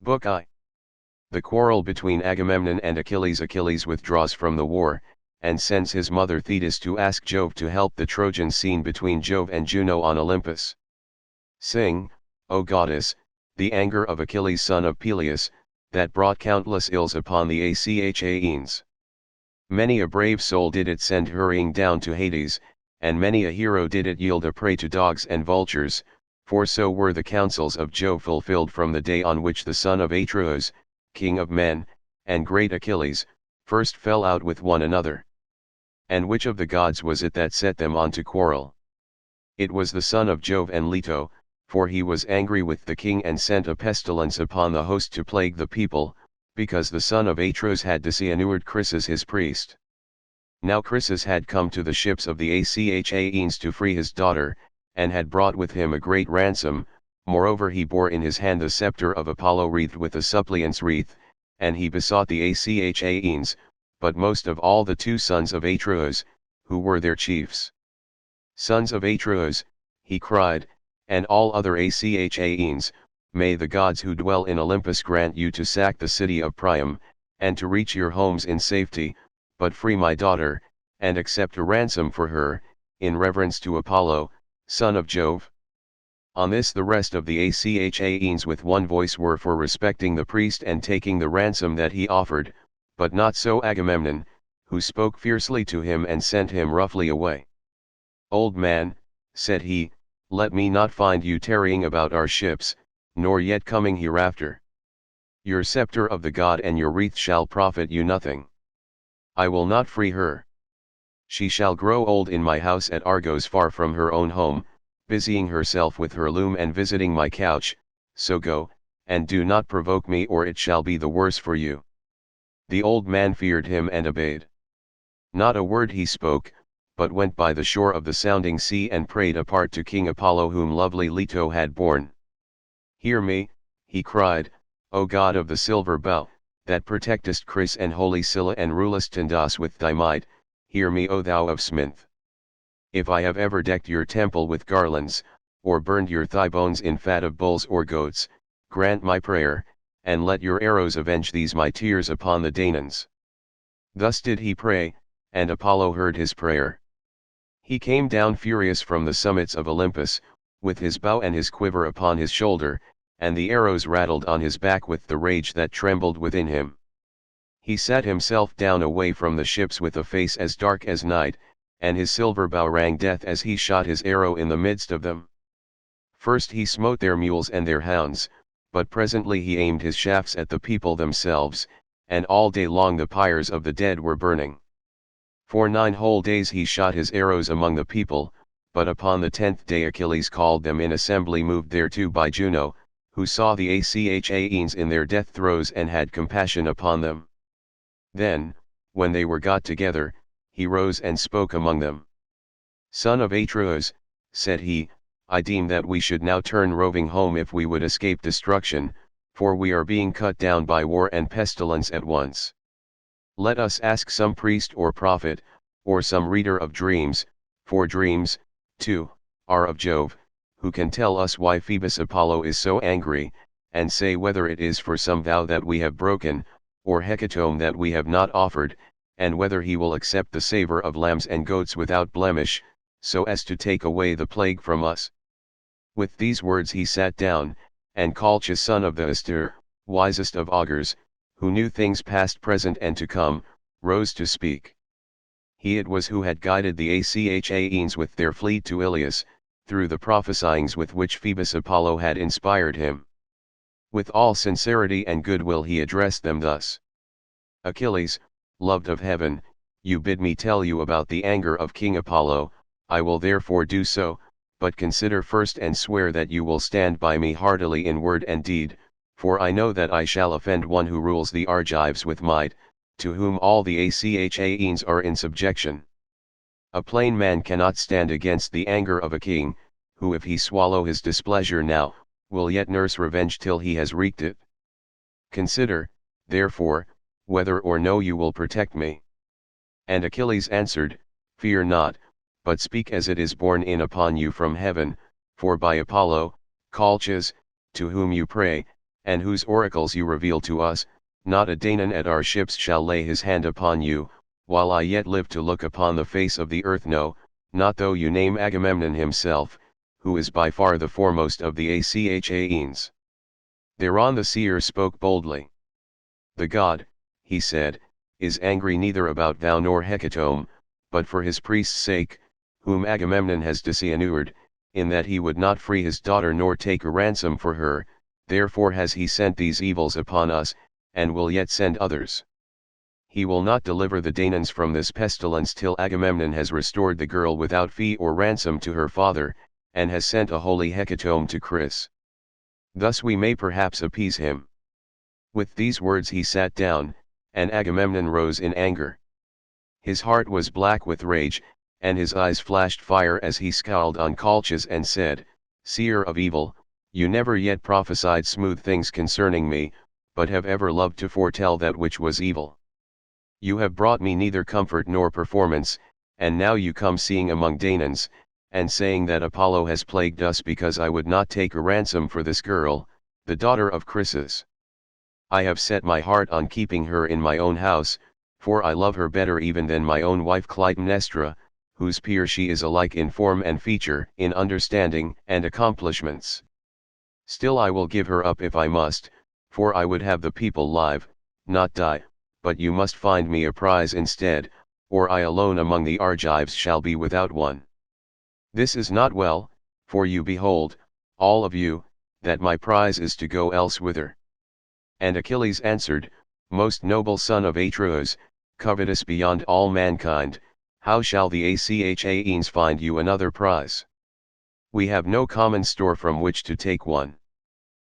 Book I. The quarrel between Agamemnon and Achilles. Achilles withdraws from the war, and sends his mother Thetis to ask Jove to help the Trojan scene between Jove and Juno on Olympus. Sing, O goddess, the anger of Achilles son of Peleus, that brought countless ills upon the Achaeans. Many a brave soul did it send hurrying down to Hades, and many a hero did it yield a prey to dogs and vultures, for so were the counsels of Jove fulfilled from the day on which the son of Atreus, king of men, and great Achilles, first fell out with one another. And which of the gods was it that set them on to quarrel? It was the son of Jove and Leto, for he was angry with the king and sent a pestilence upon the host to plague the people, because the son of Atreus had dishonored Chryses his priest. Now Chryses had come to the ships of the Achaeans to free his daughter, and had brought with him a great ransom. Moreover he bore in his hand the scepter of Apollo wreathed with a suppliant's wreath, and he besought the Achaeans, but most of all the two sons of Atreus, who were their chiefs. Sons of Atreus, he cried, and all other Achaeans, may the gods who dwell in Olympus grant you to sack the city of Priam, and to reach your homes in safety, but free my daughter, and accept a ransom for her, in reverence to Apollo, son of Jove. On this the rest of the Achaeans with one voice were for respecting the priest and taking the ransom that he offered, but not so Agamemnon, who spoke fiercely to him and sent him roughly away. Old man, said he, let me not find you tarrying about our ships, nor yet coming hereafter. Your scepter of the god and your wreath shall profit you nothing. I will not free her. She shall grow old in my house at Argos far from her own home, busying herself with her loom and visiting my couch, so go, and do not provoke me or it shall be the worse for you. The old man feared him and obeyed. Not a word he spoke, but went by the shore of the sounding sea and prayed apart to King Apollo whom lovely Leto had borne. Hear me, he cried, O god of the silver bow, that protectest Chryse and holy Scylla and rulest Tyndas with thy might, hear me O thou of Sminth. If I have ever decked your temple with garlands, or burned your thigh bones in fat of bulls or goats, grant my prayer, and let your arrows avenge these my tears upon the Danaans. Thus did he pray, and Apollo heard his prayer. He came down furious from the summits of Olympus, with his bow and his quiver upon his shoulder, and the arrows rattled on his back with the rage that trembled within him. He sat himself down away from the ships with a face as dark as night, and his silver bow rang death as he shot his arrow in the midst of them. First he smote their mules and their hounds, but presently he aimed his shafts at the people themselves, and all day long the pyres of the dead were burning. For 9 whole days he shot his arrows among the people, but upon the 10th day Achilles called them in assembly moved thereto by Juno, who saw the Achaeans in their death throes and had compassion upon them. Then, when they were got together, he rose and spoke among them. Son of Atreus, said he, I deem that we should now turn roving home if we would escape destruction, for we are being cut down by war and pestilence at once. Let us ask some priest or prophet, or some reader of dreams, for dreams, too, are of Jove, who can tell us why Phoebus Apollo is so angry, and say whether it is for some vow that we have broken, or hecatomb that we have not offered, and whether he will accept the savor of lambs and goats without blemish, so as to take away the plague from us. With these words he sat down, and Calchas son of the Astur, wisest of augurs, who knew things past, present and to come, rose to speak. He it was who had guided the Achaeans with their fleet to Iliad, through the prophesyings with which Phoebus Apollo had inspired him. With all sincerity and goodwill he addressed them thus. Achilles, loved of heaven, you bid me tell you about the anger of King Apollo, I will therefore do so, but consider first and swear that you will stand by me heartily in word and deed, for I know that I shall offend one who rules the Argives with might, to whom all the Achaeans are in subjection. A plain man cannot stand against the anger of a king, who if he swallow his displeasure now, will yet nurse revenge till he has wreaked it. Consider, therefore, whether or no you will protect me. And Achilles answered, Fear not, but speak as it is borne in upon you from heaven, for by Apollo, Calchas, to whom you pray, and whose oracles you reveal to us, not a Danaan at our ships shall lay his hand upon you, while I yet live to look upon the face of the earth, no, not though you name Agamemnon himself, who is by far the foremost of the Achaeans. Thereon the seer spoke boldly. The god, he said, is angry neither about thou nor Hecatomb, but for his priest's sake, whom Agamemnon has disinured, in that he would not free his daughter nor take a ransom for her, therefore has he sent these evils upon us, and will yet send others. He will not deliver the Danaans from this pestilence till Agamemnon has restored the girl without fee or ransom to her father, and has sent a holy hecatomb to Chris. Thus we may perhaps appease him. With these words he sat down, and Agamemnon rose in anger. His heart was black with rage, and his eyes flashed fire as he scowled on Colchis and said, Seer of evil, you never yet prophesied smooth things concerning me, but have ever loved to foretell that which was evil. You have brought me neither comfort nor performance, and now you come seeing among Danaans, and saying that Apollo has plagued us because I would not take a ransom for this girl, the daughter of Chryses. I have set my heart on keeping her in my own house, for I love her better even than my own wife Clytemnestra, whose peer she is alike in form and feature, in understanding and accomplishments. Still I will give her up if I must, for I would have the people live, not die, but you must find me a prize instead, or I alone among the Argives shall be without one. This is not well, for you behold, all of you, that my prize is to go elsewhither. And Achilles answered, Most noble son of Atreus, covetous beyond all mankind, how shall the Achaeans find you another prize? We have no common store from which to take one.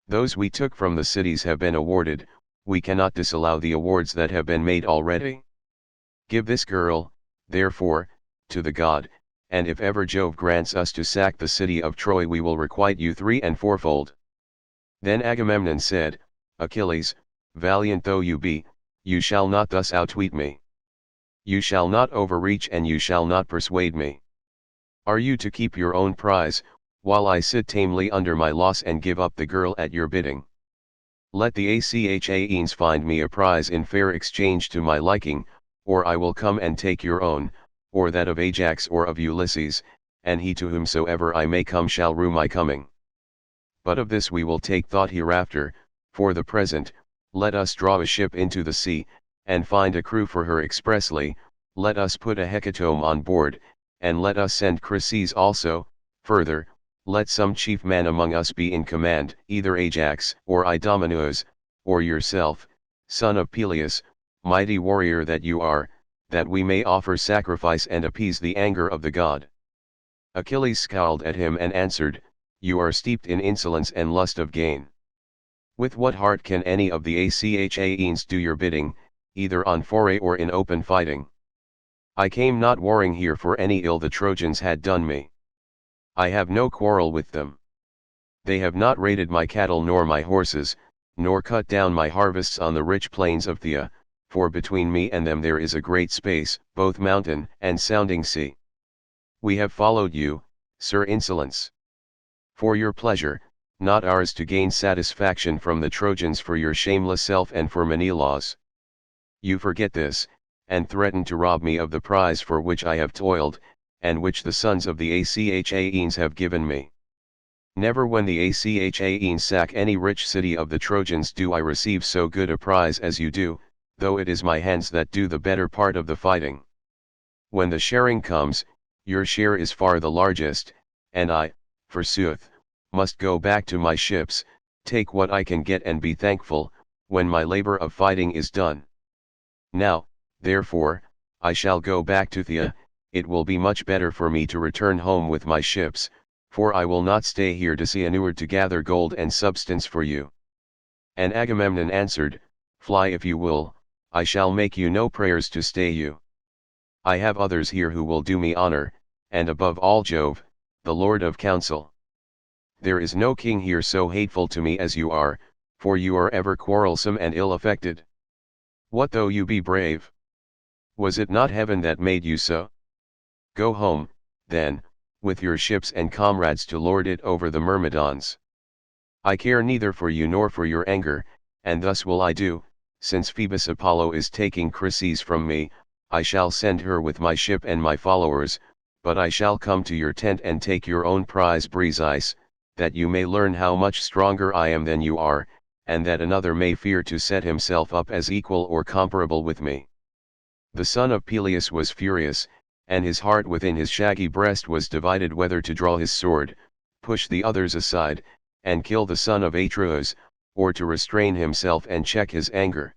Those we took from the cities have been awarded, we cannot disallow the awards that have been made already. Give this girl, therefore, to the god, and if ever Jove grants us to sack the city of Troy we will requite you 3 and 4-fold. Then Agamemnon said, Achilles, valiant though you be, you shall not thus outwit me. You shall not overreach and you shall not persuade me. Are you to keep your own prize, while I sit tamely under my loss and give up the girl at your bidding? Let the Achaeans find me a prize in fair exchange to my liking, or I will come and take your own, or that of Ajax or of Ulysses, and he to whomsoever I may come shall rue my coming. But of this we will take thought hereafter. For the present, let us draw a ship into the sea, and find a crew for her expressly, let us put a hecatomb on board, and let us send Chryses also. Further, let some chief man among us be in command, either Ajax, or Idomeneus, or yourself, son of Peleus, mighty warrior that you are, that we may offer sacrifice and appease the anger of the god. Achilles scowled at him and answered, You are steeped in insolence and lust of gain. With what heart can any of the Achaeans do your bidding, either on foray or in open fighting? I came not warring here for any ill the Trojans had done me. I have no quarrel with them. They have not raided my cattle nor my horses, nor cut down my harvests on the rich plains of Thea, for between me and them there is a great space, both mountain and sounding sea. We have followed you, Sir Insolence. For your pleasure, not ours to gain satisfaction from the Trojans for your shameless self and for Menelaus. You forget this, and threaten to rob me of the prize for which I have toiled, and which the sons of the Achaeans have given me. Never when the Achaeans sack any rich city of the Trojans do I receive so good a prize as you do, though it is my hands that do the better part of the fighting. When the sharing comes, your share is far the largest, and I, forsooth, must go back to my ships, take what I can get and be thankful, when my labor of fighting is done. Now, therefore, I shall go back to Thea. It will be much better for me to return home with my ships, for I will not stay here disinured to gather gold and substance for you. And Agamemnon answered, Fly if you will, I shall make you no prayers to stay you. I have others here who will do me honor, and above all Jove, the Lord of counsel. There is no king here so hateful to me as you are, for you are ever quarrelsome and ill-affected. What though you be brave? Was it not heaven that made you so? Go home, then, with your ships and comrades to lord it over the Myrmidons. I care neither for you nor for your anger, and thus will I do, since Phoebus Apollo is taking Chryses from me, I shall send her with my ship and my followers, but I shall come to your tent and take your own prize Briseis, that you may learn how much stronger I am than you are, and that another may fear to set himself up as equal or comparable with me. The son of Peleus was furious, and his heart within his shaggy breast was divided whether to draw his sword, push the others aside, and kill the son of Atreus, or to restrain himself and check his anger.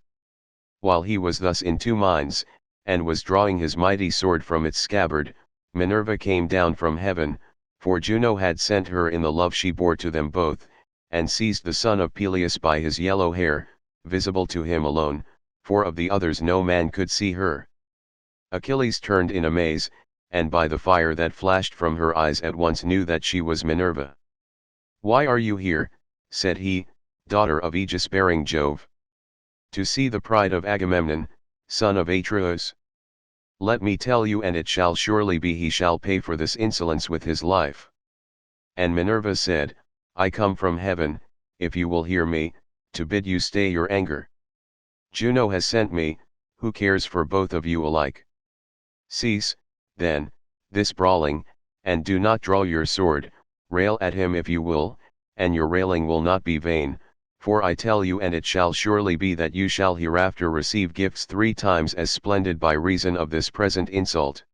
While he was thus in two minds, and was drawing his mighty sword from its scabbard, Minerva came down from heaven, for Juno had sent her in the love she bore to them both, and seized the son of Peleus by his yellow hair, visible to him alone, for of the others no man could see her. Achilles turned in amaze, and by the fire that flashed from her eyes at once knew that she was Minerva. "Why are you here?" said he, "daughter of aegis-bearing Jove?" "To see the pride of Agamemnon, son of Atreus. Let me tell you, and it shall surely be he shall pay for this insolence with his life." And Minerva said, "I come from heaven, if you will hear me, to bid you stay your anger. Juno has sent me, who cares for both of you alike. Cease, then, this brawling, and do not draw your sword, rail at him if you will, and your railing will not be vain, for I tell you, and it shall surely be, that you shall hereafter receive gifts 3 times as splendid by reason of this present insult.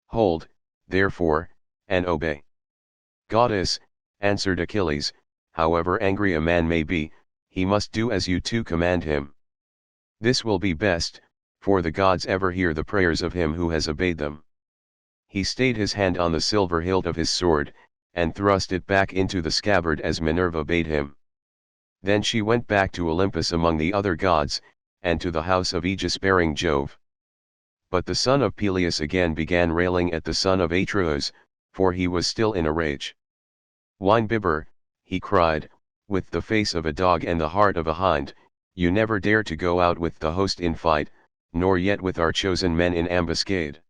Hold, therefore, and obey." "Goddess," answered Achilles, "however angry a man may be, he must do as you two command him. This will be best, for the gods ever hear the prayers of him who has obeyed them." He stayed his hand on the silver hilt of his sword, and thrust it back into the scabbard as Minerva bade him. Then she went back to Olympus among the other gods, and to the house of aegis-bearing Jove. But the son of Peleus again began railing at the son of Atreus, for he was still in a rage. "Wine-bibber," he cried, "with the face of a dog and the heart of a hind, you never dare to go out with the host in fight, nor yet with our chosen men in ambuscade.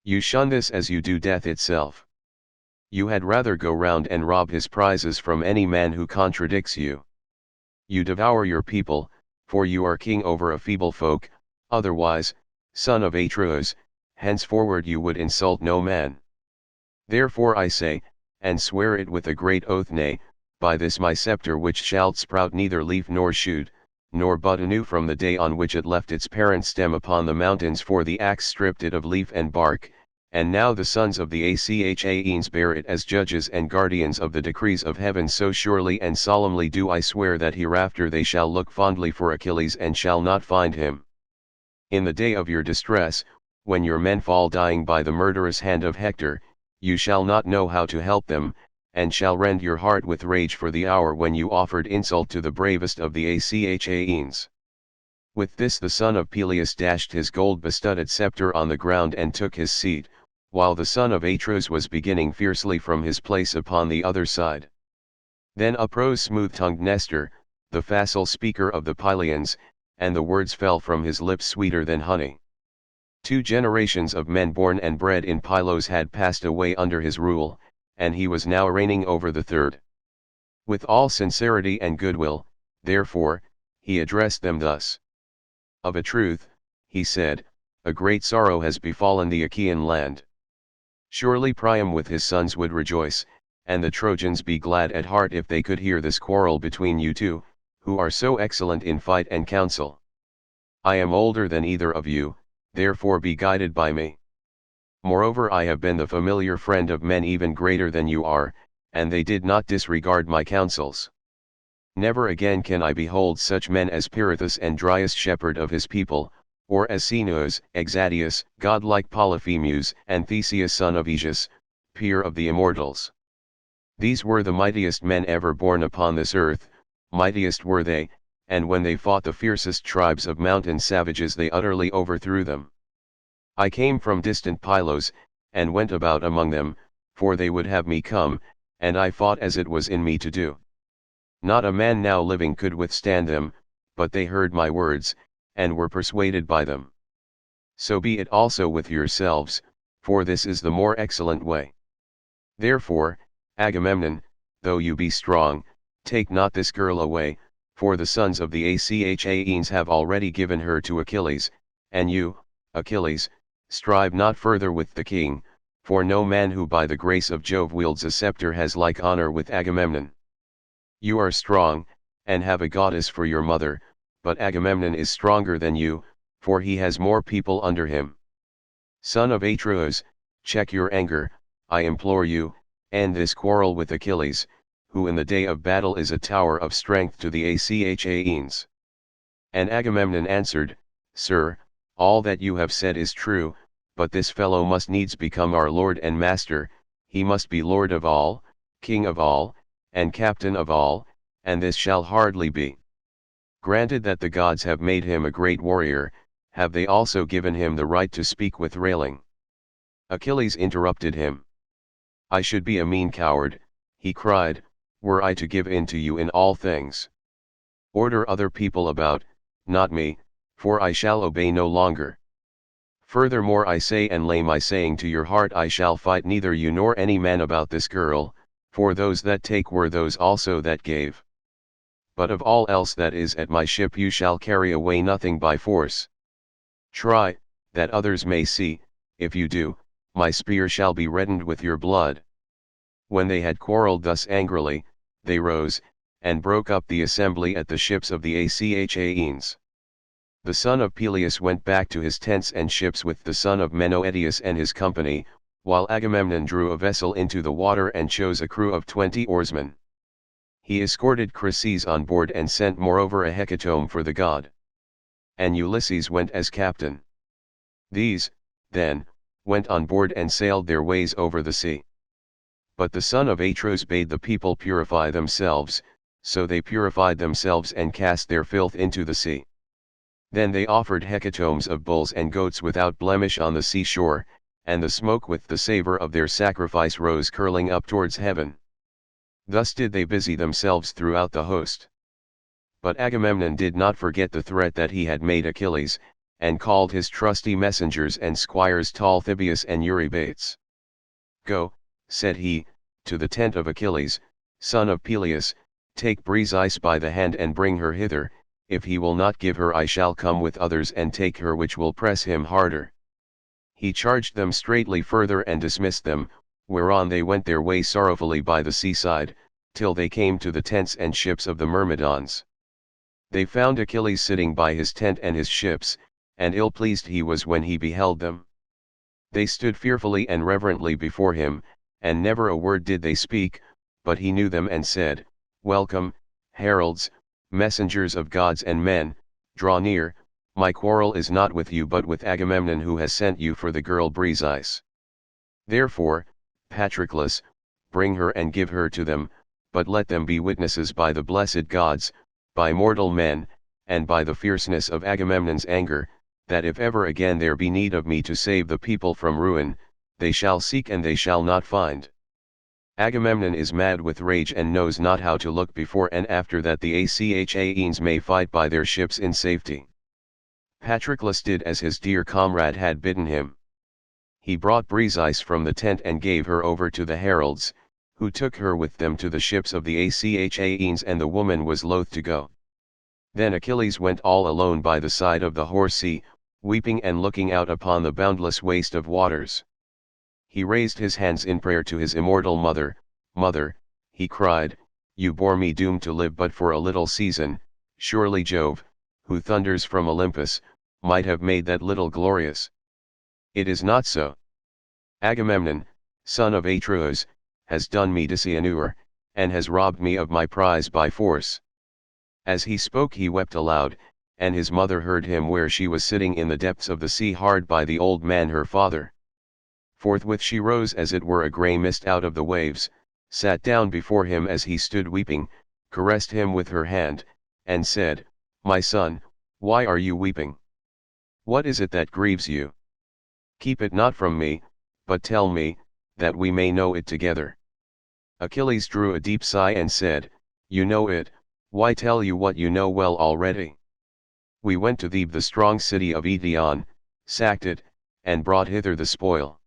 You shun this as you do death itself. You had rather go round and rob his prizes from any man who contradicts you. You devour your people, for you are king over a feeble folk, otherwise, son of Atreus, henceforward you would insult no man. Therefore I say, and swear it with a great oath, nay, by this my scepter which shall sprout neither leaf nor shoot, nor bud anew from the day on which it left its parent stem upon the mountains, for the axe stripped it of leaf and bark, and now the sons of the Achaeans bear it as judges and guardians of the decrees of heaven, so surely and solemnly do I swear that hereafter they shall look fondly for Achilles and shall not find him. In the day of your distress, when your men fall dying by the murderous hand of Hector, you shall not know how to help them, and shall rend your heart with rage for the hour when you offered insult to the bravest of the Achaeans." With this the son of Peleus dashed his gold-bestudded scepter on the ground and took his seat, while the son of Atreus was beginning fiercely from his place upon the other side. Then uprose smooth-tongued Nestor, the facile speaker of the Pylians, and the words fell from his lips sweeter than honey. 2 generations of men born and bred in Pylos had passed away under his rule, and he was now reigning over the third. With all sincerity and goodwill, therefore, he addressed them thus. "Of a truth," he said, "a great sorrow has befallen the Achaean land. Surely Priam with his sons would rejoice, and the Trojans be glad at heart if they could hear this quarrel between you two, who are so excellent in fight and counsel. I am older than either of you, therefore be guided by me. Moreover, I have been the familiar friend of men even greater than you are, and they did not disregard my counsels. Never again can I behold such men as Pirithous and Dryas, shepherd of his people, or as Sinuus, Exadius, godlike Polyphemus, and Theseus son of Aegeus, peer of the immortals. These were the mightiest men ever born upon this earth, mightiest were they, and when they fought the fiercest tribes of mountain savages they utterly overthrew them. I came from distant Pylos, and went about among them, for they would have me come, and I fought as it was in me to do. Not a man now living could withstand them, but they heard my words, and were persuaded by them. So be it also with yourselves, for this is the more excellent way. Therefore, Agamemnon, though you be strong, Take not this girl away, for the sons of the Achaeans have already given her to Achilles, and you, Achilles, strive not further with the king, for no man who by the grace of Jove wields a scepter has like honor with Agamemnon. You are strong, and have a goddess for your mother, but Agamemnon is stronger than you, for he has more people under him. Son of Atreus, check your anger, I implore you, end this quarrel with Achilles, who in the day of battle is a tower of strength to the Achaeans. And Agamemnon answered, Sir, all that you have said is true, but this fellow must needs become our lord and master, he must be lord of all, king of all, and captain of all, and this shall hardly be. Granted that the gods have made him a great warrior, have they also given him the right to speak with railing? Achilles interrupted him. I should be a mean coward, he cried, were I to give in to you in all things. Order other people about, not me, for I shall obey no longer. Furthermore I say and lay my saying to your heart, I shall fight neither you nor any man about this girl, for those that take were those also that gave. But of all else that is at my ship you shall carry away nothing by force. Try, that others may see, if you do, my spear shall be reddened with your blood. When they had quarrelled thus angrily, they rose, and broke up the assembly at the ships of the Achaeans. The son of Peleus went back to his tents and ships with the son of Menœtius and his company, while Agamemnon drew a vessel into the water and chose a crew of 20 oarsmen. He escorted Chryses on board and sent moreover a hecatomb for the god. And Ulysses went as captain. These, then, went on board and sailed their ways over the sea. But the son of Atreus bade the people purify themselves, so they purified themselves and cast their filth into the sea. Then they offered hecatombs of bulls and goats without blemish on the seashore, and the smoke with the savor of their sacrifice rose curling up towards heaven. Thus did they busy themselves throughout the host. But Agamemnon did not forget the threat that he had made Achilles, and called his trusty messengers and squires Talthybius and Eurybates. Go, said he, to the tent of Achilles, son of Peleus, take Briseis by the hand and bring her hither, if he will not give her I shall come with others and take her which will press him harder. He charged them straitly further and dismissed them, whereon they went their way sorrowfully by the seaside, till they came to the tents and ships of the Myrmidons. They found Achilles sitting by his tent and his ships, and ill-pleased he was when he beheld them. They stood fearfully and reverently before him, and never a word did they speak, but he knew them and said, Welcome, heralds, messengers of gods and men, draw near, my quarrel is not with you but with Agamemnon who has sent you for the girl Briseis. Therefore, Patroclus, bring her and give her to them, but let them be witnesses by the blessed gods, by mortal men, and by the fierceness of Agamemnon's anger, that if ever again there be need of me to save the people from ruin, they shall seek and they shall not find. Agamemnon is mad with rage and knows not how to look before and after that the Achaeans may fight by their ships in safety. Patroclus did as his dear comrade had bidden him. He brought Briseis from the tent and gave her over to the heralds, who took her with them to the ships of the Achaeans, and the woman was loath to go. Then Achilles went all alone by the side of the hoar sea, weeping and looking out upon the boundless waste of waters. He raised his hands in prayer to his immortal mother. Mother, he cried, you bore me doomed to live but for a little season, surely Jove, who thunders from Olympus, might have made that little glorious. It is not so. Agamemnon, son of Atreus, has done me dishonor, and has robbed me of my prize by force. As he spoke he wept aloud, and his mother heard him where she was sitting in the depths of the sea hard by the old man her father. Forthwith she rose as it were a grey mist out of the waves, sat down before him as he stood weeping, caressed him with her hand, and said, My son, why are you weeping? What is it that grieves you? Keep it not from me, but tell me, that we may know it together. Achilles drew a deep sigh and said, You know it, why tell you what you know well already? We went to Thebe the strong city of Eetion, sacked it, and brought hither the spoil.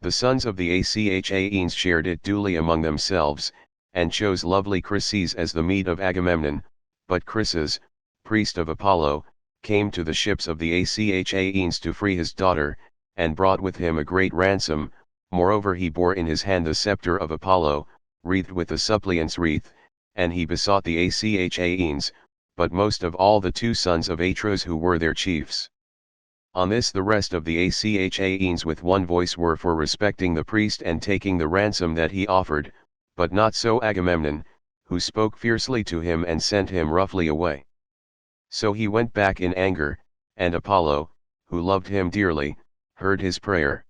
The sons of the Achaeans shared it duly among themselves, and chose lovely Chryses as the meat of Agamemnon, but Chryses, priest of Apollo, came to the ships of the Achaeans to free his daughter, and brought with him a great ransom. Moreover he bore in his hand the scepter of Apollo, wreathed with the suppliant's wreath, and he besought the Achaeans, but most of all the 2 sons of Atros who were their chiefs. On this the rest of the Achaeans with one voice were for respecting the priest and taking the ransom that he offered, but not so Agamemnon, who spoke fiercely to him and sent him roughly away. So he went back in anger, and Apollo, who loved him dearly, heard his prayer.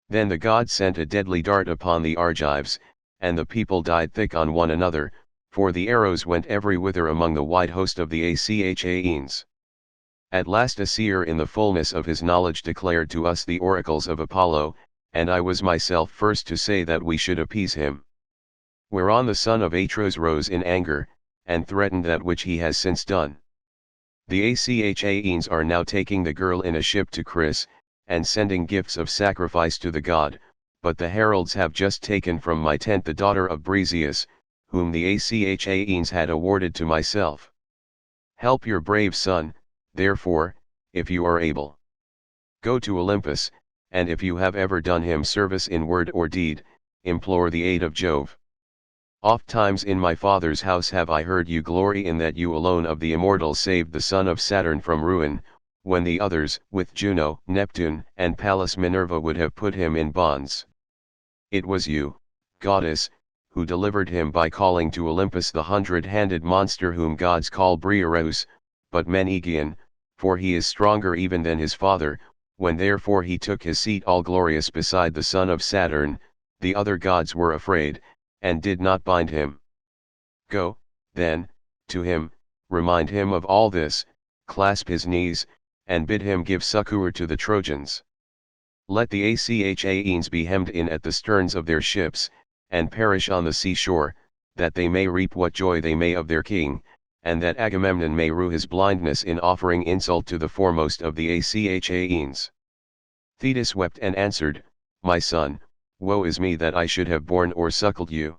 Then the god sent a deadly dart upon the Argives, and the people died thick on one another, for the arrows went every whither among the wide host of the Achaeans. At last a seer in the fullness of his knowledge declared to us the oracles of Apollo, and I was myself first to say that we should appease him. Whereon the son of Atros rose in anger, and threatened that which he has since done. The Achaeans are now taking the girl in a ship to Chris, and sending gifts of sacrifice to the god, but the heralds have just taken from my tent the daughter of Briseus, whom the Achaeans had awarded to myself. Help your brave son, therefore, if you are able. Go to Olympus, and if you have ever done him service in word or deed, implore the aid of Jove. Oft times in my father's house have I heard you glory in that you alone of the immortals saved the son of Saturn from ruin, when the others, with Juno, Neptune, and Pallas Minerva would have put him in bonds. It was you, goddess, who delivered him by calling to Olympus the 100-handed monster whom gods call Briareus, but men Aegean, for he is stronger even than his father. When therefore he took his seat all glorious beside the son of Saturn, the other gods were afraid, and did not bind him. Go, then, to him, remind him of all this, clasp his knees, and bid him give succor to the Trojans. Let the Achaeans be hemmed in at the sterns of their ships, and perish on the seashore, that they may reap what joy they may of their king, and that Agamemnon may rue his blindness in offering insult to the foremost of the Achaeans. Thetis wept and answered, My son, woe is me that I should have borne or suckled you.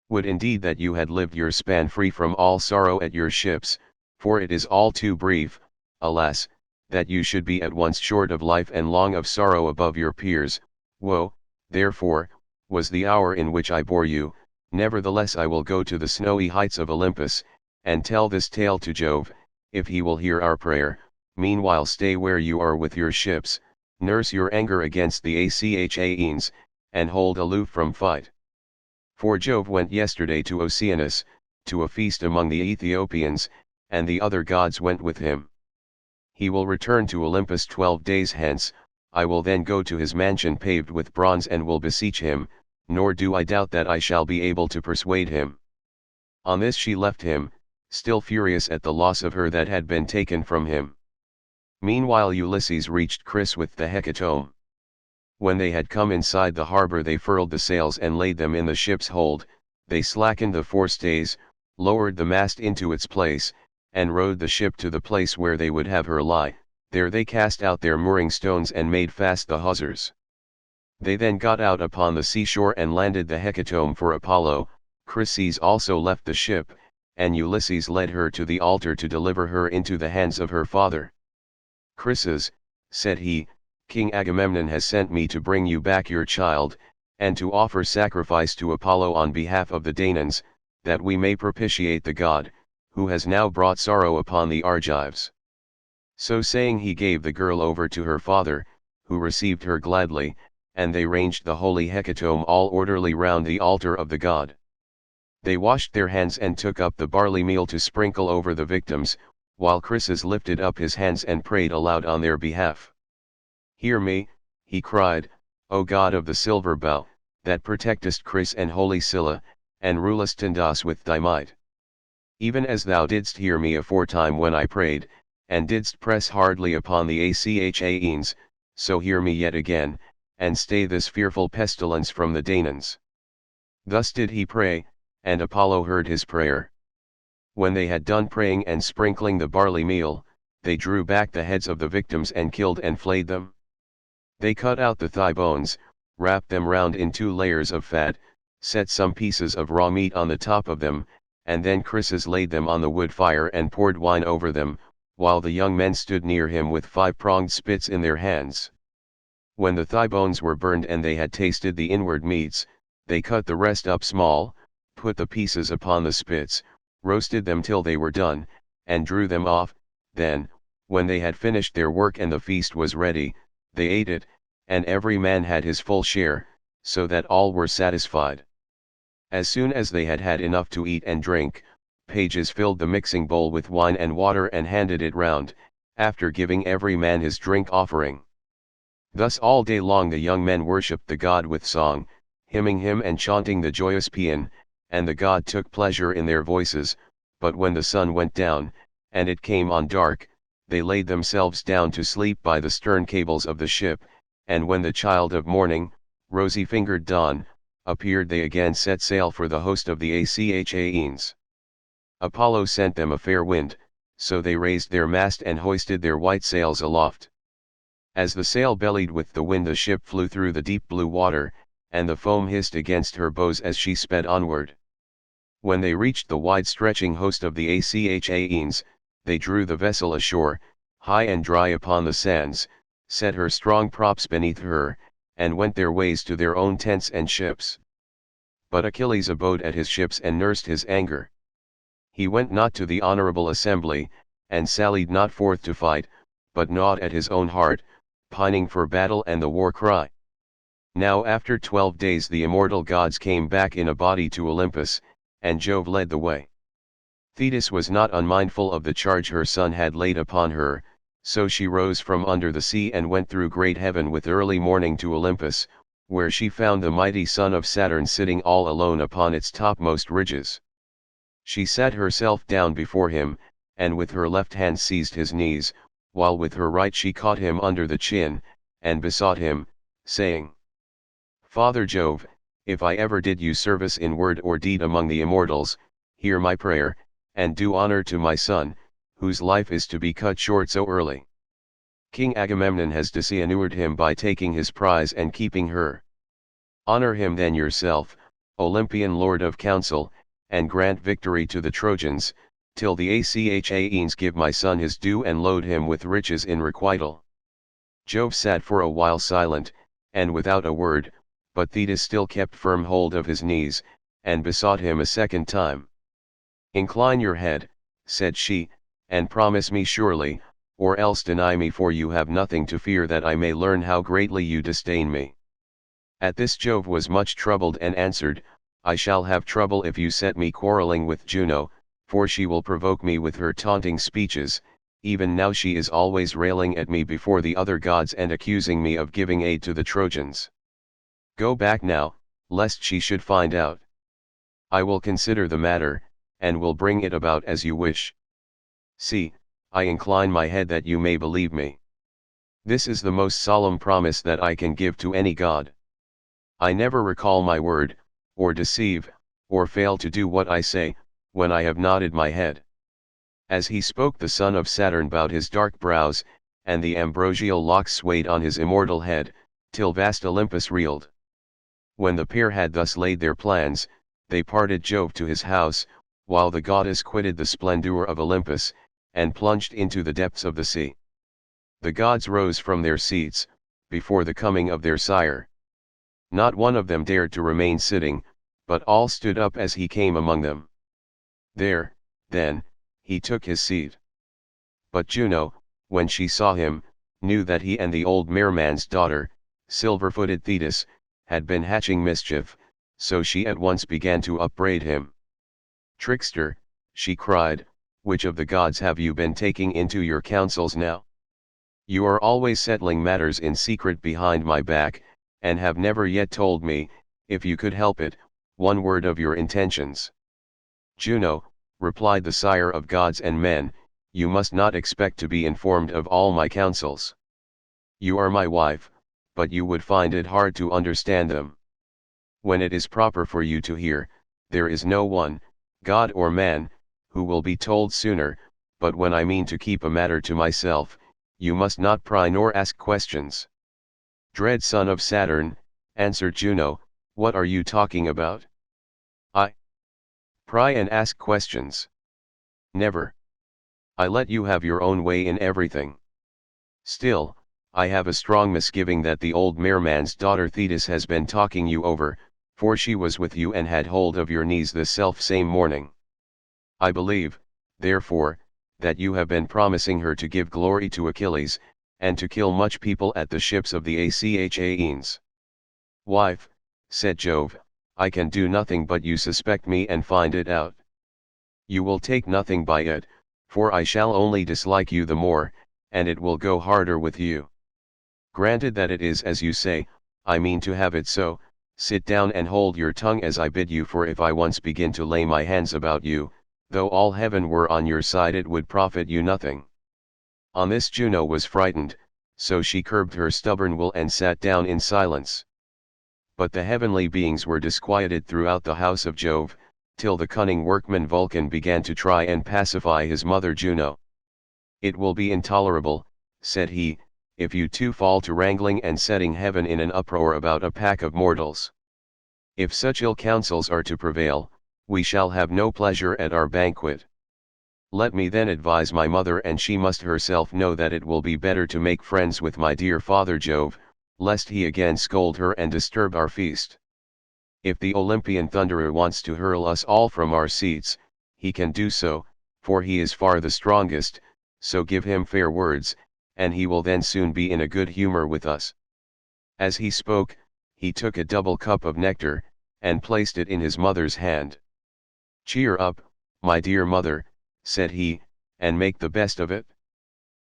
Would indeed that you had lived your span free from all sorrow at your ships, for it is all too brief, alas, that you should be at once short of life and long of sorrow above your peers. Woe, therefore, was the hour in which I bore you. Nevertheless I will go to the snowy heights of Olympus, and tell this tale to Jove, if he will hear our prayer. Meanwhile stay where you are with your ships, nurse your anger against the Achaeans, and hold aloof from fight. For Jove went yesterday to Oceanus, to a feast among the Ethiopians, and the other gods went with him. He will return to Olympus 12 days hence. I will then go to his mansion paved with bronze and will beseech him, nor do I doubt that I shall be able to persuade him. On this she left him, still furious at the loss of her that had been taken from him. Meanwhile Ulysses reached Chris with the hecatomb. When they had come inside the harbor they furled the sails and laid them in the ship's hold. They slackened the forestays, lowered the mast into its place, and rowed the ship to the place where they would have her lie. There they cast out their mooring stones and made fast the hawsers. They then got out upon the seashore and landed the hecatomb for Apollo. Chryses also left the ship, and Ulysses led her to the altar to deliver her into the hands of her father. Chryses, said he, King Agamemnon has sent me to bring you back your child, and to offer sacrifice to Apollo on behalf of the Danaans, that we may propitiate the god, who has now brought sorrow upon the Argives. So saying he gave the girl over to her father, who received her gladly, and they ranged the holy hecatomb all orderly round the altar of the god. They washed their hands and took up the barley meal to sprinkle over the victims, while Chryses lifted up his hands and prayed aloud on their behalf. Hear me, he cried, O God of the silver bow, that protectest Chris and holy Scylla, and rulest Tyndas with thy might. Even as thou didst hear me aforetime when I prayed, and didst press hardly upon the Achaeans, so hear me yet again, and stay this fearful pestilence from the Danaans. Thus did he pray, and Apollo heard his prayer. When they had done praying and sprinkling the barley meal, they drew back the heads of the victims and killed and flayed them. They cut out the thigh bones, wrapped them round in 2 layers of fat, set some pieces of raw meat on the top of them, and then Chryses laid them on the wood fire and poured wine over them, while the young men stood near him with 5-pronged spits in their hands. When the thigh bones were burned and they had tasted the inward meats, they cut the rest up small, put the pieces upon the spits, roasted them till they were done, and drew them off. Then, when they had finished their work and the feast was ready, they ate it, and every man had his full share, so that all were satisfied. As soon as they had had enough to eat and drink, pages filled the mixing bowl with wine and water and handed it round, after giving every man his drink offering. Thus all day long the young men worshipped the god with song, hymning him and chanting the joyous paean, and the god took pleasure in their voices. But when the sun went down, and it came on dark, they laid themselves down to sleep by the stern cables of the ship, and when the child of morning, rosy-fingered dawn, appeared they again set sail for the host of the Achaeans. Apollo sent them a fair wind, so they raised their mast and hoisted their white sails aloft. As the sail bellied with the wind the ship flew through the deep blue water, and the foam hissed against her bows as she sped onward. When they reached the wide-stretching host of the Achaeans, they drew the vessel ashore, high and dry upon the sands, set her strong props beneath her, and went their ways to their own tents and ships. But Achilles abode at his ships and nursed his anger. He went not to the honorable assembly, and sallied not forth to fight, but gnawed at his own heart, pining for battle and the war cry. Now after 12 days the immortal gods came back in a body to Olympus, and Jove led the way. Thetis was not unmindful of the charge her son had laid upon her, so she rose from under the sea and went through great heaven with early morning to Olympus, where she found the mighty son of Saturn sitting all alone upon its topmost ridges. She sat herself down before him, and with her left hand seized his knees, while with her right she caught him under the chin, and besought him, saying, "Father Jove, if I ever did you service in word or deed among the immortals, hear my prayer, and do honor to my son, whose life is to be cut short so early. King Agamemnon has dishonored him by taking his prize and keeping her. Honor him then yourself, Olympian lord of counsel, and grant victory to the Trojans, till the Achaeans give my son his due and load him with riches in requital." Jove sat for a while silent, and without a word, but Thetis still kept firm hold of his knees, and besought him a second time. "Incline your head," said she, "and promise me surely, or else deny me, for you have nothing to fear, that I may learn how greatly you disdain me." At this Jove was much troubled and answered, "I shall have trouble if you set me quarreling with Juno, for she will provoke me with her taunting speeches. Even now she is always railing at me before the other gods and accusing me of giving aid to the Trojans. Go back now, lest she should find out. I will consider the matter, and will bring it about as you wish. See, I incline my head that you may believe me. This is the most solemn promise that I can give to any god. I never recall my word, or deceive, or fail to do what I say, when I have nodded my head." As he spoke the son of Saturn bowed his dark brows, and the ambrosial locks swayed on his immortal head, till vast Olympus reeled. When the pair had thus laid their plans, they parted Jove to his house, while the goddess quitted the splendor of Olympus, and plunged into the depths of the sea. The gods rose from their seats, before the coming of their sire. Not one of them dared to remain sitting, but all stood up as he came among them. There, then, he took his seat. But Juno, when she saw him, knew that he and the old merman's daughter, silver-footed Thetis, had been hatching mischief, so she at once began to upbraid him. "Trickster," she cried, "which of the gods have you been taking into your counsels now? You are always settling matters in secret behind my back, and have never yet told me, if you could help it, one word of your intentions." "Juno," replied the sire of gods and men, "you must not expect to be informed of all my counsels. You are my wife, but you would find it hard to understand them. When it is proper for you to hear, there is no one, god or man, who will be told sooner, but when I mean to keep a matter to myself, you must not pry nor ask questions." "Dread son of Saturn," answered Juno, "what are you talking about? Pry and ask questions. Never. I let you have your own way in everything. Still, I have a strong misgiving that the old merman's daughter Thetis has been talking you over, for she was with you and had hold of your knees the self-same morning. I believe, therefore, that you have been promising her to give glory to Achilles, and to kill much people at the ships of the Achaeans. Wife, said Jove, I can do nothing but you suspect me and find it out. You will take nothing by it, for I shall only dislike you the more, and it will go harder with you. Granted that it is as you say, I mean to have it so. Sit down and hold your tongue as I bid you, for if I once begin to lay my hands about you, though all heaven were on your side, it would profit you nothing. On this Juno was frightened, so she curbed her stubborn will and sat down in silence. But the heavenly beings were disquieted throughout the house of Jove, till the cunning workman Vulcan began to try and pacify his mother Juno. It will be intolerable, said he, if you two fall to wrangling and setting heaven in an uproar about a pack of mortals. If such ill counsels are to prevail, we shall have no pleasure at our banquet. Let me then advise my mother, and she must herself know that it will be better to make friends with my dear father Jove, lest he again scold her and disturb our feast. If the Olympian thunderer wants to hurl us all from our seats, he can do so, for he is far the strongest, so give him fair words, and he will then soon be in a good humor with us. As he spoke, he took a double cup of nectar, and placed it in his mother's hand. Cheer up, my dear mother, said he, and make the best of it.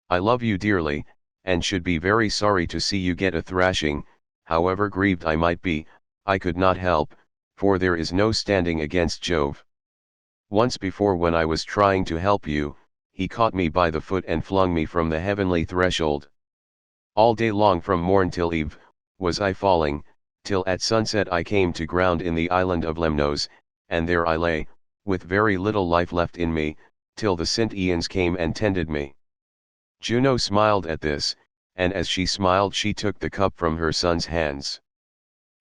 I love you dearly, and should be very sorry to see you get a thrashing. However grieved I might be, I could not help, for there is no standing against Jove. Once before, when I was trying to help you, he caught me by the foot and flung me from the heavenly threshold. All day long from morn till eve, was I falling, till at sunset I came to ground in the island of Lemnos, and there I lay, with very little life left in me, till the Sintians came and tended me. Juno smiled at this, and as she smiled she took the cup from her son's hands.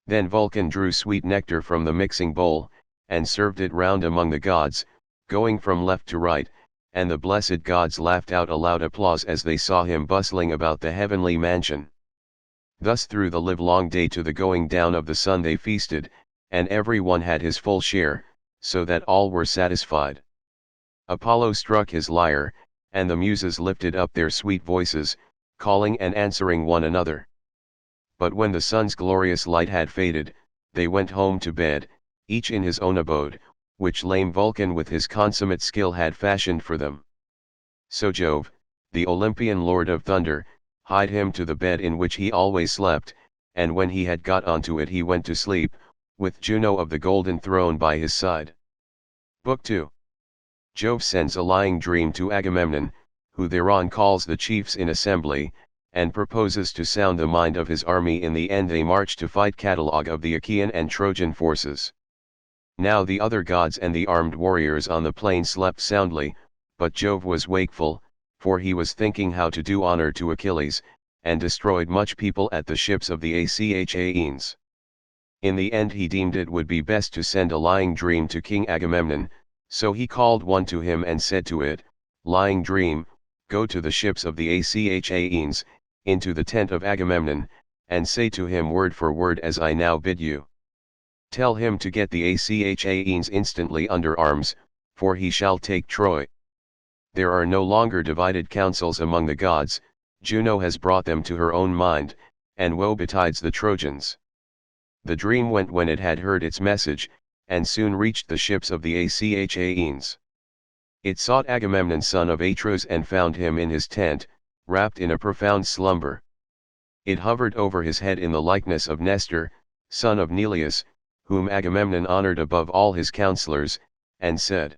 Then Vulcan drew sweet nectar from the mixing bowl, and served it round among the gods, going from left to right, and the blessed gods laughed out a loud applause as they saw him bustling about the heavenly mansion. Thus through the livelong day to the going down of the sun they feasted, and every one had his full share, so that all were satisfied. Apollo struck his lyre, and the Muses lifted up their sweet voices, calling and answering one another. But when the sun's glorious light had faded, they went home to bed, each in his own abode, which lame Vulcan with his consummate skill had fashioned for them. So Jove, the Olympian lord of thunder, hied him to the bed in which he always slept, and when he had got onto it he went to sleep, with Juno of the golden throne by his side. Book 2. Jove sends a lying dream to Agamemnon, who thereon calls the chiefs in assembly, and proposes to sound the mind of his army. In the end they march to fight. Catalogue of the Achaean and Trojan forces. Now the other gods and the armed warriors on the plain slept soundly, but Jove was wakeful, for he was thinking how to do honor to Achilles, and destroyed much people at the ships of the Achaeans. In the end he deemed it would be best to send a lying dream to King Agamemnon, so he called one to him and said to it, Lying dream, go to the ships of the Achaeans, into the tent of Agamemnon, and say to him word for word as I now bid you. Tell him to get the Achaeans instantly under arms, for he shall take Troy. There are no longer divided counsels among the gods, Juno has brought them to her own mind, and woe betides the Trojans. The dream went when it had heard its message, and soon reached the ships of the Achaeans. It sought Agamemnon son of Atreus and found him in his tent, wrapped in a profound slumber. It hovered over his head in the likeness of Nestor, son of Neleus, whom Agamemnon honored above all his counselors, and said,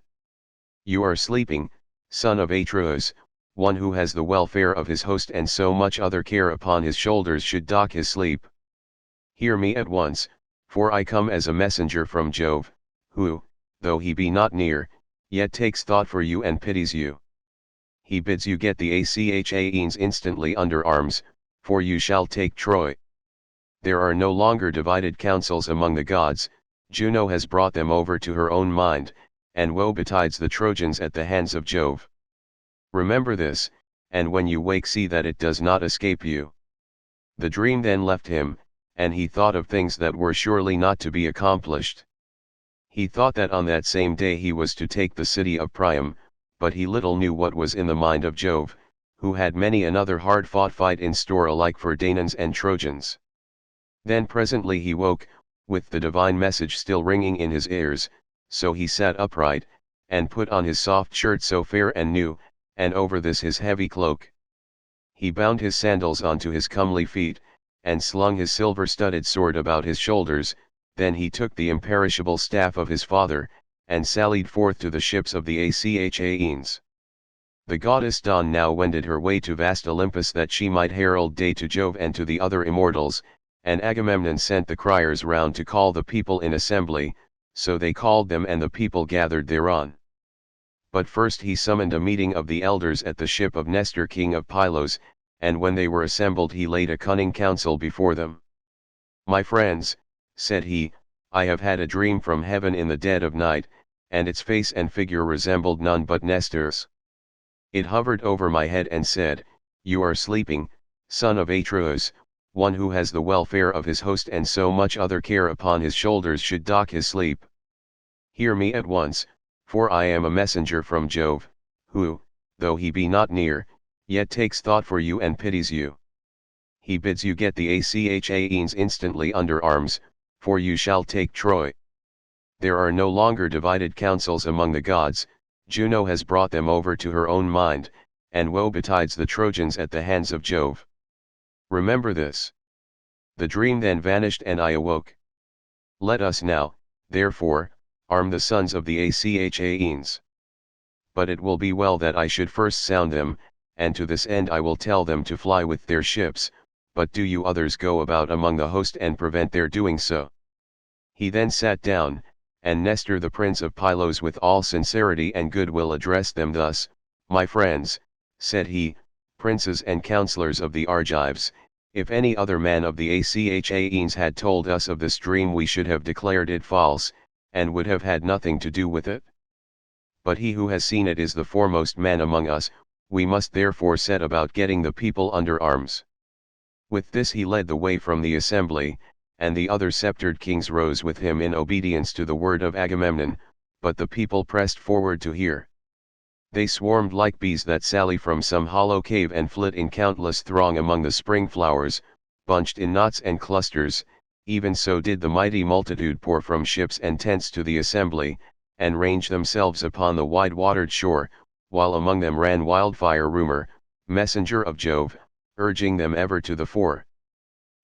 You are sleeping, son of Atreus. One who has the welfare of his host and so much other care upon his shoulders should dock his sleep. Hear me at once, for I come as a messenger from Jove, who, though he be not near, yet takes thought for you and pities you. He bids you get the Achaeans instantly under arms, for you shall take Troy. There are no longer divided counsels among the gods, Juno has brought them over to her own mind, and woe betides the Trojans at the hands of Jove. Remember this, and when you wake see that it does not escape you. The dream then left him, and he thought of things that were surely not to be accomplished. He thought that on that same day he was to take the city of Priam, but he little knew what was in the mind of Jove, who had many another hard-fought fight in store alike for Danaans and Trojans. Then presently he woke, with the divine message still ringing in his ears, so he sat upright, and put on his soft shirt so fair and new, and over this his heavy cloak. He bound his sandals onto his comely feet, and slung his silver-studded sword about his shoulders, then he took the imperishable staff of his father, and sallied forth to the ships of the Achaeans. The goddess Dawn now wended her way to vast Olympus that she might herald day to Jove and to the other immortals, and Agamemnon sent the criers round to call the people in assembly, so they called them and the people gathered thereon. But first he summoned a meeting of the elders at the ship of Nestor king of Pylos, and when they were assembled he laid a cunning counsel before them. "My friends," said he, "I have had a dream from heaven in the dead of night, and its face and figure resembled none but Nestor's. It hovered over my head and said, 'You are sleeping, son of Atreus, one who has the welfare of his host and so much other care upon his shoulders should dock his sleep. Hear me at once, for I am a messenger from Jove, who, though he be not near, yet takes thought for you and pities you. He bids you get the Achaeans instantly under arms, for you shall take Troy. There are no longer divided counsels among the gods, Juno has brought them over to her own mind, and woe betides the Trojans at the hands of Jove. Remember this.' The dream then vanished and I awoke. Let us now, therefore, arm the sons of the Achaeans. But it will be well that I should first sound them, and to this end I will tell them to fly with their ships, but do you others go about among the host and prevent their doing so." He then sat down, and Nestor the prince of Pylos with all sincerity and goodwill addressed them thus, "My friends," said he, "princes and counselors of the Argives, if any other man of the Achaeans had told us of this dream we should have declared it false, and would have had nothing to do with it. But he who has seen it is the foremost man among us, we must therefore set about getting the people under arms." With this he led the way from the assembly, and the other sceptred kings rose with him in obedience to the word of Agamemnon, but the people pressed forward to hear. They swarmed like bees that sally from some hollow cave and flit in countless throng among the spring flowers, bunched in knots and clusters, even so did the mighty multitude pour from ships and tents to the assembly, and range themselves upon the wide-watered shore, while among them ran wildfire rumor, messenger of Jove, urging them ever to the fore.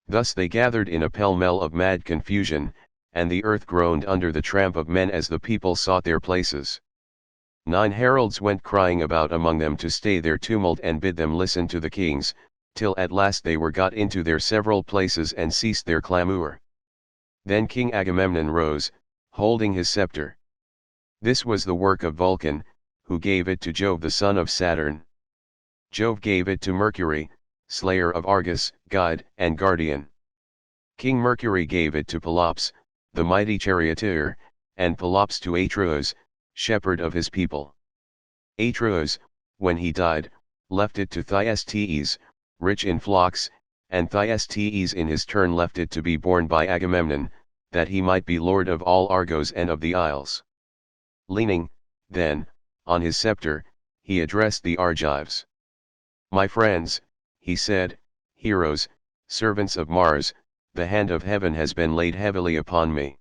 Thus they gathered in a pell-mell of mad confusion, and the earth groaned under the tramp of men as the people sought their places. 9 heralds went crying about among them to stay their tumult and bid them listen to the kings, till at last they were got into their several places and ceased their clamour. Then King Agamemnon rose, holding his scepter. This was the work of Vulcan, who gave it to Jove the son of Saturn. Jove gave it to Mercury, slayer of Argus, guide and guardian. King Mercury gave it to Pelops, the mighty charioteer, and Pelops to Atreus, shepherd of his people. Atreus, when he died, left it to Thyestes, rich in flocks, and Thyestes in his turn left it to be borne by Agamemnon, that he might be lord of all Argos and of the isles. Leaning, then, on his scepter, he addressed the Argives. "My friends," he said, "heroes, servants of Mars, the hand of heaven has been laid heavily upon me.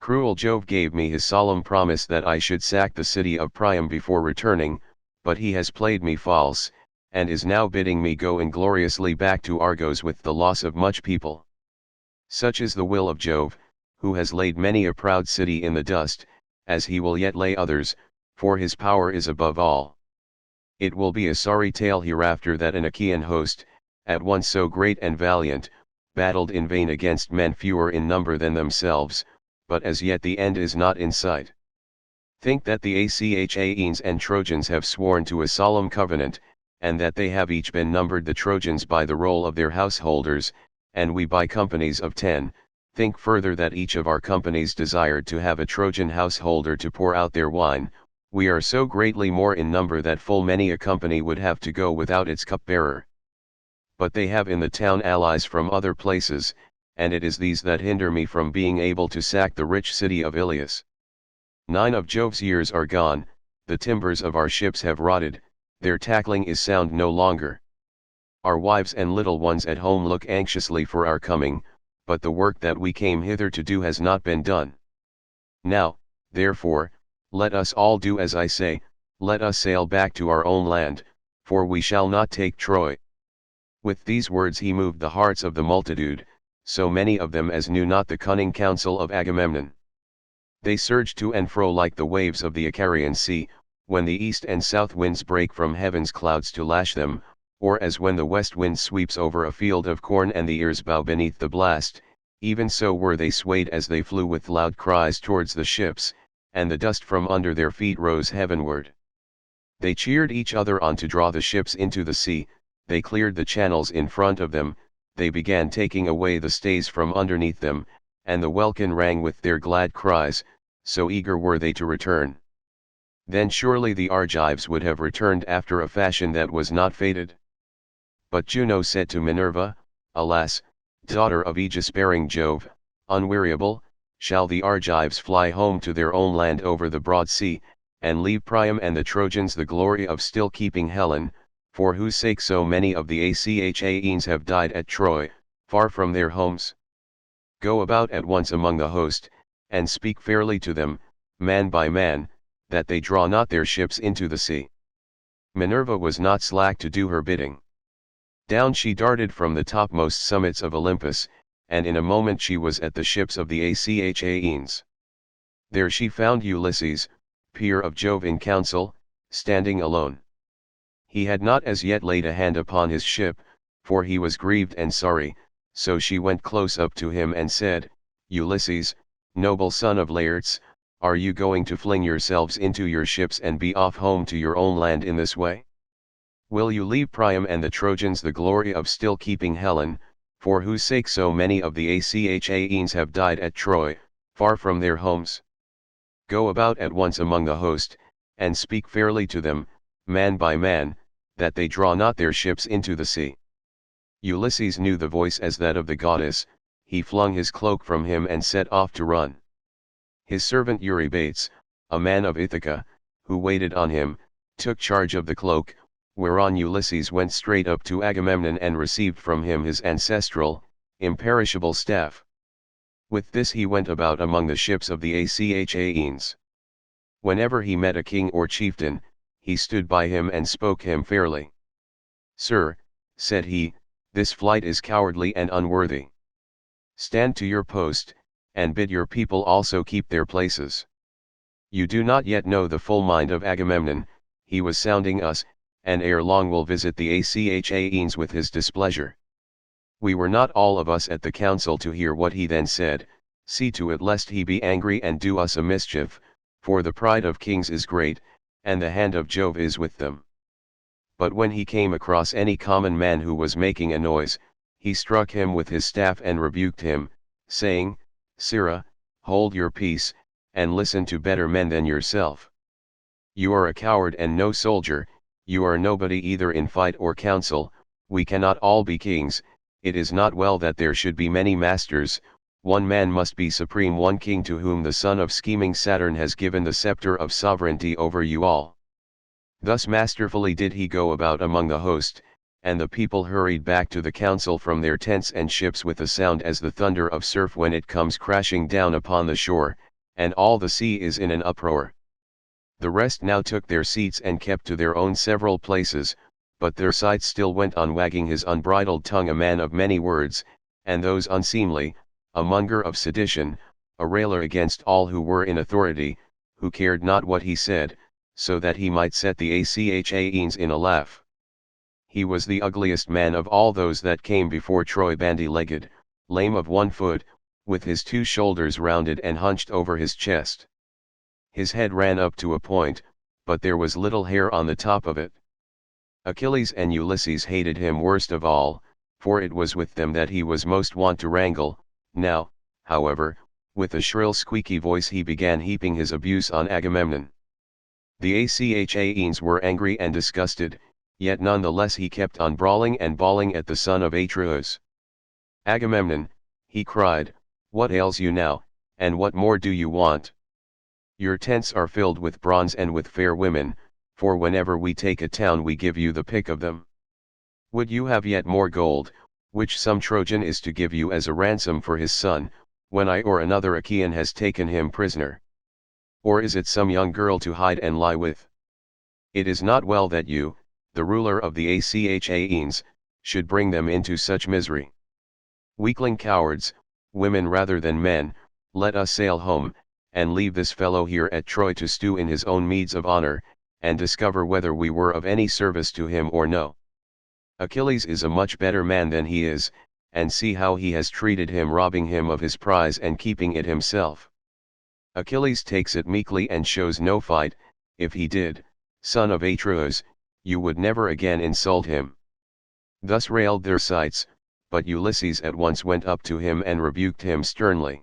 Cruel Jove gave me his solemn promise that I should sack the city of Priam before returning, but he has played me false, and is now bidding me go ingloriously back to Argos with the loss of much people. Such is the will of Jove, who has laid many a proud city in the dust, as he will yet lay others, for his power is above all. It will be a sorry tale hereafter that an Achaean host, at once so great and valiant, battled in vain against men fewer in number than themselves, but as yet the end is not in sight. Think that the Achaeans and Trojans have sworn to a solemn covenant, and that they have each been numbered, the Trojans by the roll of their householders, and we by companies of 10, Think further that each of our companies desired to have a Trojan householder to pour out their wine. We are so greatly more in number that full many a company would have to go without its cupbearer. But they have in the town allies from other places, and it is these that hinder me from being able to sack the rich city of Ilias. 9 of Jove's years are gone, the timbers of our ships have rotted, their tackling is sound no longer. Our wives and little ones at home look anxiously for our coming, but the work that we came hither to do has not been done. Now, therefore, let us all do as I say, let us sail back to our own land, for we shall not take Troy. With these words he moved the hearts of the multitude, so many of them as knew not the cunning counsel of Agamemnon. They surged to and fro like the waves of the Icarian Sea, when the east and south winds break from heaven's clouds to lash them, or as when the west wind sweeps over a field of corn and the ears bow beneath the blast, even so were they swayed as they flew with loud cries towards the ships, and the dust from under their feet rose heavenward. They cheered each other on to draw the ships into the sea, they cleared the channels in front of them, they began taking away the stays from underneath them, and the welkin rang with their glad cries, so eager were they to return. Then surely the Argives would have returned after a fashion that was not fated. But Juno said to Minerva, Alas, daughter of aegis-bearing Jove, unweariable, shall the Argives fly home to their own land over the broad sea, and leave Priam and the Trojans the glory of still keeping Helen, for whose sake so many of the Achaeans have died at Troy, far from their homes? Go about at once among the host, and speak fairly to them, man by man, that they draw not their ships into the sea. Minerva was not slack to do her bidding. Down she darted from the topmost summits of Olympus, and in a moment she was at the ships of the Achaeans. There she found Ulysses, peer of Jove in council, standing alone. He had not as yet laid a hand upon his ship, for he was grieved and sorry, so she went close up to him and said, Ulysses, noble son of Laertes, are you going to fling yourselves into your ships and be off home to your own land in this way? Will you leave Priam and the Trojans the glory of still keeping Helen, for whose sake so many of the Achaeans have died at Troy, far from their homes? Go about at once among the host, and speak fairly to them, man by man, that they draw not their ships into the sea. Ulysses knew the voice as that of the goddess, he flung his cloak from him and set off to run. His servant Eurybates, a man of Ithaca, who waited on him, took charge of the cloak, whereon Ulysses went straight up to Agamemnon and received from him his ancestral, imperishable staff. With this he went about among the ships of the Achaeans. Whenever he met a king or chieftain, he stood by him and spoke him fairly. Sir, said he, this flight is cowardly and unworthy. Stand to your post, and bid your people also keep their places. You do not yet know the full mind of Agamemnon, he was sounding us, and ere long will visit the Achaeans with his displeasure. We were not all of us at the council to hear what he then said, see to it lest he be angry and do us a mischief, for the pride of kings is great, and the hand of Jove is with them. But when he came across any common man who was making a noise, he struck him with his staff and rebuked him, saying, Sirrah, hold your peace, and listen to better men than yourself. You are a coward and no soldier, you are nobody either in fight or council, we cannot all be kings, it is not well that there should be many masters, one man must be supreme, one king to whom the son of scheming Saturn has given the scepter of sovereignty over you all. Thus masterfully did he go about among the host, and the people hurried back to the council from their tents and ships with a sound as the thunder of surf when it comes crashing down upon the shore, and all the sea is in an uproar. The rest now took their seats and kept to their own several places, but their sides still went on wagging his unbridled tongue, a man of many words, and those unseemly, a monger of sedition, a railer against all who were in authority, who cared not what he said, so that he might set the Achaeans in a laugh. He was the ugliest man of all those that came before Troy, bandy-legged, lame of one foot, with his two shoulders rounded and hunched over his chest. His head ran up to a point, but there was little hair on the top of it. Achilles and Ulysses hated him worst of all, for it was with them that he was most wont to wrangle. Now, however, with a shrill squeaky voice he began heaping his abuse on Agamemnon. The Achaeans were angry and disgusted, yet none the less he kept on brawling and bawling at the son of Atreus. "Agamemnon," he cried, "what ails you now, and what more do you want? Your tents are filled with bronze and with fair women, for whenever we take a town we give you the pick of them. Would you have yet more gold, which some Trojan is to give you as a ransom for his son, when I or another Achaean has taken him prisoner? Or is it some young girl to hide and lie with? It is not well that you, the ruler of the Achaeans, should bring them into such misery. Weakling cowards, women rather than men, let us sail home, and leave this fellow here at Troy to stew in his own meeds of honor, and discover whether we were of any service to him or no. Achilles is a much better man than he is, and see how he has treated him, robbing him of his prize and keeping it himself. Achilles takes it meekly and shows no fight. If he did, son of Atreus, you would never again insult him." Thus railed Thersites, but Ulysses at once went up to him and rebuked him sternly.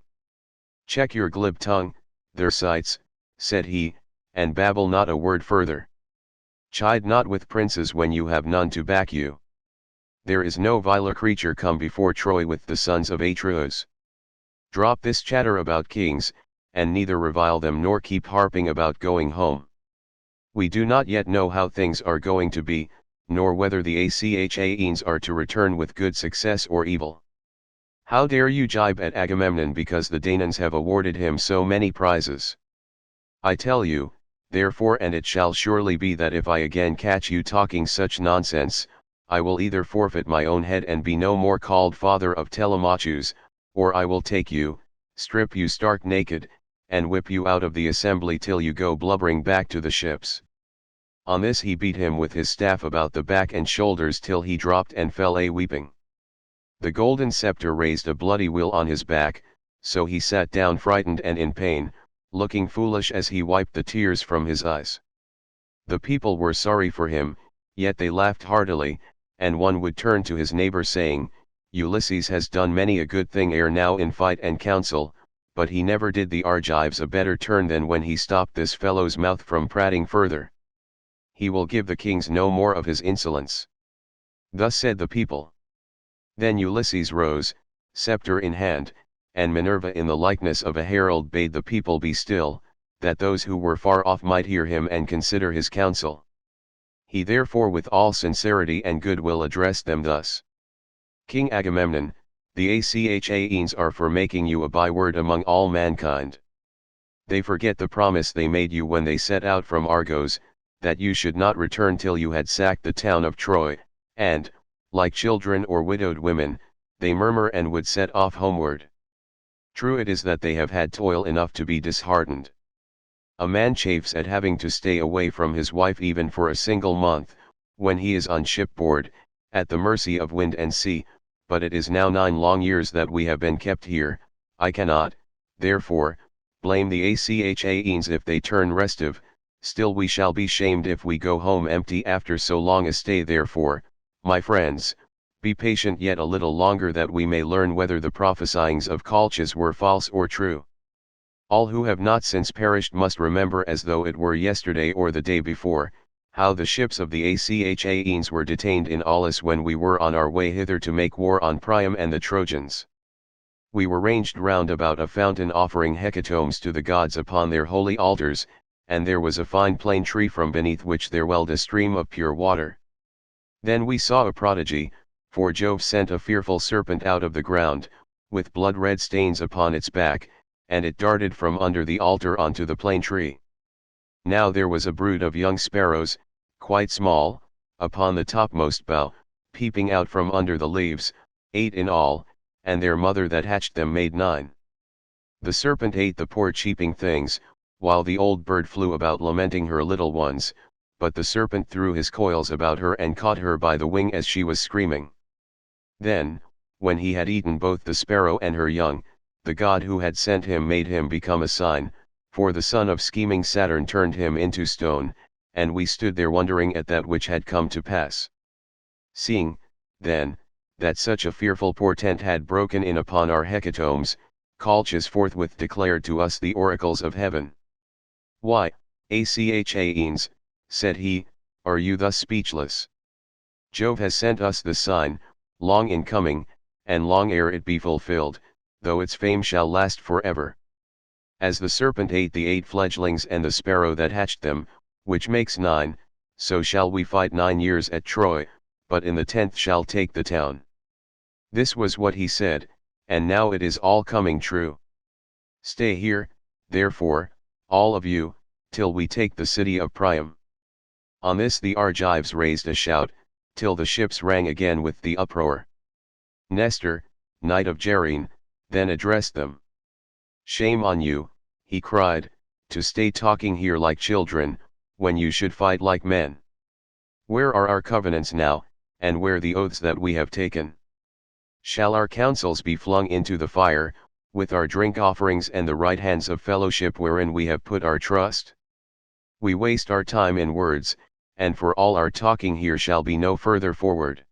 "Check your glib tongue, Thersites," said he, "and babble not a word further. Chide not with princes when you have none to back you. There is no viler creature come before Troy with the sons of Atreus. Drop this chatter about kings, and neither revile them nor keep harping about going home. We do not yet know how things are going to be, nor whether the Achaeans are to return with good success or evil. How dare you jibe at Agamemnon because the Danaans have awarded him so many prizes? I tell you, therefore, and it shall surely be that if I again catch you talking such nonsense, I will either forfeit my own head and be no more called father of Telemachus, or I will take you, strip you stark naked, and whip you out of the assembly till you go blubbering back to the ships." On this he beat him with his staff about the back and shoulders till he dropped and fell a-weeping. The golden scepter raised a bloody weal on his back, so he sat down frightened and in pain, looking foolish as he wiped the tears from his eyes. The people were sorry for him, yet they laughed heartily, and one would turn to his neighbor saying, "Ulysses has done many a good thing ere now in fight and council, but he never did the Argives a better turn than when he stopped this fellow's mouth from prating further. He will give the kings no more of his insolence." Thus said the people. Then Ulysses rose, scepter in hand, and Minerva in the likeness of a herald bade the people be still, that those who were far off might hear him and consider his counsel. He therefore with all sincerity and goodwill addressed them thus: "King Agamemnon, the Achaeans are for making you a byword among all mankind. They forget the promise they made you when they set out from Argos, that you should not return till you had sacked the town of Troy, and, like children or widowed women, they murmur and would set off homeward. True it is that they have had toil enough to be disheartened. A man chafes at having to stay away from his wife even for a single month, when he is on shipboard, at the mercy of wind and sea, but it is now 9 long years that we have been kept here. I cannot, therefore, blame the Achaeans if they turn restive, still we shall be shamed if we go home empty after so long a stay. Therefore, my friends, be patient yet a little longer that we may learn whether the prophesyings of Colchis were false or true. All who have not since perished must remember as though it were yesterday or the day before, how the ships of the Achaeans were detained in Aulis when we were on our way hither to make war on Priam and the Trojans. We were ranged round about a fountain offering hecatombs to the gods upon their holy altars, and there was a fine plane tree from beneath which there welled a stream of pure water. Then we saw a prodigy, for Jove sent a fearful serpent out of the ground, with blood-red stains upon its back, and it darted from under the altar onto the plane tree. Now there was a brood of young sparrows, quite small, upon the topmost bough, peeping out from under the leaves, 8 in all, and their mother that hatched them made 9. The serpent ate the poor cheeping things, while the old bird flew about lamenting her little ones, but the serpent threw his coils about her and caught her by the wing as she was screaming. Then, when he had eaten both the sparrow and her young, the god who had sent him made him become a sign, for the son of scheming Saturn turned him into stone, and we stood there wondering at that which had come to pass. Seeing, then, that such a fearful portent had broken in upon our hecatombs, Calchas forthwith declared to us the oracles of heaven. Why, Achaeans, said he, are you thus speechless? Jove has sent us this sign, long in coming, and long ere it be fulfilled, though its fame shall last forever. As the serpent ate the 8 fledglings and the sparrow that hatched them, which makes 9, so shall we fight 9 years at Troy, but in the 10th shall take the town. This was what he said, and now it is all coming true. Stay here, therefore, all of you, till we take the city of Priam. On this the Argives raised a shout, till the ships rang again with the uproar. Nestor, knight of Gerene, then addressed them. Shame on you, he cried, to stay talking here like children, when you should fight like men. Where are our covenants now, and where the oaths that we have taken? Shall our counsels be flung into the fire, with our drink offerings and the right hands of fellowship wherein we have put our trust? We waste our time in words, and for all our talking here shall be no further forward.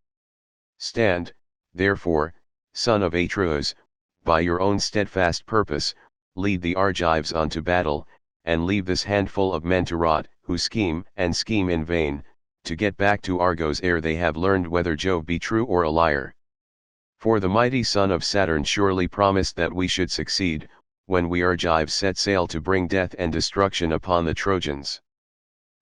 Stand, therefore, son of Atreus, by your own steadfast purpose, lead the Argives on to battle, and leave this handful of men to rot, who scheme in vain, to get back to Argos ere they have learned whether Jove be true or a liar. For the mighty son of Saturn surely promised that we should succeed, when we Argives set sail to bring death and destruction upon the Trojans.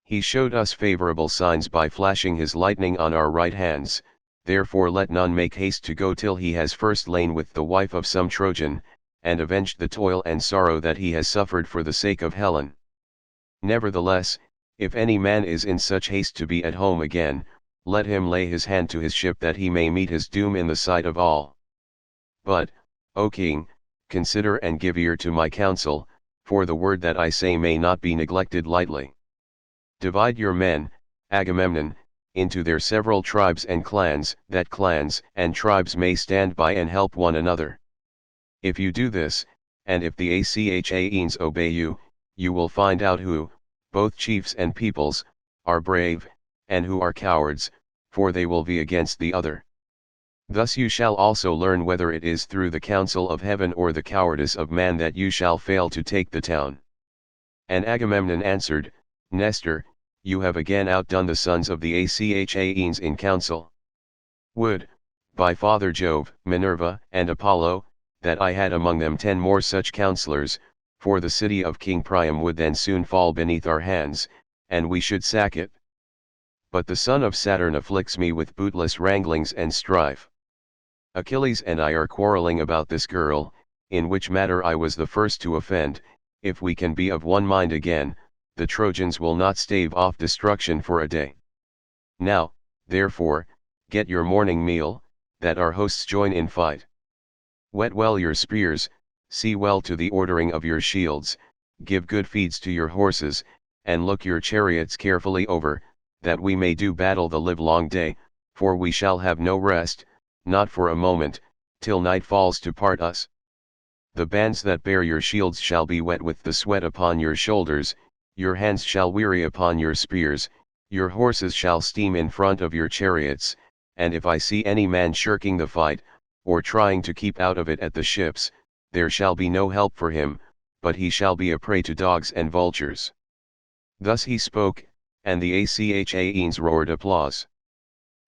He showed us favorable signs by flashing his lightning on our right hands, therefore let none make haste to go till he has first lain with the wife of some Trojan, and avenged the toil and sorrow that he has suffered for the sake of Helen. Nevertheless, if any man is in such haste to be at home again, let him lay his hand to his ship that he may meet his doom in the sight of all. But, O king, consider and give ear to my counsel, for the word that I say may not be neglected lightly. Divide your men, Agamemnon, into their several tribes and clans, that clans and tribes may stand by and help one another. If you do this, and if the Achaeans obey you, you will find out who, both chiefs and peoples, are brave, and who are cowards, for they will be against the other. Thus you shall also learn whether it is through the counsel of heaven or the cowardice of man that you shall fail to take the town. And Agamemnon answered, Nestor, you have again outdone the sons of the Achaeans in counsel. Would, by Father Jove, Minerva, and Apollo, that I had among them 10 more such counselors, for the city of King Priam would then soon fall beneath our hands, and we should sack it. But the son of Saturn afflicts me with bootless wranglings and strife. Achilles and I are quarreling about this girl, in which matter I was the first to offend. If we can be of one mind again, the Trojans will not stave off destruction for a day. Now, therefore, get your morning meal, that our hosts join in fight. Whet well your spears, see well to the ordering of your shields, give good feeds to your horses, and look your chariots carefully over, that we may do battle the livelong day, for we shall have no rest, not for a moment, till night falls to part us. The bands that bear your shields shall be wet with the sweat upon your shoulders, your hands shall weary upon your spears, your horses shall steam in front of your chariots, and if I see any man shirking the fight, or trying to keep out of it at the ships, there shall be no help for him, but he shall be a prey to dogs and vultures. Thus he spoke, and the Achaeans roared applause.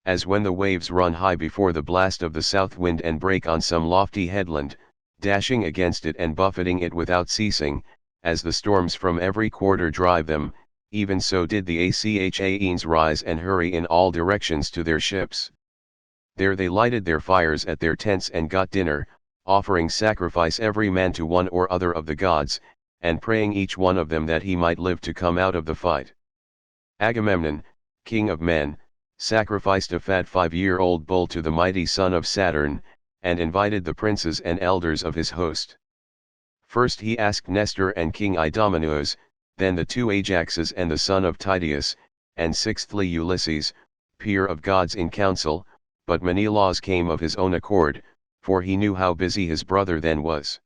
As when the waves run high before the blast of the south wind and break on some lofty headland, dashing against it and buffeting it without ceasing, as the storms from every quarter drive them, even so did the Achaeans rise and hurry in all directions to their ships. There they lighted their fires at their tents and got dinner, offering sacrifice every man to one or other of the gods, and praying each one of them that he might live to come out of the fight. Agamemnon, king of men, sacrificed a fat 5-year-old bull to the mighty son of Saturn, and invited the princes and elders of his host. First he asked Nestor and King Idomeneus, then the 2 Ajaxes and the son of Tydeus, and sixthly Ulysses, peer of gods in council, but Menelaus came of his own accord, for he knew how busy his brother then was.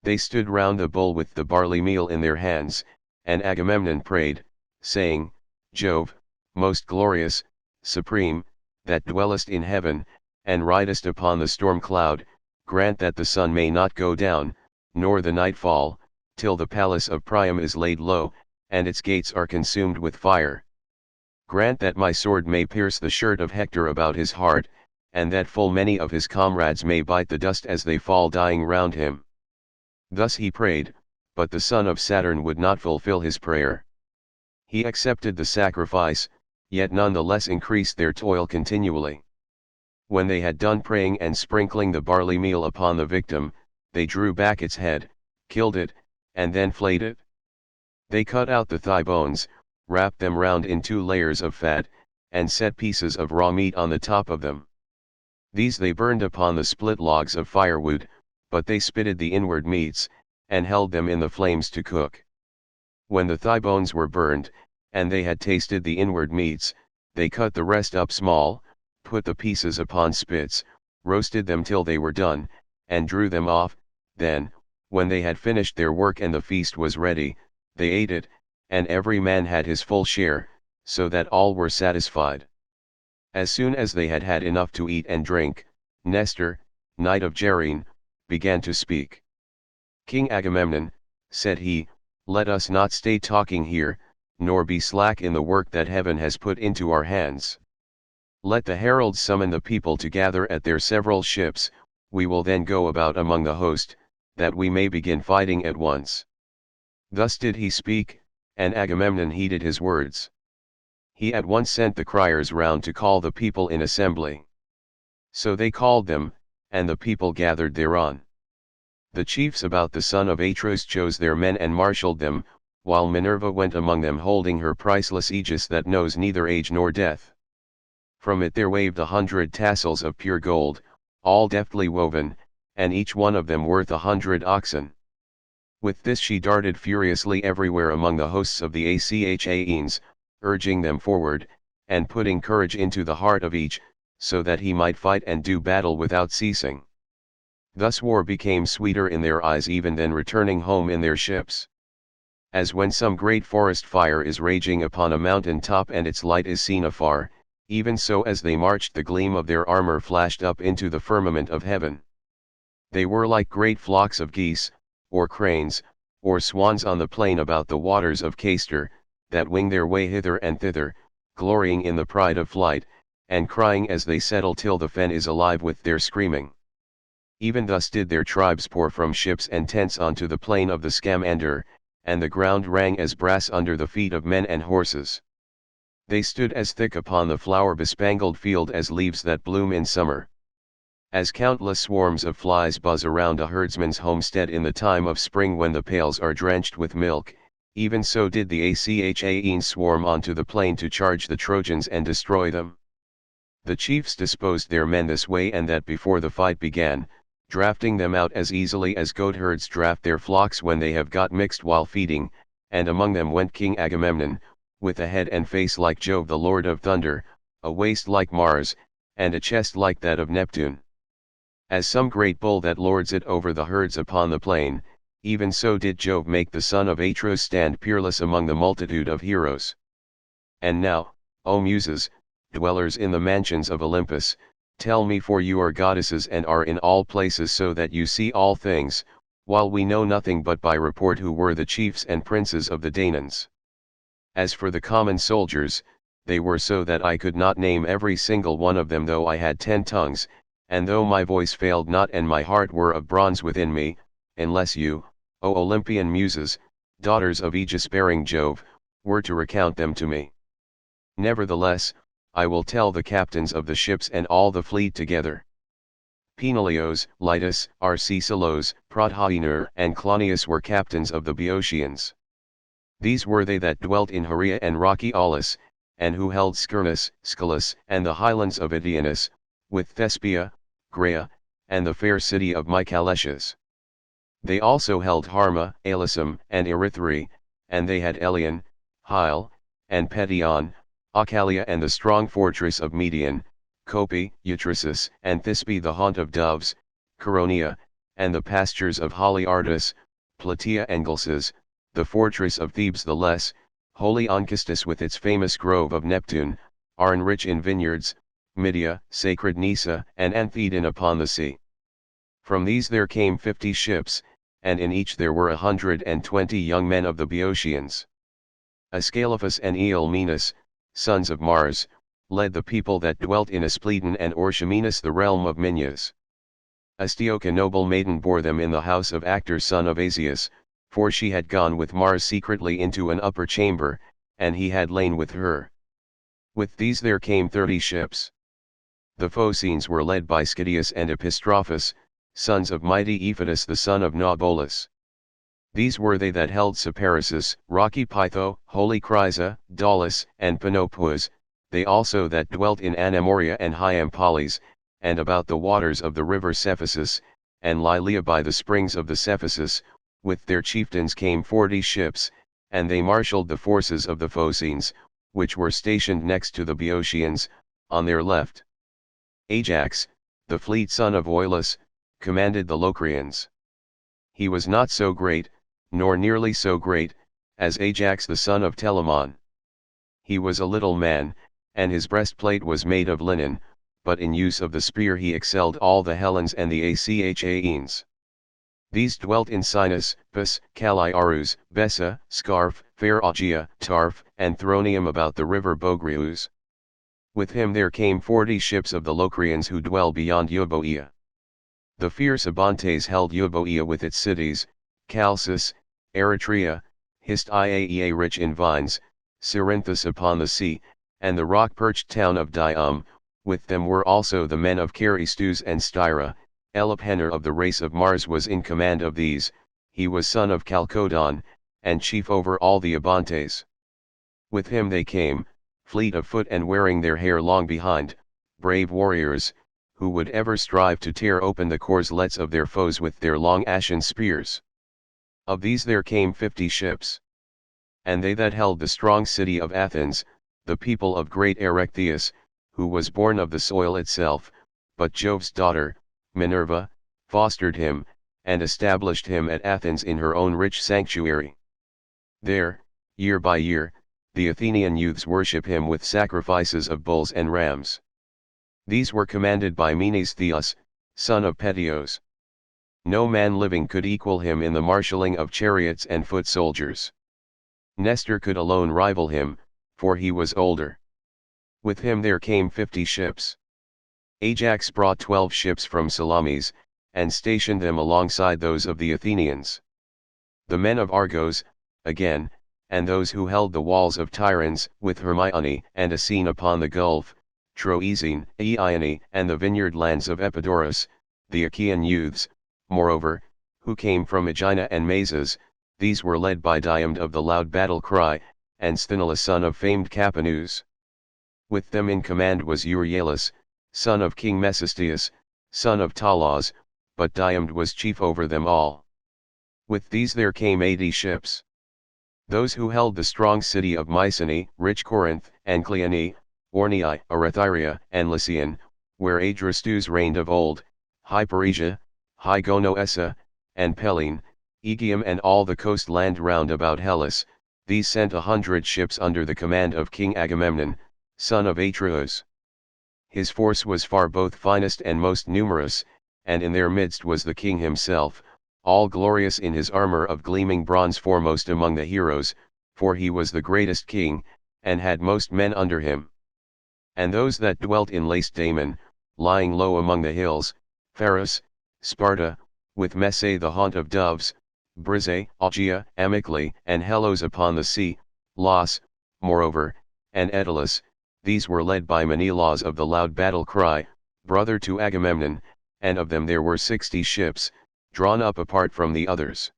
They stood round the bull with the barley meal in their hands, and Agamemnon prayed, saying, Jove, most glorious, supreme, that dwellest in heaven, and ridest upon the storm cloud, grant that the sun may not go down, nor the night fall, till the palace of Priam is laid low, and its gates are consumed with fire. Grant that my sword may pierce the shirt of Hector about his heart, and that full many of his comrades may bite the dust as they fall dying round him. Thus he prayed, but the son of Saturn would not fulfill his prayer. He accepted the sacrifice, yet none the less increased their toil continually. When they had done praying and sprinkling the barley meal upon the victim, they drew back its head, killed it, and then flayed it. They cut out the thigh bones, wrapped them round in 2 layers of fat, and set pieces of raw meat on the top of them. These they burned upon the split logs of firewood, but they spitted the inward meats, and held them in the flames to cook. When the thigh bones were burned, and they had tasted the inward meats, they cut the rest up small, put the pieces upon spits, roasted them till they were done, and drew them off. Then, when they had finished their work and the feast was ready, they ate it, and every man had his full share, so that all were satisfied. As soon as they had had enough to eat and drink, Nestor, knight of Gerene, began to speak. "King Agamemnon," said he, "let us not stay talking here, nor be slack in the work that heaven has put into our hands. Let the heralds summon the people to gather at their several ships, we will then go about among the host, that we may begin fighting at once." Thus did he speak, and Agamemnon heeded his words. He at once sent the criers round to call the people in assembly. So they called them, and the people gathered thereon. The chiefs about the son of Atreus chose their men and marshalled them, while Minerva went among them holding her priceless aegis that knows neither age nor death. From it there waved 100 tassels of pure gold, all deftly woven, and each one of them worth 100 oxen. With this she darted furiously everywhere among the hosts of the Achaeans, urging them forward, and putting courage into the heart of each, so that he might fight and do battle without ceasing. Thus war became sweeter in their eyes even than returning home in their ships. As when some great forest fire is raging upon a mountain top and its light is seen afar, even so as they marched the gleam of their armor flashed up into the firmament of heaven. They were like great flocks of geese, or cranes, or swans on the plain about the waters of Castor, that wing their way hither and thither, glorying in the pride of flight, and crying as they settle till the fen is alive with their screaming. Even thus did their tribes pour from ships and tents onto the plain of the Scamander, and the ground rang as brass under the feet of men and horses. They stood as thick upon the flower-bespangled field as leaves that bloom in summer. As countless swarms of flies buzz around a herdsman's homestead in the time of spring when the pails are drenched with milk, even so did the Achaeans swarm onto the plain to charge the Trojans and destroy them. The chiefs disposed their men this way and that before the fight began, drafting them out as easily as goatherds draft their flocks when they have got mixed while feeding, and among them went King Agamemnon, with a head and face like Jove the Lord of Thunder, a waist like Mars, and a chest like that of Neptune. As some great bull that lords it over the herds upon the plain, even so did Jove make the son of Atreus stand peerless among the multitude of heroes. And now, O Muses, dwellers in the mansions of Olympus, tell me, for you are goddesses and are in all places so that you see all things, while we know nothing but by report who were the chiefs and princes of the Danaans. As for the common soldiers, they were so that I could not name every single one of them though I had 10 tongues, and though my voice failed not and my heart were of bronze within me, unless you, O Olympian Muses, daughters of aegis-bearing Jove, were to recount them to me. Nevertheless, I will tell the captains of the ships and all the fleet together. Peneleos, Lytus, Arcesilos, Prothoenor and Clonius were captains of the Boeotians. These were they that dwelt in Hyria and rocky Aulis, and who held Skirnus, Scalus, and the highlands of Idaeanus, with Thespia, Graea, and the fair city of Mycalessus. They also held Harma, Alisum, and Erythrae, and they had Elion, Hyle, and Petion, Ocalia and the strong fortress of Median, Copi, Eutrisus, and Thisbe the haunt of doves, Caronia, and the pastures of Haliartus, Plataea and Gilces, the fortress of Thebes the less, holy Onchystus with its famous grove of Neptune, Arne rich in vineyards, Mydia, sacred Nisa, and Anthedon upon the sea. From these there came 50 ships, and in each there were 120 young men of the Boeotians. Ascalaphus and Eilmenus, sons of Mars, led the people that dwelt in Aspledon and Orchomenus the realm of Minyas. Astyoche a noble maiden bore them in the house of Actor son of Asius, for she had gone with Mars secretly into an upper chamber, and he had lain with her. With these there came 30 ships. The Phocines were led by Scydius and Epistrophus, sons of mighty Ephitus the son of Naubolus. These were they that held Cyparissus, rocky Pytho, holy Chrysa, Daulis, and Panopoeus, they also that dwelt in Anamoria and Hyampolis, and about the waters of the river Cephisus, and Lilia by the springs of the Cephisus, with their chieftains came 40 ships, and they marshalled the forces of the Phocines, which were stationed next to the Boeotians, on their left. Ajax, the fleet son of Oilus, commanded the Locrians. He was not so great, nor nearly so great, as Ajax the son of Telamon. He was a little man, and his breastplate was made of linen, but in use of the spear he excelled all the Hellenes and the Achaeans. These dwelt in Sinus, Pus, Calliarus, Bessa, Scarf, fair Augia, Tarf, and Thronium about the river Bogrius. With him there came 40 ships of the Locrians who dwell beyond Euboea. The fierce Abantes held Euboea with its cities, Chalcis, Eretria, Histiaea rich in vines, Cerinthus upon the sea, and the rock-perched town of Dium. With them were also the men of Carystus and Styra. Eliphaner of the race of Mars was in command of these, he was son of Chalcodon, and chief over all the Abantes. With him they came, fleet of foot and wearing their hair long behind, brave warriors, who would ever strive to tear open the corslets of their foes with their long ashen spears. Of these there came 50 ships. And they that held the strong city of Athens, the people of great Erechtheus, who was born of the soil itself, but Jove's daughter, Minerva, fostered him, and established him at Athens in her own rich sanctuary. There, year by year, the Athenian youths worship him with sacrifices of bulls and rams. These were commanded by Menestheus, son of Petios. No man living could equal him in the marshalling of chariots and foot soldiers. Nestor could alone rival him, for he was older. With him there came 50 ships. Ajax brought 12 ships from Salamis, and stationed them alongside those of the Athenians. The men of Argos, again, and those who held the walls of Tiryns, with Hermione and Asine upon the gulf, Troezene, Eione, and the vineyard lands of Epidaurus, the Achaean youths, moreover, who came from Aegina and Mazas, these were led by Diomed of the loud battle cry, and Sthenelus son of famed Capaneus. With them in command was Euryalus, son of King Mecisteus, son of Talos, but Diomed was chief over them all. With these there came 80 ships. Those who held the strong city of Mycenae, rich Corinth, and Cleone, Ornei, Erethyria, and Lycian, where Adrastus reigned of old, Hyperesia, Hygonoessa, and Pellene, Aegium and all the coast land round about Hellas, these sent 100 ships under the command of King Agamemnon, son of Atreus. His force was far both finest and most numerous, and in their midst was the king himself, all glorious in his armor of gleaming bronze, foremost among the heroes, for he was the greatest king, and had most men under him. And those that dwelt in Lacedaemon, lying low among the hills, Pharos, Sparta, with Messae the haunt of doves, Brisae, Augia, Amyclae, and Helos upon the sea, Los, moreover, and Aetalus, these were led by Menelaus of the loud battle cry, brother to Agamemnon, and of them there were 60 ships, drawn up apart from the others.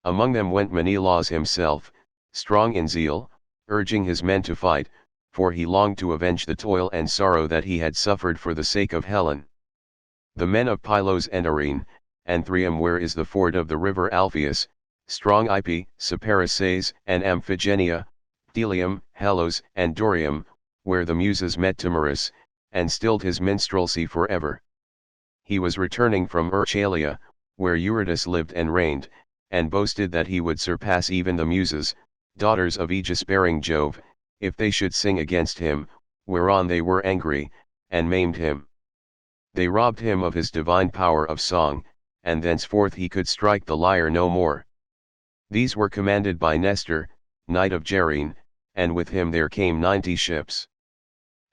Among them went Menelaus himself, strong in zeal, urging his men to fight, for he longed to avenge the toil and sorrow that he had suffered for the sake of Helen. The men of Pylos and Arene, and Threum where is the ford of the river Alpheus, strong Ipy, Cyparisses, and Amphigenia, Delium, Helos, and Dorium, where the Muses met Timorous, and stilled his minstrelsy forever. He was returning from Erchalia, where Eurytus lived and reigned, and boasted that he would surpass even the Muses, daughters of aegis-bearing Jove, if they should sing against him, whereon they were angry, and maimed him. They robbed him of his divine power of song, and thenceforth he could strike the lyre no more. These were commanded by Nestor, knight of Gerene, and with him there came 90 ships.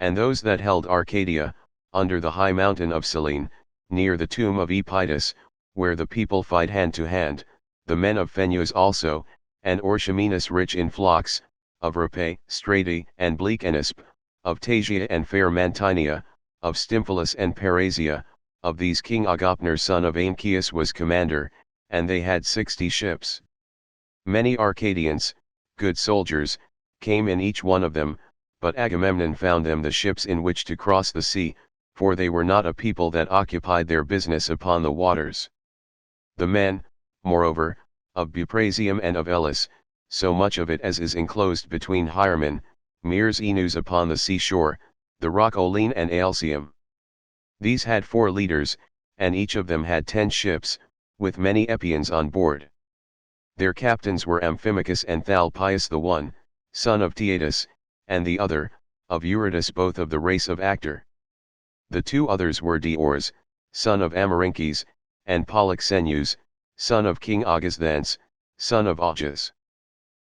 And those that held Arcadia, under the high mountain of Cyllene, near the tomb of Epidus, where the people fight hand to hand, the men of Pheneus also, and Orchomenus rich in flocks, of Rapae, Strati, and bleak Enisp, of Tasia and fair Mantinia, of Stymphalus and Parasia, of these King Agopner son of Anchius was commander, and they had 60 ships. Many Arcadians, good soldiers, came in each one of them, but Agamemnon found them the ships in which to cross the sea, for they were not a people that occupied their business upon the waters. The men, moreover, of Buprasium and of Elis, so much of it as is enclosed between Hiermen, Meres Enus upon the seashore, the rock Oline and Alcium. These had 4 leaders, and each of them had 10 ships, with many Epeans on board. Their captains were Amphimachus and Thalpius the one, son of Teudas, and the other, of Eurytus, both of the race of Actor. The 2 others were Diores, son of Amarinches, and Polyxenus, son of King Agasthens, son of Augeas.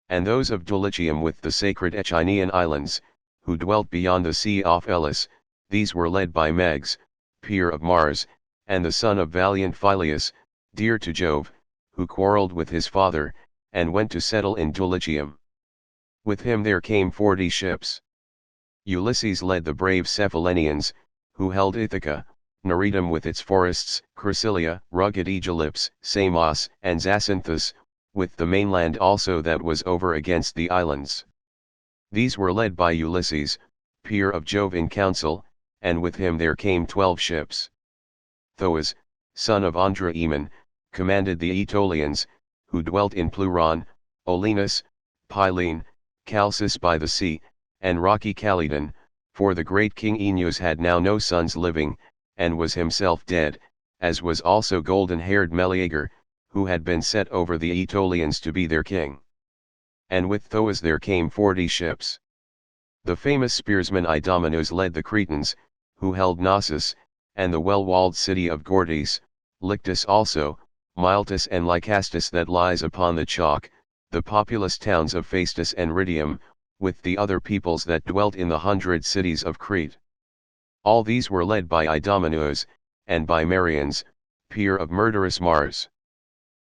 And those of Dulichium with the sacred Echinian islands, who dwelt beyond the sea off Elis, these were led by Meges, peer of Mars, and the son of valiant Phyleus, dear to Jove, who quarrelled with his father, and went to settle in Dulichium. With him there came 40 ships. Ulysses led the brave Cephallenians, who held Ithaca, Neritum with its forests, Chrysilla, rugged Aegyptus, Samos, and Zacynthus, with the mainland also that was over against the islands. These were led by Ulysses, peer of Jove in council, and with him there came 12 ships. Thoas, son of Andraemon, commanded the Aetolians, who dwelt in Pleuron, Olenus, Pylene, Chalcis by the sea, and rocky Calydon, for the great king Aeneas had now no sons living, and was himself dead, as was also golden-haired Meleager, who had been set over the Aetolians to be their king. And with Thoas there came 40 ships. The famous spearsman Idomeneus led the Cretans, who held Knossos, and the well-walled city of Gortys, Lyctus also, Miletus and Lycastus that lies upon the chalk, the populous towns of Phaestus and Rhydium, with the other peoples that dwelt in the 100 cities of Crete. All these were led by Idomeneus, and by Marians, peer of murderous Mars.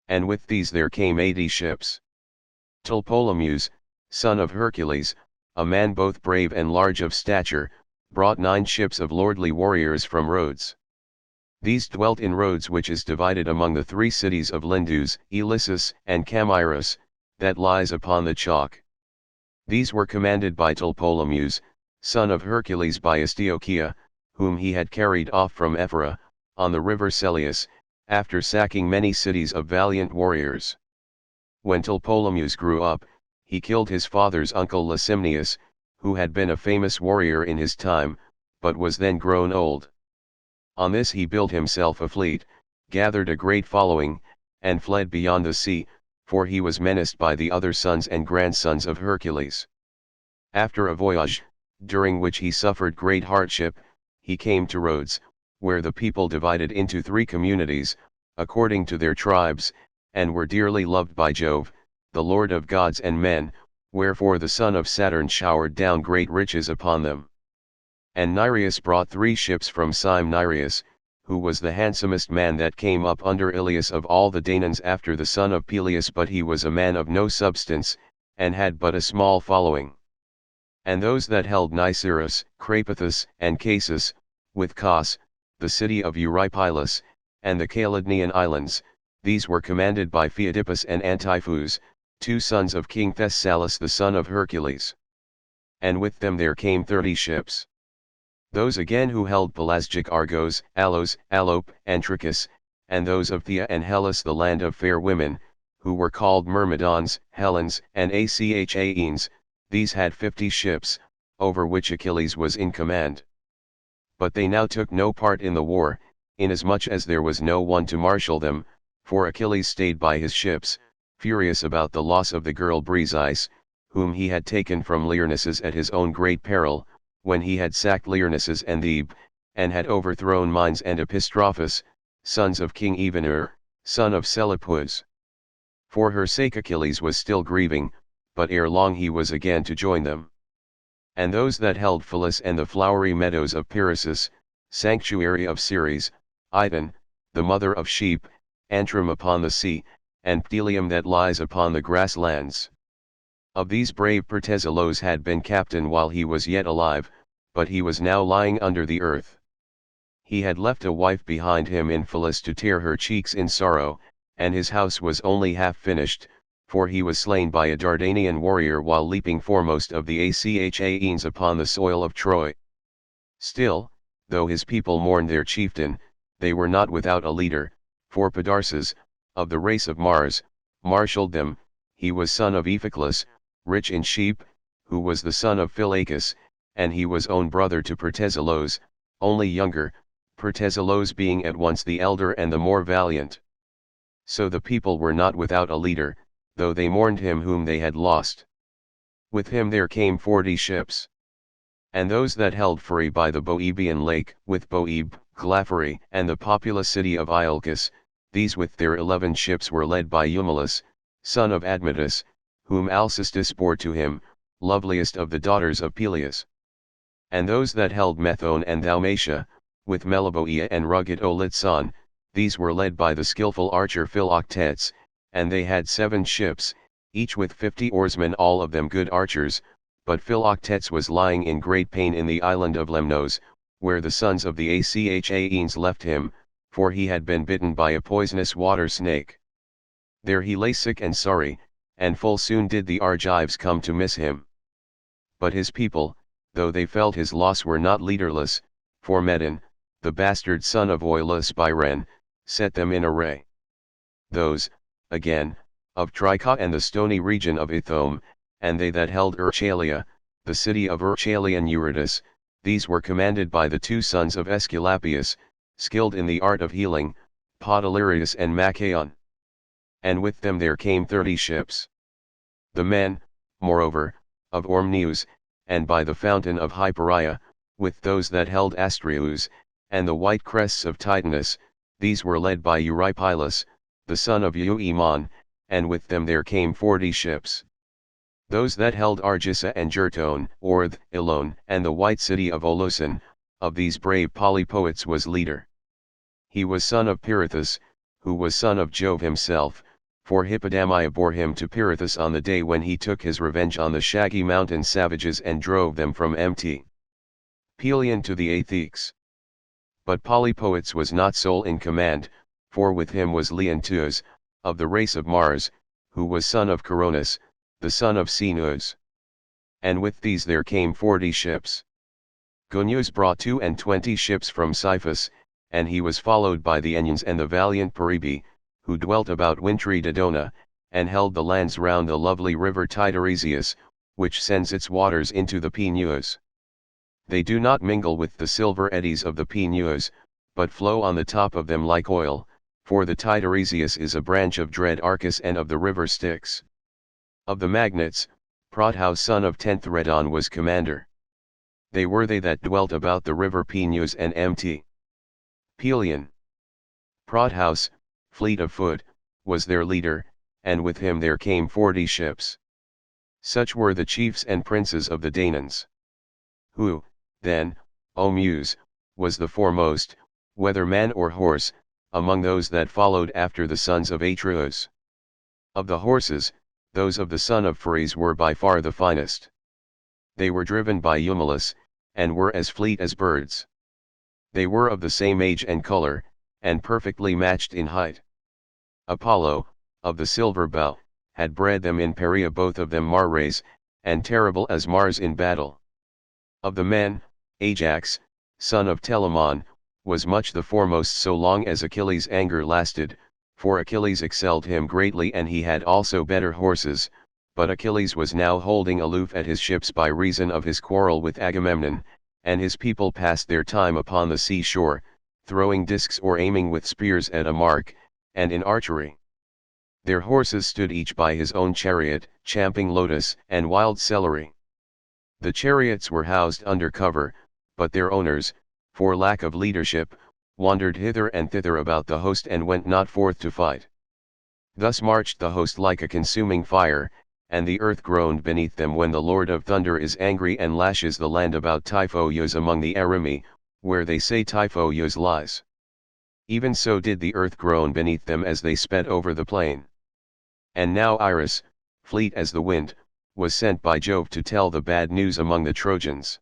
And with these there came 80 ships. Tlepolemus, son of Hercules, a man both brave and large of stature, brought 9 ships of lordly warriors from Rhodes. These dwelt in Rhodes, which is divided among the 3 cities of Lindus, Elissus, and Camyrus, that lies upon the chalk. These were commanded by Tlepolemus, son of Hercules by Astyochea, whom he had carried off from Ephyra, on the river Celius, after sacking many cities of valiant warriors. When Tlepolemus grew up, he killed his father's uncle Lysimnius, who had been a famous warrior in his time, but was then grown old. On this he built himself a fleet, gathered a great following, and fled beyond the sea, for he was menaced by the other sons and grandsons of Hercules. After a voyage, during which he suffered great hardship, he came to Rhodes, where the people divided into 3 communities, according to their tribes, and were dearly loved by Jove, the Lord of gods and men, wherefore the son of Saturn showered down great riches upon them. And Nireus brought 3 ships from Syme. Nireus, who was the handsomest man that came up under Ilias of all the Danaans after the son of Peleus, but he was a man of no substance, and had but a small following. And those that held Niceros, Crapathus, and Casus, with Cos, the city of Eurypylus, and the Calydnian islands, these were commanded by Pheidipus and Antiphus, 2 sons of King Thessalus the son of Hercules. And with them there came 30 ships. Those again who held Pelasgic Argos, Alos, Alope, and Trachis, and those of Thea and Hellas the land of fair women, who were called Myrmidons, Helens, and Achaeans, these had 50 ships, over which Achilles was in command. But they now took no part in the war, inasmuch as there was no one to marshal them, for Achilles stayed by his ships, furious about the loss of the girl Briseis, whom he had taken from Lyrnessus at his own great peril, when he had sacked Lyrnessus and Thebe, and had overthrown Mines and Epistrophus, sons of King Evenur, son of Seleucus. For her sake Achilles was still grieving, but ere long he was again to join them. And those that held Phyllis and the flowery meadows of Pyrrhasus, sanctuary of Ceres, Iton, the mother of sheep, Antrim upon the sea, and Pteleum that lies upon the grasslands. Of these brave Pertesalos had been captain while he was yet alive, but he was now lying under the earth. He had left a wife behind him in Phyllis to tear her cheeks in sorrow, and his house was only half finished, for he was slain by a Dardanian warrior while leaping foremost of the Achaeans upon the soil of Troy. Still, though his people mourned their chieftain, they were not without a leader, for Podarces, of the race of Mars, marshalled them. He was son of Iphiclus, rich in sheep, who was the son of Phylacus, and he was own brother to Pertesalos, only younger, Pertesalos being at once the elder and the more valiant. So the people were not without a leader, though they mourned him whom they had lost. With him there came 40 ships. And those that held Pherae by the Boeotian lake, with Boebe, Glaphyrae, and the populous city of Iolcus, these with their 11 ships were led by Eumelus, son of Admetus, whom Alcestis bore to him, loveliest of the daughters of Peleus. And those that held Methone and Dalmatia, with Meliboea and rugged Olitson, these were led by the skilful archer Philoctetes, and they had 7 ships, each with 50 oarsmen, all of them good archers. But Philoctetes was lying in great pain in the island of Lemnos, where the sons of the Achaeans left him, for he had been bitten by a poisonous water snake. There he lay sick and sorry, and full soon did the Argives come to miss him. But his people, though they felt his loss, were not leaderless, for Medon, the bastard son of Oilus Byron, set them in array. Those, again, of Trica and the stony region of Ithome, and they that held Erchalia, the city of Erchalian Eurytus, these were commanded by the 2 sons of Aesculapius, skilled in the art of healing, Podalirius and Machaon. And with them there came 30 ships. The men, moreover, of Ormneus, and by the fountain of Hypereia, with those that held Astrius, and the white crests of Titanus, these were led by Eurypylus, the son of Euaemon, and with them there came 40 ships. Those that held Argissa and Gertone, Orth, Elone, and the white city of Olusin, of these brave Polypoetes was leader. He was son of Pirithous, who was son of Jove himself, for Hippodamia bore him to Pirithous on the day when he took his revenge on the shaggy mountain savages and drove them from Mt. Pelion to the Aetheks. But Polypoetes was not sole in command, for with him was Leonteus, of the race of Mars, who was son of Coronis, the son of Sinus. And with these there came 40 ships. Gonius brought 22 ships from Cyphus, and he was followed by the Enyans and the valiant Peribi, who dwelt about wintry Dodona, and held the lands round the lovely river Titaresius, which sends its waters into the Peneus. They do not mingle with the silver eddies of the Peneus, but flow on the top of them like oil, for the Titaresius is a branch of dread Arcus and of the river Styx. Of the Magnates, Prothouse son of Tenthredon was commander. They were they that dwelt about the river Peneus and Mt. Pelion. Prothouse, fleet of foot, was their leader, and with him there came 40 ships. Such were the chiefs and princes of the Danaans. Who, then, O Muse, was the foremost, whether man or horse, among those that followed after the sons of Atreus? Of the horses, those of the son of Pheres were by far the finest. They were driven by Eumelus, and were as fleet as birds. They were of the same age and color, and perfectly matched in height. Apollo, of the silver bow, had bred them in Perea, both of them Mares, and terrible as Mars in battle. Of the men, Ajax, son of Telamon, was much the foremost so long as Achilles' anger lasted, for Achilles excelled him greatly and he had also better horses, but Achilles was now holding aloof at his ships by reason of his quarrel with Agamemnon, and his people passed their time upon the sea shore, throwing discs or aiming with spears at a mark, and in archery. Their horses stood each by his own chariot, champing lotus and wild celery. The chariots were housed under cover, but their owners, for lack of leadership, wandered hither and thither about the host and went not forth to fight. Thus marched the host like a consuming fire, and the earth groaned beneath them when the Lord of Thunder is angry and lashes the land about Typhoeus among the Eremi, where they say Typhoeus lies. Even so did the earth groan beneath them as they sped over the plain. And now Iris, fleet as the wind, was sent by Jove to tell the bad news among the Trojans.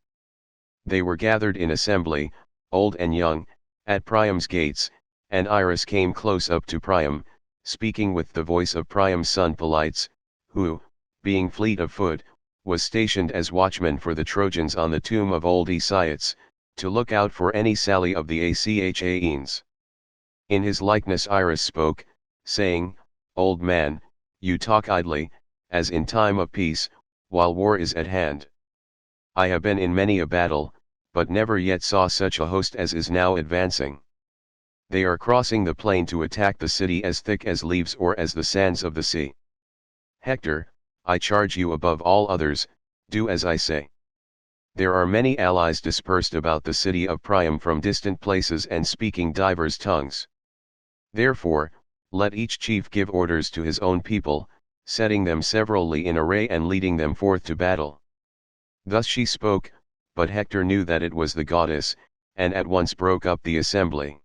They were gathered in assembly, old and young, at Priam's gates, and Iris came close up to Priam, speaking with the voice of Priam's son Polites, who, being fleet of foot, was stationed as watchman for the Trojans on the tomb of old Aeschylus, to look out for any sally of the Achaeans. In his likeness Iris spoke, saying, Old man, you talk idly, as in time of peace, while war is at hand. I have been in many a battle, but never yet saw such a host as is now advancing. They are crossing the plain to attack the city as thick as leaves or as the sands of the sea. Hector, I charge you above all others, do as I say. There are many allies dispersed about the city of Priam from distant places and speaking divers tongues. Therefore, let each chief give orders to his own people, setting them severally in array and leading them forth to battle. Thus she spoke, but Hector knew that it was the goddess, and at once broke up the assembly.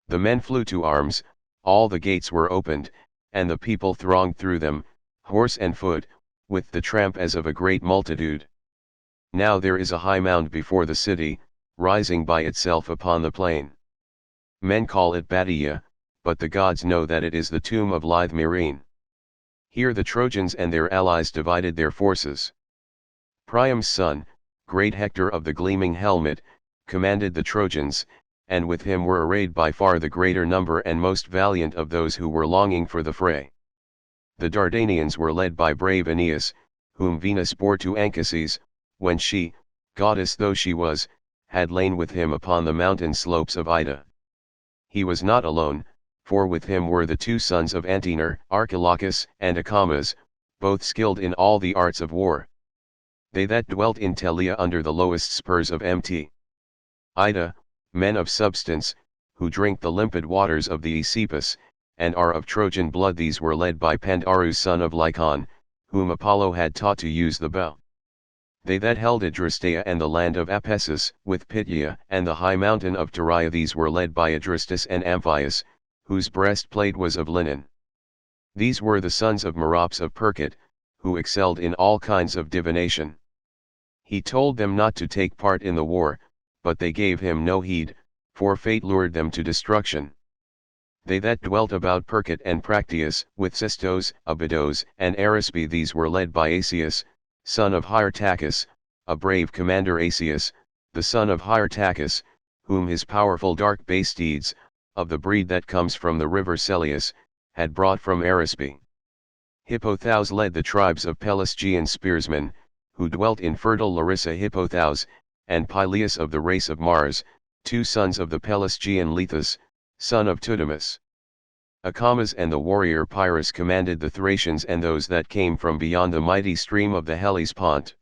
The men flew to arms, all the gates were opened, and the people thronged through them, horse and foot, with the tramp as of a great multitude. Now there is a high mound before the city, rising by itself upon the plain. Men call it Batia, but the gods know that it is the tomb of lithe Myrine. Here the Trojans and their allies divided their forces. Priam's son, great Hector of the gleaming helmet, commanded the Trojans, and with him were arrayed by far the greater number and most valiant of those who were longing for the fray. The Dardanians were led by brave Aeneas, whom Venus bore to Anchises, when she, goddess though she was, had lain with him upon the mountain slopes of Ida. He was not alone, for with him were the two sons of Antenor, Archilochus and Acamas, both skilled in all the arts of war. They that dwelt in Telea under the lowest spurs of Mt. Ida, men of substance, who drink the limpid waters of the Aesepus, and are of Trojan blood. These were led by Pandarus son of Lycon, whom Apollo had taught to use the bow. They that held Adrastea and the land of Apessus, with Pythia and the high mountain of Tyria. These were led by Adrastus and Amphius, whose breastplate was of linen. These were the sons of Merops of Percet, who excelled in all kinds of divination. He told them not to take part in the war, but they gave him no heed, for fate lured them to destruction. They that dwelt about Percet and Practius, with Sestos, Abydos, and Arisbe. These were led by Asius, son of Hyrtacus, a brave commander. Asius, the son of Hyrtacus, whom his powerful dark bay steeds, of the breed that comes from the river Celius, had brought from Arisbe. Hippothous led the tribes of Pelasgian spearsmen, who dwelt in fertile Larissa. Hippothous, and Pyleus of the race of Mars, two sons of the Pelasgian Lethus, son of Ptolemus. Acamas and the warrior Pyrrhus commanded the Thracians and those that came from beyond the mighty stream of the Hellespont.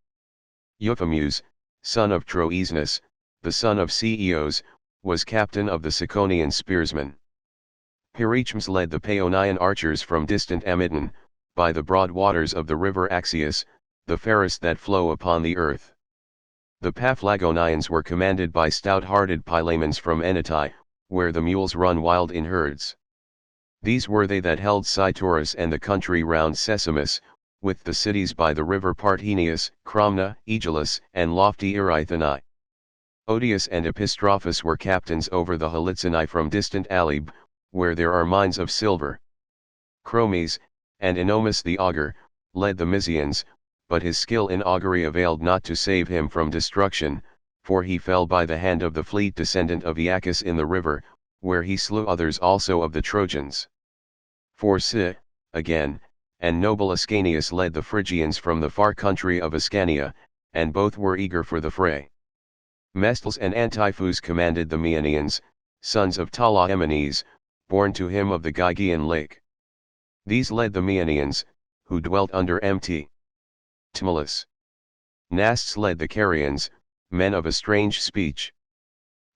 Euphemus, son of Troesnus, the son of Ceos, was captain of the Ciconian spearsmen. Perichmus led the Paeonian archers from distant Amyton, by the broad waters of the river Axius, the fairest that flow upon the earth. The Paphlagonians were commanded by stout-hearted Pylamons from Enetae, where the mules run wild in herds. These were they that held Cytorus and the country round Sesamus, with the cities by the river Parthenius, Cromna, Aegialus, and lofty Erythinae. Odius and Epistrophus were captains over the Halitzinae from distant Alebe, where there are mines of silver. Chromes, and Enomus the augur, led the Mysians, but his skill in augury availed not to save him from destruction, for he fell by the hand of the fleet descendant of Aeacus in the river, where he slew others also of the Trojans. For again, and noble Ascanius led the Phrygians from the far country of Ascania, and both were eager for the fray. Mestles and Antiphus commanded the Maeonians, sons of Talaemenes, born to him of the Gygaean lake. These led the Maeonians, who dwelt under Mt. Tmolus. Nasts led the Carians, men of a strange speech.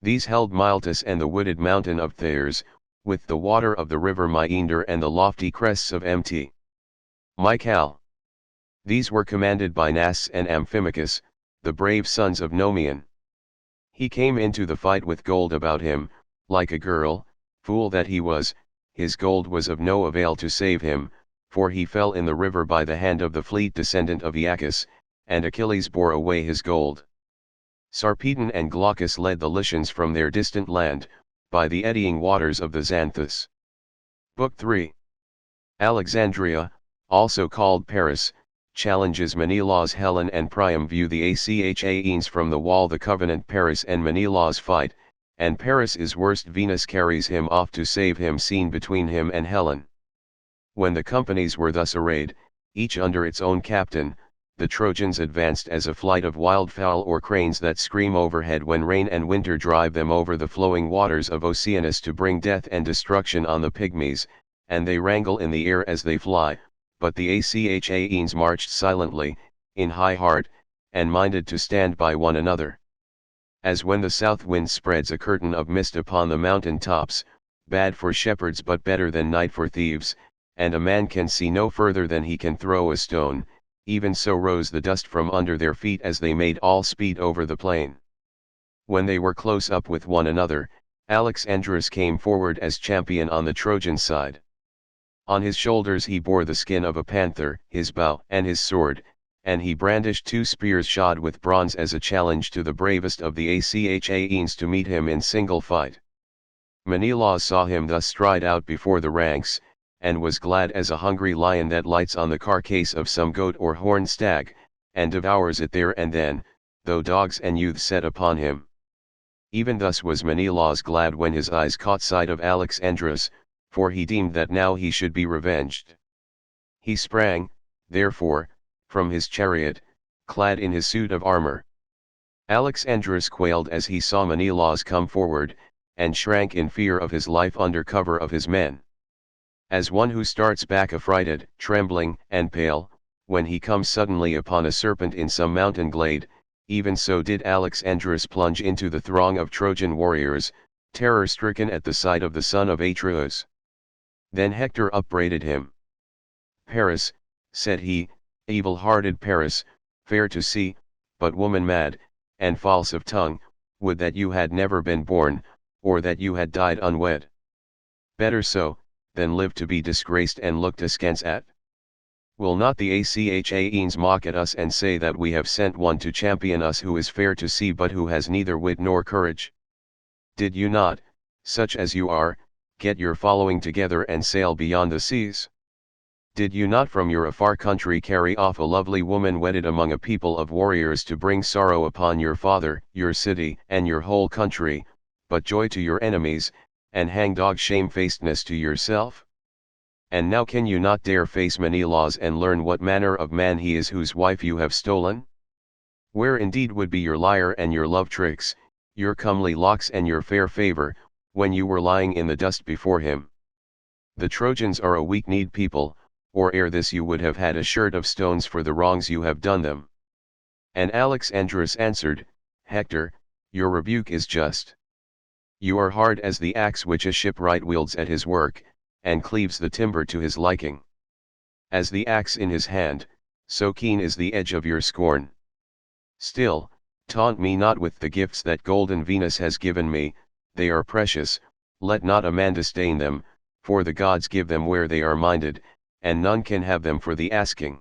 These held Miletus and the wooded mountain of Theirs, with the water of the river Maeander and the lofty crests of Mt. Mycale. These were commanded by Nas and Amphimachus, the brave sons of Nomion. He came into the fight with gold about him, like a girl, fool that he was. His gold was of no avail to save him, for he fell in the river by the hand of the fleet descendant of Aeacus, and Achilles bore away his gold. Sarpedon and Glaucus led the Lycians from their distant land, by the eddying waters of the Xanthus. Book 3. Alexandria, also called Paris, challenges Menelaus. Helen and Priam view the Achaeans from the wall. The covenant Paris and Menelaus fight, and Paris is worst. Venus carries him off to save him. Scene between him and Helen. When the companies were thus arrayed, each under its own captain, the Trojans advanced as a flight of wildfowl or cranes that scream overhead when rain and winter drive them over the flowing waters of Oceanus to bring death and destruction on the pygmies, and they wrangle in the air as they fly. But the Achaeans marched silently, in high heart, and minded to stand by one another. As when the south wind spreads a curtain of mist upon the mountain tops, bad for shepherds but better than night for thieves, and a man can see no further than he can throw a stone, even so rose the dust from under their feet as they made all speed over the plain. When they were close up with one another, Alexandrus came forward as champion on the Trojan side. On his shoulders he bore the skin of a panther, his bow and his sword, and he brandished 2 spears shod with bronze as a challenge to the bravest of the Achaeans to meet him in single fight. Menelaus saw him thus stride out before the ranks, and was glad as a hungry lion that lights on the carcass of some goat or horned stag, and devours it there and then, though dogs and youths set upon him. Even thus was Menelaus glad when his eyes caught sight of Alexandrus, for he deemed that now he should be revenged. He sprang, therefore, from his chariot, clad in his suit of armor. Alexandrus quailed as he saw Menelaus come forward, and shrank in fear of his life under cover of his men. As one who starts back affrighted, trembling, and pale, when he comes suddenly upon a serpent in some mountain glade, even so did Alexandrus plunge into the throng of Trojan warriors, terror-stricken at the sight of the son of Atreus. Then Hector upbraided him. "Paris," said he, "evil-hearted Paris, fair to see, but woman-mad, and false of tongue, would that you had never been born, or that you had died unwed. Better so, than live to be disgraced and looked askance at. Will not the Achaeans mock at us and say that we have sent one to champion us who is fair to see but who has neither wit nor courage? Did you not, such as you are, get your following together and sail beyond the seas? Did you not from your afar country carry off a lovely woman wedded among a people of warriors to bring sorrow upon your father, your city, and your whole country, but joy to your enemies, and hang-dog shamefacedness to yourself? And now can you not dare face Menelaus and learn what manner of man he is whose wife you have stolen? Where indeed would be your lyre and your love tricks, your comely locks and your fair favor, when you were lying in the dust before him? The Trojans are a weak-kneed people, or ere this you would have had a shirt of stones for the wrongs you have done them." And Alexandrus answered, "Hector, your rebuke is just. You are hard as the axe which a shipwright wields at his work, and cleaves the timber to his liking. As the axe in his hand, so keen is the edge of your scorn. Still, taunt me not with the gifts that golden Venus has given me, they are precious, let not a man disdain them, for the gods give them where they are minded, and none can have them for the asking.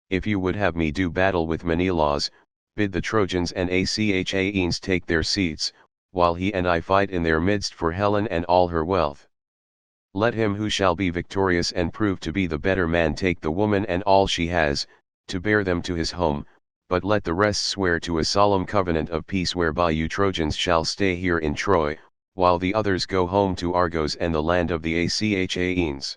If you would have me do battle with Menelaus, bid the Trojans and Achaeans take their seats, while he and I fight in their midst for Helen and all her wealth. Let him who shall be victorious and prove to be the better man take the woman and all she has, to bear them to his home, but let the rest swear to a solemn covenant of peace whereby you Trojans shall stay here in Troy, while the others go home to Argos and the land of the Achaeans."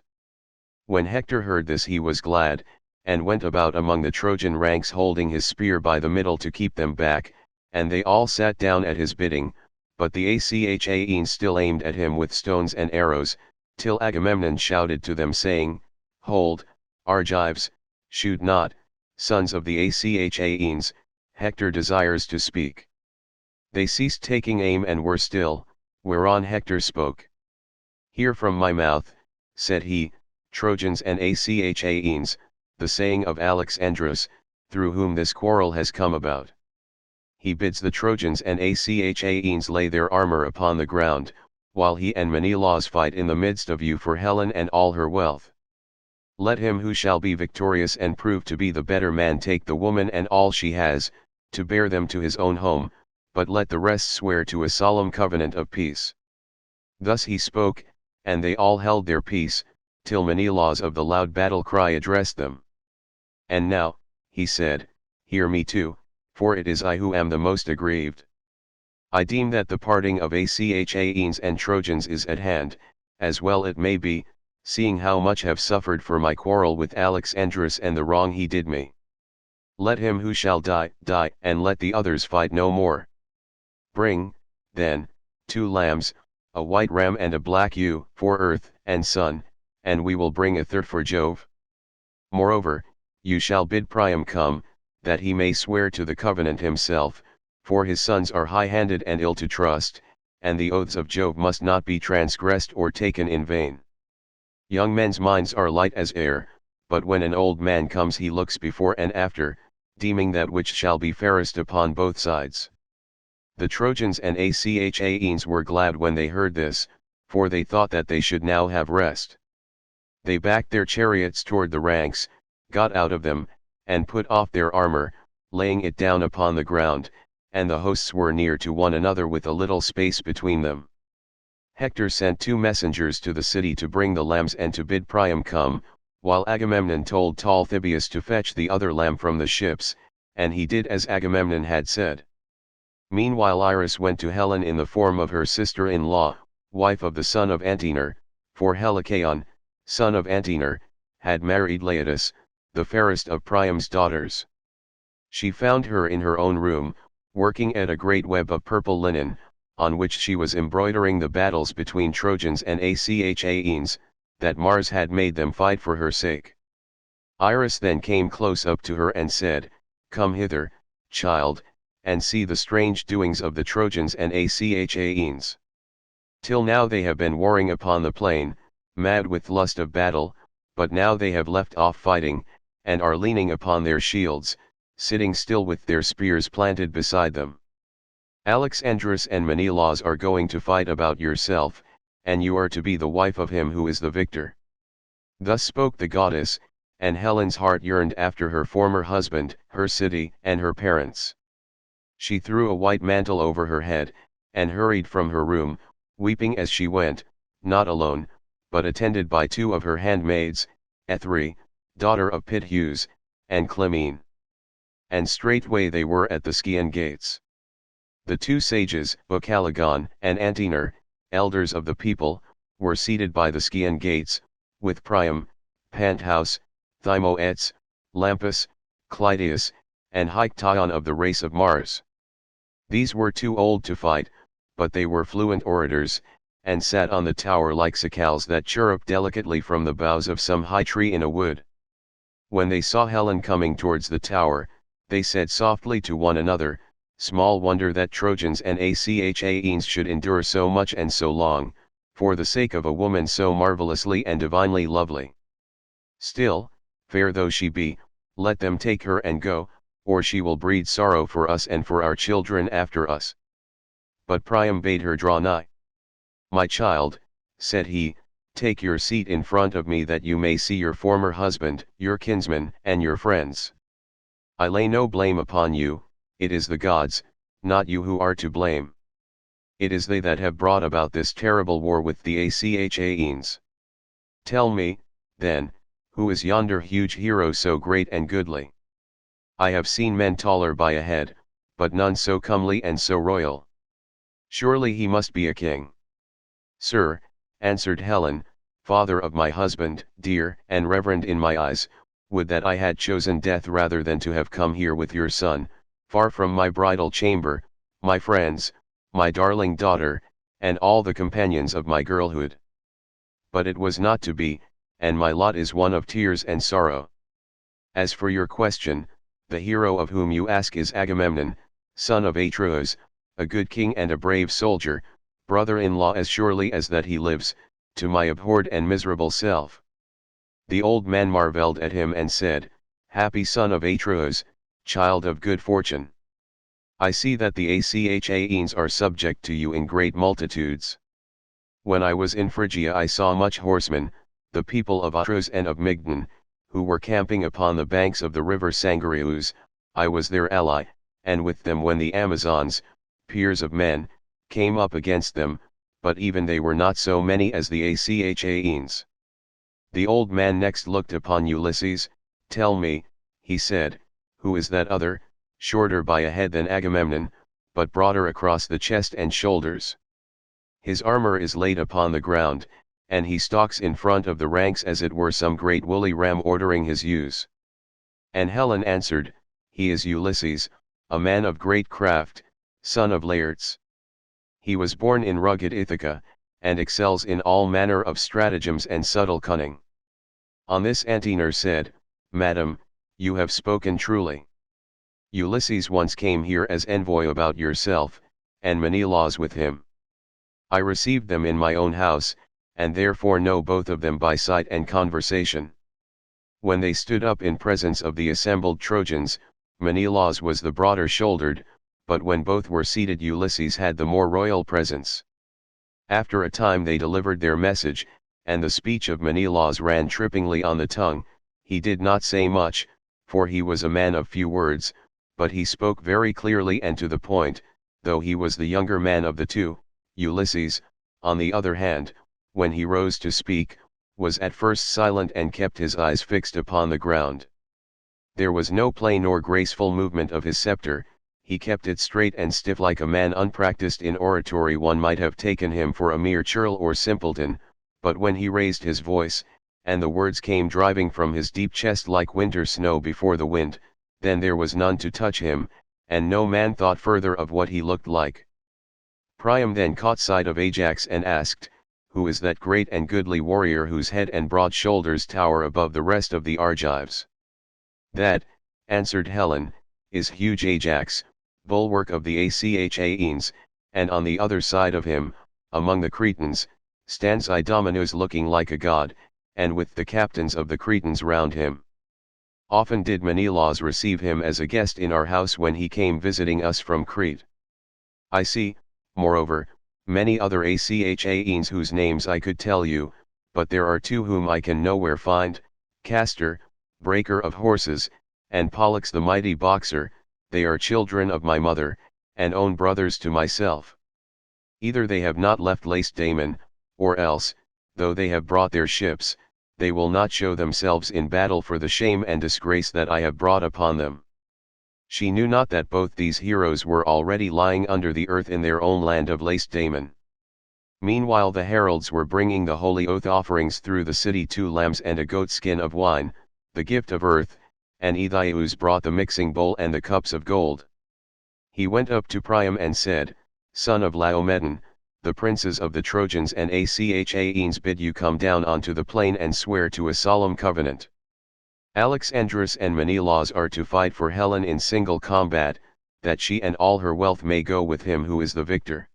When Hector heard this he was glad, and went about among the Trojan ranks holding his spear by the middle to keep them back, and they all sat down at his bidding, but the Achaeans still aimed at him with stones and arrows, till Agamemnon shouted to them saying, "Hold, Argives, shoot not, sons of the Achaeans, Hector desires to speak." They ceased taking aim and were still, whereon Hector spoke. "Hear from my mouth," said he, "Trojans and Achaeans, the saying of Alexandrus, through whom this quarrel has come about. He bids the Trojans and Achaeans lay their armor upon the ground, while he and Menelaus fight in the midst of you for Helen and all her wealth. Let him who shall be victorious and prove to be the better man take the woman and all she has, to bear them to his own home, but let the rest swear to a solemn covenant of peace." Thus he spoke, and they all held their peace, till Menelaus of the loud battle cry addressed them. "And now," he said, "hear me too, for it is I who am the most aggrieved. I deem that the parting of Achaeans and Trojans is at hand, as well it may be, seeing how much have suffered for my quarrel with Alexandrus and the wrong he did me. Let him who shall die, die, and let the others fight no more. Bring, then, 2 lambs, a white ram and a black ewe, for earth and sun, and we will bring a third for Jove. Moreover, you shall bid Priam come, that he may swear to the covenant himself, for his sons are high-handed and ill to trust, and the oaths of Jove must not be transgressed or taken in vain. Young men's minds are light as air, but when an old man comes he looks before and after, deeming that which shall be fairest upon both sides." The Trojans and Achaeans were glad when they heard this, for they thought that they should now have rest. They backed their chariots toward the ranks, got out of them, and put off their armor, laying it down upon the ground, and the hosts were near to one another with a little space between them. Hector sent 2 messengers to the city to bring the lambs and to bid Priam come, while Agamemnon told Talthybius to fetch the other lamb from the ships, and he did as Agamemnon had said. Meanwhile Iris went to Helen in the form of her sister-in-law, wife of the son of Antenor, for Helicaon, son of Antenor, had married Laodice, the fairest of Priam's daughters. She found her in her own room, working at a great web of purple linen, on which she was embroidering the battles between Trojans and Achaeans, that Mars had made them fight for her sake. Iris then came close up to her and said, "Come hither, child, and see the strange doings of the Trojans and Achaeans. Till now they have been warring upon the plain, mad with lust of battle, but now they have left off fighting, and are leaning upon their shields, sitting still with their spears planted beside them. Alexandrus and Menelaus are going to fight about yourself, and you are to be the wife of him who is the victor." Thus spoke the goddess, and Helen's heart yearned after her former husband, her city, and her parents. She threw a white mantle over her head, and hurried from her room, weeping as she went, not alone, but attended by 2 of her handmaids, Ethre, daughter of Pittheus, and Clymene. And straightway they were at the Scaean gates. The 2 sages, Bucalagon and Antenor, elders of the people, were seated by the Scaean gates, with Priam, Panthous, Thymoetes, Lampus, Clytius, and Hictation of the race of Mars. These were too old to fight, but they were fluent orators, and sat on the tower like cicales that chirrup delicately from the boughs of some high tree in a wood. When they saw Helen coming towards the tower, they said softly to one another, "Small wonder that Trojans and Achaeans should endure so much and so long, for the sake of a woman so marvelously and divinely lovely. Still, fair though she be, let them take her and go, or she will breed sorrow for us and for our children after us." But Priam bade her draw nigh. "My child," said he, "take your seat in front of me that you may see your former husband, your kinsmen, and your friends. I lay no blame upon you, it is the gods, not you who are to blame. It is they that have brought about this terrible war with the Achaeans. Tell me, then, who is yonder huge hero so great and goodly? I have seen men taller by a head, but none so comely and so royal. Surely he must be a king." "Sir," answered Helen, "father of my husband, dear and reverend in my eyes, would that I had chosen death rather than to have come here with your son, far from my bridal chamber, my friends, my darling daughter, and all the companions of my girlhood. But it was not to be, and my lot is one of tears and sorrow. As for your question, the hero of whom you ask is Agamemnon, son of Atreus, a good king and a brave soldier, brother-in-law as surely as that he lives, to my abhorred and miserable self. The old man marvelled at him and said, Happy son of Atreus, child of good fortune. I see that the Achaeans are subject to you in great multitudes. When I was in Phrygia I saw much horsemen, the people of Atros and of Mygdon, who were camping upon the banks of the river Sangarius. I was their ally, and with them when the Amazons, peers of men, came up against them, but even they were not so many as the Achaeans. The old man next looked upon Ulysses. Tell me, he said, who is that other, shorter by a head than Agamemnon, but broader across the chest and shoulders? His armor is laid upon the ground, and he stalks in front of the ranks as it were some great woolly ram ordering his ewes. And Helen answered, He is Ulysses, a man of great craft, son of Laertes. He was born in rugged Ithaca, and excels in all manner of stratagems and subtle cunning. On this Antenor said, Madam, you have spoken truly. Ulysses once came here as envoy about yourself, and Menelaus with him. I received them in my own house, and therefore know both of them by sight and conversation. When they stood up in presence of the assembled Trojans, Menelaus was the broader shouldered, but when both were seated Ulysses had the more royal presence. After a time they delivered their message, and the speech of Menelaus ran trippingly on the tongue. He did not say much, for he was a man of few words, but he spoke very clearly and to the point, though he was the younger man of the two. Ulysses, on the other hand, when he rose to speak, was at first silent and kept his eyes fixed upon the ground. There was no play nor graceful movement of his scepter, he kept it straight and stiff like a man unpracticed in oratory. One might have taken him for a mere churl or simpleton, but when he raised his voice, and the words came driving from his deep chest like winter snow before the wind, then there was none to touch him, and no man thought further of what he looked like. Priam then caught sight of Ajax and asked, Who is that great and goodly warrior whose head and broad shoulders tower above the rest of the Argives? That, answered Helen, is huge Ajax, bulwark of the Achaeans, and on the other side of him, among the Cretans, stands Idomeneus looking like a god, and with the captains of the Cretans round him. Often did Menelaus receive him as a guest in our house when he came visiting us from Crete. I see, moreover, many other Achaeans whose names I could tell you, but there are two whom I can nowhere find, Castor, breaker of horses, and Pollux the mighty boxer. They are children of my mother, and own brothers to myself. Either they have not left Lacedaemon, or else, though they have brought their ships, they will not show themselves in battle for the shame and disgrace that I have brought upon them. She knew not that both these heroes were already lying under the earth in their own land of Lacedaemon. Meanwhile the heralds were bringing the holy oath offerings through the city, 2 lambs and a goat skin of wine, the gift of earth, and Aethius brought the mixing bowl and the cups of gold. He went up to Priam and said, Son of Laomedon, the princes of the Trojans and Achaeans bid you come down onto the plain and swear to a solemn covenant. Alexandrus and Menelaus are to fight for Helen in single combat, that she and all her wealth may go with him who is the victor.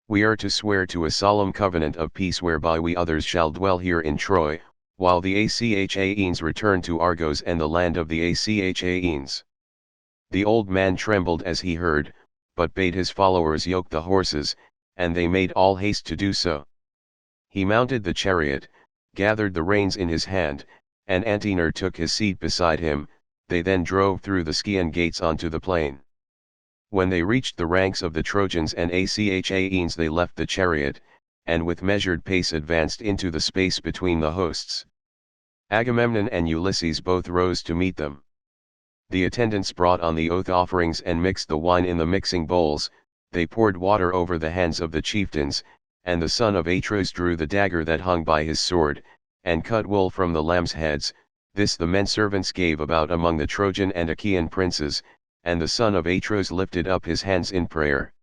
We are to swear to a solemn covenant of peace whereby we others shall dwell here in Troy, while the Achaeans return to Argos and the land of the Achaeans. The old man trembled as he heard, but bade his followers yoke the horses, and they made all haste to do so. He mounted the chariot, gathered the reins in his hand, and Antenor took his seat beside him. They then drove through the Scaean gates onto the plain. When they reached the ranks of the Trojans and Achaeans they left the chariot, and with measured pace advanced into the space between the hosts. Agamemnon and Ulysses both rose to meet them. The attendants brought on the oath offerings and mixed the wine in the mixing bowls. They poured water over the hands of the chieftains, and the son of Atreus drew the dagger that hung by his sword, and cut wool from the lambs' heads. This the men servants gave about among the Trojan and Achaean princes, and the son of Atreus lifted up his hands in prayer.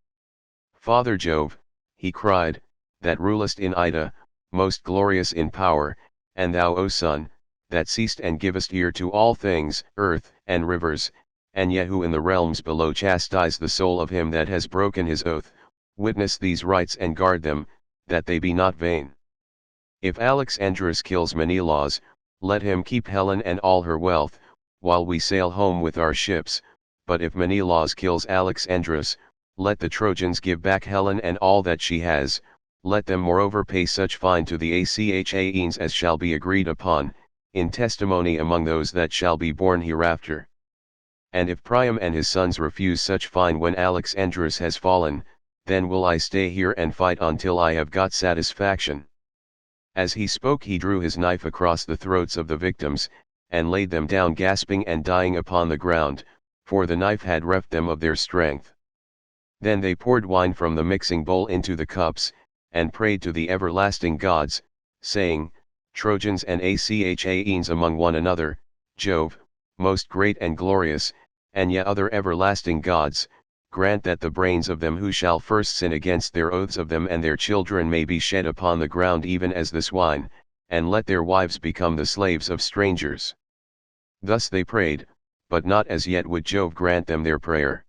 Father Jove, he cried, that rulest in Ida, most glorious in power, and thou, O Son, that seest and givest ear to all things, earth, and rivers, and yet who in the realms below chastise the soul of him that has broken his oath, witness these rites and guard them, that they be not vain. If Alexandrus kills Menelaus, let him keep Helen and all her wealth, while we sail home with our ships, but if Menelaus kills Alexandrus, let the Trojans give back Helen and all that she has, let them moreover pay such fine to the Achaeans as shall be agreed upon, in testimony among those that shall be born hereafter. And if Priam and his sons refuse such fine when Alexandrus has fallen, then will I stay here and fight until I have got satisfaction. As he spoke he drew his knife across the throats of the victims, and laid them down gasping and dying upon the ground, for the knife had reft them of their strength. Then they poured wine from the mixing bowl into the cups, and prayed to the everlasting gods, saying, Trojans and Achaeans among one another, Jove, most great and glorious, and yet other everlasting gods, grant that the brains of them who shall first sin against their oaths of them and their children may be shed upon the ground even as this wine, and let their wives become the slaves of strangers. Thus they prayed, but not as yet would Jove grant them their prayer.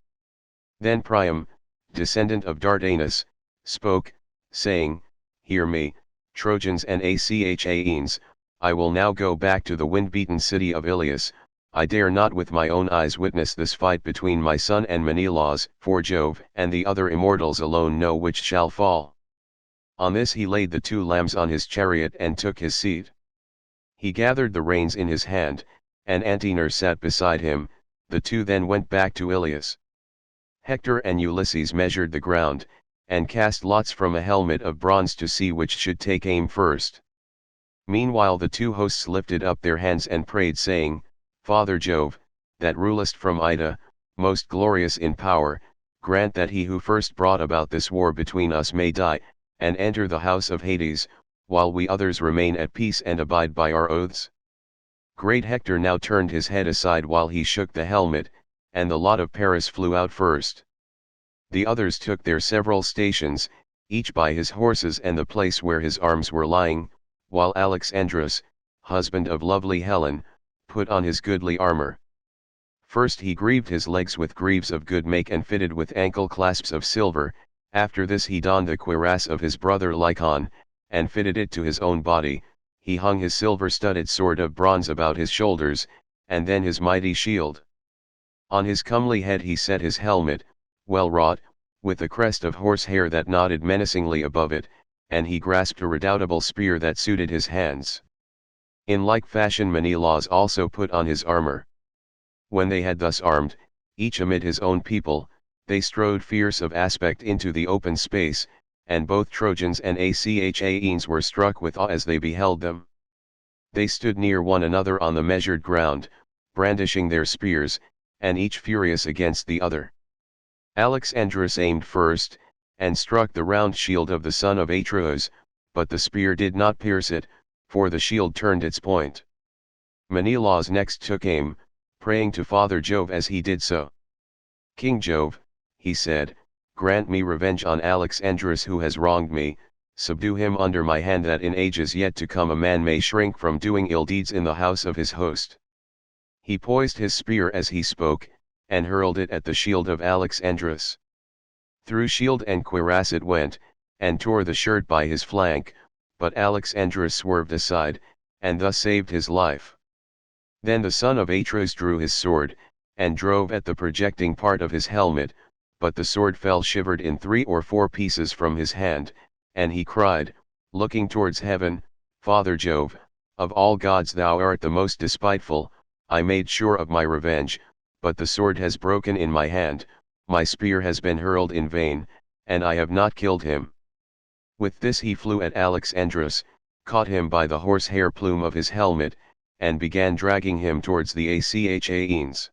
Then Priam, descendant of Dardanus, spoke, saying, Hear me, Trojans and Achaeans, I will now go back to the wind-beaten city of Ilias. I dare not with my own eyes witness this fight between my son and Menelaus, for Jove and the other immortals alone know which shall fall. On this he laid the 2 lambs on his chariot and took his seat. He gathered the reins in his hand, and Antenor sat beside him. The 2 then went back to Ilias. Hector and Ulysses measured the ground, and cast lots from a helmet of bronze to see which should take aim first. Meanwhile the 2 hosts lifted up their hands and prayed saying, Father Jove, that rulest from Ida, most glorious in power, grant that he who first brought about this war between us may die, and enter the house of Hades, while we others remain at peace and abide by our oaths. Great Hector now turned his head aside while he shook the helmet, and the lot of Paris flew out first. The others took their several stations, each by his horses and the place where his arms were lying, while Alexandrus, husband of lovely Helen, put on his goodly armor. First he greaved his legs with greaves of good make and fitted with ankle clasps of silver. After this he donned the cuirass of his brother Lycon, and fitted it to his own body. He hung his silver-studded sword of bronze about his shoulders, and then his mighty shield. On his comely head he set his helmet, well wrought, with a crest of horsehair that nodded menacingly above it, and he grasped a redoubtable spear that suited his hands. In like fashion Menelaus also put on his armor. When they had thus armed, each amid his own people, they strode fierce of aspect into the open space, and both Trojans and Achaeans were struck with awe as they beheld them. They stood near one another on the measured ground, brandishing their spears, and each furious against the other. Alexandrus aimed first, and struck the round shield of the son of Atreus, but the spear did not pierce it, for the shield turned its point. Menelaus next took aim, praying to Father Jove as he did so. King Jove, he said, grant me revenge on Alexandrus who has wronged me, subdue him under my hand that in ages yet to come a man may shrink from doing ill deeds in the house of his host. He poised his spear as he spoke, and hurled it at the shield of Alexandrus. Through shield and cuirass it went, and tore the shirt by his flank, but Alexandrus swerved aside, and thus saved his life. Then the son of Atreus drew his sword, and drove at the projecting part of his helmet, but the sword fell shivered in 3 or 4 pieces from his hand, and he cried, looking towards heaven, Father Jove, of all gods thou art the most despiteful. I made sure of my revenge, but the sword has broken in my hand, my spear has been hurled in vain, and I have not killed him. With this he flew at Alexandrus, caught him by the horsehair plume of his helmet, and began dragging him towards the Achaeans.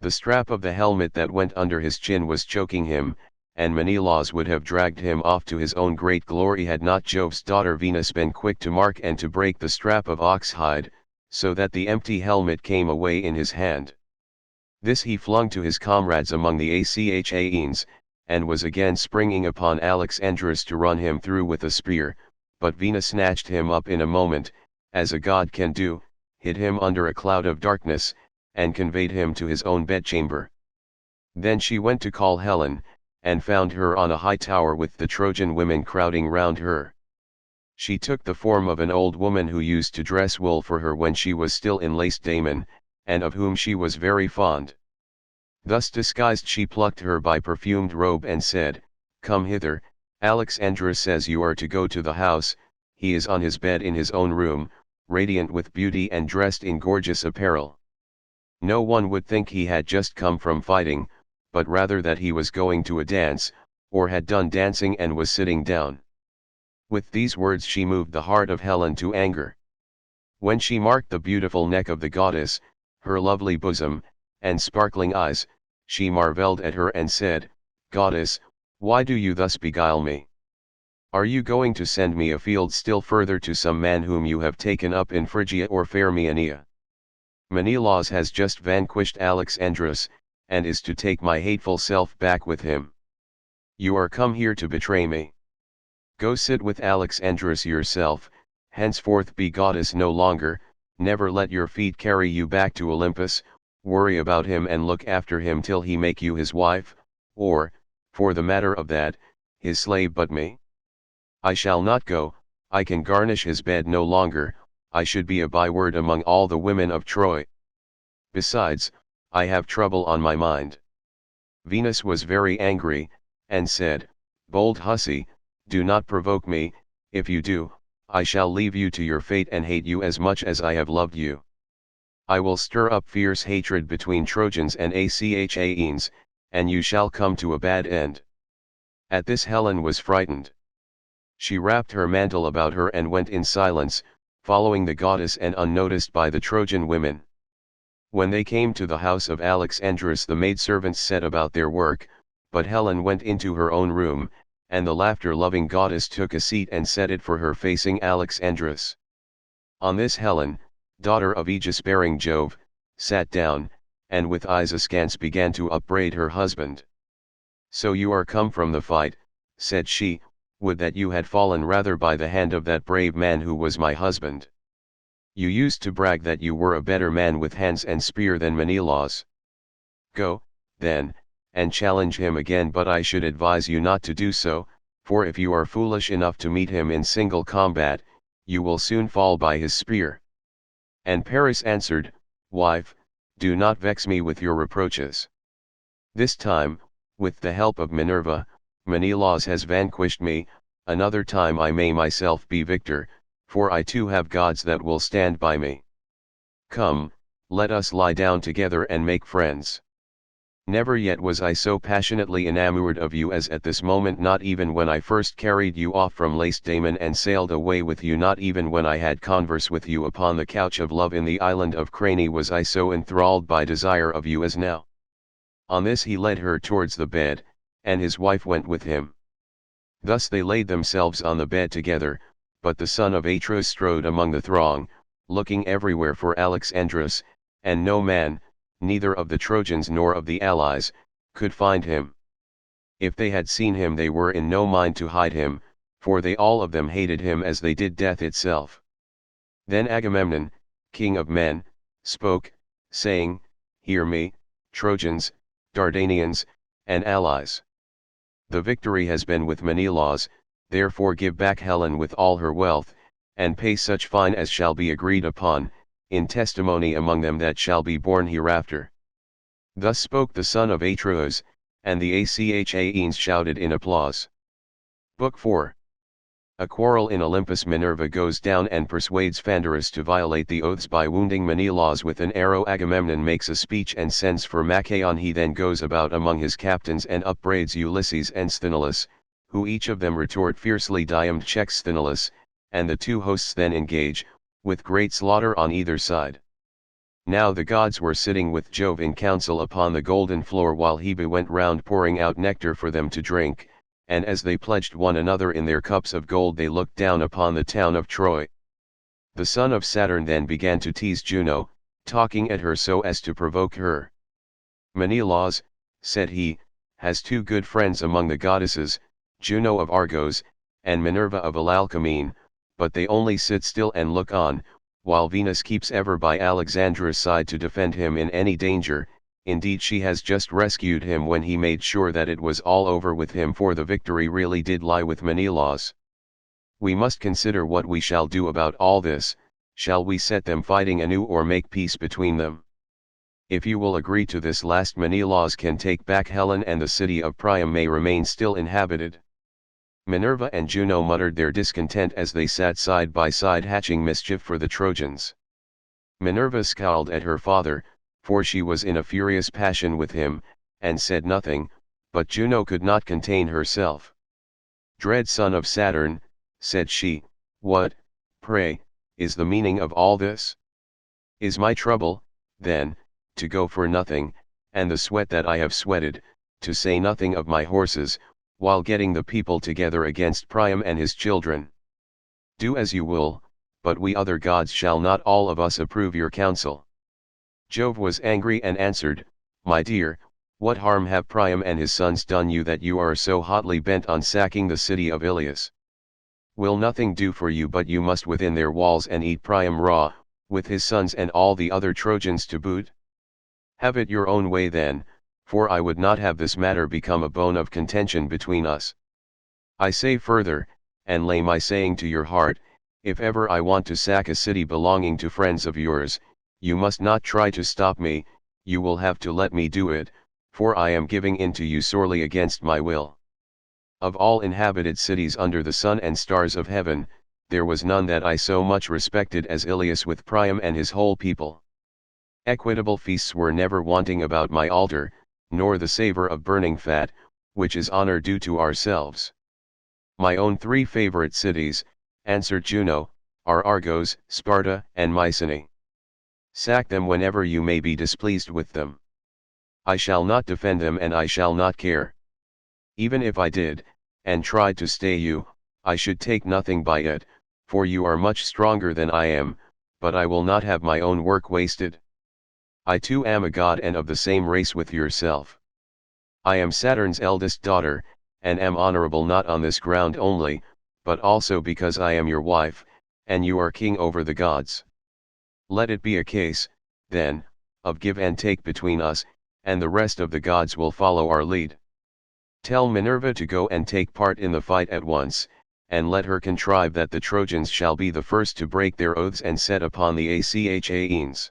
The strap of the helmet that went under his chin was choking him, and Menelaus would have dragged him off to his own great glory had not Jove's daughter Venus been quick to mark and to break the strap of ox hide, so that the empty helmet came away in his hand. This he flung to his comrades among the Achaeans, and was again springing upon Alexandrus to run him through with a spear, but Venus snatched him up in a moment, as a god can do, hid him under a cloud of darkness, and conveyed him to his own bedchamber. Then she went to call Helen, and found her on a high tower with the Trojan women crowding round her. She took the form of an old woman who used to dress wool for her when she was still in Lacedaemon, and of whom she was very fond. Thus disguised she plucked her by perfumed robe and said, "Come hither, Alexandra says you are to go to the house, he is on his bed in his own room, radiant with beauty and dressed in gorgeous apparel. No one would think he had just come from fighting, but rather that he was going to a dance, or had done dancing and was sitting down." With these words she moved the heart of Helen to anger. When she marked the beautiful neck of the goddess, her lovely bosom, and sparkling eyes, she marvelled at her and said, "Goddess, why do you thus beguile me? Are you going to send me afield still further to some man whom you have taken up in Phrygia or fair Maeonia? Menelaus has just vanquished Alexandrus, and is to take my hateful self back with him. You are come here to betray me. Go sit with Alexandrus yourself, henceforth be goddess no longer, never let your feet carry you back to Olympus, worry about him and look after him till he make you his wife, or, for the matter of that, his slave but me. I shall not go, I can garnish his bed no longer, I should be a byword among all the women of Troy. Besides, I have trouble on my mind." Venus was very angry, and said, "Bold hussy, do not provoke me, if you do, I shall leave you to your fate and hate you as much as I have loved you. I will stir up fierce hatred between Trojans and Achaeans, and you shall come to a bad end." At this Helen was frightened. She wrapped her mantle about her and went in silence, following the goddess and unnoticed by the Trojan women. When they came to the house of Alexandrus, the maidservants set about their work, but Helen went into her own room, and the laughter-loving goddess took a seat and set it for her facing Alexandrus. On this Helen, daughter of aegis-bearing Jove, sat down, and with eyes askance began to upbraid her husband. "So you are come from the fight," said she, "would that you had fallen rather by the hand of that brave man who was my husband. You used to brag that you were a better man with hands and spear than Menelaus. Go, then, and challenge him again, but I should advise you not to do so, for if you are foolish enough to meet him in single combat, you will soon fall by his spear." And Paris answered, "Wife, do not vex me with your reproaches. This time, with the help of Minerva, Menelaus has vanquished me, another time I may myself be victor, for I too have gods that will stand by me. Come, let us lie down together and make friends. Never yet was I so passionately enamored of you as at this moment, not even when I first carried you off from Lacedaemon and sailed away with you, not even when I had converse with you upon the couch of love in the island of Crane was I so enthralled by desire of you as now." On this he led her towards the bed, and his wife went with him. Thus they laid themselves on the bed together, but the son of Atreus strode among the throng, looking everywhere for Alexandrus, and no man, neither of the Trojans nor of the allies, could find him. If they had seen him they were in no mind to hide him, for they all of them hated him as they did death itself. Then Agamemnon, king of men, spoke, saying, "Hear me, Trojans, Dardanians, and allies. The victory has been with Menelaus, therefore give back Helen with all her wealth, and pay such fine as shall be agreed upon, in testimony among them that shall be born hereafter." Thus spoke the son of Atreus, and the Achaeans shouted in applause. Book 4. A quarrel in Olympus. Minerva goes down and persuades Phandarus to violate the oaths by wounding Menelaus with an arrow. Agamemnon makes a speech and sends for Machaon. He then goes about among his captains and upbraids Ulysses and Sthenelus, who each of them retort fiercely. Diomed checks Sthenelus, and the two hosts then engage, with great slaughter on either side. Now the gods were sitting with Jove in council upon the golden floor, while Hebe went round pouring out nectar for them to drink, and as they pledged one another in their cups of gold they looked down upon the town of Troy. The son of Saturn then began to tease Juno, talking at her so as to provoke her. "Menelaus," said he, "has two good friends among the goddesses, Juno of Argos, and Minerva of Alalcomene, but they only sit still and look on, while Venus keeps ever by Alexandra's side to defend him in any danger. Indeed, she has just rescued him when he made sure that it was all over with him, for the victory really did lie with Menelaus. We must consider what we shall do about all this. Shall we set them fighting anew or make peace between them? If you will agree to this last, Menelaus can take back Helen and the city of Priam may remain still inhabited." Minerva and Juno muttered their discontent as they sat side by side hatching mischief for the Trojans. Minerva scowled at her father, for she was in a furious passion with him, and said nothing, but Juno could not contain herself. "Dread son of Saturn," said she, "what, pray, is the meaning of all this? Is my trouble, then, to go for nothing, and the sweat that I have sweated, to say nothing of my horses, while getting the people together against Priam and his children? Do as you will, but we other gods shall not all of us approve your counsel." Jove was angry and answered, "My dear, what harm have Priam and his sons done you that you are so hotly bent on sacking the city of Iliad? Will nothing do for you but you must within their walls and eat Priam raw, with his sons and all the other Trojans to boot? Have it your own way then, for I would not have this matter become a bone of contention between us. I say further, and lay my saying to your heart, if ever I want to sack a city belonging to friends of yours, you must not try to stop me, you will have to let me do it, for I am giving in to you sorely against my will. Of all inhabited cities under the sun and stars of heaven, there was none that I so much respected as Ilias with Priam and his whole people. Equitable feasts were never wanting about my altar, nor the savor of burning fat, which is honor due to ourselves. My own 3 favorite cities," answered Juno, "are Argos, Sparta, and Mycenae. Sack them whenever you may be displeased with them. I shall not defend them and I shall not care. Even if I did, and tried to stay you, I should take nothing by it, for you are much stronger than I am, but I will not have my own work wasted. I too am a god and of the same race with yourself. I am Saturn's eldest daughter, and am honorable not on this ground only, but also because I am your wife, and you are king over the gods. Let it be a case, then, of give and take between us, and the rest of the gods will follow our lead. Tell Minerva to go and take part in the fight at once, and let her contrive that the Trojans shall be the first to break their oaths and set upon the Achaeans."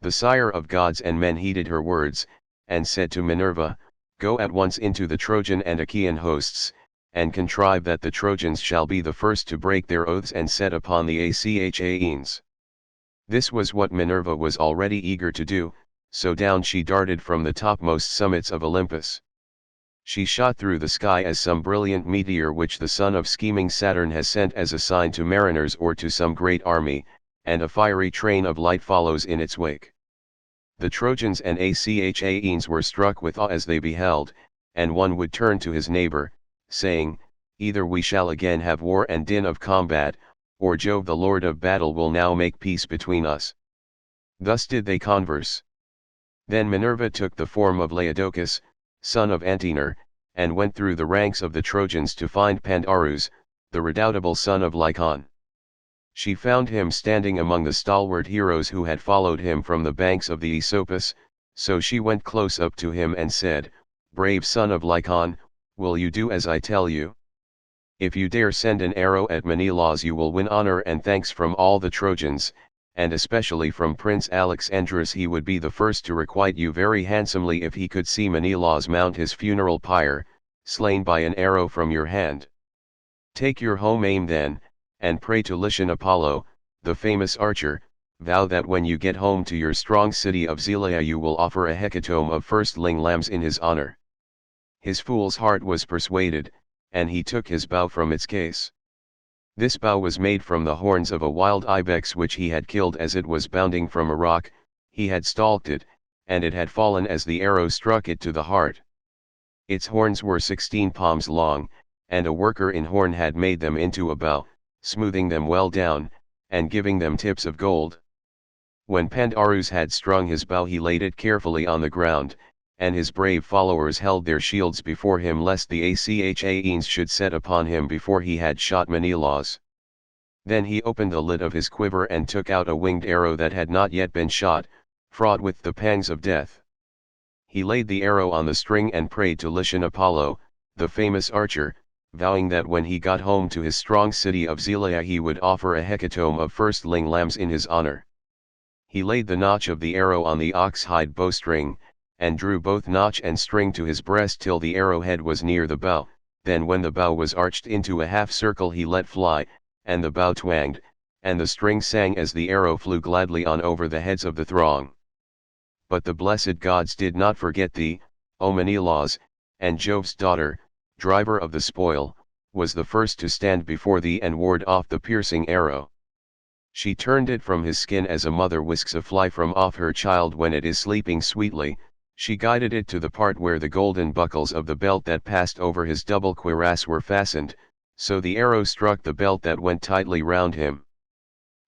The sire of gods and men heeded her words, and said to Minerva, "Go at once into the Trojan and Achaean hosts, and contrive that the Trojans shall be the first to break their oaths and set upon the Achaeans." This was what Minerva was already eager to do, so down she darted from the topmost summits of Olympus. She shot through the sky as some brilliant meteor which the son of scheming Saturn has sent as a sign to mariners or to some great army, and a fiery train of light follows in its wake. The Trojans and Achaeans were struck with awe as they beheld, and one would turn to his neighbor, saying, "Either we shall again have war and din of combat, or Jove the Lord of battle will now make peace between us." Thus did they converse. Then Minerva took the form of Laodocus, son of Antenor, and went through the ranks of the Trojans to find Pandarus, the redoubtable son of Lycon. She found him standing among the stalwart heroes who had followed him from the banks of the Aesopus, so she went close up to him and said, "Brave son of Lycon, will you do as I tell you? If you dare send an arrow at Menelaus you will win honor and thanks from all the Trojans, and especially from Prince Alexandrus. He would be the first to requite you very handsomely if he could see Menelaus mount his funeral pyre, slain by an arrow from your hand. Take your home aim then, and pray to Lycian Apollo, the famous archer, vow that when you get home to your strong city of Zelea you will offer a hecatomb of firstling lambs in his honor." His fool's heart was persuaded, and he took his bow from its case. This bow was made from the horns of a wild ibex which he had killed as it was bounding from a rock. He had stalked it, and it had fallen as the arrow struck it to the heart. Its horns were 16 palms long, and a worker in horn had made them into a bow, smoothing them well down, and giving them tips of gold. When Pandarus had strung his bow he laid it carefully on the ground, and his brave followers held their shields before him lest the Achaeans should set upon him before he had shot Menelaus. Then he opened the lid of his quiver and took out a winged arrow that had not yet been shot, fraught with the pangs of death. He laid the arrow on the string and prayed to Lycian Apollo, the famous archer, vowing that when he got home to his strong city of Zelea he would offer a hecatomb of firstling lambs in his honor. He laid the notch of the arrow on the ox-hide bowstring, and drew both notch and string to his breast till the arrowhead was near the bow. Then when the bow was arched into a half circle he let fly, and the bow twanged, and the string sang as the arrow flew gladly on over the heads of the throng. But the blessed gods did not forget thee, O Menelaus, and Jove's daughter, driver of the spoil, was the first to stand before thee and ward off the piercing arrow. She turned it from his skin as a mother whisks a fly from off her child when it is sleeping sweetly. She guided it to the part where the golden buckles of the belt that passed over his double cuirass were fastened, so the arrow struck the belt that went tightly round him.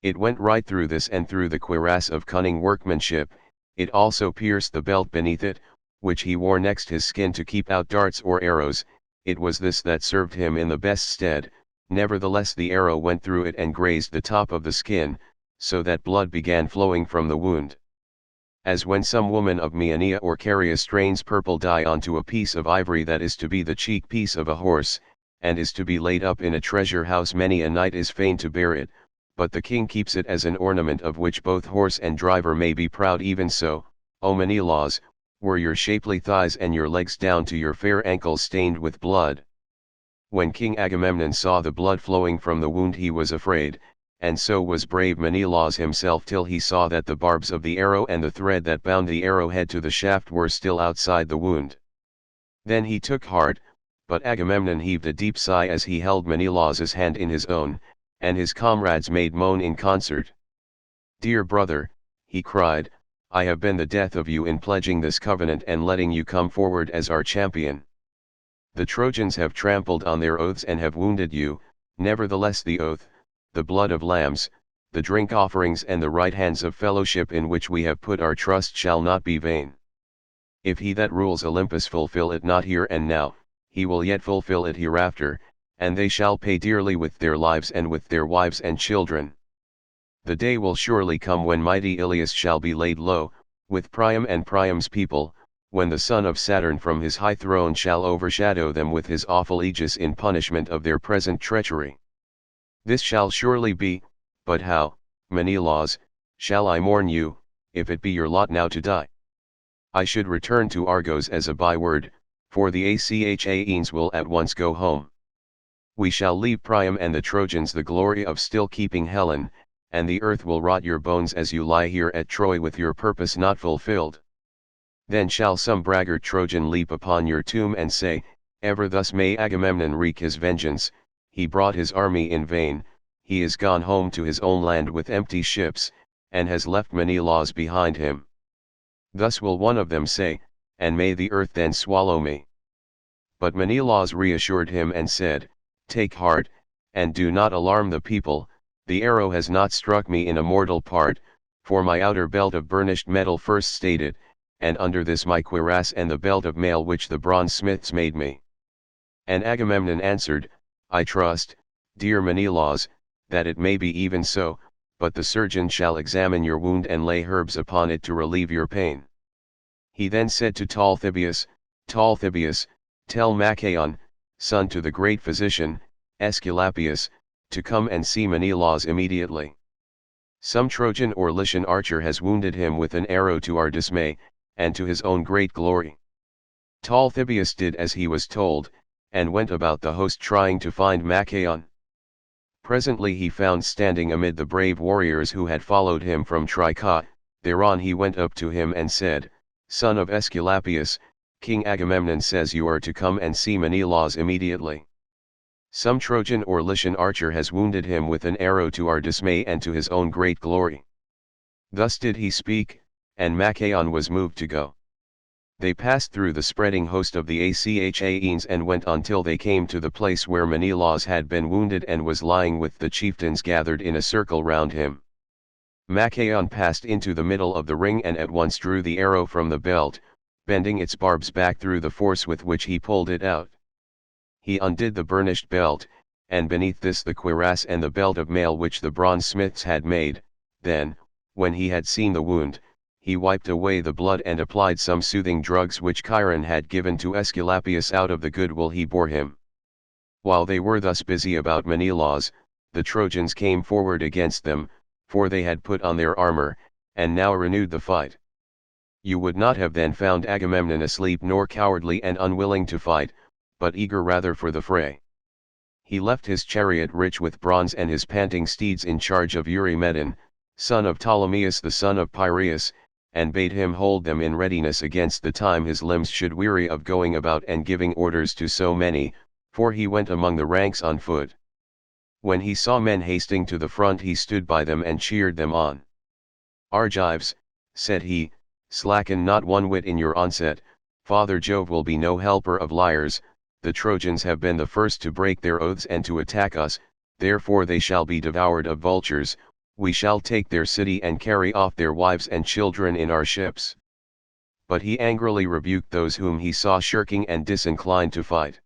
It went right through this and through the cuirass of cunning workmanship. It also pierced the belt beneath it, which he wore next his skin to keep out darts or arrows. It was this that served him in the best stead. Nevertheless the arrow went through it and grazed the top of the skin, so that blood began flowing from the wound. As when some woman of Maeonia or Caria strains purple dye onto a piece of ivory that is to be the cheek piece of a horse, and is to be laid up in a treasure house, many a knight is fain to bear it, but the king keeps it as an ornament of which both horse and driver may be proud. Even so, O Menelaus, were your shapely thighs and your legs down to your fair ankles stained with blood. When King Agamemnon saw the blood flowing from the wound he was afraid, and so was brave Menelaus himself, till he saw that the barbs of the arrow and the thread that bound the arrowhead to the shaft were still outside the wound. Then he took heart, but Agamemnon heaved a deep sigh as he held Menelaus's hand in his own, and his comrades made moan in concert. "Dear brother," he cried, "I have been the death of you in pledging this covenant and letting you come forward as our champion. The Trojans have trampled on their oaths and have wounded you, nevertheless the oath, the blood of lambs, the drink offerings and the right hands of fellowship in which we have put our trust shall not be vain. If he that rules Olympus fulfill it not here and now, he will yet fulfill it hereafter, and they shall pay dearly with their lives and with their wives and children. The day will surely come when mighty Iliad shall be laid low, with Priam and Priam's people, when the son of Saturn from his high throne shall overshadow them with his awful aegis in punishment of their present treachery. This shall surely be, but how, Menelaus, shall I mourn you, if it be your lot now to die? I should return to Argos as a byword, for the Achaeans will at once go home. We shall leave Priam and the Trojans the glory of still keeping Helen, and the earth will rot your bones as you lie here at Troy with your purpose not fulfilled. Then shall some braggart Trojan leap upon your tomb and say, ever thus may Agamemnon wreak his vengeance, he brought his army in vain, he is gone home to his own land with empty ships, and has left Menelaus behind him. Thus will one of them say, and may the earth then swallow me. But Menelaus reassured him and said, take heart, and do not alarm the people, the arrow has not struck me in a mortal part, for my outer belt of burnished metal first stayed it, and under this my cuirass and the belt of mail which the bronze smiths made me. And Agamemnon answered, I trust, dear Menelaus, that it may be even so, but the surgeon shall examine your wound and lay herbs upon it to relieve your pain. He then said to Talthybius, Talthybius, tell Machaon, son to the great physician, Aesculapius, to come and see Menelaus immediately. Some Trojan or Lycian archer has wounded him with an arrow to our dismay, and to his own great glory. Talthybius did as he was told, and went about the host trying to find Machaon. Presently he found standing amid the brave warriors who had followed him from Tricca. Thereon he went up to him and said, Son of Aesculapius, King Agamemnon says you are to come and see Menelaus immediately. Some Trojan or Lycian archer has wounded him with an arrow to our dismay and to his own great glory. Thus did he speak, and Machaon was moved to go. They passed through the spreading host of the Achaeans and went on till they came to the place where Menelaus had been wounded and was lying with the chieftains gathered in a circle round him. Machaon passed into the middle of the ring and at once drew the arrow from the belt, bending its barbs back through the force with which he pulled it out. He undid the burnished belt, and beneath this the cuirass and the belt of mail which the bronze smiths had made. Then, when he had seen the wound, he wiped away the blood and applied some soothing drugs which Chiron had given to Aesculapius out of the good will he bore him. While they were thus busy about Menelaus, the Trojans came forward against them, for they had put on their armor, and now renewed the fight. You would not have then found Agamemnon asleep nor cowardly and unwilling to fight, but eager rather for the fray. He left his chariot rich with bronze and his panting steeds in charge of Eurymedon, son of Ptolemaeus the son of Piraeus, and bade him hold them in readiness against the time his limbs should weary of going about and giving orders to so many, for he went among the ranks on foot. When he saw men hasting to the front he stood by them and cheered them on. Argives, said he, slacken not one whit in your onset, Father Jove will be no helper of liars, the Trojans have been the first to break their oaths and to attack us, therefore they shall be devoured of vultures, we shall take their city and carry off their wives and children in our ships. But he angrily rebuked those whom he saw shirking and disinclined to fight.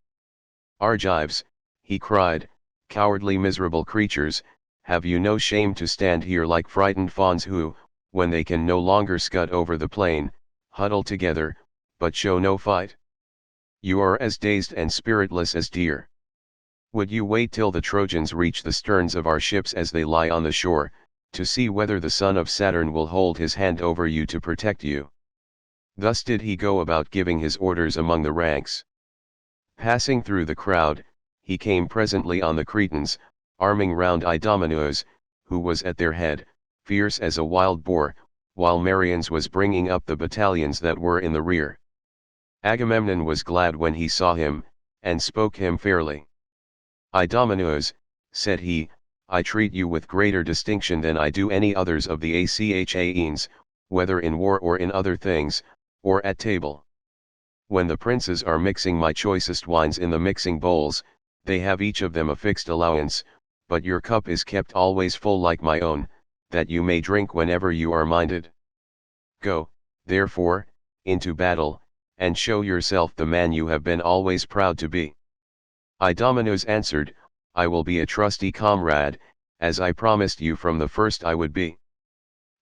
Argives, he cried, cowardly miserable creatures, have you no shame to stand here like frightened fawns who, when they can no longer scud over the plain, huddle together, but show no fight? You are as dazed and spiritless as deer. Would you wait till the Trojans reach the sterns of our ships as they lie on the shore, to see whether the son of Saturn will hold his hand over you to protect you? Thus did he go about giving his orders among the ranks. Passing through the crowd, he came presently on the Cretans, arming round Idomeneus, who was at their head, fierce as a wild boar, while Marius was bringing up the battalions that were in the rear. Agamemnon was glad when he saw him, and spoke him fairly. Idomeneus, said he, I treat you with greater distinction than I do any others of the Achaeans, whether in war or in other things, or at table. When the princes are mixing my choicest wines in the mixing bowls, they have each of them a fixed allowance, but your cup is kept always full like my own, that you may drink whenever you are minded. Go, therefore, into battle, and show yourself the man you have been always proud to be. Idomeneus answered, I will be a trusty comrade, as I promised you from the first I would be.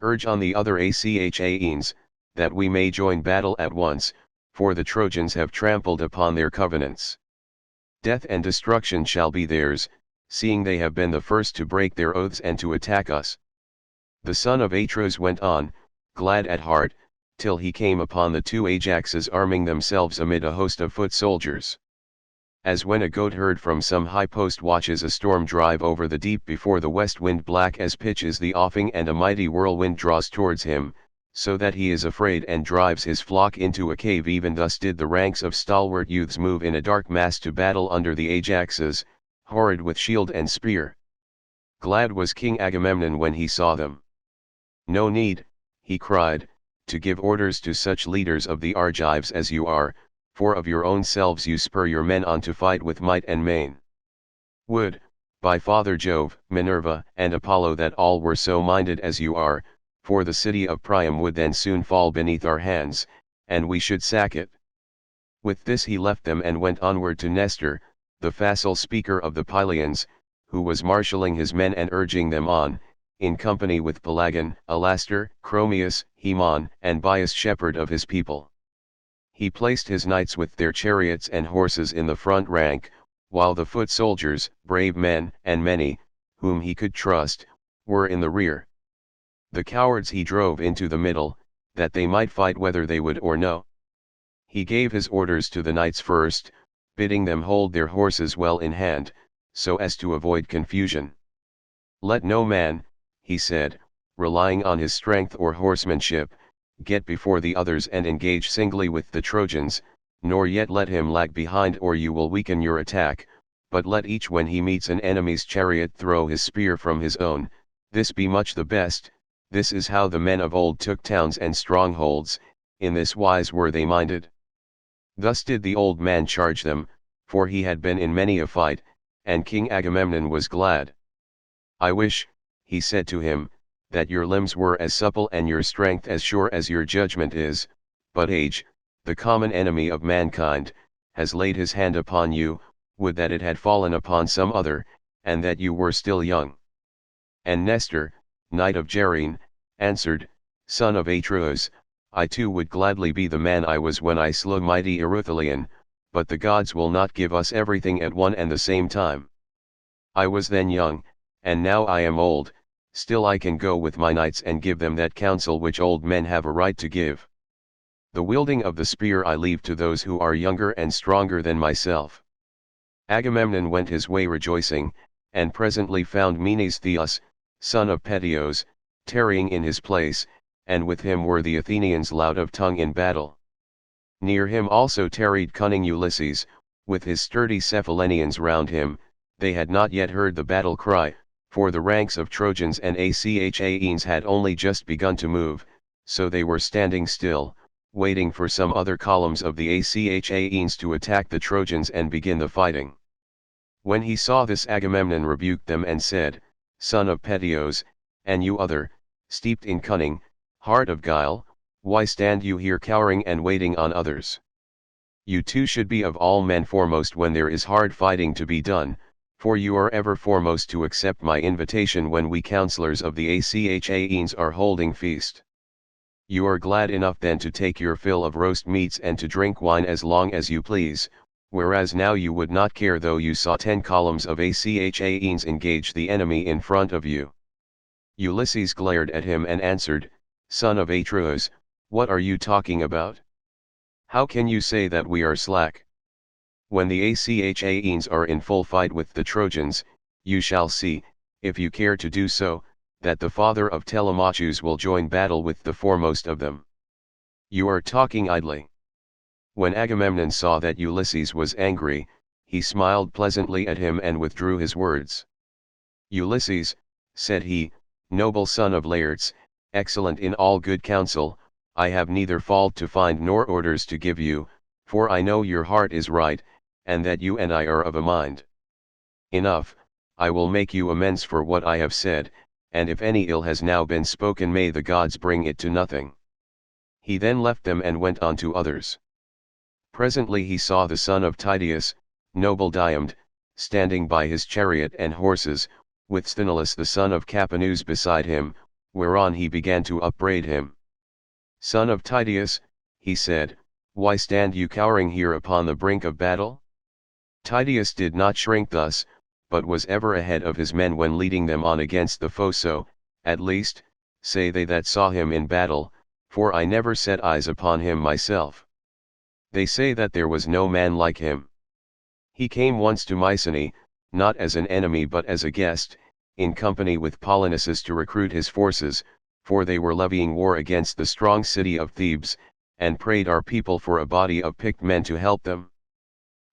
Urge on the other Achaeans, that we may join battle at once, for the Trojans have trampled upon their covenants. Death and destruction shall be theirs, seeing they have been the first to break their oaths and to attack us. The son of Atreus went on, glad at heart, till he came upon the two Ajaxes arming themselves amid a host of foot soldiers. As when a goatherd from some high post watches a storm drive over the deep before the west wind black as pitch is the offing and a mighty whirlwind draws towards him, so that he is afraid and drives his flock into a cave, even thus did the ranks of stalwart youths move in a dark mass to battle under the Ajaxes, horrid with shield and spear. Glad was King Agamemnon when he saw them. No need, he cried, to give orders to such leaders of the Argives as you are, for of your own selves you spur your men on to fight with might and main. Would, by Father Jove, Minerva, and Apollo, that all were so minded as you are, for the city of Priam would then soon fall beneath our hands, and we should sack it. With this he left them and went onward to Nestor, the facile speaker of the Pylians, who was marshalling his men and urging them on, in company with Pelagon, Alastor, Chromius, Haemon, and Bias, shepherd of his people. He placed his knights with their chariots and horses in the front rank, while the foot soldiers, brave men, and many, whom he could trust, were in the rear. The cowards he drove into the middle, that they might fight whether they would or no. He gave his orders to the knights first, bidding them hold their horses well in hand, so as to avoid confusion. Let no man, he said, relying on his strength or horsemanship, get before the others and engage singly with the Trojans, nor yet let him lag behind or you will weaken your attack, but let each when he meets an enemy's chariot throw his spear from his own, this be much the best. This is how the men of old took towns and strongholds, in this wise were they minded. Thus did the old man charge them, for he had been in many a fight, and King Agamemnon was glad. I wish, he said to him, that your limbs were as supple and your strength as sure as your judgment is, but age, the common enemy of mankind, has laid his hand upon you, would that it had fallen upon some other, and that you were still young. And Nestor, knight of Gerene, answered, Son of Atreus, I too would gladly be the man I was when I slew mighty Ereuthalion, but the gods will not give us everything at one and the same time. I was then young, and now I am old, still I can go with my knights and give them that counsel which old men have a right to give. The wielding of the spear I leave to those who are younger and stronger than myself. Agamemnon went his way rejoicing, and presently found Menestheus, son of Peteos, tarrying in his place, and with him were the Athenians loud of tongue in battle. Near him also tarried cunning Ulysses, with his sturdy Cephallenians round him. They had not yet heard the battle cry, for the ranks of Trojans and Achaeans had only just begun to move, so they were standing still, waiting for some other columns of the Achaeans to attack the Trojans and begin the fighting. When he saw this, Agamemnon rebuked them and said, Son of Peteos, and you other, steeped in cunning, heart of guile, why stand you here cowering and waiting on others? You too should be of all men foremost when there is hard fighting to be done, for you are ever foremost to accept my invitation when we counselors of the Achaeans are holding feast. You are glad enough then to take your fill of roast meats and to drink wine as long as you please, whereas now you would not care though you saw 10 columns of Achaeans engage the enemy in front of you. Ulysses glared at him and answered, Son of Atreus, what are you talking about? How can you say that we are slack? When the Achaeans are in full fight with the Trojans, you shall see, if you care to do so, that the father of Telemachus will join battle with the foremost of them. You are talking idly. When Agamemnon saw that Ulysses was angry, he smiled pleasantly at him and withdrew his words. Ulysses, said he, noble son of Laertes, excellent in all good counsel, I have neither fault to find nor orders to give you, for I know your heart is right, and that you and I are of a mind. Enough, I will make you amends for what I have said, and if any ill has now been spoken may the gods bring it to nothing. He then left them and went on to others. Presently he saw the son of Tydeus, noble Diomed, standing by his chariot and horses, with Sthenelus the son of Capaneus beside him, whereon he began to upbraid him. Son of Tydeus, he said, why stand you cowering here upon the brink of battle? Tydeus did not shrink thus, but was ever ahead of his men when leading them on against the foe, so, at least, say they that saw him in battle, for I never set eyes upon him myself. They say that there was no man like him. He came once to Mycenae, not as an enemy but as a guest, in company with Polynices to recruit his forces, for they were levying war against the strong city of Thebes, and prayed our people for a body of picked men to help them.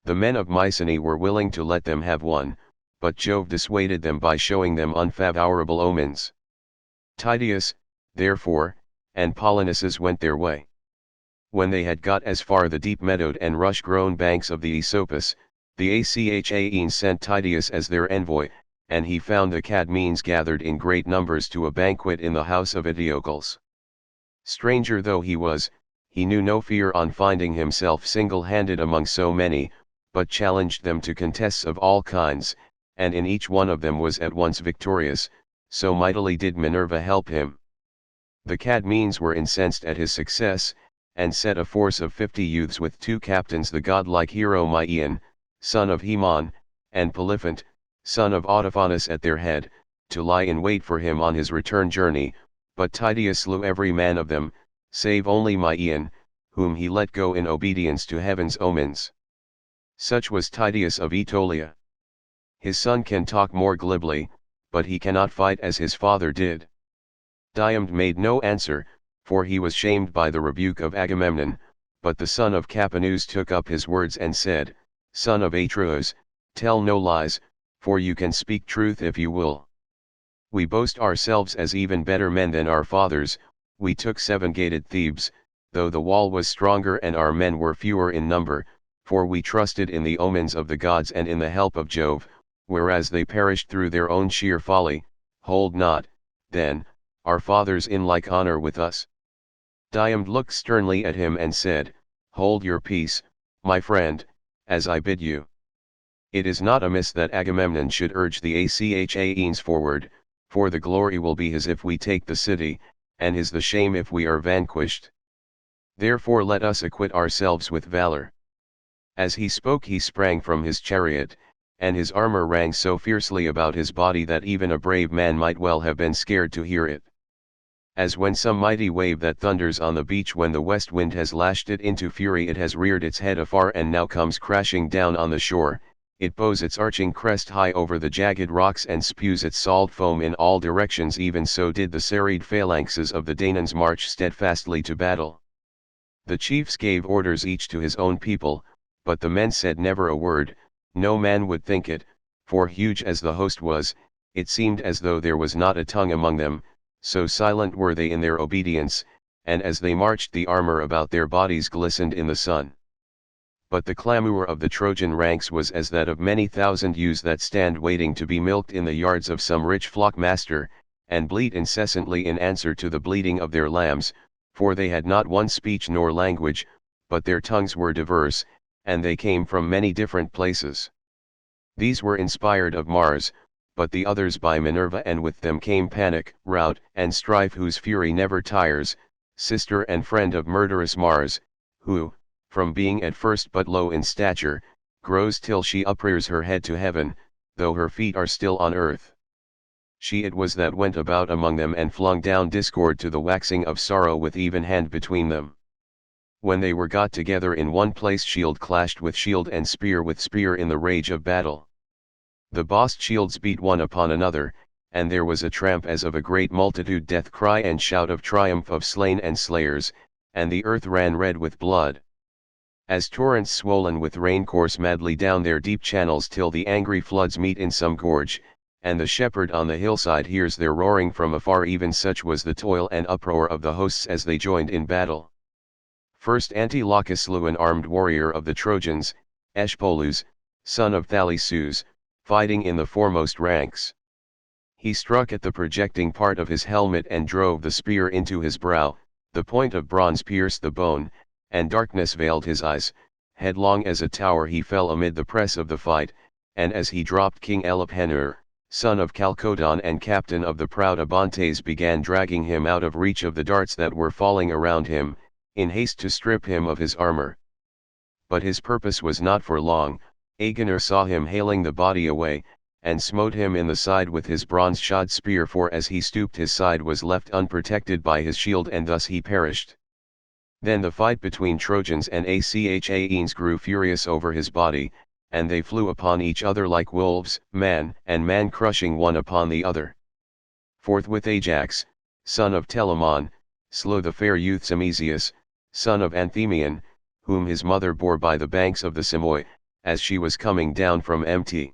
The men of Mycenae were willing to let them have one, but Jove dissuaded them by showing them unfavorable omens. Tydeus, therefore, and Polynices went their way. When they had got as far the deep meadowed and rush-grown banks of the Aesopus, the Achaeans sent Tydeus as their envoy, and he found the Cadmeans gathered in great numbers to a banquet in the house of Eteocles. Stranger though he was, he knew no fear on finding himself single-handed among so many, but challenged them to contests of all kinds, and in each one of them was at once victorious, so mightily did Minerva help him. The Cadmeans were incensed at his success, and set a force of 50 youths with 2 captains, the godlike hero Maion, son of Haemon, and Polyphont, son of Autophonus at their head, to lie in wait for him on his return journey, but Tydeus slew every man of them, save only Maion, whom he let go in obedience to heaven's omens. Such was Tydeus of Aetolia. His son can talk more glibly, but he cannot fight as his father did. Diomed made no answer, for he was shamed by the rebuke of Agamemnon, but the son of Capaneus took up his words and said, Son of Atreus, tell no lies, for you can speak truth if you will. We boast ourselves as even better men than our fathers. We took 7-gated Thebes, though the wall was stronger and our men were fewer in number, for we trusted in the omens of the gods and in the help of Jove, whereas they perished through their own sheer folly. Hold not, then, our fathers in like honor with us. Diomed looked sternly at him and said, Hold your peace, my friend, as I bid you. It is not amiss that Agamemnon should urge the Achaeans forward, for the glory will be his if we take the city, and his the shame if we are vanquished. Therefore let us acquit ourselves with valor. As he spoke he sprang from his chariot, and his armor rang so fiercely about his body that even a brave man might well have been scared to hear it. As when some mighty wave that thunders on the beach when the west wind has lashed it into fury, it has reared its head afar and now comes crashing down on the shore, it bows its arching crest high over the jagged rocks and spews its salt foam in all directions, even so did the serried phalanxes of the Danaans march steadfastly to battle. The chiefs gave orders each to his own people, but the men said never a word. No man would think it, for huge as the host was, it seemed as though there was not a tongue among them, so silent were they in their obedience, and as they marched the armor about their bodies glistened in the sun. But the clamour of the Trojan ranks was as that of many thousand ewes that stand waiting to be milked in the yards of some rich flock master, and bleat incessantly in answer to the bleating of their lambs, for they had not one speech nor language, but their tongues were diverse, and they came from many different places. These were inspired of Mars, but the others by Minerva, and with them came Panic, Rout, and Strife, whose fury never tires, sister and friend of murderous Mars, who, from being at first but low in stature, grows till she uprears her head to heaven, though her feet are still on earth. She it was that went about among them and flung down discord to the waxing of sorrow with even hand between them. When they were got together in one place, shield clashed with shield and spear with spear in the rage of battle. The bossed shields beat one upon another, and there was a tramp as of a great multitude, death cry and shout of triumph of slain and slayers, and the earth ran red with blood. As torrents swollen with rain course madly down their deep channels till the angry floods meet in some gorge, and the shepherd on the hillside hears their roaring from afar, even such was the toil and uproar of the hosts as they joined in battle. First Antilochus slew an armed warrior of the Trojans, Eschpolus, son of Thalesus, fighting in the foremost ranks. He struck at the projecting part of his helmet and drove the spear into his brow, the point of bronze pierced the bone, and darkness veiled his eyes. Headlong as a tower he fell amid the press of the fight, and as he dropped, King Eliphaner, son of Chalcodon and captain of the proud Abantes, began dragging him out of reach of the darts that were falling around him, in haste to strip him of his armor. But his purpose was not for long. Agenor saw him haling the body away, and smote him in the side with his bronze-shod spear, for as he stooped his side was left unprotected by his shield, and thus he perished. Then the fight between Trojans and Achaeans grew furious over his body, and they flew upon each other like wolves, man and man crushing one upon the other. Forthwith Ajax, son of Telamon, slew the fair youth Simesius, son of Anthemion, whom his mother bore by the banks of the Simois, as she was coming down from Mt.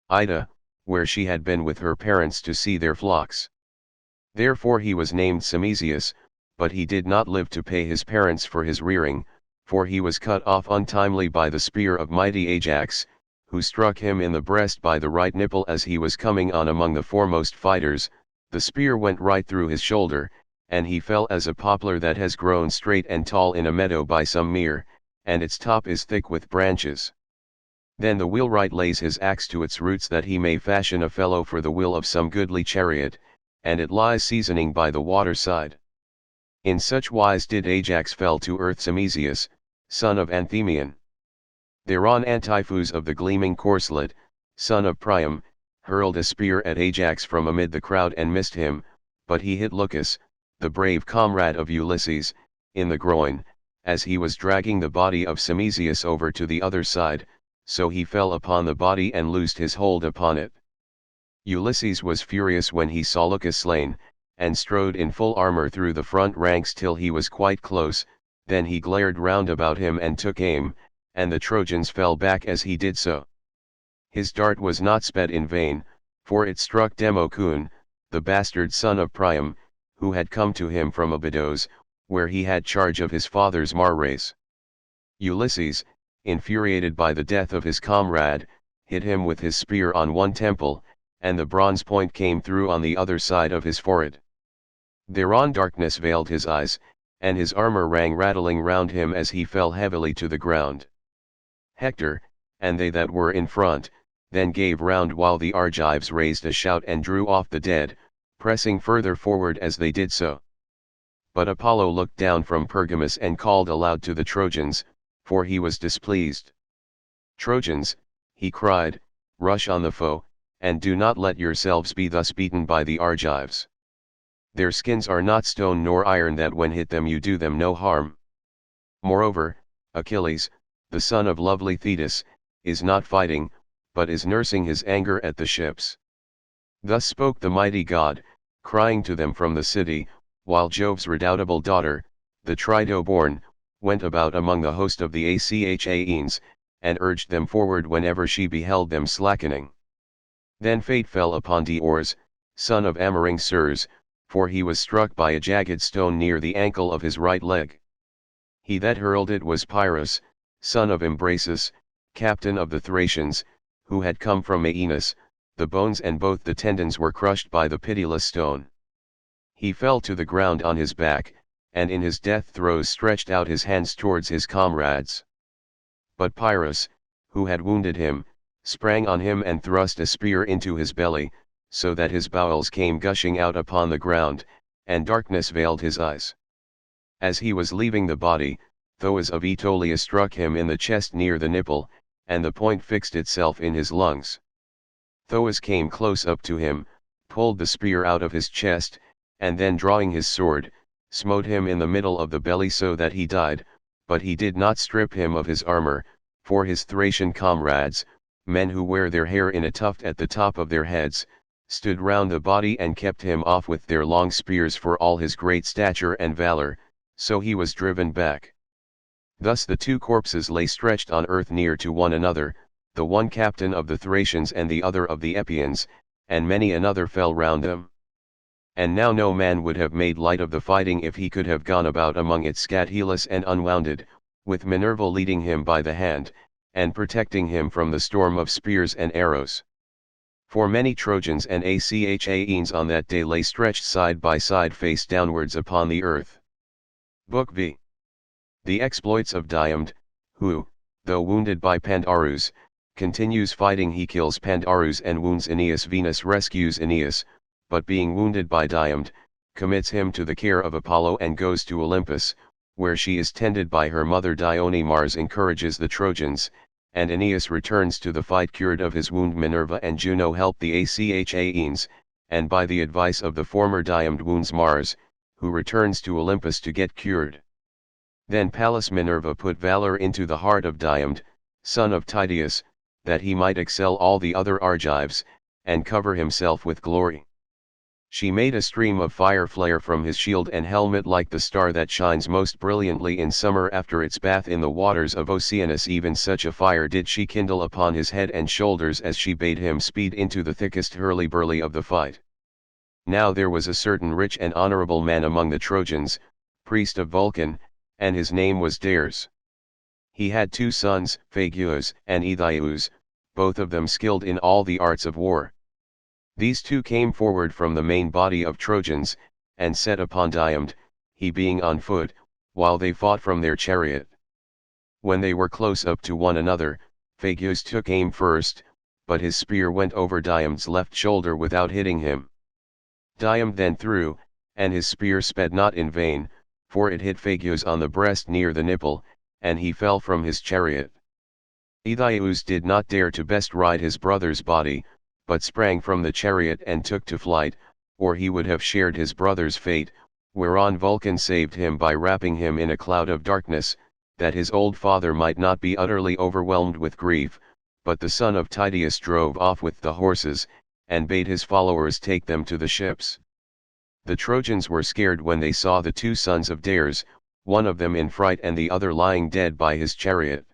Ida, where she had been with her parents to see their flocks. Therefore he was named Simesius, but he did not live to pay his parents for his rearing, for he was cut off untimely by the spear of mighty Ajax, who struck him in the breast by the right nipple as he was coming on among the foremost fighters. The spear went right through his shoulder, and he fell as a poplar that has grown straight and tall in a meadow by some mere, and its top is thick with branches. Then the wheelwright lays his axe to its roots that he may fashion a felloe for the wheel of some goodly chariot, and it lies seasoning by the water side. In such wise did Ajax fell to earth Simesius, son of Anthemion. Thereon Antiphus of the gleaming corslet, son of Priam, hurled a spear at Ajax from amid the crowd and missed him, but he hit Lucus, the brave comrade of Ulysses, in the groin, as he was dragging the body of Simesius over to the other side, so he fell upon the body and loosed his hold upon it. Ulysses was furious when he saw Lucus slain, and strode in full armor through the front ranks till he was quite close. Then he glared round about him and took aim, and the Trojans fell back as he did so. His dart was not sped in vain, for it struck Democun, the bastard son of Priam, who had come to him from Abydos, where he had charge of his father's mar race. Ulysses, infuriated by the death of his comrade, hit him with his spear on one temple, and the bronze point came through on the other side of his forehead. Thereon darkness veiled his eyes, and his armor rang rattling round him as he fell heavily to the ground. Hector, and they that were in front, then gave round while the Argives raised a shout and drew off the dead, pressing further forward as they did so. But Apollo looked down from Pergamus and called aloud to the Trojans, for he was displeased. Trojans, he cried, rush on the foe, and do not let yourselves be thus beaten by the Argives. Their skins are not stone nor iron that when hit them you do them no harm. Moreover, Achilles, the son of lovely Thetis, is not fighting, but is nursing his anger at the ships. Thus spoke the mighty god, crying to them from the city, while Jove's redoubtable daughter, the Trito-born, went about among the host of the Achaeans, and urged them forward whenever she beheld them slackening. Then fate fell upon Diores, son of Amarynceus, for he was struck by a jagged stone near the ankle of his right leg. He that hurled it was Pyrrhus, son of Imbrasus, captain of the Thracians, who had come from Aeneas. The bones and both the tendons were crushed by the pitiless stone. He fell to the ground on his back, and in his death throes stretched out his hands towards his comrades. But Pyrrhus, who had wounded him, sprang on him and thrust a spear into his belly, so that his bowels came gushing out upon the ground, and darkness veiled his eyes. As he was leaving the body, Thoas of Aetolia struck him in the chest near the nipple, and the point fixed itself in his lungs. Thoas came close up to him, pulled the spear out of his chest, and then drawing his sword, smote him in the middle of the belly so that he died, but he did not strip him of his armor, for his Thracian comrades, men who wear their hair in a tuft at the top of their heads, stood round the body and kept him off with their long spears for all his great stature and valor, so he was driven back. Thus the two corpses lay stretched on earth near to one another, the one captain of the Thracians and the other of the Epeans, and many another fell round them. And now no man would have made light of the fighting if he could have gone about among it scatheless and unwounded, with Minerva leading him by the hand, and protecting him from the storm of spears and arrows. For many Trojans and Achaeans on that day lay stretched side by side face downwards upon the earth. Book V. The exploits of Diomed, who, though wounded by Pandarus, continues fighting. He kills Pandarus and wounds Aeneas. Venus rescues Aeneas, but being wounded by Diomed, commits him to the care of Apollo and goes to Olympus, where she is tended by her mother Dione. Mars encourages the Trojans, and Aeneas returns to the fight cured of his wound. Minerva and Juno help the Achaeans, and by the advice of the former Diomed wounds Mars, who returns to Olympus to get cured. Then Pallas Minerva put valor into the heart of Diomed, son of Tydeus, that he might excel all the other Argives, and cover himself with glory. She made a stream of fire flare from his shield and helmet like the star that shines most brilliantly in summer after its bath in the waters of Oceanus. Even such a fire did she kindle upon his head and shoulders as she bade him speed into the thickest hurly-burly of the fight. Now there was a certain rich and honorable man among the Trojans, priest of Vulcan, and his name was Dares. He had two sons, Phageus and Aethious, both of them skilled in all the arts of war. These two came forward from the main body of Trojans, and set upon Diomed, he being on foot, while they fought from their chariot. When they were close up to one another, Phageus took aim first, but his spear went over Diomed's left shoulder without hitting him. Diomed then threw, and his spear sped not in vain, for it hit Phageus on the breast near the nipple, and he fell from his chariot. Aethious did not dare to bestride his brother's body, but sprang from the chariot and took to flight, or he would have shared his brother's fate, whereon Vulcan saved him by wrapping him in a cloud of darkness, that his old father might not be utterly overwhelmed with grief. But the son of Tydeus drove off with the horses, and bade his followers take them to the ships. The Trojans were scared when they saw the two sons of Dares, one of them in fright and the other lying dead by his chariot.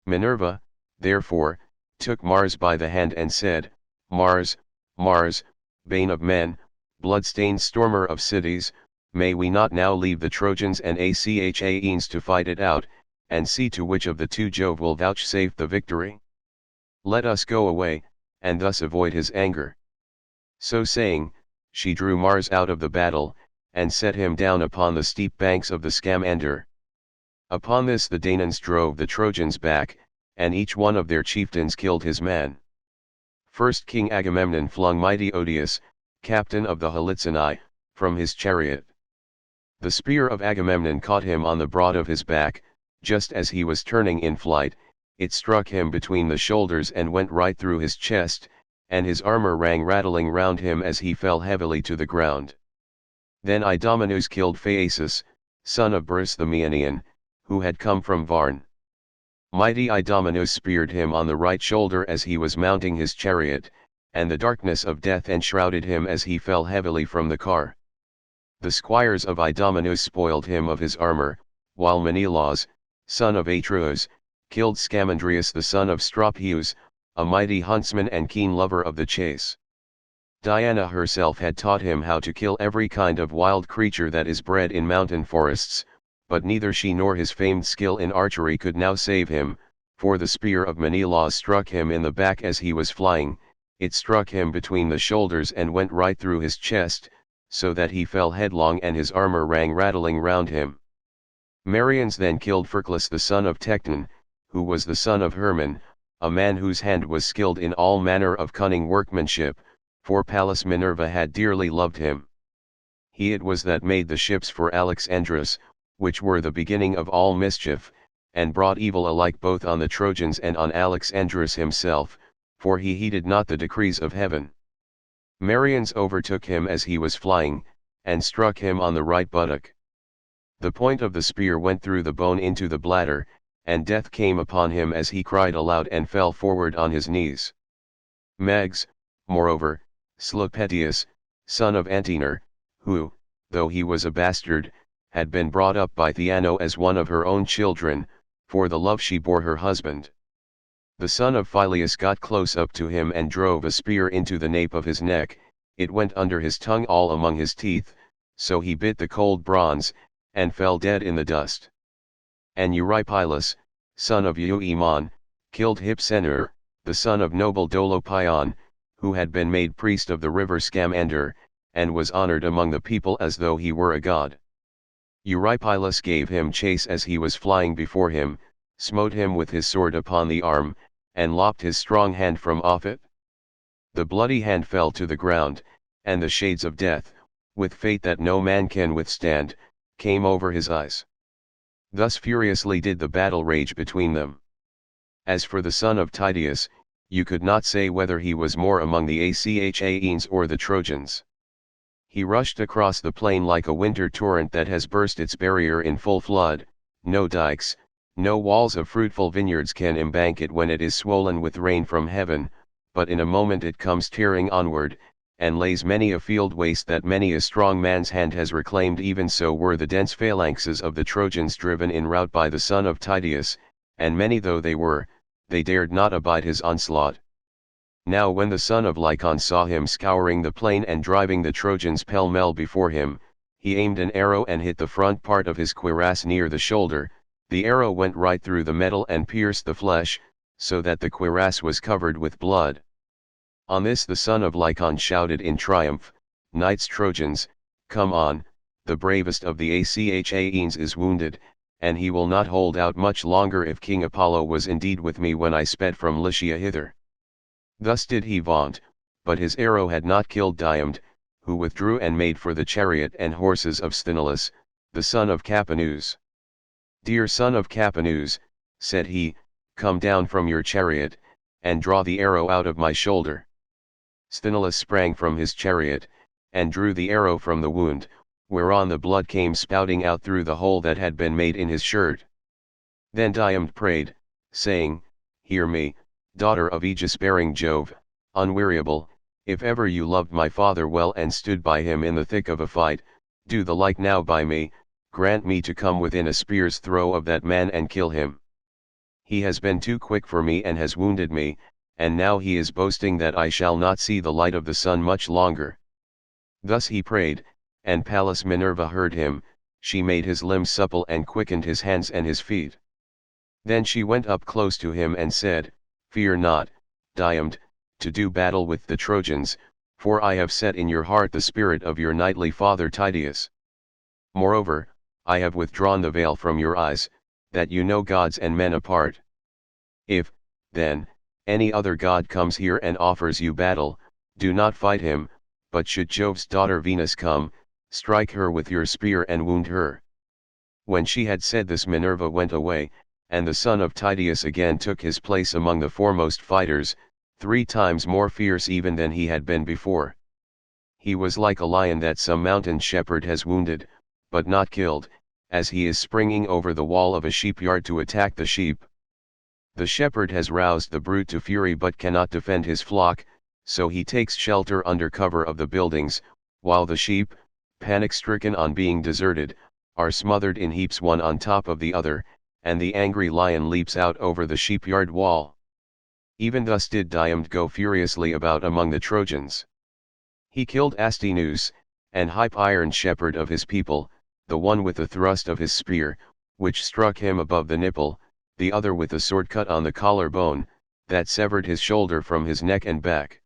Minerva, therefore, took Mars by the hand and said, Mars, Mars, bane of men, blood-stained stormer of cities, may we not now leave the Trojans and Achaeans to fight it out, and see to which of the two Jove will vouchsafe the victory? Let us go away, and thus avoid his anger. So saying, she drew Mars out of the battle, and set him down upon the steep banks of the Scamander. Upon this the Danaans drove the Trojans back, and each one of their chieftains killed his man. First King Agamemnon flung mighty Odius, captain of the Halitzani, from his chariot. The spear of Agamemnon caught him on the broad of his back. Just as he was turning in flight, it struck him between the shoulders and went right through his chest, and his armor rang rattling round him as he fell heavily to the ground. Then Idomeneus killed Phaeaces, son of Borus the Maeonian, who had come from Varne. Mighty Idomeneus speared him on the right shoulder as he was mounting his chariot, and the darkness of death enshrouded him as he fell heavily from the car. The squires of Idomeneus spoiled him of his armor, while Menelaus, son of Atreus, killed Scamandrius the son of Stropheus, a mighty huntsman and keen lover of the chase. Diana herself had taught him how to kill every kind of wild creature that is bred in mountain forests, but neither she nor his famed skill in archery could now save him, for the spear of Menelaus struck him in the back as he was flying. It struck him between the shoulders and went right through his chest, so that he fell headlong and his armor rang rattling round him. Marians then killed Phorclus the son of Tecton, who was the son of Hermon, a man whose hand was skilled in all manner of cunning workmanship, for Pallas Minerva had dearly loved him. He it was that made the ships for Alexandrus, which were the beginning of all mischief, and brought evil alike both on the Trojans and on Alexandrus himself, for he heeded not the decrees of heaven. Marians overtook him as he was flying, and struck him on the right buttock. The point of the spear went through the bone into the bladder, and death came upon him as he cried aloud and fell forward on his knees. Meges, moreover, slew Petius, son of Antenor, who, though he was a bastard, had been brought up by Theano as one of her own children, for the love she bore her husband. The son of Phyleus got close up to him and drove a spear into the nape of his neck. It went under his tongue all among his teeth, so he bit the cold bronze, and fell dead in the dust. And Eurypylus, son of Euaemon, killed Hypsenor, the son of noble Dolopion, who had been made priest of the river Scamander, and was honored among the people as though he were a god. Eurypylus gave him chase as he was flying before him, smote him with his sword upon the arm, and lopped his strong hand from off it. The bloody hand fell to the ground, and the shades of death, with fate that no man can withstand, came over his eyes. Thus furiously did the battle rage between them. As for the son of Tydeus, you could not say whether he was more among the Achaeans or the Trojans. He rushed across the plain like a winter torrent that has burst its barrier in full flood. No dikes, no walls of fruitful vineyards can embank it when it is swollen with rain from heaven, but in a moment it comes tearing onward, and lays many a field waste that many a strong man's hand has reclaimed. Even so were the dense phalanxes of the Trojans driven in rout by the son of Tydeus, and many though they were, they dared not abide his onslaught. Now when the son of Lycon saw him scouring the plain and driving the Trojans pell-mell before him, he aimed an arrow and hit the front part of his cuirass near the shoulder. The arrow went right through the metal and pierced the flesh, so that the cuirass was covered with blood. On this the son of Lycon shouted in triumph, "Knights Trojans, come on, the bravest of the Achaeans is wounded, and he will not hold out much longer if King Apollo was indeed with me when I sped from Lycia hither." Thus did he vaunt, but his arrow had not killed Diomed, who withdrew and made for the chariot and horses of Sthenelus, the son of Capaneus. "Dear son of Capaneus," said he, "come down from your chariot, and draw the arrow out of my shoulder." Sthenelus sprang from his chariot, and drew the arrow from the wound, whereon the blood came spouting out through the hole that had been made in his shirt. Then Diomed prayed, saying, "Hear me, daughter of aegis-bearing Jove, unweariable, if ever you loved my father well and stood by him in the thick of a fight, do the like now by me. Grant me to come within a spear's throw of that man and kill him. He has been too quick for me and has wounded me, and now he is boasting that I shall not see the light of the sun much longer." Thus he prayed, and Pallas Minerva heard him. She made his limbs supple and quickened his hands and his feet. Then she went up close to him and said, "Fear not, Diomed, to do battle with the Trojans, for I have set in your heart the spirit of your knightly father Tydeus. Moreover, I have withdrawn the veil from your eyes, that you know gods and men apart. If, then, any other god comes here and offers you battle, do not fight him, but should Jove's daughter Venus come, strike her with your spear and wound her." When she had said this, Minerva went away, and the son of Tydeus again took his place among the foremost fighters, 3 times more fierce even than he had been before. He was like a lion that some mountain shepherd has wounded, but not killed, as he is springing over the wall of a sheepyard to attack the sheep. The shepherd has roused the brute to fury but cannot defend his flock, so he takes shelter under cover of the buildings, while the sheep, panic-stricken on being deserted, are smothered in heaps one on top of the other, and the angry lion leaps out over the sheepyard wall. Even thus did Diomed go furiously about among the Trojans. He killed Astynous, an high-iron shepherd of his people, the one with the thrust of his spear, which struck him above the nipple, the other with a sword cut on the collar bone, that severed his shoulder from his neck and back.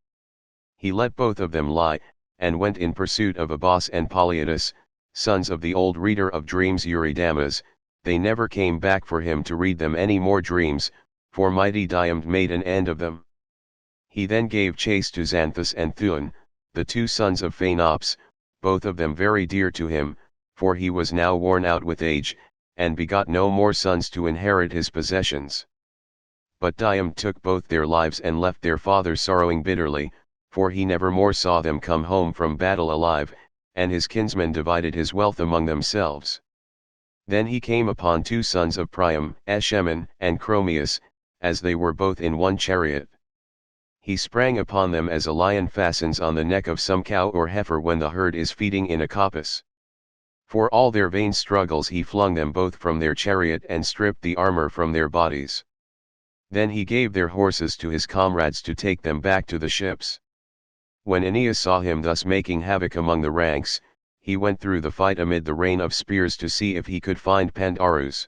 He let both of them lie, and went in pursuit of Abas and Polyidus, sons of the old reader of dreams Eurydamas. They never came back for him to read them any more dreams, for mighty Diomed made an end of them. He then gave chase to Xanthus and Thuon, the 2 sons of Phaenops, both of them very dear to him, for he was now worn out with age, and begot no more sons to inherit his possessions. But Diomed took both their lives and left their father sorrowing bitterly, for he never more saw them come home from battle alive, and his kinsmen divided his wealth among themselves. Then he came upon 2 sons of Priam, Aeschymen and Chromius, as they were both in one chariot. He sprang upon them as a lion fastens on the neck of some cow or heifer when the herd is feeding in a coppice. For all their vain struggles he flung them both from their chariot and stripped the armor from their bodies. Then he gave their horses to his comrades to take them back to the ships. When Aeneas saw him thus making havoc among the ranks, he went through the fight amid the rain of spears to see if he could find Pandarus.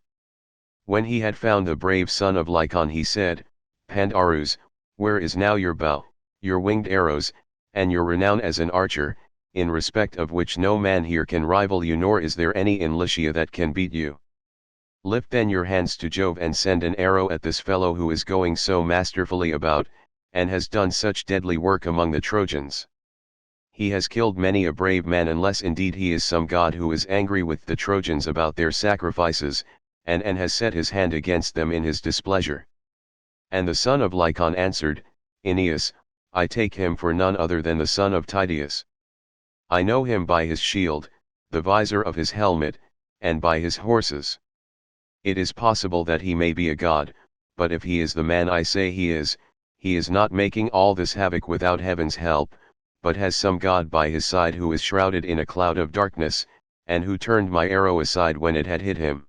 When he had found the brave son of Lycon, he said, "Pandarus, where is now your bow, your winged arrows, and your renown as an archer, in respect of which no man here can rival you, nor is there any in Lycia that can beat you? Lift then your hands to Jove and send an arrow at this fellow who is going so masterfully about, and has done such deadly work among the Trojans. He has killed many a brave man, unless indeed he is some god who is angry with the Trojans about their sacrifices, and has set his hand against them in his displeasure." And the son of Lycon answered, "Aeneas, I take him for none other than the son of Tydeus. I know him by his shield, the visor of his helmet, and by his horses. It is possible that he may be a god, but if he is the man I say he is not making all this havoc without heaven's help, but has some god by his side who is shrouded in a cloud of darkness, and who turned my arrow aside when it had hit him.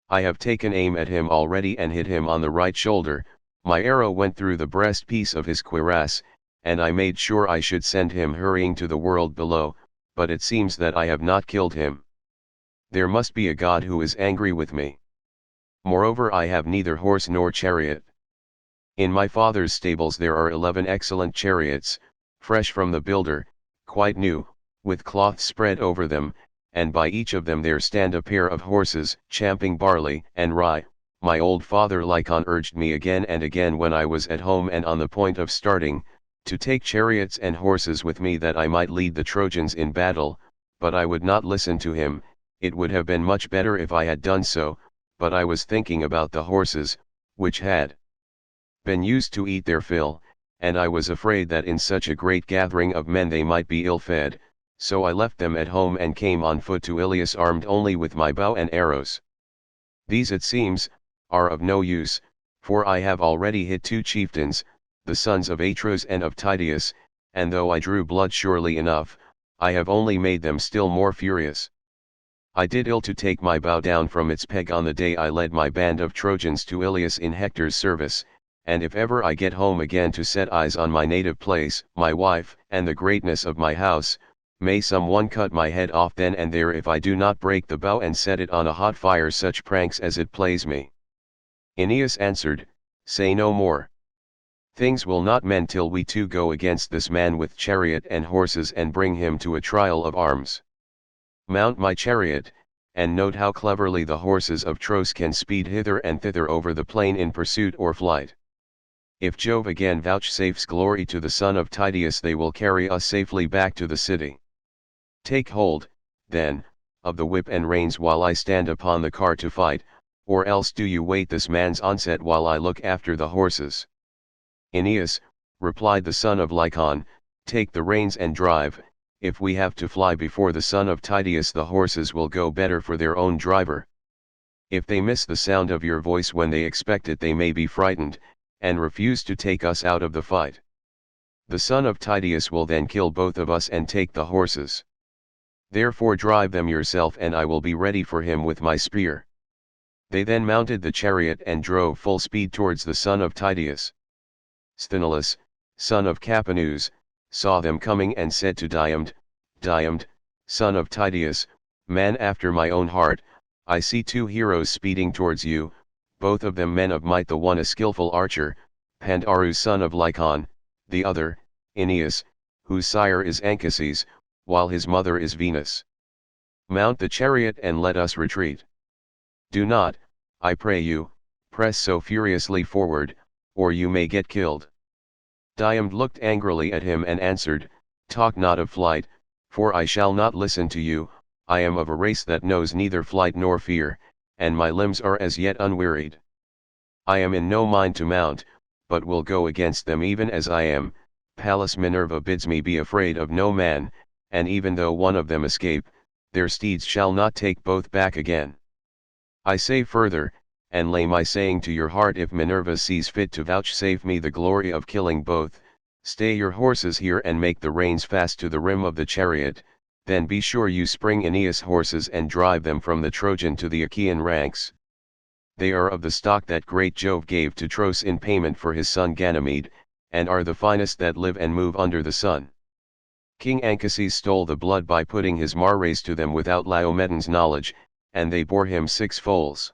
I have taken aim at him already and hit him on the right shoulder. My arrow went through the breastpiece of his cuirass, and I made sure I should send him hurrying to the world below, but it seems that I have not killed him. There must be a god who is angry with me. Moreover, I have neither horse nor chariot. In my father's stables there are 11 excellent chariots, fresh from the builder, quite new, with cloth spread over them, and by each of them there stand a pair of horses, champing barley and rye. My old father Lycon urged me again and again when I was at home and on the point of starting, to take chariots and horses with me that I might lead the Trojans in battle, but I would not listen to him. It would have been much better if I had done so, but I was thinking about the horses, which had been used to eat their fill, and I was afraid that in such a great gathering of men they might be ill-fed, so I left them at home and came on foot to Ilias armed only with my bow and arrows. These, it seems, are of no use, for I have already hit 2 chieftains, the sons of Atreus and of Tydeus, and though I drew blood surely enough, I have only made them still more furious. I did ill to take my bow down from its peg on the day I led my band of Trojans to Ilias in Hector's service, and if ever I get home again to set eyes on my native place, my wife, and the greatness of my house, may some one cut my head off then and there if I do not break the bow and set it on a hot fire, such pranks as it plays me." Aeneas answered, "Say no more. Things will not mend till we 2 go against this man with chariot and horses and bring him to a trial of arms. Mount my chariot, and note how cleverly the horses of Tros can speed hither and thither over the plain in pursuit or flight. If Jove again vouchsafes glory to the son of Tydeus, they will carry us safely back to the city. Take hold, then, of the whip and reins while I stand upon the car to fight, or else do you wait this man's onset while I look after the horses." "Aeneas," replied the son of Lycon, "take the reins and drive. If we have to fly before the son of Tydeus, the horses will go better for their own driver. If they miss the sound of your voice when they expect it, they may be frightened, and refuse to take us out of the fight. The son of Tydeus will then kill both of us and take the horses. Therefore drive them yourself, and I will be ready for him with my spear." They then mounted the chariot and drove full speed towards the son of Tydeus. Sthenelus, son of Capaneus, saw them coming and said to Diomed, "Diomed, son of Tydeus, man after my own heart, I see two heroes speeding towards you, both of them men of might, the one a skillful archer, Pandarus son of Lycon, the other, Aeneas, whose sire is Anchises, while his mother is Venus. Mount the chariot and let us retreat. Do not, I pray you, press so furiously forward, or you may get killed." Diomed looked angrily at him and answered, "Talk not of flight, for I shall not listen to you. I am of a race that knows neither flight nor fear, and my limbs are as yet unwearied. I am in no mind to mount, but will go against them even as I am. Pallas Minerva bids me be afraid of no man, and even though one of them escape, their steeds shall not take both back again. I say further, and lay my saying to your heart, if Minerva sees fit to vouchsafe me the glory of killing both, stay your horses here and make the reins fast to the rim of the chariot, then be sure you spring Aeneas' horses and drive them from the Trojan to the Achaean ranks. They are of the stock that great Jove gave to Tros in payment for his son Ganymede, and are the finest that live and move under the sun. King Anchises stole the blood by putting his mares to them without Laomedon's knowledge, and they bore him 6 foals.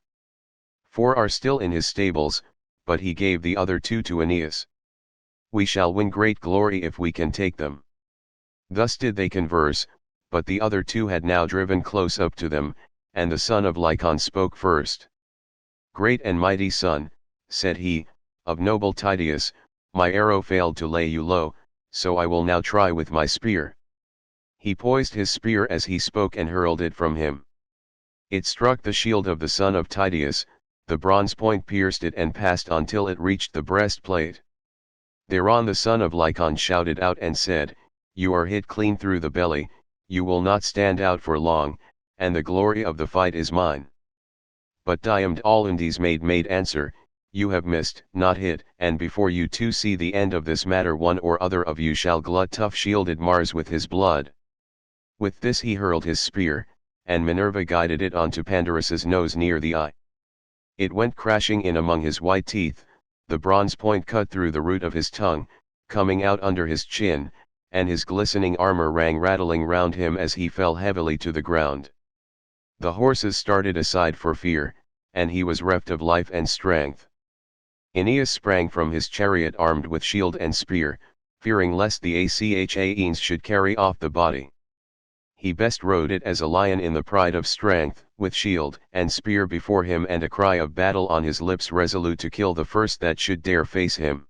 4 are still in his stables, but he gave the other 2 to Aeneas. We shall win great glory if we can take them." Thus did they converse, but the other 2 had now driven close up to them, and the son of Lycon spoke first. "Great and mighty son," said he, "of noble Tydeus, my arrow failed to lay you low, so I will now try with my spear." He poised his spear as he spoke and hurled it from him. It struck the shield of the son of Tydeus, the bronze point pierced it and passed on till it reached the breastplate. Thereon the son of Lycon shouted out and said, "You are hit clean through the belly, you will not stand out for long, and the glory of the fight is mine." But Diomed Alundes made answer, "You have missed, not hit, and before you 2 see the end of this matter, one or other of you shall glut tough-shielded Mars with his blood." With this he hurled his spear, and Minerva guided it onto Pandarus's nose near the eye. It went crashing in among his white teeth, the bronze point cut through the root of his tongue, coming out under his chin, and his glistening armor rang rattling round him as he fell heavily to the ground. The horses started aside for fear, and he was reft of life and strength. Aeneas sprang from his chariot armed with shield and spear, fearing lest the Achaeans should carry off the body. He best rode it as a lion in the pride of strength, with shield and spear before him and a cry of battle on his lips, resolute to kill the first that should dare face him.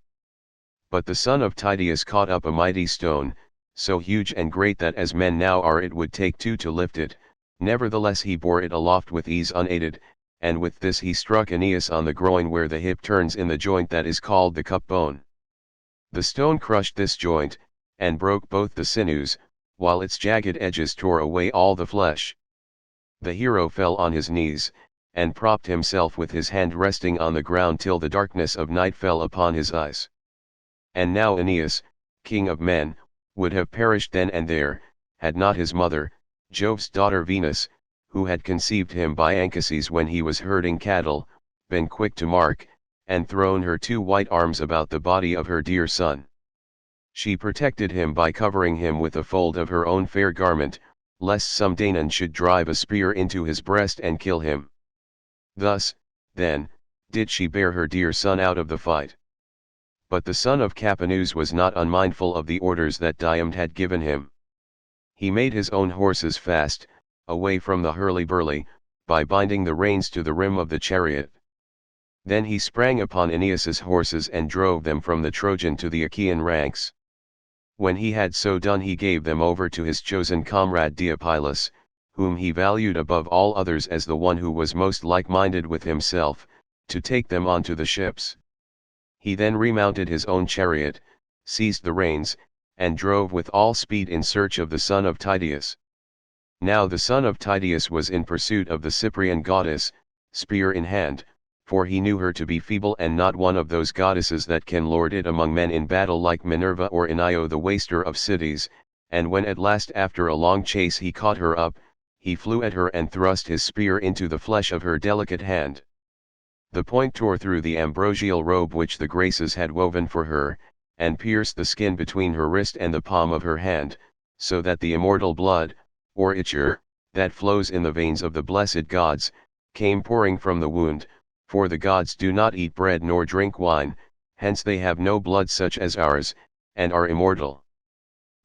But the son of Tydeus caught up a mighty stone, so huge and great that as men now are it would take 2 to lift it, nevertheless he bore it aloft with ease unaided, and with this he struck Aeneas on the groin where the hip turns in the joint that is called the cup bone. The stone crushed this joint, and broke both the sinews, while its jagged edges tore away all the flesh. The hero fell on his knees, and propped himself with his hand resting on the ground till the darkness of night fell upon his eyes. And now Aeneas, king of men, would have perished then and there, had not his mother, Jove's daughter Venus, who had conceived him by Anchises when he was herding cattle, been quick to mark, and thrown her 2 white arms about the body of her dear son. She protected him by covering him with a fold of her own fair garment, lest some Danaan should drive a spear into his breast and kill him. Thus, then, did she bear her dear son out of the fight. But the son of Capaneus was not unmindful of the orders that Diomed had given him. He made his own horses fast, away from the hurly-burly, by binding the reins to the rim of the chariot. Then he sprang upon Aeneas's horses and drove them from the Trojan to the Achaean ranks. When he had so done he gave them over to his chosen comrade Deipylus, whom he valued above all others as the one who was most like-minded with himself, to take them onto the ships. He then remounted his own chariot, seized the reins, and drove with all speed in search of the son of Tydeus. Now the son of Tydeus was in pursuit of the Cyprian goddess, spear in hand, for he knew her to be feeble and not one of those goddesses that can lord it among men in battle like Minerva or Io the waster of cities, and when at last after a long chase he caught her up, he flew at her and thrust his spear into the flesh of her delicate hand. The point tore through the ambrosial robe which the Graces had woven for her, and pierced the skin between her wrist and the palm of her hand, so that the immortal blood, or ichor, that flows in the veins of the blessed gods, came pouring from the wound, for the gods do not eat bread nor drink wine, hence they have no blood such as ours, and are immortal.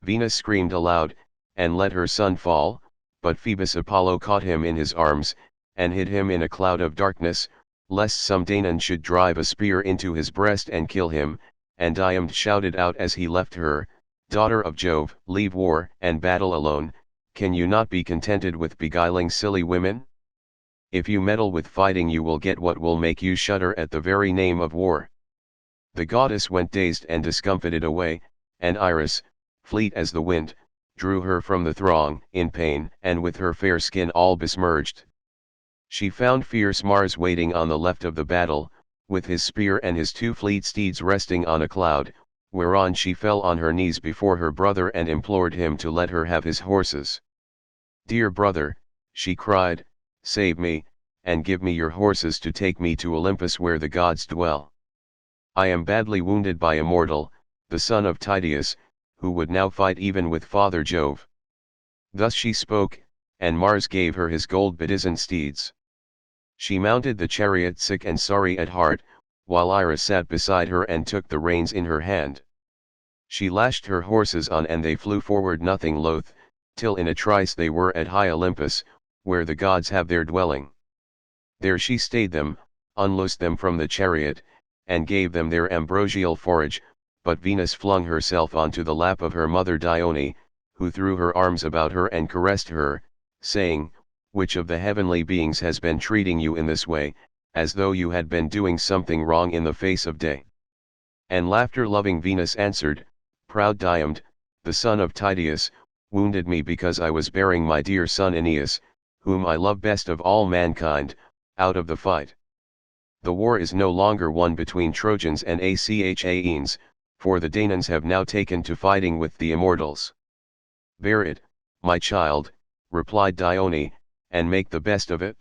Venus screamed aloud, and let her son fall, but Phoebus Apollo caught him in his arms, and hid him in a cloud of darkness, lest some Danaan should drive a spear into his breast and kill him, and Diomed shouted out as he left her, "Daughter of Jove, leave war and battle alone, can you not be contented with beguiling silly women? If you meddle with fighting you will get what will make you shudder at the very name of war." The goddess went dazed and discomfited away, and Iris, fleet as the wind, drew her from the throng, in pain and with her fair skin all besmirched. She found fierce Mars waiting on the left of the battle, with his spear and his 2 fleet steeds resting on a cloud, whereon she fell on her knees before her brother and implored him to let her have his horses. "Dear brother," she cried, "save me, and give me your horses to take me to Olympus where the gods dwell. I am badly wounded by Immortal, the son of Tydeus, who would now fight even with Father Jove." Thus she spoke, and Mars gave her his gold bedizened steeds. She mounted the chariot sick and sorry at heart, while Iris sat beside her and took the reins in her hand. She lashed her horses on and they flew forward nothing loath, till in a trice they were at high Olympus, where the gods have their dwelling. There she stayed them, unloosed them from the chariot, and gave them their ambrosial forage, but Venus flung herself onto the lap of her mother Dione, who threw her arms about her and caressed her, saying, "Which of the heavenly beings has been treating you in this way, as though you had been doing something wrong in the face of day?" And laughter-loving Venus answered, "Proud Diomed, the son of Tydeus, wounded me because I was bearing my dear son Aeneas, whom I love best of all mankind, out of the fight. The war is no longer one between Trojans and Achaeans, for the Danaans have now taken to fighting with the immortals." "Bear it, my child," replied Dione, "and make the best of it.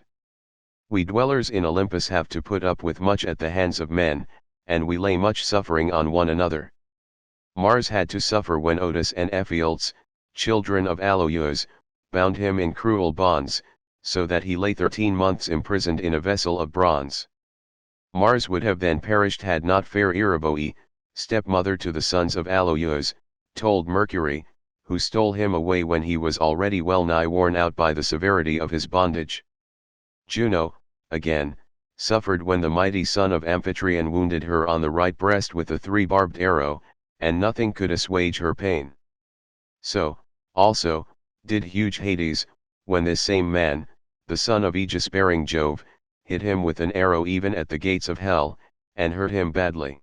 We dwellers in Olympus have to put up with much at the hands of men, and we lay much suffering on one another. Mars had to suffer when Otus and Ephialtes, children of Aloeus, bound him in cruel bonds, so that he lay 13 months imprisoned in a vessel of bronze. Mars would have then perished had not fair Eryboe, stepmother to the sons of Aloeus, told Mercury, who stole him away when he was already well nigh worn out by the severity of his bondage. Juno, again, suffered when the mighty son of Amphitryon wounded her on the right breast with a 3-barbed arrow, and nothing could assuage her pain. So, also, did huge Hades, when this same man, the son of Aegis-bearing Jove, hit him with an arrow even at the gates of hell, and hurt him badly.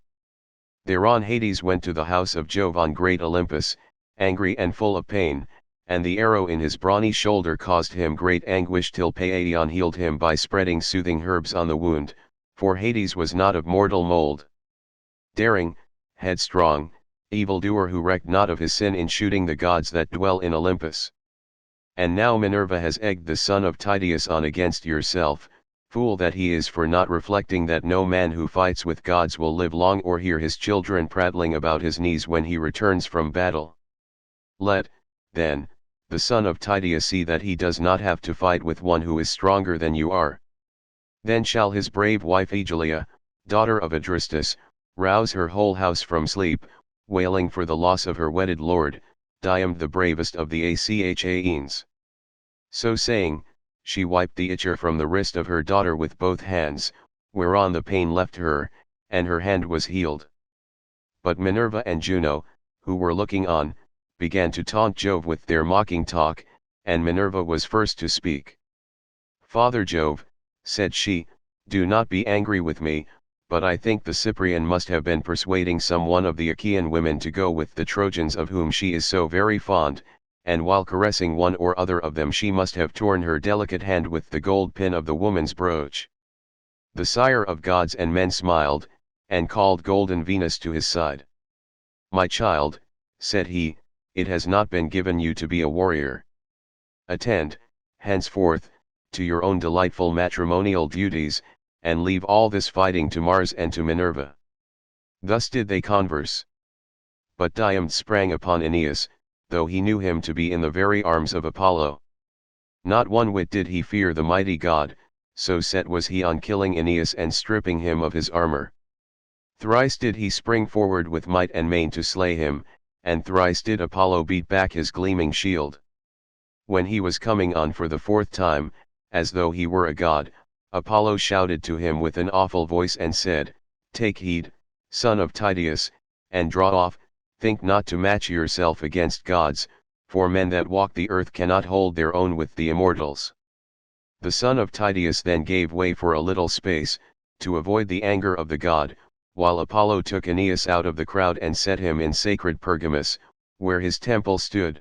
Thereon Hades went to the house of Jove on great Olympus, angry and full of pain, and the arrow in his brawny shoulder caused him great anguish till Phaeton healed him by spreading soothing herbs on the wound, for Hades was not of mortal mold. Daring, headstrong, evildoer who recked not of his sin in shooting the gods that dwell in Olympus. And now Minerva has egged the son of Tydeus on against yourself, fool that he is for not reflecting that no man who fights with gods will live long or hear his children prattling about his knees when he returns from battle. Let, then, the son of Tydeus see that he does not have to fight with one who is stronger than you are. Then shall his brave wife Aegilia, daughter of Adristus, rouse her whole house from sleep, wailing for the loss of her wedded lord, Diomed the bravest of the Achaeans." So saying, she wiped the ichor from the wrist of her daughter with both hands, whereon the pain left her, and her hand was healed. But Minerva and Juno, who were looking on, began to taunt Jove with their mocking talk, and Minerva was first to speak. "Father Jove," said she, "do not be angry with me, but I think the Cyprian must have been persuading some one of the Achaean women to go with the Trojans of whom she is so very fond, and while caressing one or other of them she must have torn her delicate hand with the gold pin of the woman's brooch." The sire of gods and men smiled, and called golden Venus to his side. "My child," said he, "it has not been given you to be a warrior. Attend, henceforth, to your own delightful matrimonial duties, and leave all this fighting to Mars and to Minerva." Thus did they converse. But Diomed sprang upon Aeneas, though he knew him to be in the very arms of Apollo. Not one whit did he fear the mighty god, so set was he on killing Aeneas and stripping him of his armor. Thrice did he spring forward with might and main to slay him, and thrice did Apollo beat back his gleaming shield. When he was coming on for the fourth time, as though he were a god, Apollo shouted to him with an awful voice and said, "Take heed, son of Tydeus, and draw off, think not to match yourself against gods, for men that walk the earth cannot hold their own with the immortals." The son of Tydeus then gave way for a little space, to avoid the anger of the god, while Apollo took Aeneas out of the crowd and set him in sacred Pergamus, where his temple stood.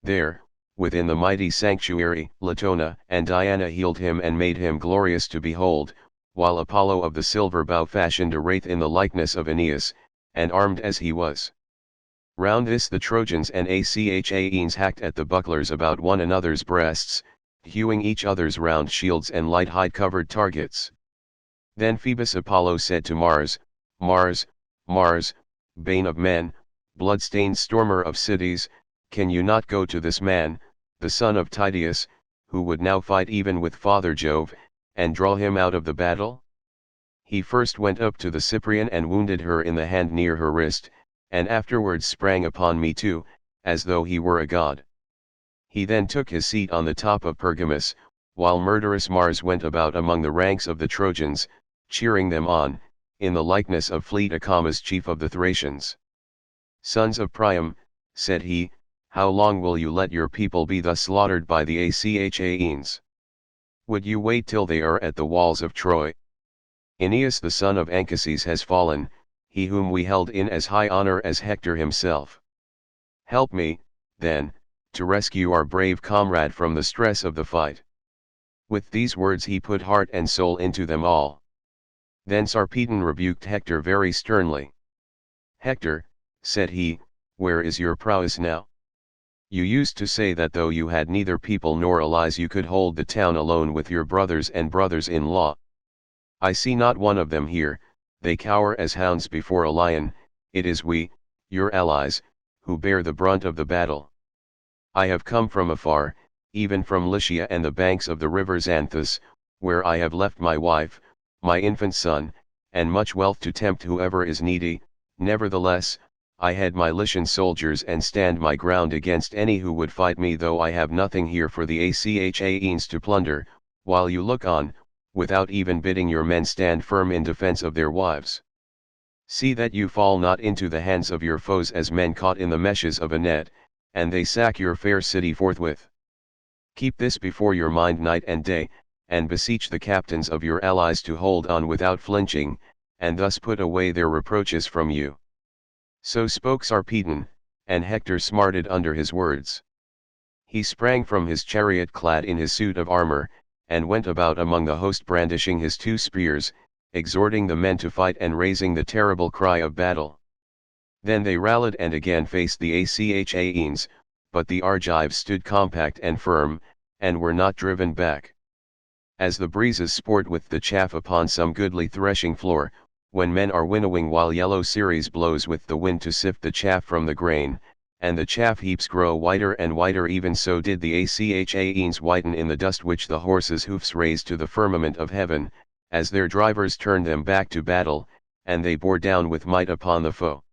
There, within the mighty sanctuary, Latona and Diana healed him and made him glorious to behold, while Apollo of the silver bow fashioned a wraith in the likeness of Aeneas, and armed as he was. Round this the Trojans and Achaeans hacked at the bucklers about one another's breasts, hewing each other's round shields and light hide-covered targets. Then Phoebus Apollo said to Mars, "Mars, Mars, bane of men, blood-stained stormer of cities, can you not go to this man, the son of Tydeus, who would now fight even with Father Jove, and draw him out of the battle?" He first went up to the Cyprian and wounded her in the hand near her wrist, and afterwards sprang upon me too, as though he were a god. He then took his seat on the top of Pergamus, while murderous Mars went about among the ranks of the Trojans, cheering them on, in the likeness of fleet Acamas, chief of the Thracians. "Sons of Priam," said he, "how long will you let your people be thus slaughtered by the Achaeans? Would you wait till they are at the walls of Troy? Aeneas the son of Anchises has fallen, he whom we held in as high honor as Hector himself. Help me, then, to rescue our brave comrade from the stress of the fight." With these words he put heart and soul into them all. Then Sarpedon rebuked Hector very sternly. "Hector," said he, "where is your prowess now? You used to say that though you had neither people nor allies you could hold the town alone with your brothers and brothers-in-law. I see not one of them here, they cower as hounds before a lion. It is we, your allies, who bear the brunt of the battle. I have come from afar, even from Lycia and the banks of the river Xanthus, where I have left my wife, my infant son, and much wealth to tempt whoever is needy. Nevertheless, I head my Lycian soldiers and stand my ground against any who would fight me, though I have nothing here for the Achaeans to plunder, while you look on, without even bidding your men stand firm in defense of their wives. See that you fall not into the hands of your foes as men caught in the meshes of a net, and they sack your fair city forthwith. Keep this before your mind night and day, and beseech the captains of your allies to hold on without flinching, and thus put away their reproaches from you." So spoke Sarpedon, and Hector smarted under his words. He sprang from his chariot clad in his suit of armor, and went about among the host brandishing his two spears, exhorting the men to fight and raising the terrible cry of battle. Then they rallied and again faced the Achaeans, but the Argives stood compact and firm, and were not driven back. As the breezes sport with the chaff upon some goodly threshing floor, when men are winnowing while yellow Ceres blows with the wind to sift the chaff from the grain, and the chaff heaps grow whiter and whiter, even so did the Achaeans whiten in the dust which the horses' hoofs raised to the firmament of heaven, as their drivers turned them back to battle, and they bore down with might upon the foe.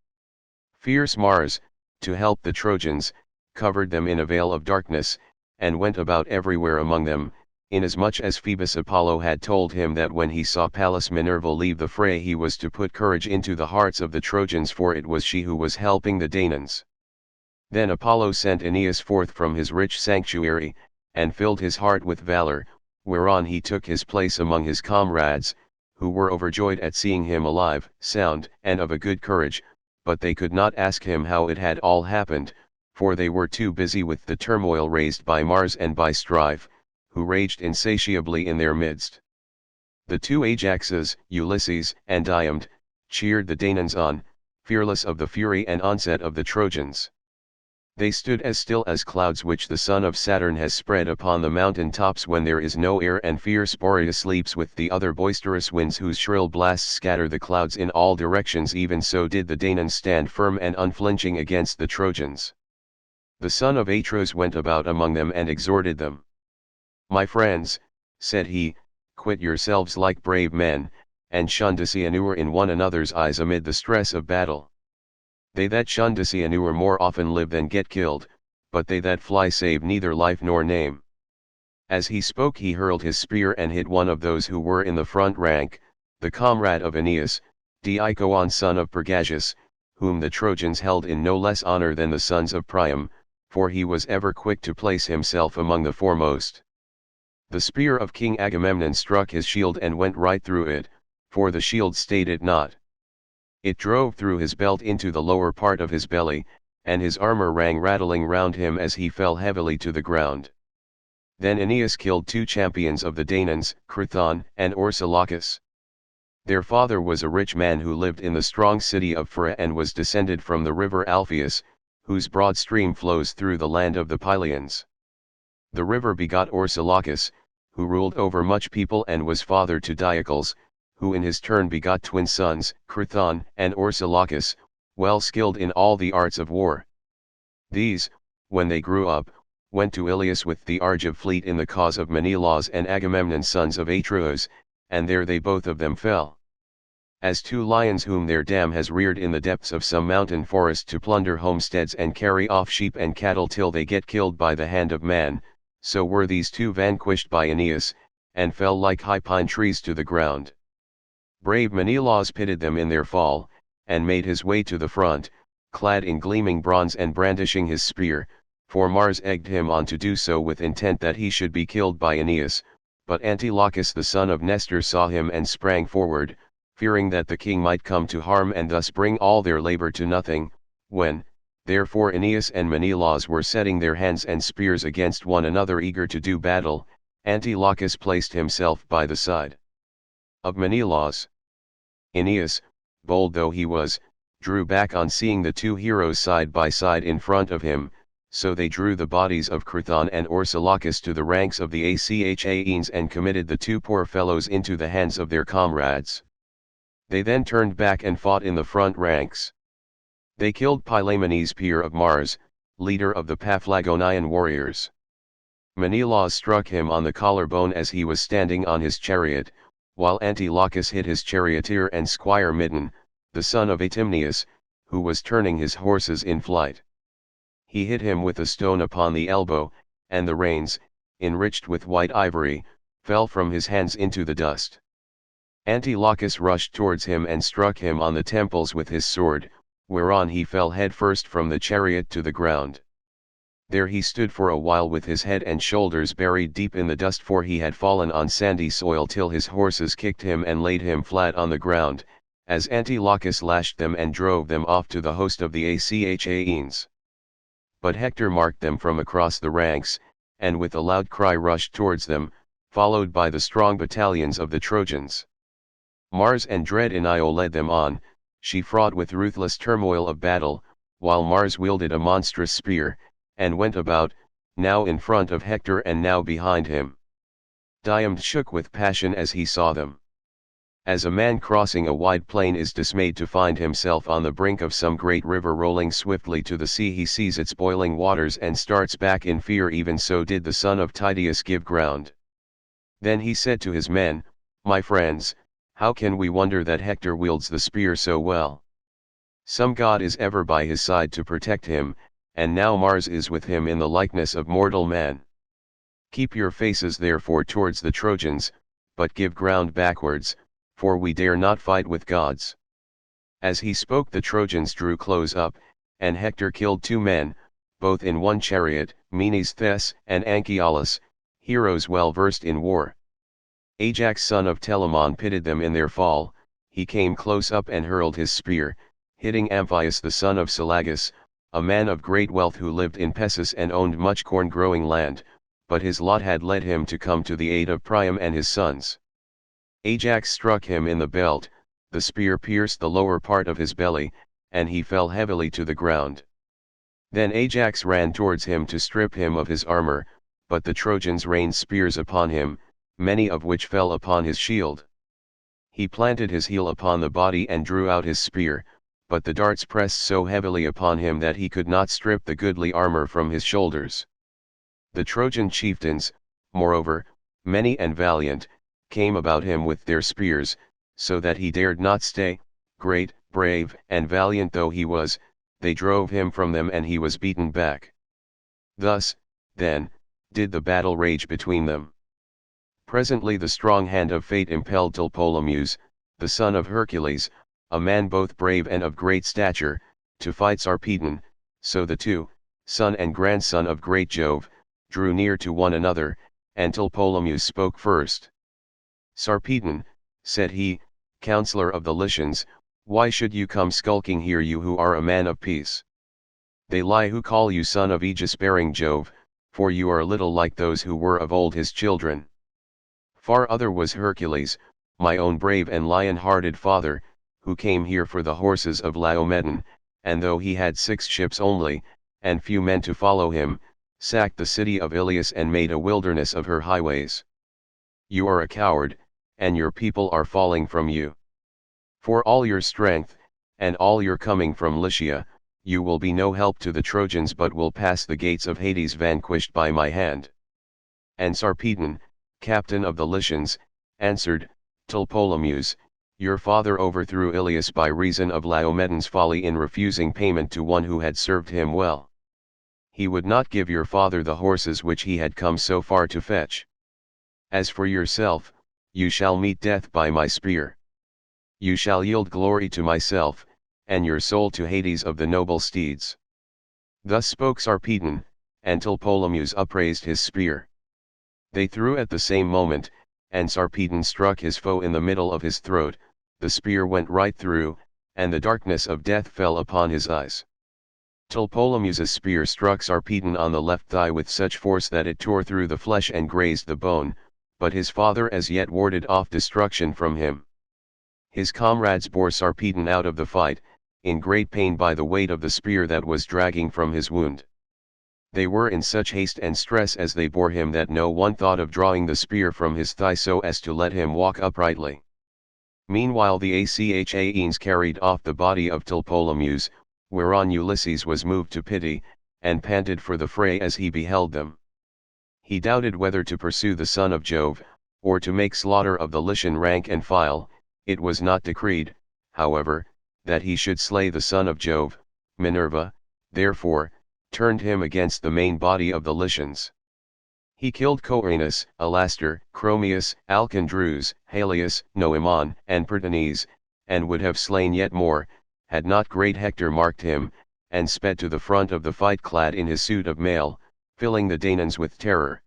Fierce Mars, to help the Trojans, covered them in a veil of darkness, and went about everywhere among them, inasmuch as Phoebus Apollo had told him that when he saw Pallas Minerva leave the fray he was to put courage into the hearts of the Trojans, for it was she who was helping the Danaans. Then Apollo sent Aeneas forth from his rich sanctuary, and filled his heart with valor, whereon he took his place among his comrades, who were overjoyed at seeing him alive, sound, and of a good courage, but they could not ask him how it had all happened, for they were too busy with the turmoil raised by Mars and by strife, who raged insatiably in their midst. The two Ajaxes, Ulysses and Diomed, cheered the Danaans on, fearless of the fury and onset of the Trojans. They stood as still as clouds which the son of Saturn has spread upon the mountain tops when there is no air, and fierce Boreas sleeps with the other boisterous winds whose shrill blasts scatter the clouds in all directions. Even so did the Danaans stand firm and unflinching against the Trojans. The son of Atreus went about among them and exhorted them. "My friends," said he, "quit yourselves like brave men, and shun dishonor in one another's eyes amid the stress of battle. They that shun dishonor more often live than get killed, but they that fly save neither life nor name." As he spoke he hurled his spear and hit one of those who were in the front rank, the comrade of Aeneas, Deicoon son of Pergasus, whom the Trojans held in no less honor than the sons of Priam, for he was ever quick to place himself among the foremost. The spear of King Agamemnon struck his shield and went right through it, for the shield stayed it not. It drove through his belt into the lower part of his belly, and his armor rang rattling round him as he fell heavily to the ground. Then Aeneas killed two champions of the Danaans, Crithon and Orsilochus. Their father was a rich man who lived in the strong city of Phera and was descended from the river Alpheus, whose broad stream flows through the land of the Pylians. The river begot Orsilochus, who ruled over much people and was father to Diocles, who in his turn begot twin sons, Crithon and Orsilochus, well skilled in all the arts of war. These, when they grew up, went to Ilias with the Argive fleet in the cause of Menelaus and Agamemnon sons of Atreus, and there they both of them fell. As two lions whom their dam has reared in the depths of some mountain forest to plunder homesteads and carry off sheep and cattle till they get killed by the hand of man, so were these two vanquished by Aeneas, and fell like high pine trees to the ground. Brave Menelaus pitied them in their fall, and made his way to the front, clad in gleaming bronze and brandishing his spear, for Mars egged him on to do so with intent that he should be killed by Aeneas, but Antilochus the son of Nestor saw him and sprang forward, fearing that the king might come to harm and thus bring all their labor to nothing. When, therefore, Aeneas and Menelaus were setting their hands and spears against one another eager to do battle, Antilochus placed himself by the side of Menelaus. Aeneas, bold though he was, drew back on seeing the two heroes side by side in front of him, so they drew the bodies of Crithon and Orsilochus to the ranks of the Achaeans and committed the two poor fellows into the hands of their comrades. They then turned back and fought in the front ranks. They killed Pylaemenes peer of Mars, leader of the Paphlagonian warriors. Menelaus struck him on the collarbone as he was standing on his chariot, while Antilochus hit his charioteer and squire Midon, the son of Atimneus, who was turning his horses in flight. He hit him with a stone upon the elbow, and the reins, enriched with white ivory, fell from his hands into the dust. Antilochus rushed towards him and struck him on the temples with his sword, whereon he fell head first from the chariot to the ground. There he stood for a while with his head and shoulders buried deep in the dust, for he had fallen on sandy soil till his horses kicked him and laid him flat on the ground, as Antilochus lashed them and drove them off to the host of the Achaeans. But Hector marked them from across the ranks, and with a loud cry rushed towards them, followed by the strong battalions of the Trojans. Mars and dread Io led them on, she fraught with ruthless turmoil of battle, while Mars wielded a monstrous spear, and went about, now in front of Hector and now behind him. Diomed shook with passion as he saw them. As a man crossing a wide plain is dismayed to find himself on the brink of some great river rolling swiftly to the sea, he sees its boiling waters and starts back in fear, even so did the son of Tydeus give ground. Then he said to his men, "My friends, how can we wonder that Hector wields the spear so well? Some god is ever by his side to protect him, and now Mars is with him in the likeness of mortal man. Keep your faces therefore towards the Trojans, but give ground backwards, for we dare not fight with gods. As he spoke the Trojans drew close up, and Hector killed 2 men, both in one chariot, Menestheus and Anchialus, heroes well versed in war. Ajax son of Telamon pitied them in their fall. He came close up and hurled his spear, hitting Amphius the son of Salagus, a man of great wealth who lived in Pessus and owned much corn-growing land, but his lot had led him to come to the aid of Priam and his sons. Ajax struck him in the belt, the spear pierced the lower part of his belly, and he fell heavily to the ground. Then Ajax ran towards him to strip him of his armor, but the Trojans rained spears upon him, many of which fell upon his shield. He planted his heel upon the body and drew out his spear, but the darts pressed so heavily upon him that he could not strip the goodly armor from his shoulders. The Trojan chieftains, moreover, many and valiant, came about him with their spears, so that he dared not stay. Great, brave, and valiant though he was, they drove him from them and he was beaten back. Thus, then, did the battle rage between them. Presently the strong hand of fate impelled Tlepolemus, the son of Hercules, a man both brave and of great stature, to fight Sarpedon. So the 2, son and grandson of great Jove, drew near to one another, and Tlepolemus spoke first. Sarpedon, said he, counselor of the Lycians, why should you come skulking here, you who are a man of peace? They lie who call you son of aegis-bearing Jove, for you are little like those who were of old his children. Far other was Hercules, my own brave and lion-hearted father, who came here for the horses of Laomedon, and though he had 6 ships only, and few men to follow him, sacked the city of Ilias and made a wilderness of her highways. You are a coward, and your people are falling from you. For all your strength, and all your coming from Lycia, you will be no help to the Trojans but will pass the gates of Hades vanquished by my hand. And Sarpedon, captain of the Lycians, answered, Tlepolemus, your father overthrew Ilias by reason of Laomedon's folly in refusing payment to one who had served him well. He would not give your father the horses which he had come so far to fetch. As for yourself, you shall meet death by my spear. You shall yield glory to myself, and your soul to Hades of the noble steeds. Thus spoke Sarpedon, and Tlepolemus upraised his spear. They threw at the same moment, and Sarpedon struck his foe in the middle of his throat. The spear went right through, and the darkness of death fell upon his eyes. Tlepolemus's spear struck Sarpedon on the left thigh with such force that it tore through the flesh and grazed the bone, but his father as yet warded off destruction from him. His comrades bore Sarpedon out of the fight, in great pain by the weight of the spear that was dragging from his wound. They were in such haste and stress as they bore him that no one thought of drawing the spear from his thigh so as to let him walk uprightly. Meanwhile the Achaeans carried off the body of Tlepolemus, whereon Ulysses was moved to pity, and panted for the fray as he beheld them. He doubted whether to pursue the son of Jove, or to make slaughter of the Lycian rank and file. It was not decreed, however, that he should slay the son of Jove. Minerva, therefore, turned him against the main body of the Lycians. He killed Coenus, Alastor, Chromius, Alcandrus, Halius, Noemon, and Pertines, and would have slain yet more, had not great Hector marked him, and sped to the front of the fight clad in his suit of mail, filling the Danaans with terror.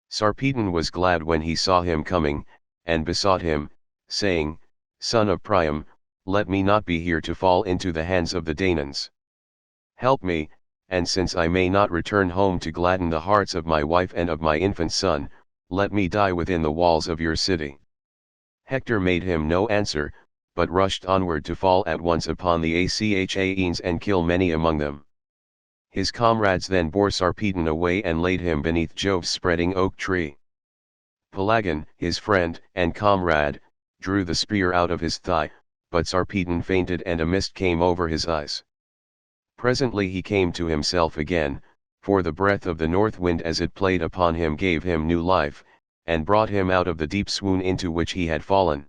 Sarpedon was glad when he saw him coming, and besought him, saying, Son of Priam, let me not be here to fall into the hands of the Danaans. Help me, and since I may not return home to gladden the hearts of my wife and of my infant son, let me die within the walls of your city. Hector made him no answer, but rushed onward to fall at once upon the Achaeans and kill many among them. His comrades then bore Sarpedon away and laid him beneath Jove's spreading oak tree. Pelagon, his friend and comrade, drew the spear out of his thigh, but Sarpedon fainted and a mist came over his eyes. Presently he came to himself again, for the breath of the north wind as it played upon him gave him new life, and brought him out of the deep swoon into which he had fallen.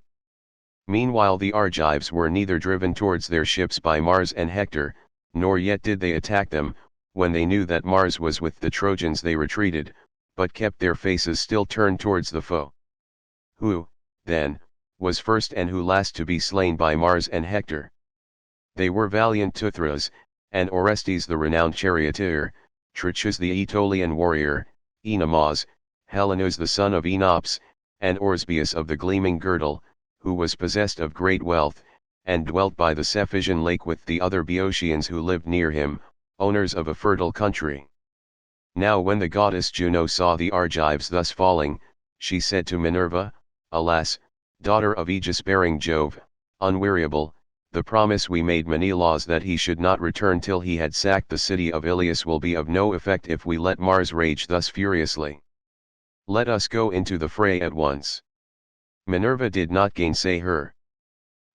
Meanwhile the Argives were neither driven towards their ships by Mars and Hector, nor yet did they attack them. When they knew that Mars was with the Trojans they retreated, but kept their faces still turned towards the foe. Who, then, was first and who last to be slain by Mars and Hector? They were valiant Teuthras, and Orestes the renowned charioteer, Trichus the Aetolian warrior, Oenomas, Helenus the son of Enops, and Oresbius of the gleaming girdle, who was possessed of great wealth, and dwelt by the Cephisian lake with the other Boeotians who lived near him, owners of a fertile country. Now when the goddess Juno saw the Argives thus falling, she said to Minerva, "Alas, daughter of aegis-bearing Jove, unweariable, the promise we made Menelaus that he should not return till he had sacked the city of Ilias will be of no effect if we let Mars rage thus furiously. Let us go into the fray at once." Minerva did not gainsay her.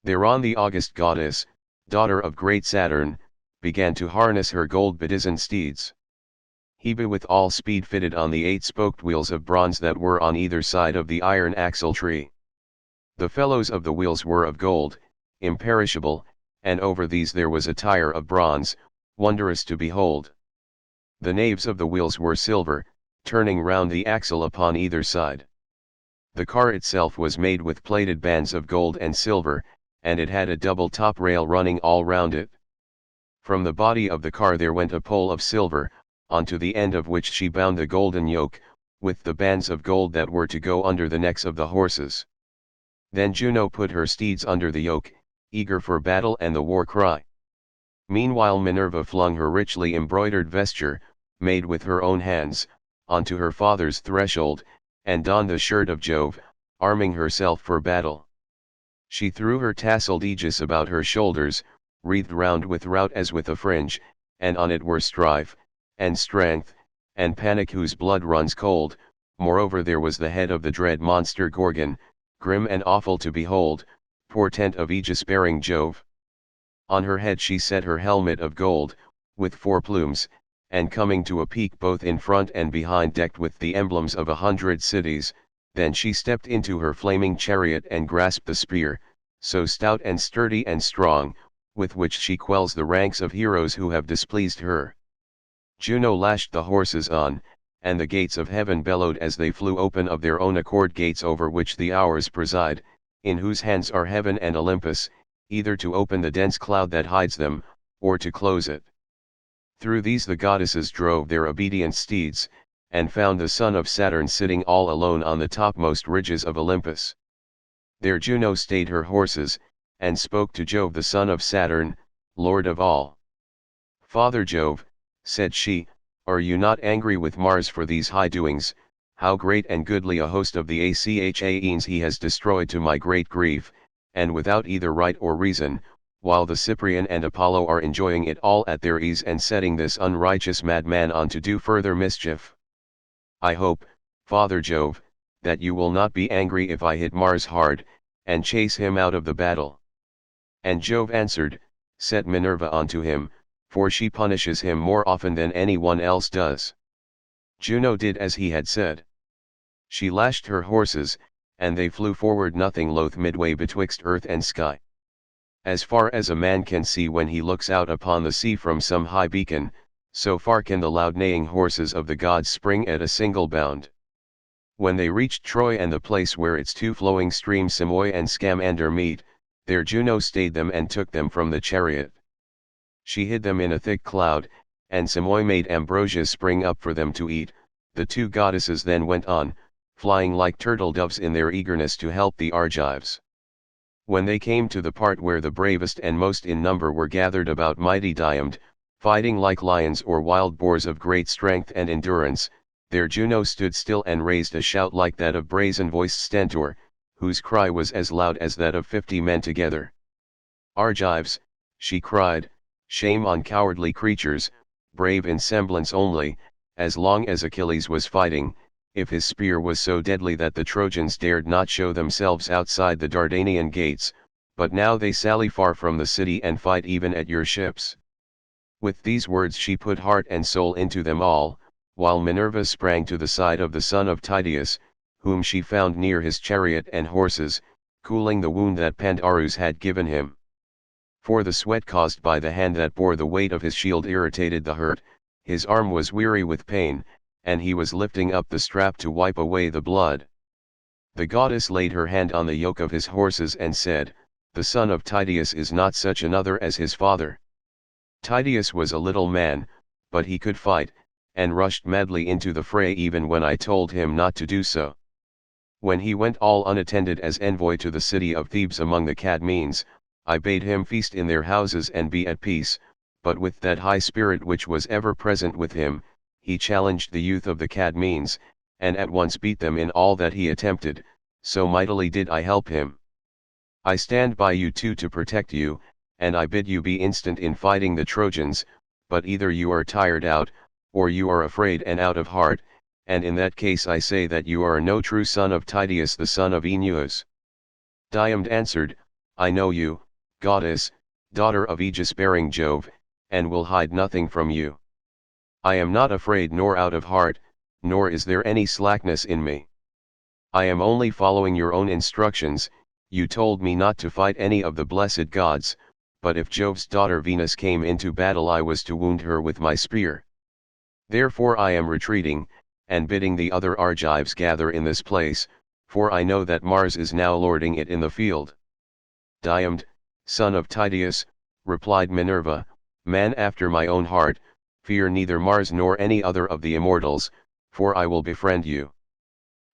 Thereon the august goddess, daughter of great Saturn, began to harness her gold-bedizened steeds. Hebe with all speed fitted on the 8-spoked wheels of bronze that were on either side of the iron axle-tree. The felloes of the wheels were of gold, imperishable, and over these there was a tire of bronze, wondrous to behold. The naves of the wheels were silver, turning round the axle upon either side. The car itself was made with plated bands of gold and silver, and it had a double top rail running all round it. From the body of the car there went a pole of silver, onto the end of which she bound the golden yoke, with the bands of gold that were to go under the necks of the horses. Then Juno put her steeds under the yoke, eager for battle and the war cry. Meanwhile Minerva flung her richly embroidered vesture, made with her own hands, onto her father's threshold, and donned the shirt of Jove, arming herself for battle. She threw her tasselled aegis about her shoulders, wreathed round with rout as with a fringe, and on it were strife, and strength, and panic whose blood runs cold. Moreover there was the head of the dread monster Gorgon, grim and awful to behold, portent of aegis-bearing Jove. On her head she set her helmet of gold, with 4 plumes, and coming to a peak both in front and behind decked with the emblems of 100 cities, then she stepped into her flaming chariot and grasped the spear, so stout and sturdy and strong, with which she quells the ranks of heroes who have displeased her. Juno lashed the horses on, and the gates of heaven bellowed as they flew open of their own accord, gates over which the Hours preside, in whose hands are heaven and Olympus, either to open the dense cloud that hides them, or to close it. Through these the goddesses drove their obedient steeds, and found the son of Saturn sitting all alone on the topmost ridges of Olympus. There Juno stayed her horses, and spoke to Jove the son of Saturn, Lord of all. "Father Jove," said she, "are you not angry with Mars for these high doings? How great and goodly a host of the Achaeans he has destroyed to my great grief, and without either right or reason, while the Cyprian and Apollo are enjoying it all at their ease and setting this unrighteous madman on to do further mischief. I hope, Father Jove, that you will not be angry if I hit Mars hard, and chase him out of the battle." And Jove answered, "Set Minerva onto him, for she punishes him more often than anyone else does." Juno did as he had said. She lashed her horses, and they flew forward nothing loath midway betwixt earth and sky. As far as a man can see when he looks out upon the sea from some high beacon, so far can the loud neighing horses of the gods spring at a single bound. When they reached Troy and the place where its 2 flowing streams Simois and Scamander meet, there Juno stayed them and took them from the chariot. She hid them in a thick cloud, and Simois made ambrosia spring up for them to eat. The 2 goddesses then went on, flying like turtle doves in their eagerness to help the Argives. When they came to the part where the bravest and most in number were gathered about mighty Diomed, fighting like lions or wild boars of great strength and endurance, there Juno stood still and raised a shout like that of brazen-voiced Stentor, whose cry was as loud as that of 50 men together. "Argives," she cried, "shame on cowardly creatures, brave in semblance only, as long as Achilles was fighting, if his spear was so deadly that the Trojans dared not show themselves outside the Dardanian gates, but now they sally far from the city and fight even at your ships." With these words she put heart and soul into them all, while Minerva sprang to the side of the son of Tydeus, whom she found near his chariot and horses, cooling the wound that Pandarus had given him. For the sweat caused by the hand that bore the weight of his shield irritated the hurt, his arm was weary with pain, and he was lifting up the strap to wipe away the blood. The goddess laid her hand on the yoke of his horses and said, "The son of Tydeus is not such another as his father." Tydeus was a little man, but he could fight, and rushed madly into the fray even when I told him not to do so. When he went all unattended as envoy to the city of Thebes among the Cadmeans, I bade him feast in their houses and be at peace, but with that high spirit which was ever present with him, he challenged the youth of the Cadmeans, and at once beat them in all that he attempted, so mightily did I help him. I stand by you too to protect you, and I bid you be instant in fighting the Trojans, but either you are tired out, or you are afraid and out of heart, and in that case I say that you are no true son of Tydeus the son of Oeneus. Diomed answered, I know you, goddess, daughter of aegis-bearing Jove, and will hide nothing from you. I am not afraid nor out of heart, nor is there any slackness in me. I am only following your own instructions. You told me not to fight any of the blessed gods, but if Jove's daughter Venus came into battle I was to wound her with my spear. Therefore I am retreating, and bidding the other Argives gather in this place, for I know that Mars is now lording it in the field. Diomed, son of Tydeus, replied Minerva, man after my own heart, fear neither Mars nor any other of the immortals, for I will befriend you.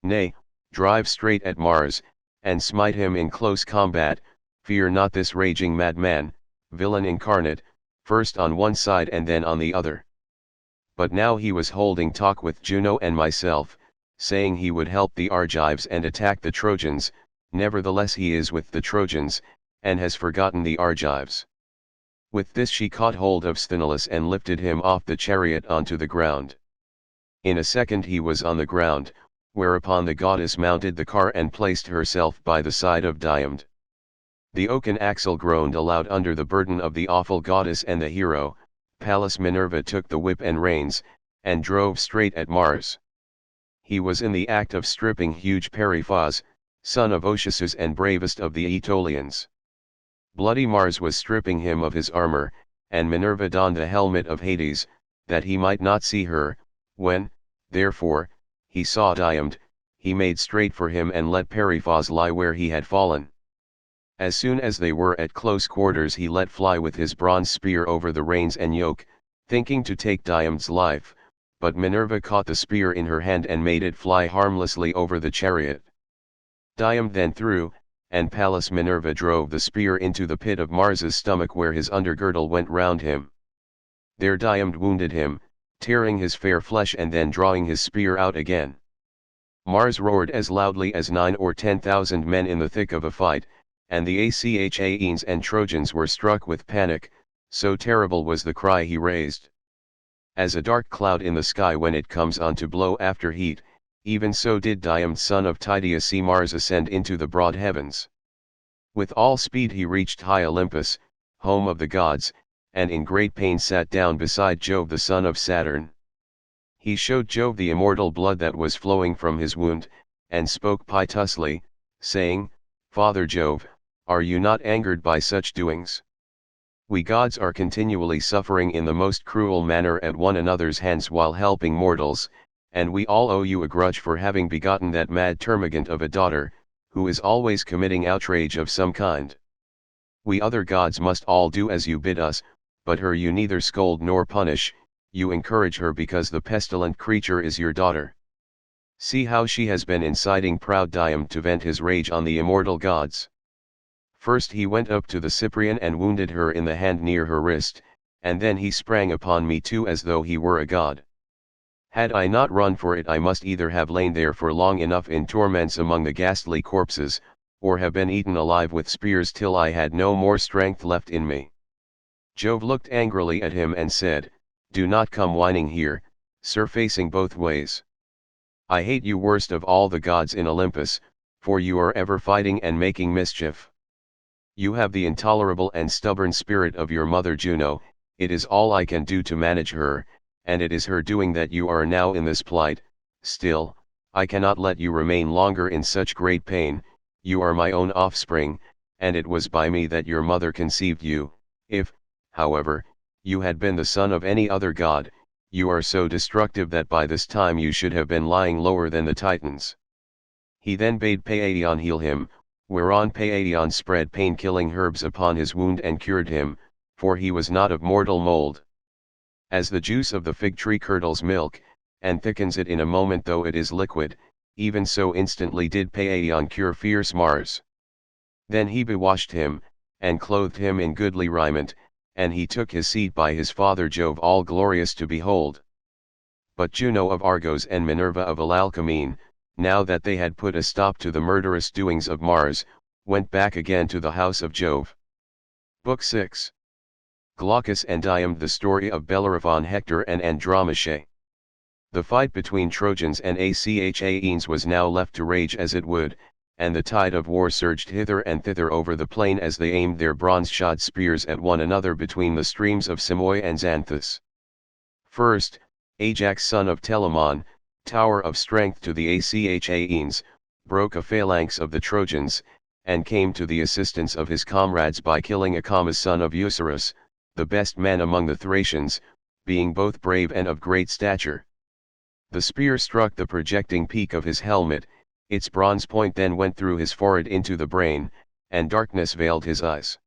Nay, drive straight at Mars, and smite him in close combat, fear not this raging madman, villain incarnate, first on one side and then on the other. But now he was holding talk with Juno and myself, saying he would help the Argives and attack the Trojans, nevertheless he is with the Trojans, and has forgotten the Argives. With this she caught hold of Sthenelus and lifted him off the chariot onto the ground. In a second he was on the ground, whereupon the goddess mounted the car and placed herself by the side of Diomed. The oaken axle groaned aloud under the burden of the awful goddess, and the hero, Pallas Minerva, took the whip and reins, and drove straight at Mars. He was in the act of stripping huge Periphas, son of Ocesus and bravest of the Aetolians. Bloody Mars was stripping him of his armor, and Minerva donned the helmet of Hades, that he might not see her. When, therefore, he saw Diomed, he made straight for him and let Periphas lie where he had fallen. As soon as they were at close quarters he let fly with his bronze spear over the reins and yoke, thinking to take Diomed's life, but Minerva caught the spear in her hand and made it fly harmlessly over the chariot. Diomed then threw, and Pallas Minerva drove the spear into the pit of Mars's stomach where his undergirdle went round him. There Diomed wounded him, tearing his fair flesh and then drawing his spear out again. Mars roared as loudly as 9 or 10,000 men in the thick of a fight, and the Achaeans and Trojans were struck with panic, so terrible was the cry he raised. As a dark cloud in the sky when it comes on to blow after heat, even so did Diomed son of Tydeus see Mars ascend into the broad heavens. With all speed he reached high Olympus, home of the gods, and in great pain sat down beside Jove the son of Saturn. He showed Jove the immortal blood that was flowing from his wound, and spoke piteously, saying, Father Jove, are you not angered by such doings? We gods are continually suffering in the most cruel manner at one another's hands while helping mortals, and we all owe you a grudge for having begotten that mad termagant of a daughter, who is always committing outrage of some kind. We other gods must all do as you bid us, but her you neither scold nor punish, you encourage her because the pestilent creature is your daughter. See how she has been inciting proud Diomed to vent his rage on the immortal gods. First he went up to the Cyprian and wounded her in the hand near her wrist, and then he sprang upon me too as though he were a god. Had I not run for it I must either have lain there for long enough in torments among the ghastly corpses, or have been eaten alive with spears till I had no more strength left in me. Jove looked angrily at him and said, Do not come whining here, sir, facing both ways. I hate you worst of all the gods in Olympus, for you are ever fighting and making mischief. You have the intolerable and stubborn spirit of your mother Juno, it is all I can do to manage her, and it is her doing that you are now in this plight. Still, I cannot let you remain longer in such great pain, you are my own offspring, and it was by me that your mother conceived you. If, however, you had been the son of any other god, you are so destructive that by this time you should have been lying lower than the Titans. He then bade Paetion heal him, whereon Paetion spread pain-killing herbs upon his wound and cured him, for he was not of mortal mold. As the juice of the fig tree curdles milk, and thickens it in a moment though it is liquid, even so instantly did Paetion cure fierce Mars. Then he bewashed him, and clothed him in goodly raiment, and he took his seat by his father Jove all glorious to behold. But Juno of Argos and Minerva of Alalcomene, now that they had put a stop to the murderous doings of Mars, went back again to the house of Jove. Book 6. Glaucus and Diom. The story of Bellerophon, Hector and Andromache. The fight between Trojans and Achaeans was now left to rage as it would, and the tide of war surged hither and thither over the plain as they aimed their bronze-shod spears at one another between the streams of Simois and Xanthus. First, Ajax son of Telamon, tower of strength to the Achaeans, broke a phalanx of the Trojans, and came to the assistance of his comrades by killing Acamas son of Eucerus, the best man among the Thracians, being both brave and of great stature. The spear struck the projecting peak of his helmet, its bronze point then went through his forehead into the brain, and darkness veiled his eyes.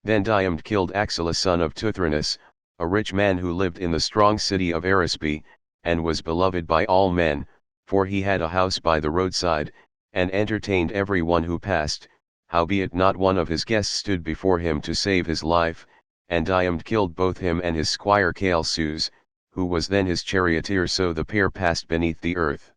Then Diomed killed Axylus son of Tithranus, a rich man who lived in the strong city of Arisbe, and was beloved by all men, for he had a house by the roadside, and entertained every one who passed, howbeit not one of his guests stood before him to save his life, and Diomed killed both him and his squire Chalcus, who was then his charioteer, so the pair passed beneath the earth.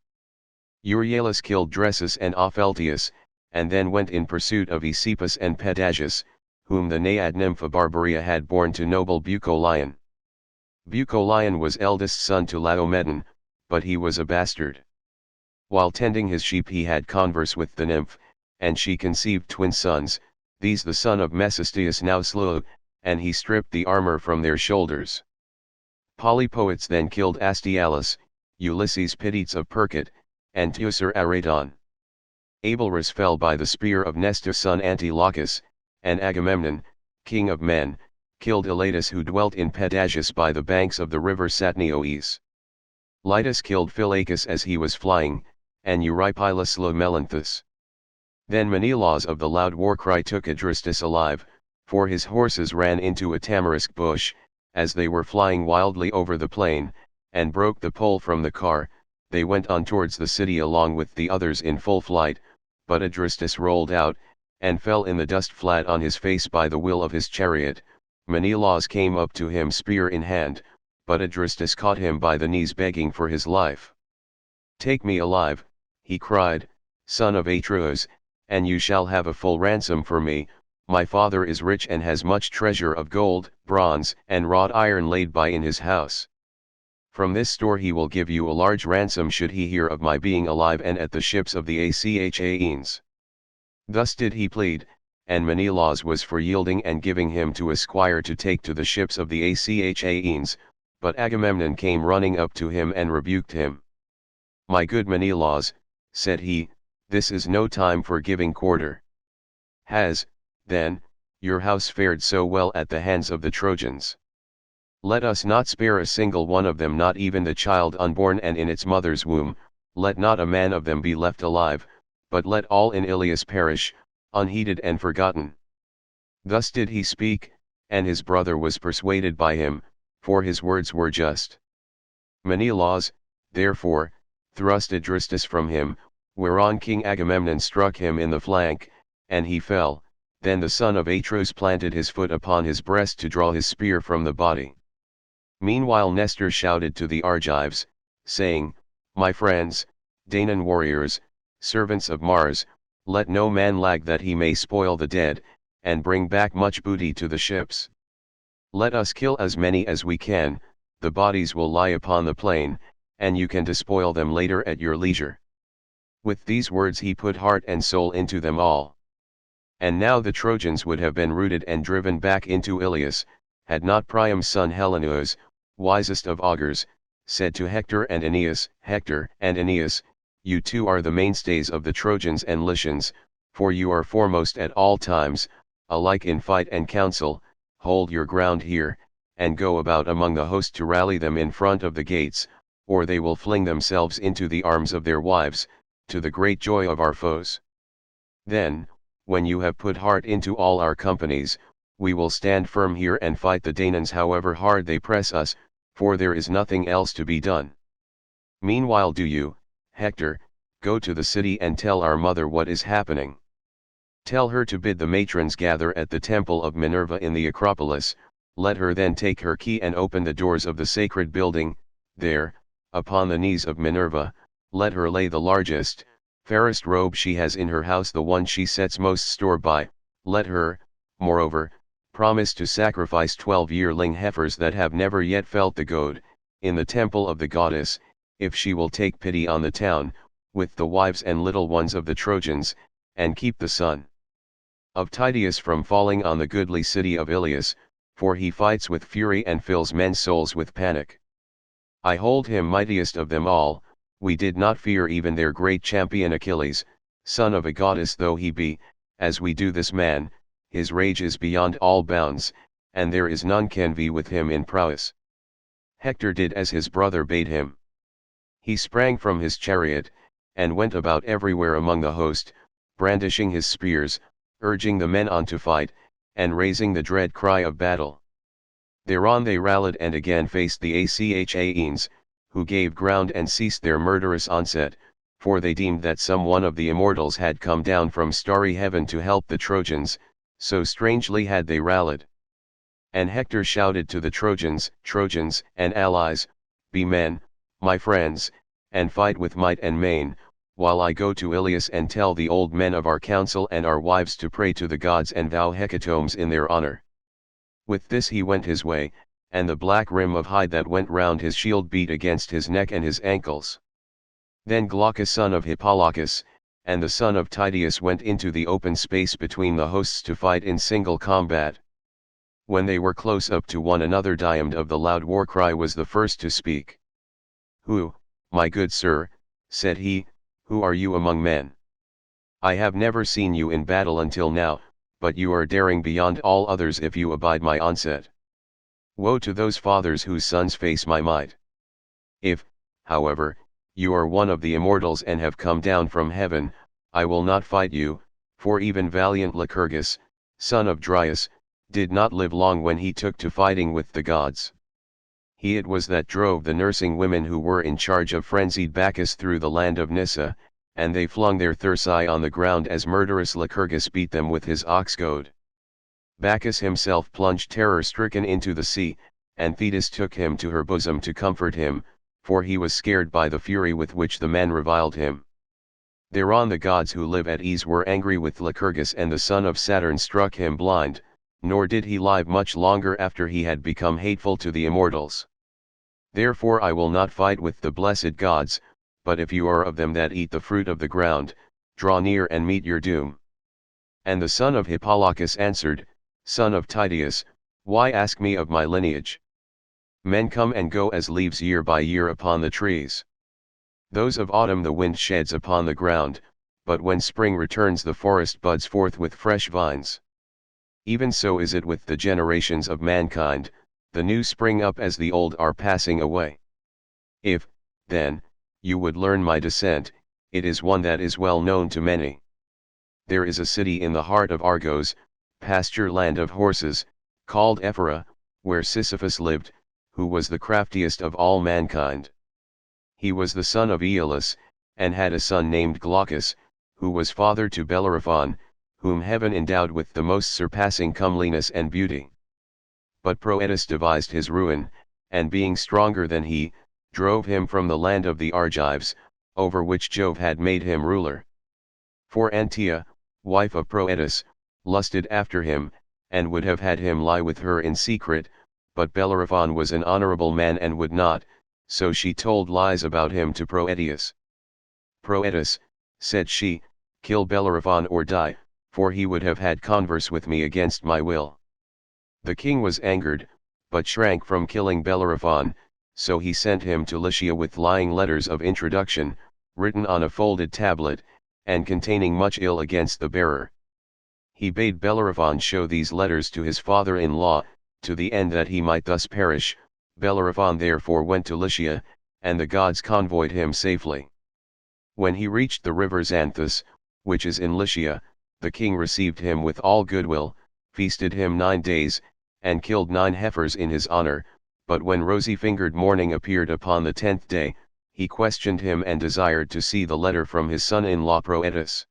Euryalus killed Dressus and Opheltius, and then went in pursuit of Aesepus and Pedasus, whom the Naiad nympha Barbaria had borne to noble Bucolion. Bucolion was eldest son to Laomedon, but he was a bastard. While tending his sheep he had converse with the nymph, and she conceived twin sons, these the son of Mecisteus now slew, and he stripped the armor from their shoulders. Polypoetes then killed Astyalus, Ulysses Pitytes of Percot, and Teucer Aradon. Abelrus fell by the spear of Nestor son Antilochus, and Agamemnon, king of men, killed Elatus who dwelt in Pedasus by the banks of the river Satnioes. Lytus killed Philacus as he was flying, and Eurypylus slew Melanthus. Then Menelaus of the loud war cry took Adrastus alive, for his horses ran into a tamarisk bush, as they were flying wildly over the plain, and broke the pole from the car. They went on towards the city along with the others in full flight, but Adrastus rolled out, and fell in the dust flat on his face by the wheel of his chariot. Menelaus came up to him spear in hand, but Adrastus caught him by the knees begging for his life. "Take me alive," he cried, "son of Atreus, and you shall have a full ransom for me. My father is rich and has much treasure of gold, bronze, and wrought iron laid by in his house. From this store he will give you a large ransom should he hear of my being alive and at the ships of the Achaeans." Thus did he plead, and Menelaus was for yielding and giving him to a squire to take to the ships of the Achaeans, but Agamemnon came running up to him and rebuked him. "My good Menelaus," said he, "this is no time for giving quarter. Has, then, your house fared so well at the hands of the Trojans? Let us not spare a single one of them, not even the child unborn and in its mother's womb, let not a man of them be left alive, but let all in Ilius perish, unheeded and forgotten." Thus did he speak, and his brother was persuaded by him, for his words were just. Menelaus, therefore, thrust Adrastus from him, whereon King Agamemnon struck him in the flank, and he fell. Then the son of Atreus planted his foot upon his breast to draw his spear from the body. Meanwhile Nestor shouted to the Argives, saying, "My friends, Danaan warriors, servants of Mars, let no man lag that he may spoil the dead, and bring back much booty to the ships. Let us kill as many as we can, the bodies will lie upon the plain, and you can despoil them later at your leisure." With these words he put heart and soul into them all. And now the Trojans would have been routed and driven back into Ilius, had not Priam's son Helenus, wisest of augurs, said to Hector and Aeneas, "Hector and Aeneas, you two are the mainstays of the Trojans and Lycians, for you are foremost at all times, alike in fight and counsel. Hold your ground here, and go about among the host to rally them in front of the gates, or they will fling themselves into the arms of their wives, to the great joy of our foes. Then, when you have put heart into all our companies, we will stand firm here and fight the Danaans however hard they press us, for there is nothing else to be done. Meanwhile do you, Hector, go to the city and tell our mother what is happening. Tell her to bid the matrons gather at the temple of Minerva in the Acropolis, let her then take her key and open the doors of the sacred building, there, upon the knees of Minerva, let her lay the largest, fairest robe she has in her house, the one she sets most store by, let her, moreover, promise to sacrifice 12 yearling heifers that have never yet felt the goad, in the temple of the goddess, if she will take pity on the town, with the wives and little ones of the Trojans, and keep the son of Tydeus from falling on the goodly city of Ilias, for he fights with fury and fills men's souls with panic. I hold him mightiest of them all, we did not fear even their great champion Achilles, son of a goddess though he be, as we do this man, his rage is beyond all bounds, and there is none can vie with him in prowess. Hector did as his brother bade him. He sprang from his chariot, and went about everywhere among the host, brandishing his spears, urging the men on to fight, and raising the dread cry of battle. Thereon they rallied and again faced the Achaeans, who gave ground and ceased their murderous onset, for they deemed that some one of the immortals had come down from starry heaven to help the Trojans, so strangely had they rallied. And Hector shouted to the Trojans, and allies, be men, my friends, and fight with might and main, while I go to Ilias and tell the old men of our council and our wives to pray to the gods and vow hecatombs in their honor. With this he went his way, and the black rim of hide that went round his shield beat against his neck and his ankles. Then Glaucus son of Hippolochus, and the son of Tydeus went into the open space between the hosts to fight in single combat. When they were close up to one another, Diomed of the loud war cry was the first to speak. Who, my good sir, said he, who are you among men? I have never seen you in battle until now, but you are daring beyond all others if you abide my onset. Woe to those fathers whose sons face my might. If, however, you are one of the immortals and have come down from heaven, I will not fight you, for even valiant Lycurgus, son of Dryas, did not live long when he took to fighting with the gods. He it was that drove the nursing women who were in charge of frenzied Bacchus through the land of Nyssa, and they flung their thyrsi on the ground as murderous Lycurgus beat them with his ox goad. Bacchus himself plunged terror-stricken into the sea, and Thetis took him to her bosom to comfort him, for he was scared by the fury with which the men reviled him. Thereon the gods who live at ease were angry with Lycurgus, and the son of Saturn struck him blind, nor did he live much longer after he had become hateful to the immortals. Therefore I will not fight with the blessed gods, but if you are of them that eat the fruit of the ground, draw near and meet your doom. And the son of Hippolochus answered, Son of Tydeus, why ask me of my lineage? Men come and go as leaves year by year upon the trees. Those of autumn the wind sheds upon the ground, but when spring returns the forest buds forth with fresh vines. Even so is it with the generations of mankind, the new spring up as the old are passing away. If, then, you would learn my descent, it is one that is well known to many. There is a city in the heart of Argos, pasture land of horses, called Ephyra, where Sisyphus lived, who was the craftiest of all mankind. He was the son of Aeolus, and had a son named Glaucus, who was father to Bellerophon, whom heaven endowed with the most surpassing comeliness and beauty. But Proetus devised his ruin, and being stronger than he, drove him from the land of the Argives, over which Jove had made him ruler. For Antea, wife of Proetus, lusted after him, and would have had him lie with her in secret, but Bellerophon was an honorable man and would not, so she told lies about him to Proetus. Proetus, said she, kill Bellerophon or die, for he would have had converse with me against my will. The king was angered, but shrank from killing Bellerophon, so he sent him to Lycia with lying letters of introduction, written on a folded tablet, and containing much ill against the bearer. He bade Bellerophon show these letters to his father-in-law, to the end that he might thus perish. Bellerophon therefore went to Lycia, and the gods convoyed him safely. When he reached the river Xanthus, which is in Lycia, the king received him with all goodwill, feasted him 9 days, and killed 9 heifers in his honor. But when rosy-fingered morning appeared upon the 10th day, he questioned him and desired to see the letter from his son-in-law Proetus.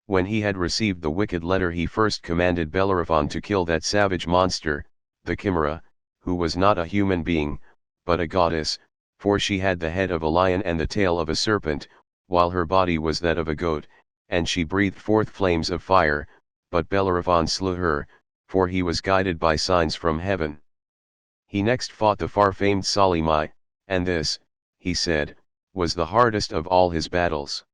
When he had received the wicked letter, he first commanded Bellerophon to kill that savage monster, the Chimera, who was not a human being, but a goddess, for she had the head of a lion and the tail of a serpent, while her body was that of a goat, and she breathed forth flames of fire. But Bellerophon slew her, for he was guided by signs from heaven. He next fought the far-famed Solymi, and this, he said, was the hardest of all his battles.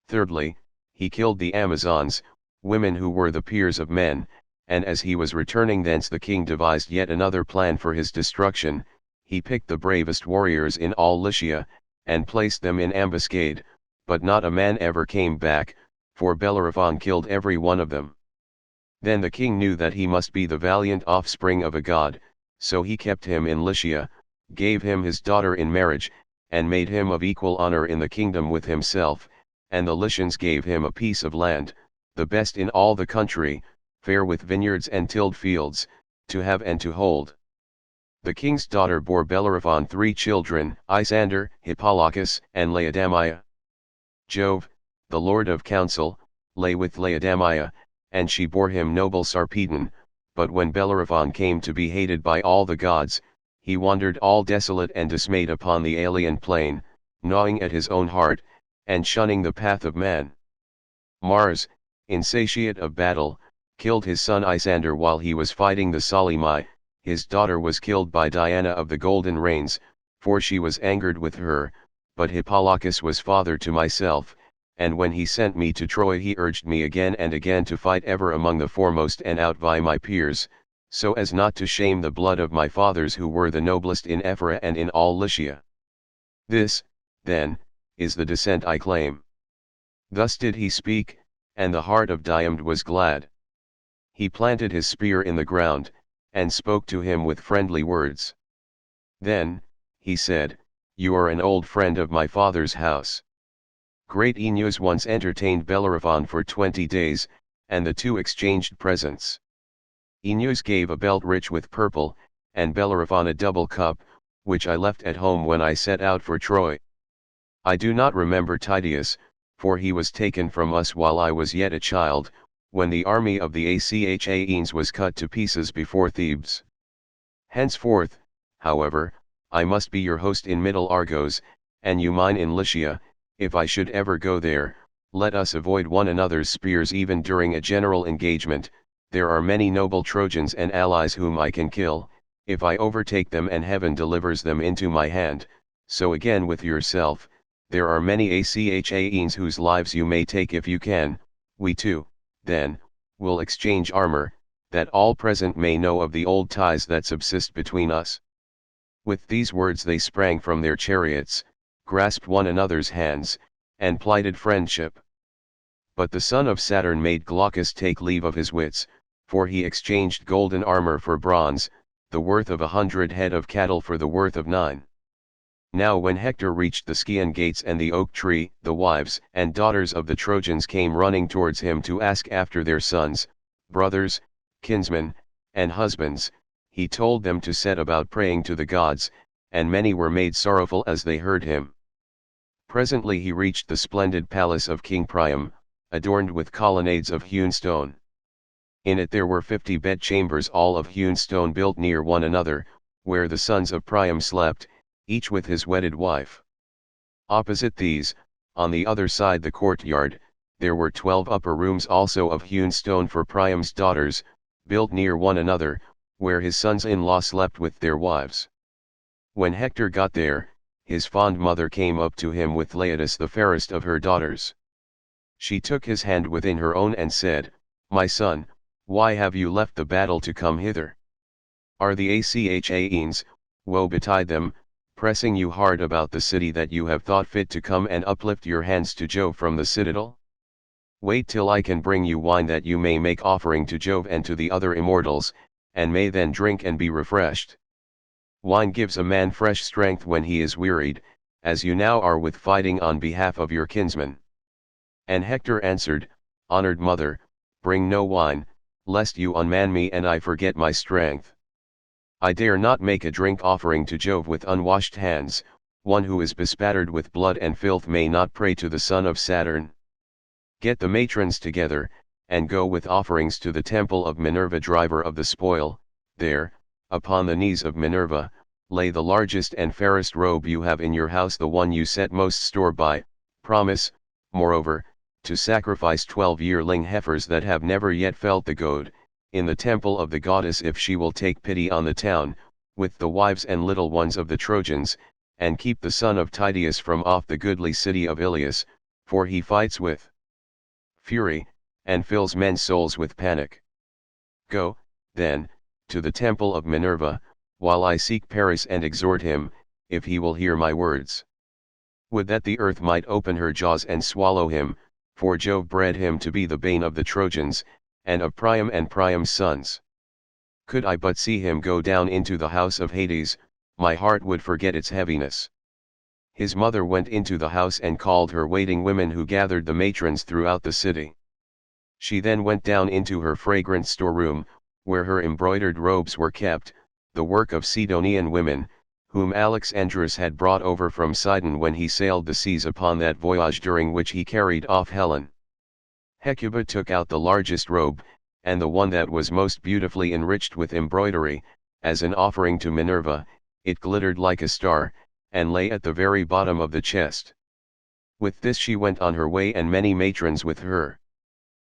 Thirdly, he killed the Amazons, women who were the peers of men, and as he was returning thence the king devised yet another plan for his destruction. He picked the bravest warriors in all Lycia, and placed them in ambuscade, but not a man ever came back, for Bellerophon killed every one of them. Then the king knew that he must be the valiant offspring of a god, so he kept him in Lycia, gave him his daughter in marriage, and made him of equal honor in the kingdom with himself, and the Lycians gave him a piece of land, the best in all the country, fair with vineyards and tilled fields, to have and to hold. The king's daughter bore Bellerophon 3 children, Isander, Hippolochus, and Laodamia. Jove, the lord of counsel, lay with Laodamia, and she bore him noble Sarpedon. But when Bellerophon came to be hated by all the gods, he wandered all desolate and dismayed upon the alien plain, gnawing at his own heart, and shunning the path of man. Mars, insatiate of battle, killed his son Isander while he was fighting the Solymi. His daughter was killed by Diana of the golden reins, for she was angered with her. But Hippolochus was father to myself, and when he sent me to Troy he urged me again and again to fight ever among the foremost and outvie my peers, so as not to shame the blood of my fathers who were the noblest in Ephyra and in all Lycia. This, then, is the descent I claim. Thus did he speak, and the heart of Diomed was glad. He planted his spear in the ground, and spoke to him with friendly words. Then, he said, "You are an old friend of my father's house." Great Aeneas once entertained Bellerophon for 20 days, and the two exchanged presents. Aeneas gave a belt rich with purple, and Bellerophon a double cup, which I left at home when I set out for Troy. I do not remember Tydeus, for he was taken from us while I was yet a child, when the army of the Achaeans was cut to pieces before Thebes. Henceforth, however, I must be your host in Middle Argos, and you mine in Lycia. If I should ever go there, let us avoid one another's spears even during a general engagement. There are many noble Trojans and allies whom I can kill, if I overtake them and heaven delivers them into my hand. So again with yourself, there are many Achaeans whose lives you may take if you can. We too, then, will exchange armor, that all present may know of the old ties that subsist between us. With these words they sprang from their chariots, grasped one another's hands, and plighted friendship. But the son of Saturn made Glaucus take leave of his wits, for he exchanged golden armor for bronze, the worth of 100 head of cattle for the worth of 9. Now when Hector reached the Scaean gates and the oak tree, the wives and daughters of the Trojans came running towards him to ask after their sons, brothers, kinsmen, and husbands. He told them to set about praying to the gods, and many were made sorrowful as they heard him. Presently he reached the splendid palace of King Priam, adorned with colonnades of hewn stone. In it there were 50 bedchambers all of hewn stone built near one another, where the sons of Priam slept, each with his wedded wife. Opposite these, on the other side the courtyard, there were 12 upper rooms also of hewn stone for Priam's daughters, built near one another, where his sons-in-law slept with their wives. When Hector got there, his fond mother came up to him with Laodice the fairest of her daughters. She took his hand within her own and said, "My son, why have you left the battle to come hither? Are the Achaeans, woe betide them, pressing you hard about the city that you have thought fit to come and uplift your hands to Jove from the citadel? Wait till I can bring you wine that you may make offering to Jove and to the other immortals, and may then drink and be refreshed. Wine gives a man fresh strength when he is wearied, as you now are with fighting on behalf of your kinsman. And Hector answered, Honored mother, bring no wine, lest you unman me and I forget my strength. I dare not make a drink offering to Jove with unwashed hands, one who is bespattered with blood and filth may not pray to the son of Saturn. Get the matrons together, and go with offerings to the temple of Minerva, driver of the spoil. There, upon the knees of Minerva, lay the largest and fairest robe you have in your house, the one you set most store by. Promise, moreover, to sacrifice 12 yearling heifers that have never yet felt the goad, in the temple of the goddess, if she will take pity on the town, with the wives and little ones of the Trojans, and keep the son of Tydeus from off the goodly city of Ilias, for he fights with fury, and fills men's souls with panic. Go, then, to the temple of Minerva, while I seek Paris and exhort him, if he will hear my words. Would that the earth might open her jaws and swallow him, for Jove bred him to be the bane of the Trojans, and of Priam and Priam's sons. Could I but see him go down into the house of Hades, my heart would forget its heaviness. His mother went into the house and called her waiting women, who gathered the matrons throughout the city. She then went down into her fragrant storeroom, where her embroidered robes were kept, the work of Sidonian women, whom Alexandrus had brought over from Sidon when he sailed the seas upon that voyage during which he carried off Helen. Hecuba took out the largest robe, and the one that was most beautifully enriched with embroidery, as an offering to Minerva. It glittered like a star, and lay at the very bottom of the chest. With this she went on her way, and many matrons with her.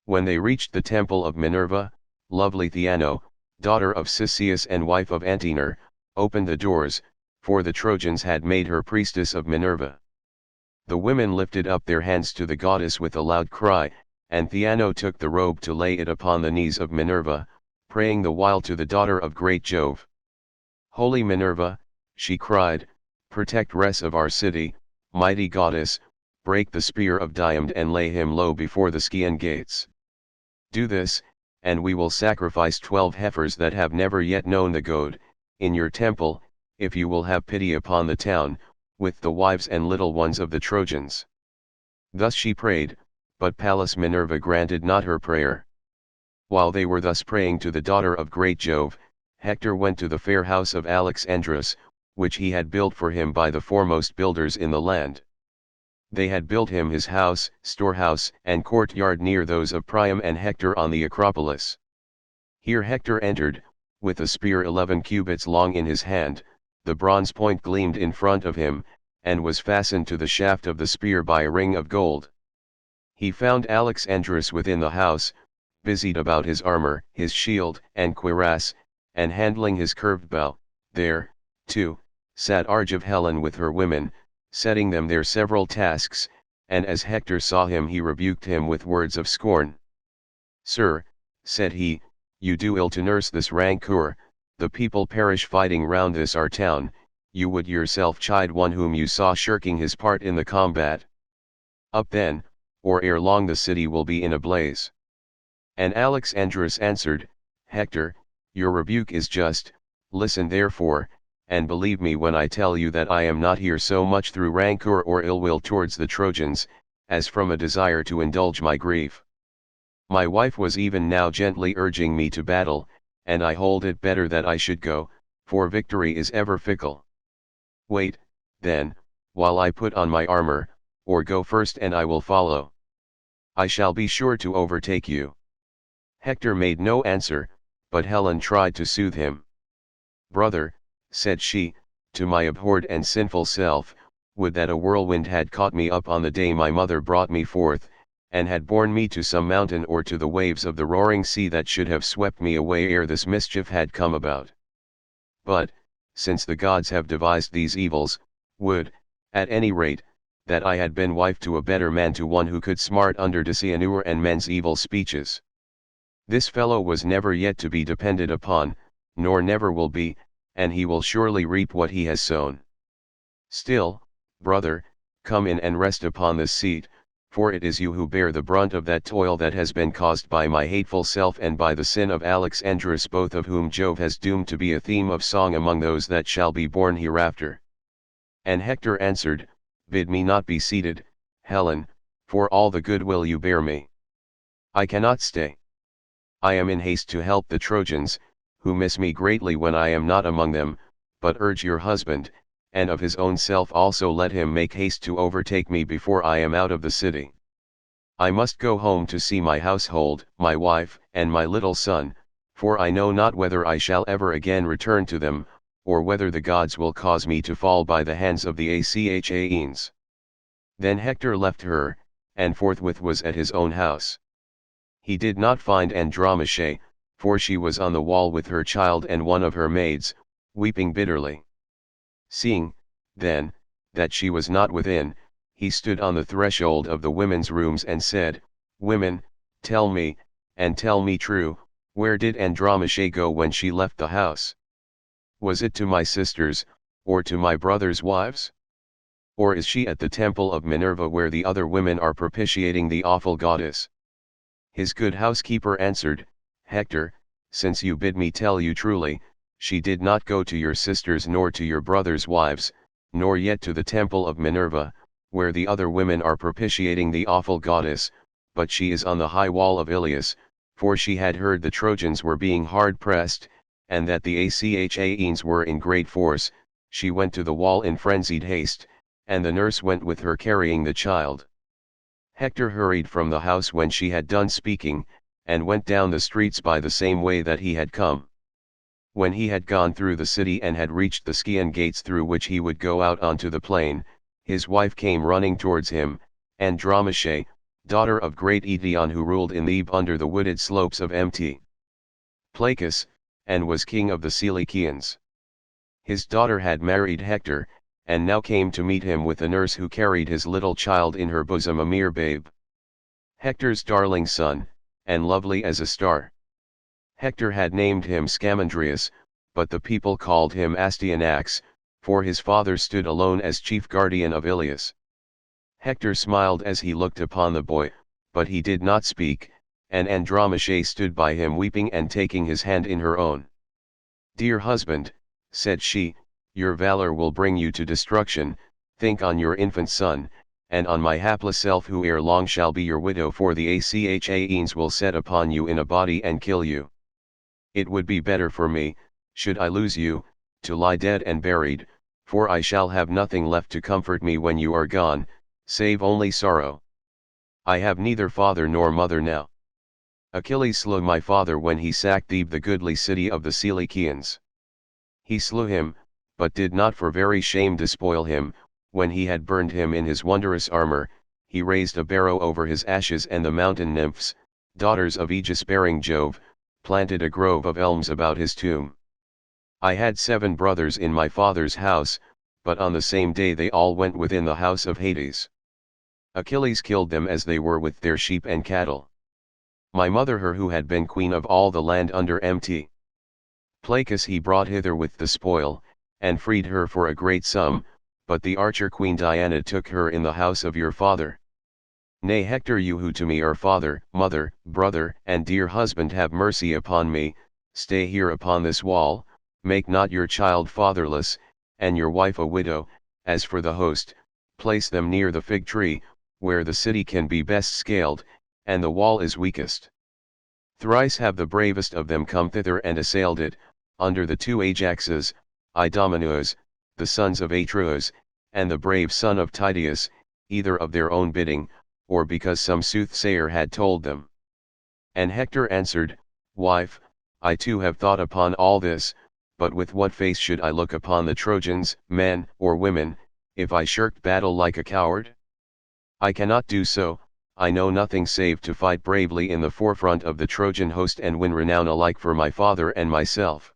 When they reached the temple of Minerva, lovely Theano, daughter of Cisseus and wife of Antenor, opened the doors, for the Trojans had made her priestess of Minerva. The women lifted up their hands to the goddess with a loud cry, and Theano took the robe to lay it upon the knees of Minerva, praying the while to the daughter of great Jove. Holy Minerva, she cried, protect Res of our city, mighty goddess, break the spear of Diomed and lay him low before the Scaean gates. Do this, and we will sacrifice 12 heifers that have never yet known the goad, in your temple, if you will have pity upon the town, with the wives and little ones of the Trojans. Thus she prayed, but Pallas Minerva granted not her prayer. While they were thus praying to the daughter of great Jove, Hector went to the fair house of Alexandrus, which he had built for him by the foremost builders in the land. They had built him his house, storehouse, and courtyard near those of Priam and Hector on the Acropolis. Here Hector entered, with a spear 11 cubits long in his hand. The bronze point gleamed in front of him, and was fastened to the shaft of the spear by a ring of gold. He found Alexandrus within the house, busied about his armor, his shield, and cuirass, and handling his curved bow. There, too, sat Argive Helen with her women, setting them their several tasks, and as Hector saw him he rebuked him with words of scorn. Sir, said he, you do ill to nurse this rancour, the people perish fighting round this our town, you would yourself chide one whom you saw shirking his part in the combat. Up then, or ere long the city will be in a blaze. And Alexandrus answered, Hector, your rebuke is just, listen therefore, and believe me when I tell you that I am not here so much through rancor or ill will towards the Trojans, as from a desire to indulge my grief. My wife was even now gently urging me to battle, and I hold it better that I should go, for victory is ever fickle. Wait, then, while I put on my armor, or go first and I will follow. I shall be sure to overtake you. Hector made no answer, but Helen tried to soothe him. Brother, said she, to my abhorred and sinful self, would that a whirlwind had caught me up on the day my mother brought me forth, and had borne me to some mountain or to the waves of the roaring sea that should have swept me away ere this mischief had come about. But, since the gods have devised these evils, would, at any rate, that I had been wife to a better man, to one who could smart under dishonor and men's evil speeches. This fellow was never yet to be depended upon, nor never will be, and he will surely reap what he has sown. Still, brother, come in and rest upon this seat, for it is you who bear the brunt of that toil that has been caused by my hateful self and by the sin of Alexandrus, both of whom Jove has doomed to be a theme of song among those that shall be born hereafter. And Hector answered, Bid me not be seated, Helen, for all the goodwill you bear me. I cannot stay. I am in haste to help the Trojans, who miss me greatly when I am not among them, but urge your husband, and of his own self also let him make haste to overtake me before I am out of the city. I must go home to see my household, my wife, and my little son, for I know not whether I shall ever again return to them, or whether the gods will cause me to fall by the hands of the Achaeans. Then Hector left her, and forthwith was at his own house. He did not find Andromache, for she was on the wall with her child and one of her maids, weeping bitterly. Seeing, then, that she was not within, he stood on the threshold of the women's rooms and said, Women, tell me, and tell me true, where did Andromache go when she left the house? Was it to my sisters, or to my brothers' wives? Or is she at the temple of Minerva where the other women are propitiating the awful goddess? His good housekeeper answered, Hector, since you bid me tell you truly, she did not go to your sisters nor to your brothers' wives, nor yet to the temple of Minerva, where the other women are propitiating the awful goddess, but she is on the high wall of Iliad, for she had heard the Trojans were being hard pressed, and that the Achaeans were in great force. She went to the wall in frenzied haste, and the nurse went with her carrying the child. Hector hurried from the house when she had done speaking, and went down the streets by the same way that he had come. When he had gone through the city and had reached the Scaean gates through which he would go out onto the plain, his wife came running towards him, Andromache, daughter of great Eetion, who ruled in Thebe under the wooded slopes of Mt. Placus, and was king of the Cilicians. His daughter had married Hector, and now came to meet him with a nurse who carried his little child in her bosom, a mere babe. Hector's darling son, and lovely as a star. Hector had named him Scamandrius, but the people called him Astyanax, for his father stood alone as chief guardian of Ilias. Hector smiled as he looked upon the boy, but he did not speak, and Andromache stood by him weeping and taking his hand in her own. Dear husband, said she, your valor will bring you to destruction. Think on your infant son, and on my hapless self who ere long shall be your widow, for the Achaeans will set upon you in a body and kill you. It would be better for me, should I lose you, to lie dead and buried, for I shall have nothing left to comfort me when you are gone, save only sorrow. I have neither father nor mother now. Achilles slew my father when he sacked Thebe, the goodly city of the Cilicians. He slew him, but did not for very shame despoil him. When he had burned him in his wondrous armor, he raised a barrow over his ashes, and the mountain nymphs, daughters of aegis-bearing Jove, planted a grove of elms about his tomb. I had 7 brothers in my father's house, but on the same day they all went within the house of Hades. Achilles killed them as they were with their sheep and cattle. My mother, her who had been queen of all the land under Mt. Placus, he brought hither with the spoil, and freed her for a great sum, but the archer queen Diana took her in the house of your father. Nay Hector, you who to me are father, mother, brother, and dear husband, have mercy upon me, stay here upon this wall, make not your child fatherless, and your wife a widow. As for the host, place them near the fig tree, where the city can be best scaled, and the wall is weakest. Thrice have the bravest of them come thither and assailed it, under the 2 Ajaxes, Idomeneus, the sons of Atreus, and the brave son of Tydeus, either of their own bidding, or because some soothsayer had told them. And Hector answered, Wife, I too have thought upon all this, but with what face should I look upon the Trojans, men or women, if I shirked battle like a coward? I cannot do so. I know nothing save to fight bravely in the forefront of the Trojan host and win renown alike for my father and myself.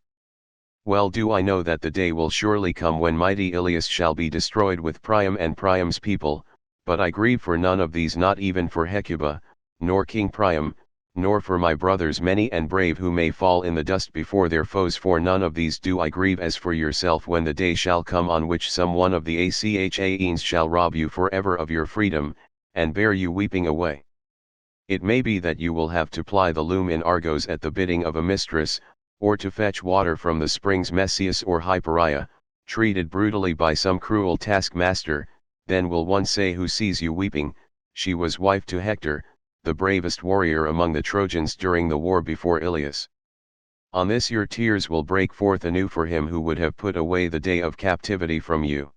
Well do I know that the day will surely come when mighty Ilias shall be destroyed with Priam and Priam's people, but I grieve for none of these, not even for Hecuba, nor King Priam, nor for my brothers many and brave who may fall in the dust before their foes, for none of these do I grieve as for yourself, when the day shall come on which some one of the Achaeans shall rob you forever of your freedom, and bear you weeping away. It may be that you will have to ply the loom in Argos at the bidding of a mistress, or to fetch water from the springs Messius or Hyperia, treated brutally by some cruel taskmaster. Then will one say who sees you weeping, she was wife to Hector, the bravest warrior among the Trojans during the war before Ilias. On this your tears will break forth anew for him who would have put away the day of captivity from you.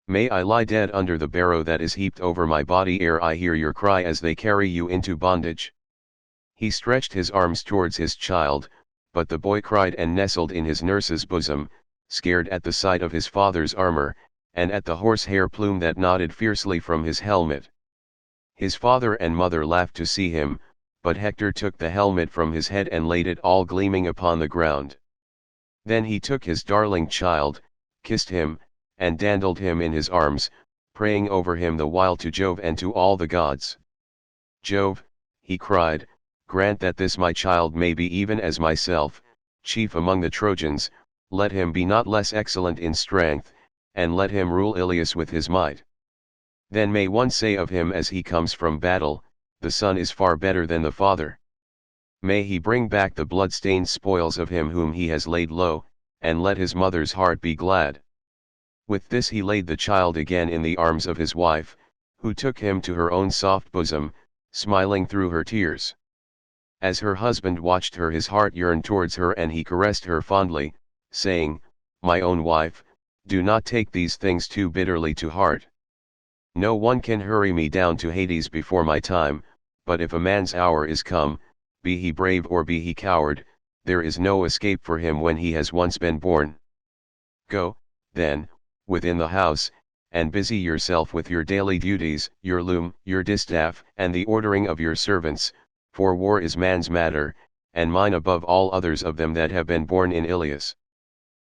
May I lie dead under the barrow that is heaped over my body ere I hear your cry as they carry you into bondage. He stretched his arms towards his child, but the boy cried and nestled in his nurse's bosom, scared at the sight of his father's armor, and at the horsehair plume that nodded fiercely from his helmet. His father and mother laughed to see him, but Hector took the helmet from his head and laid it all gleaming upon the ground. Then he took his darling child, kissed him, and dandled him in his arms, praying over him the while to Jove and to all the gods. Jove, he cried, grant that this my child may be even as myself, chief among the Trojans, let him be not less excellent in strength, and let him rule Ilias with his might. Then may one say of him as he comes from battle, the son is far better than the father. May he bring back the blood-stained spoils of him whom he has laid low, and let his mother's heart be glad. With this he laid the child again in the arms of his wife, who took him to her own soft bosom, smiling through her tears. As her husband watched her his heart yearned towards her and he caressed her fondly, saying, My own wife, do not take these things too bitterly to heart. No one can hurry me down to Hades before my time, but if a man's hour is come, be he brave or be he coward, there is no escape for him when he has once been born. Go, then, within the house, and busy yourself with your daily duties, your loom, your distaff, and the ordering of your servants, for war is man's matter, and mine above all others of them that have been born in Ilias.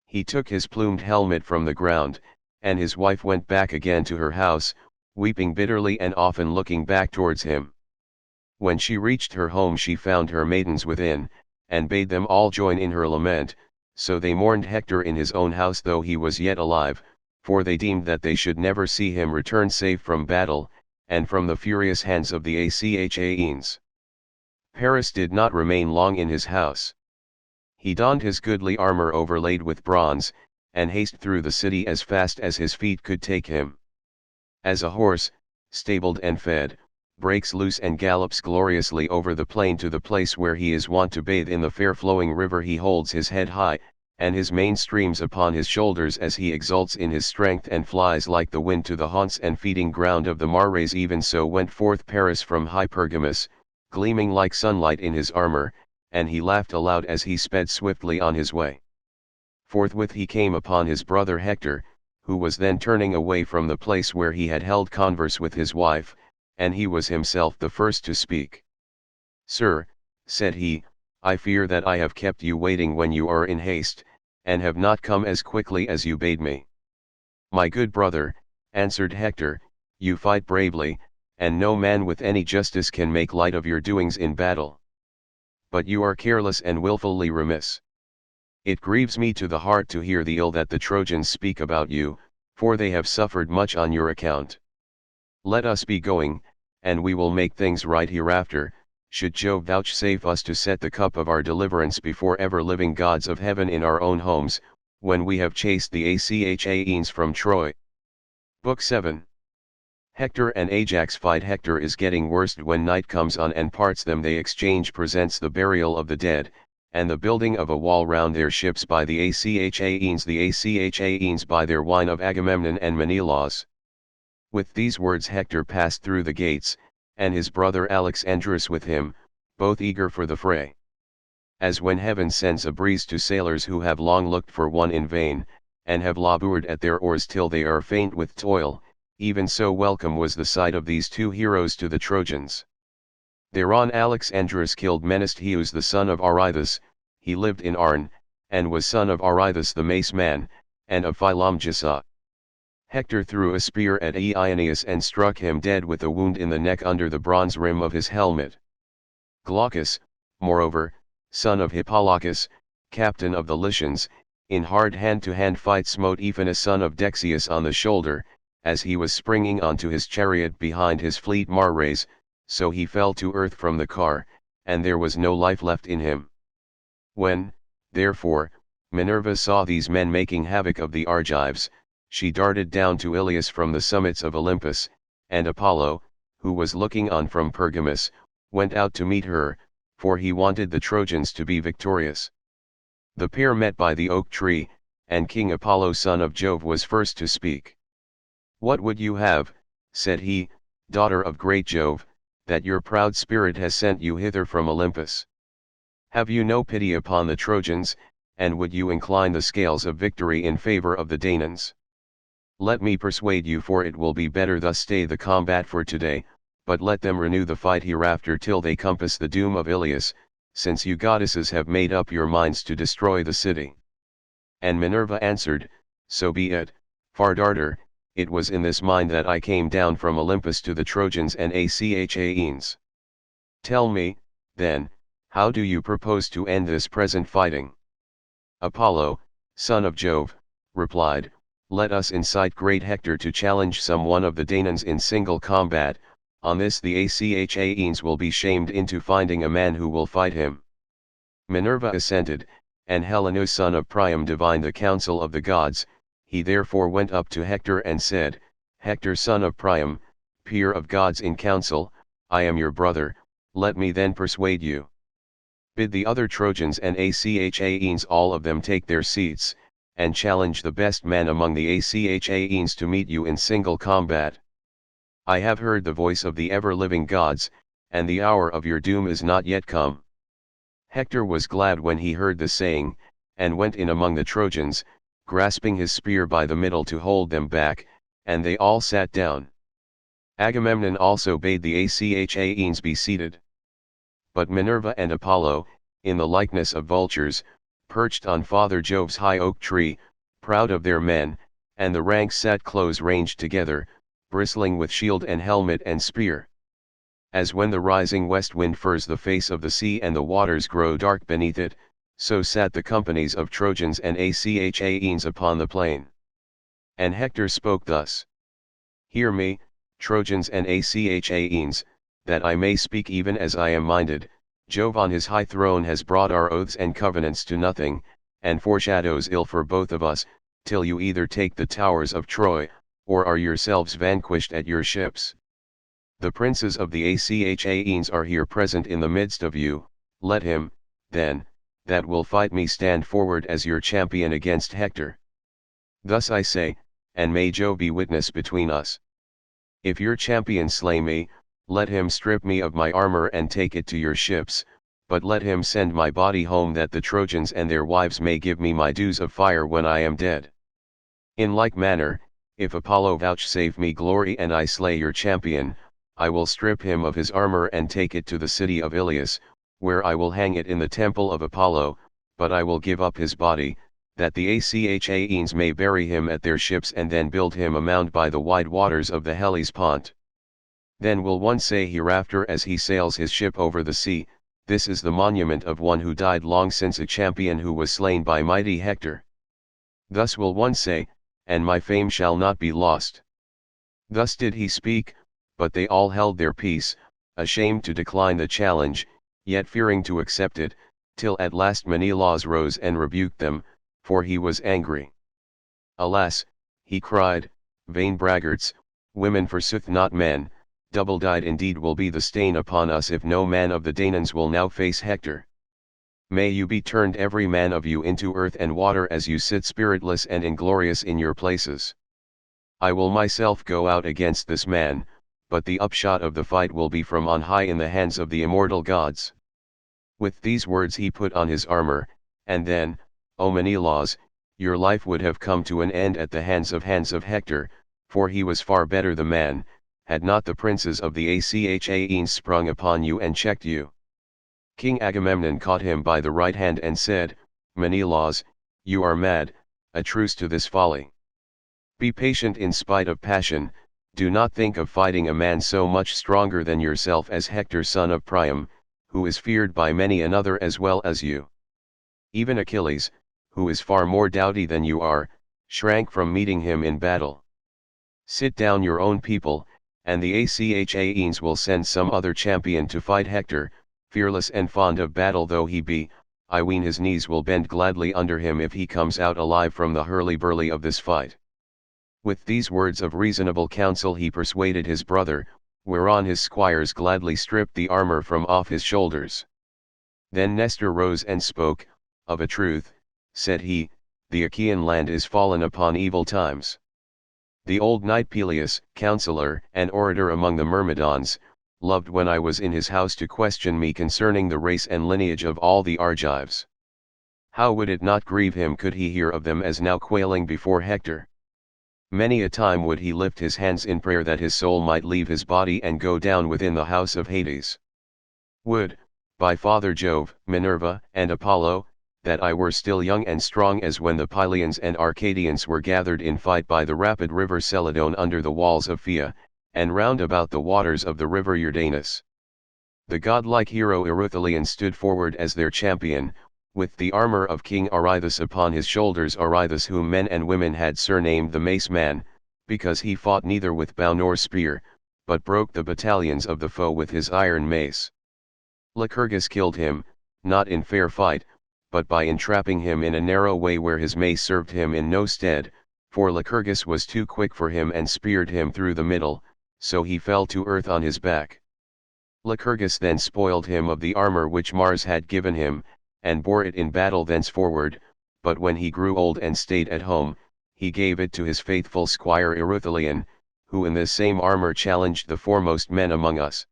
He took his plumed helmet from the ground, and his wife went back again to her house, weeping bitterly and often looking back towards him. When she reached her home she found her maidens within, and bade them all join in her lament, so they mourned Hector in his own house though he was yet alive, for they deemed that they should never see him return safe from battle, and from the furious hands of the Achaeans. Paris did not remain long in his house. He donned his goodly armor overlaid with bronze, and hasted through the city as fast as his feet could take him. As a horse, stabled and fed, breaks loose and gallops gloriously over the plain to the place where he is wont to bathe in the fair flowing river, he holds his head high, and his mane streams upon his shoulders as he exults in his strength and flies like the wind to the haunts and feeding ground of the Mares. Even so went forth Paris from Hypergamus, gleaming like sunlight in his armor, and he laughed aloud as he sped swiftly on his way. Forthwith he came upon his brother Hector, who was then turning away from the place where he had held converse with his wife, and he was himself the first to speak. Sir, said he, I fear that I have kept you waiting when you are in haste, and have not come as quickly as you bade me. My good brother, answered Hector, you fight bravely, and no man with any justice can make light of your doings in battle. But you are careless and wilfully remiss. It grieves me to the heart to hear the ill that the Trojans speak about you, for they have suffered much on your account. Let us be going, and we will make things right hereafter, should Jove vouchsafe us to set the cup of our deliverance before ever-living gods of heaven in our own homes, when we have chased the Achaeans from Troy. Book 7. Hector and Ajax fight. Hector is getting worst when night comes on and parts them. They exchange presents, the burial of the dead, and the building of a wall round their ships by the Achaeans. The Achaeans buy their wine of Agamemnon and Menelaus. With these words Hector passed through the gates, and his brother Alexandrus with him, both eager for the fray. As when heaven sends a breeze to sailors who have long looked for one in vain, and have laboured at their oars till they are faint with toil, even so welcome was the sight of these two heroes to the Trojans. Thereon Alexandrus killed Menestheus the son of Areithous. He lived in Arne, and was son of Areithous the mace man, and of Philomgesa. Hector threw a spear at Aeneas and struck him dead with a wound in the neck under the bronze rim of his helmet. Glaucus, moreover, son of Hippolochus, captain of the Lycians, in hard hand-to-hand fight smote Ephinus son of Dexius on the shoulder, as he was springing onto his chariot behind his fleet Mares, so he fell to earth from the car, and there was no life left in him. When, therefore, Minerva saw these men making havoc of the Argives, she darted down to Ilias from the summits of Olympus, and Apollo, who was looking on from Pergamus, went out to meet her, for he wanted the Trojans to be victorious. The pair met by the oak tree, and King Apollo son of Jove was first to speak. "What would you have," said he, "daughter of great Jove, that your proud spirit has sent you hither from Olympus? Have you no pity upon the Trojans, and would you incline the scales of victory in favor of the Danaans? Let me persuade you, for it will be better thus stay the combat for today, but let them renew the fight hereafter till they compass the doom of Ilias, since you goddesses have made up your minds to destroy the city." And Minerva answered, "So be it, far darter, it was in this mind that I came down from Olympus to the Trojans and Achaeans. Tell me, then, how do you propose to end this present fighting?" Apollo, son of Jove, replied, "Let us incite great Hector to challenge some one of the Danaans in single combat. On this the Achaeans will be shamed into finding a man who will fight him." Minerva assented, and Helenus son of Priam divined the counsel of the gods. He therefore went up to Hector and said, "Hector son of Priam, peer of gods in council, I am your brother, let me then persuade you. Bid the other Trojans and Achaeans all of them take their seats, and challenge the best man among the Achaeans to meet you in single combat. I have heard the voice of the ever-living gods, and the hour of your doom is not yet come." Hector was glad when he heard the saying, and went in among the Trojans, grasping his spear by the middle to hold them back, and they all sat down. Agamemnon also bade the Achaeans be seated. But Minerva and Apollo, in the likeness of vultures, perched on Father Jove's high oak tree, proud of their men, and the ranks sat close ranged together, bristling with shield and helmet and spear. As when the rising west wind furs the face of the sea and the waters grow dark beneath it, so sat the companies of Trojans and Achaeans upon the plain. And Hector spoke thus: "Hear me, Trojans and Achaeans, that I may speak even as I am minded. Jove on his high throne has brought our oaths and covenants to nothing, and foreshadows ill for both of us, till you either take the towers of Troy, or are yourselves vanquished at your ships. The princes of the Achaeans are here present in the midst of you. Let him, then, that will fight me stand forward as your champion against Hector. Thus I say, and may Jove be witness between us. If your champion slay me, let him strip me of my armor and take it to your ships, but let him send my body home that the Trojans and their wives may give me my dues of fire when I am dead. In like manner, if Apollo vouchsafe me glory and I slay your champion, I will strip him of his armor and take it to the city of Ilias, where I will hang it in the temple of Apollo, but I will give up his body, that the Achaeans may bury him at their ships and then build him a mound by the wide waters of the Hellespont. Then will one say hereafter as he sails his ship over the sea, this is the monument of one who died long since, a champion who was slain by mighty Hector. Thus will one say, and my fame shall not be lost." Thus did he speak, but they all held their peace, ashamed to decline the challenge, yet fearing to accept it, till at last Menelaus rose and rebuked them, for he was angry. "Alas," he cried, "vain braggarts, women forsooth not men, double-dyed indeed will be the stain upon us if no man of the Danaans will now face Hector. May you be turned every man of you into earth and water as you sit spiritless and inglorious in your places. I will myself go out against this man, but the upshot of the fight will be from on high in the hands of the immortal gods." With these words he put on his armor, and then, O Menelaus, your life would have come to an end at the hands of Hector, for he was far better the man, had not the princes of the Achaeans sprung upon you and checked you. King Agamemnon caught him by the right hand and said, "Menelaus, you are mad, a truce to this folly. Be patient in spite of passion, do not think of fighting a man so much stronger than yourself as Hector son of Priam, who is feared by many another as well as you. Even Achilles, who is far more doughty than you are, shrank from meeting him in battle. Sit down your own people, and the Achaeans will send some other champion to fight Hector, fearless and fond of battle though he be, I ween his knees will bend gladly under him if he comes out alive from the hurly-burly of this fight. With these words of reasonable counsel he persuaded his brother, whereon his squires gladly stripped the armor from off his shoulders. Then Nestor rose and spoke, "Of a truth," said he, "the Achaean land is fallen upon evil times. The old knight Peleus, counsellor and orator among the Myrmidons, loved when I was in his house to question me concerning the race and lineage of all the Argives. How would it not grieve him could he hear of them as now quailing before Hector? Many a time would he lift his hands in prayer that his soul might leave his body and go down within the house of Hades. Would, by Father Jove, Minerva, and Apollo, that I were still young and strong as when the Pylians and Arcadians were gathered in fight by the rapid river Celadon under the walls of Phia, and round about the waters of the river Jordanus. The godlike hero Ereuthalion stood forward as their champion, with the armor of King Areithus upon his shoulders, Areithus whom men and women had surnamed the Mace Man, because he fought neither with bow nor spear, but broke the battalions of the foe with his iron mace. Lycurgus killed him, not in fair fight, but by entrapping him in a narrow way where his mace served him in no stead, for Lycurgus was too quick for him and speared him through the middle, so he fell to earth on his back. Lycurgus then spoiled him of the armor which Mars had given him, and bore it in battle thenceforward, but when he grew old and stayed at home, he gave it to his faithful squire Ereuthalion, who in this same armor challenged the foremost men among us.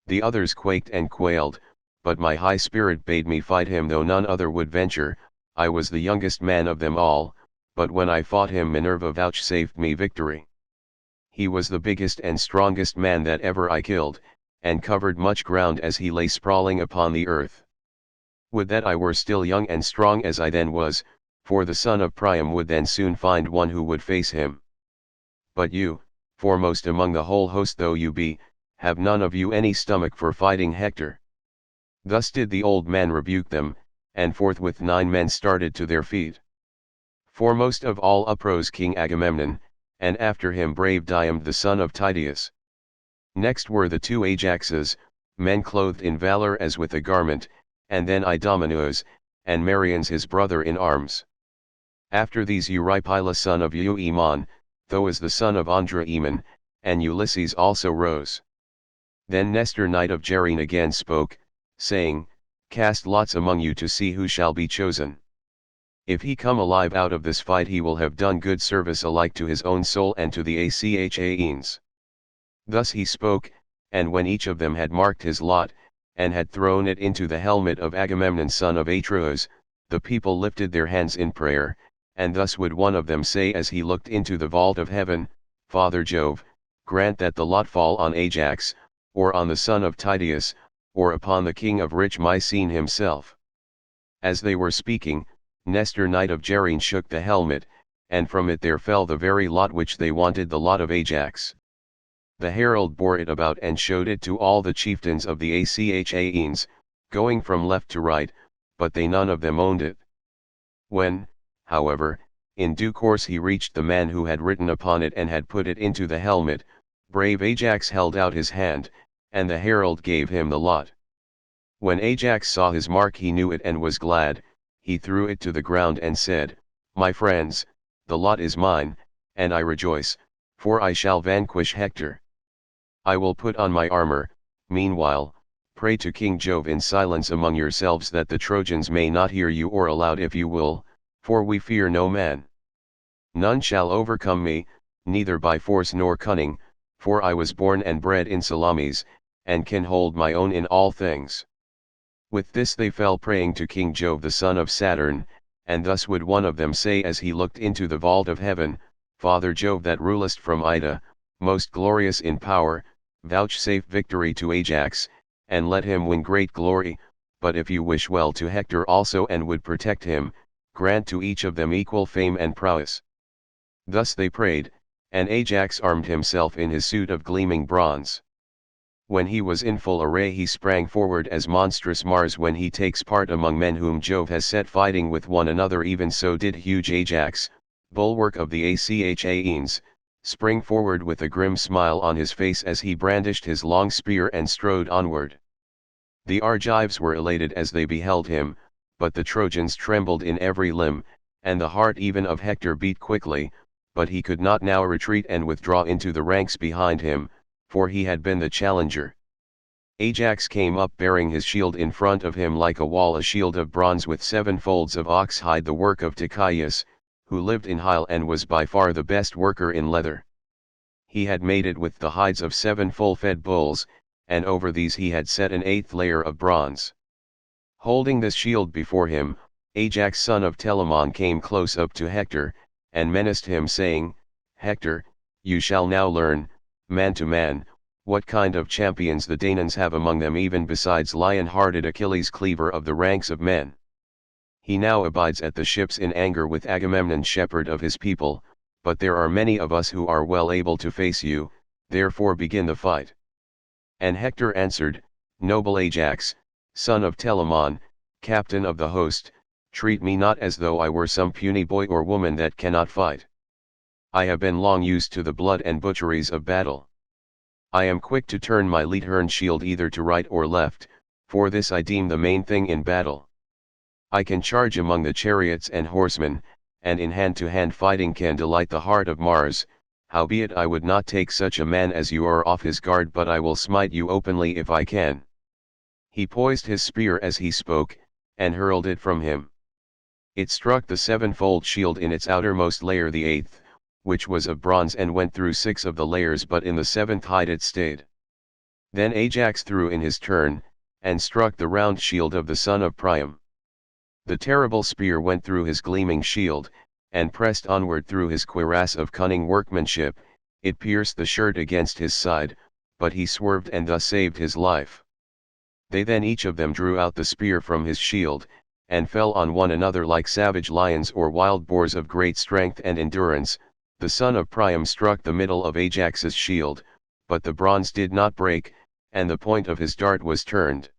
The others quaked and quailed, but my high spirit bade me fight him though none other would venture. I was the youngest man of them all, but when I fought him Minerva vouchsafed me victory. He was the biggest and strongest man that ever I killed, and covered much ground as he lay sprawling upon the earth. Would that I were still young and strong as I then was, for the son of Priam would then soon find one who would face him. But you, foremost among the whole host though you be, have none of you any stomach for fighting Hector." Thus did the old man rebuke them, and forthwith 9 men started to their feet. Foremost of all uprose King Agamemnon, and after him brave Diomed the son of Tydeus. Next were the 2 Ajaxes, men clothed in valor as with a garment, and then Idomeneus, and Meriones his brother in arms. After these Eurypylus son of Euaemon, Thoas the son of Andraemon, and Ulysses also rose. Then Nestor knight of Gerene again spoke, saying, "Cast lots among you to see who shall be chosen. If he come alive out of this fight he will have done good service alike to his own soul and to the Achaeans." Thus he spoke, and when each of them had marked his lot, and had thrown it into the helmet of Agamemnon son of Atreus, the people lifted their hands in prayer, and thus would one of them say as he looked into the vault of heaven, "Father Jove, grant that the lot fall on Ajax, or on the son of Tydeus, or upon the king of rich Mycene himself." As they were speaking, Nestor knight of Gerene shook the helmet, and from it there fell the very lot which they wanted, the lot of Ajax. The herald bore it about and showed it to all the chieftains of the Achaeans, going from left to right, but they none of them owned it. When, however, in due course he reached the man who had written upon it and had put it into the helmet, brave Ajax held out his hand, and the herald gave him the lot. When Ajax saw his mark he knew it and was glad, he threw it to the ground and said, "My friends, the lot is mine, and I rejoice, for I shall vanquish Hector. I will put on my armor. Meanwhile, pray to King Jove in silence among yourselves that the Trojans may not hear you, or aloud if you will, for we fear no man. None shall overcome me, neither by force nor cunning, for I was born and bred in Salamis, and can hold my own in all things." With this they fell praying to King Jove the son of Saturn, and thus would one of them say as he looked into the vault of heaven, "Father Jove that rulest from Ida, most glorious in power, vouchsafe victory to Ajax, and let him win great glory, but if you wish well to Hector also and would protect him, grant to each of them equal fame and prowess." Thus they prayed, and Ajax armed himself in his suit of gleaming bronze. When he was in full array he sprang forward as monstrous Mars when he takes part among men whom Jove has set fighting with one another, even so did huge Ajax, bulwark of the Achaeans, sprang forward with a grim smile on his face as he brandished his long spear and strode onward. The Argives were elated as they beheld him, but the Trojans trembled in every limb, and the heart even of Hector beat quickly, but he could not now retreat and withdraw into the ranks behind him, for he had been the challenger. Ajax came up bearing his shield in front of him like a wall, a shield of bronze with 7 folds of ox hide, the work of Tychius, who lived in Hyle and was by far the best worker in leather. He had made it with the hides of 7 full-fed bulls, and over these he had set an 8th layer of bronze. Holding this shield before him, Ajax son of Telamon came close up to Hector, and menaced him saying, "Hector, you shall now learn, man to man, what kind of champions the Danaans have among them, even besides lion-hearted Achilles, cleaver of the ranks of men. He now abides at the ships in anger with Agamemnon, shepherd of his people, but there are many of us who are well able to face you, therefore begin the fight." And Hector answered, "Noble Ajax, son of Telamon, captain of the host, treat me not as though I were some puny boy or woman that cannot fight. I have been long used to the blood and butcheries of battle. I am quick to turn my lead-hern shield either to right or left, for this I deem the main thing in battle. I can charge among the chariots and horsemen, and in hand-to-hand fighting can delight the heart of Mars, howbeit I would not take such a man as you are off his guard, but I will smite you openly if I can." He poised his spear as he spoke, and hurled it from him. It struck the 7-fold shield in its outermost layer, the 8th, which was of bronze, and went through 6 of the layers, but in the 7th hide it stayed. Then Ajax threw in his turn, and struck the round shield of the son of Priam. The terrible spear went through his gleaming shield, and pressed onward through his cuirass of cunning workmanship. It pierced the shirt against his side, but he swerved and thus saved his life. They then each of them drew out the spear from his shield, and fell on one another like savage lions or wild boars of great strength and endurance. The son of Priam struck the middle of Ajax's shield, but the bronze did not break, and the point of his dart was turned.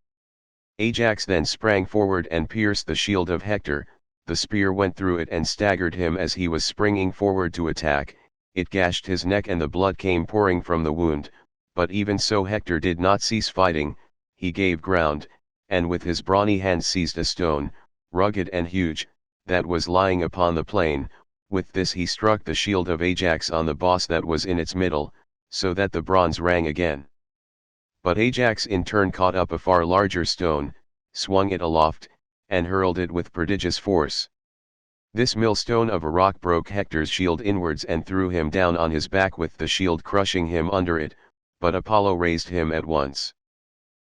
Ajax then sprang forward and pierced the shield of Hector. The spear went through it and staggered him as he was springing forward to attack. It gashed his neck and the blood came pouring from the wound, but even so Hector did not cease fighting. He gave ground, and with his brawny hand seized a stone, rugged and huge, that was lying upon the plain. With this he struck the shield of Ajax on the boss that was in its middle, so that the bronze rang again. But Ajax in turn caught up a far larger stone, swung it aloft, and hurled it with prodigious force. This millstone of a rock broke Hector's shield inwards and threw him down on his back with the shield crushing him under it, but Apollo raised him at once.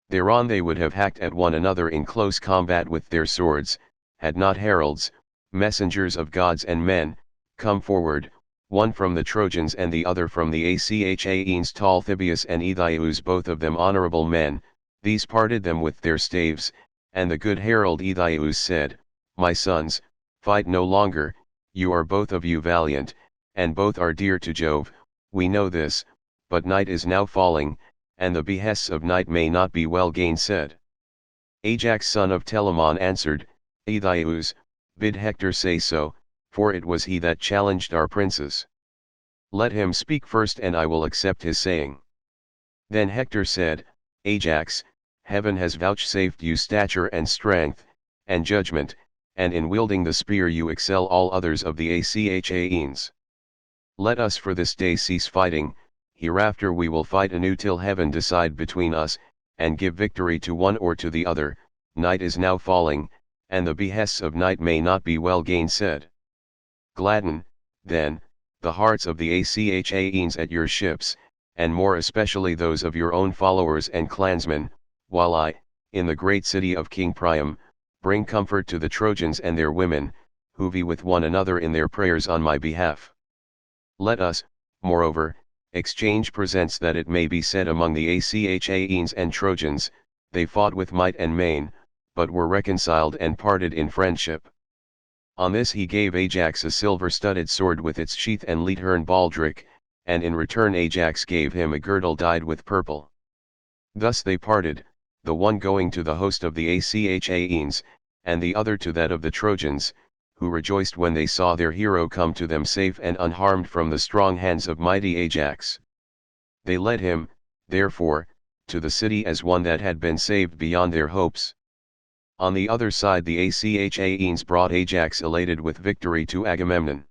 Thereon they would have hacked at one another in close combat with their swords, had not heralds, messengers of gods and men, come forward, one from the Trojans and the other from the Achaeans, Talthybius and Aethious, both of them honorable men. These parted them with their staves, and the good herald Aethious said, "My sons, fight no longer, you are both of you valiant, and both are dear to Jove, we know this, but night is now falling, and the behests of night may not be well gainsaid." Ajax son of Telamon answered, "Aethious, bid Hector say so, for it was he that challenged our princes. Let him speak first and I will accept his saying." Then Hector said, "Ajax, heaven has vouchsafed you stature and strength, and judgment, and in wielding the spear you excel all others of the Achaeans. Let us for this day cease fighting, hereafter we will fight anew till heaven decide between us, and give victory to one or to the other. Night is now falling, and the behests of night may not be well gainsaid. Gladden, then, the hearts of the Achaeans at your ships, and more especially those of your own followers and clansmen, while I, in the great city of King Priam, bring comfort to the Trojans and their women, who vie with one another in their prayers on my behalf. Let us, moreover, exchange presents, that it may be said among the Achaeans and Trojans, they fought with might and main, but were reconciled and parted in friendship." On this he gave Ajax a silver-studded sword with its sheath and lead-hern baldric, and in return Ajax gave him a girdle dyed with purple. Thus they parted, the one going to the host of the Achaeans, and the other to that of the Trojans. who rejoiced when they saw their hero come to them safe and unharmed from the strong hands of mighty Ajax. They led him, therefore, to the city as one that had been saved beyond their hopes. On the other side the Achaeans brought Ajax elated with victory to Agamemnon.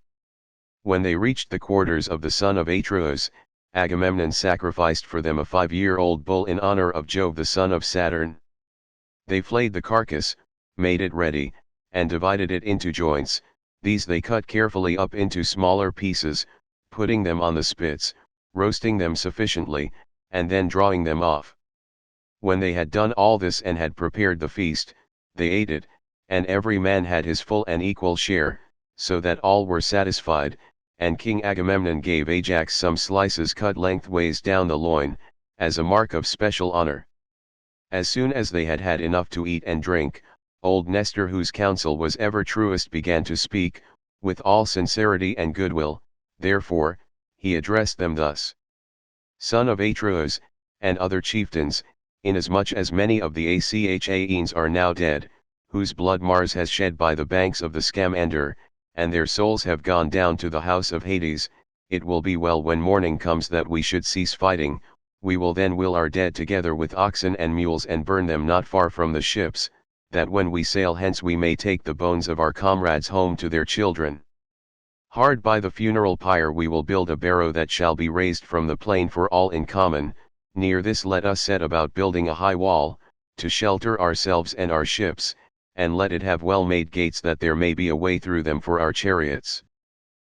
When they reached the quarters of the son of Atreus, Agamemnon sacrificed for them a 5-year-old bull in honor of Jove the son of Saturn. They flayed the carcass, made it ready, and divided it into joints. These they cut carefully up into smaller pieces, putting them on the spits, roasting them sufficiently, and then drawing them off. When they had done all this and had prepared the feast, they ate it, and every man had his full and equal share, so that all were satisfied, and King Agamemnon gave Ajax some slices cut lengthways down the loin, as a mark of special honor. As soon as they had had enough to eat and drink, old Nestor, whose counsel was ever truest, began to speak, with all sincerity and goodwill. Therefore, he addressed them thus: Son of Atreus, and other chieftains, inasmuch as many of the Achaeans are now dead, whose blood Mars has shed by the banks of the Scamander, and their souls have gone down to the house of Hades, it will be well when morning comes that we should cease fighting. We will then will our dead together with oxen and mules and burn them not far from the ships, that when we sail hence we may take the bones of our comrades home to their children. Hard by the funeral pyre we will build a barrow that shall be raised from the plain for all in common. Near this let us set about building a high wall, to shelter ourselves and our ships, and let it have well-made gates that there may be a way through them for our chariots.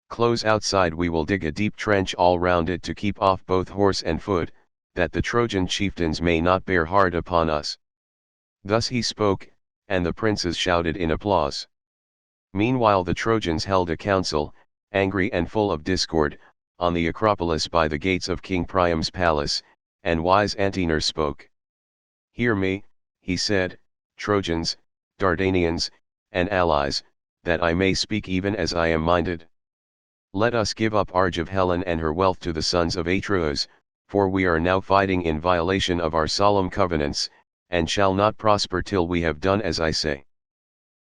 Close outside we will dig a deep trench all round it to keep off both horse and foot, that the Trojan chieftains may not bear hard upon us. Thus he spoke, and the princes shouted in applause. Meanwhile the Trojans held a council, angry and full of discord, on the Acropolis by the gates of King Priam's palace, and wise Antenor spoke. Hear me, he said, Trojans, Dardanians, and allies, that I may speak even as I am minded. Let us give up Arge of Helen and her wealth to the sons of Atreus, for we are now fighting in violation of our solemn covenants, and shall not prosper till we have done as I say.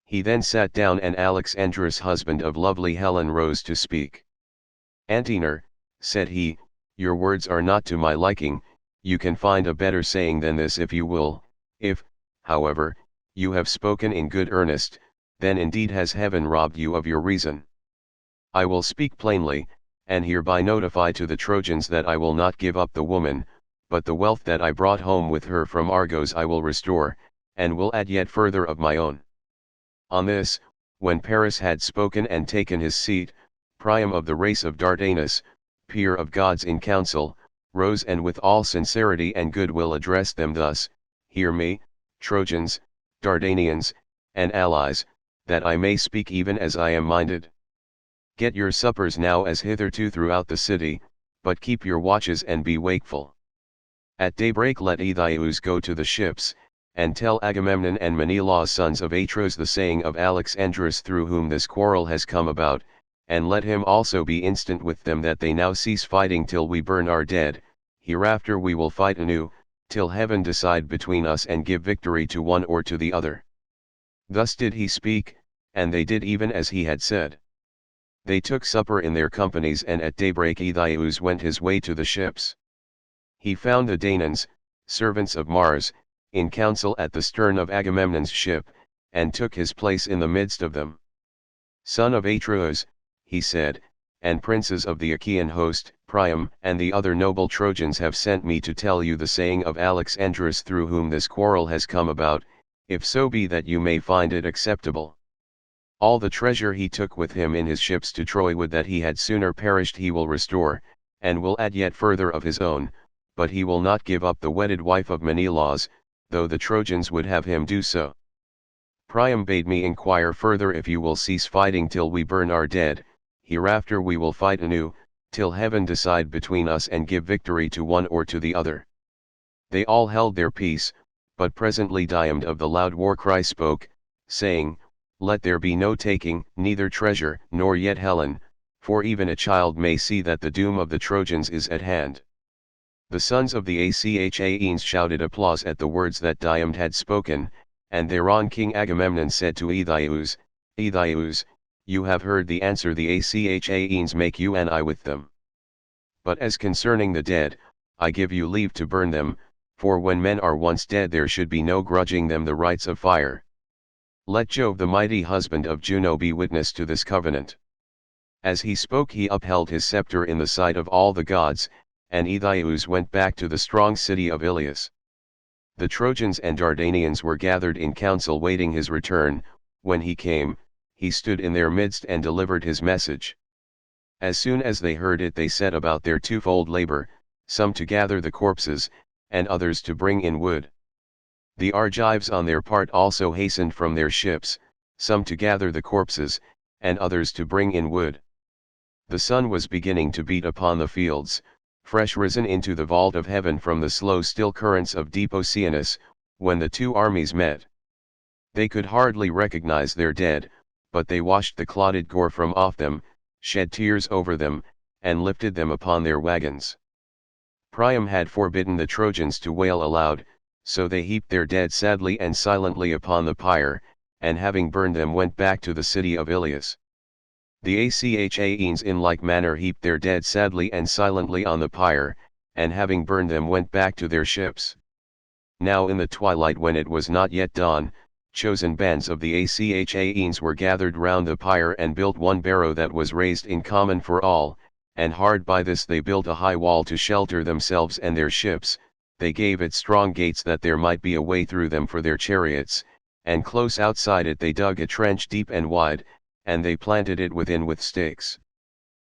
He then sat down, and Alexandrus, husband of lovely Helen, rose to speak. Antenor, said he, your words are not to my liking. You can find a better saying than this if you will. If, however, you have spoken in good earnest, then indeed has heaven robbed you of your reason. I will speak plainly, and hereby notify to the Trojans that I will not give up the woman, but the wealth that I brought home with her from Argos I will restore, and will add yet further of my own. On this, when Paris had spoken and taken his seat, Priam of the race of Dardanus, peer of gods in council, rose and with all sincerity and goodwill addressed them thus: Hear me, Trojans, Dardanians, and allies, that I may speak even as I am minded. Get your suppers now as hitherto throughout the city, but keep your watches and be wakeful. At daybreak let Aethius go to the ships, and tell Agamemnon and Menelaus sons of Atreus the saying of Alexandrus through whom this quarrel has come about, and let him also be instant with them that they now cease fighting till we burn our dead. Hereafter we will fight anew, till heaven decide between us and give victory to one or to the other. Thus did he speak, and they did even as he had said. They took supper in their companies, and at daybreak Aethius went his way to the ships. He found the Danaans, servants of Mars, in council at the stern of Agamemnon's ship, and took his place in the midst of them. Son of Atreus, he said, and princes of the Achaean host, Priam and the other noble Trojans have sent me to tell you the saying of Alexandrus through whom this quarrel has come about, if so be that you may find it acceptable. All the treasure he took with him in his ships to Troy, would that he had sooner perished, he will restore, and will add yet further of his own, but he will not give up the wedded wife of Menelaus, though the Trojans would have him do so. Priam bade me inquire further if you will cease fighting till we burn our dead. Hereafter we will fight anew, till heaven decide between us and give victory to one or to the other. They all held their peace, but presently Diomed of the loud war cry spoke, saying, Let there be no taking, neither treasure, nor yet Helen, for even a child may see that the doom of the Trojans is at hand. The sons of the Achaeans shouted applause at the words that Diomed had spoken, and thereon King Agamemnon said to Aethius, Aethius, you have heard the answer the Achaeans make you and I with them. But as concerning the dead, I give you leave to burn them, for when men are once dead there should be no grudging them the rites of fire. Let Jove the mighty husband of Juno be witness to this covenant. As he spoke he upheld his scepter in the sight of all the gods, and Aetheus went back to the strong city of Ilias. The Trojans and Dardanians were gathered in council waiting his return. When he came, he stood in their midst and delivered his message. As soon as they heard it they set about their twofold labor, some to gather the corpses, and others to bring in wood. The Argives on their part also hastened from their ships, some to gather the corpses, and others to bring in wood. The sun was beginning to beat upon the fields, fresh risen into the vault of heaven from the slow still currents of deep Oceanus, when the two armies met. They could hardly recognize their dead, but they washed the clotted gore from off them, shed tears over them, and lifted them upon their wagons. Priam had forbidden the Trojans to wail aloud, so they heaped their dead sadly and silently upon the pyre, and having burned them went back to the city of Ilias. The Achaeans in like manner heaped their dead sadly and silently on the pyre, and having burned them went back to their ships. Now in the twilight when it was not yet dawn, chosen bands of the Achaeans were gathered round the pyre and built one barrow that was raised in common for all, and hard by this they built a high wall to shelter themselves and their ships. They gave it strong gates that there might be a way through them for their chariots, and close outside it they dug a trench deep and wide, and they planted it within with stakes.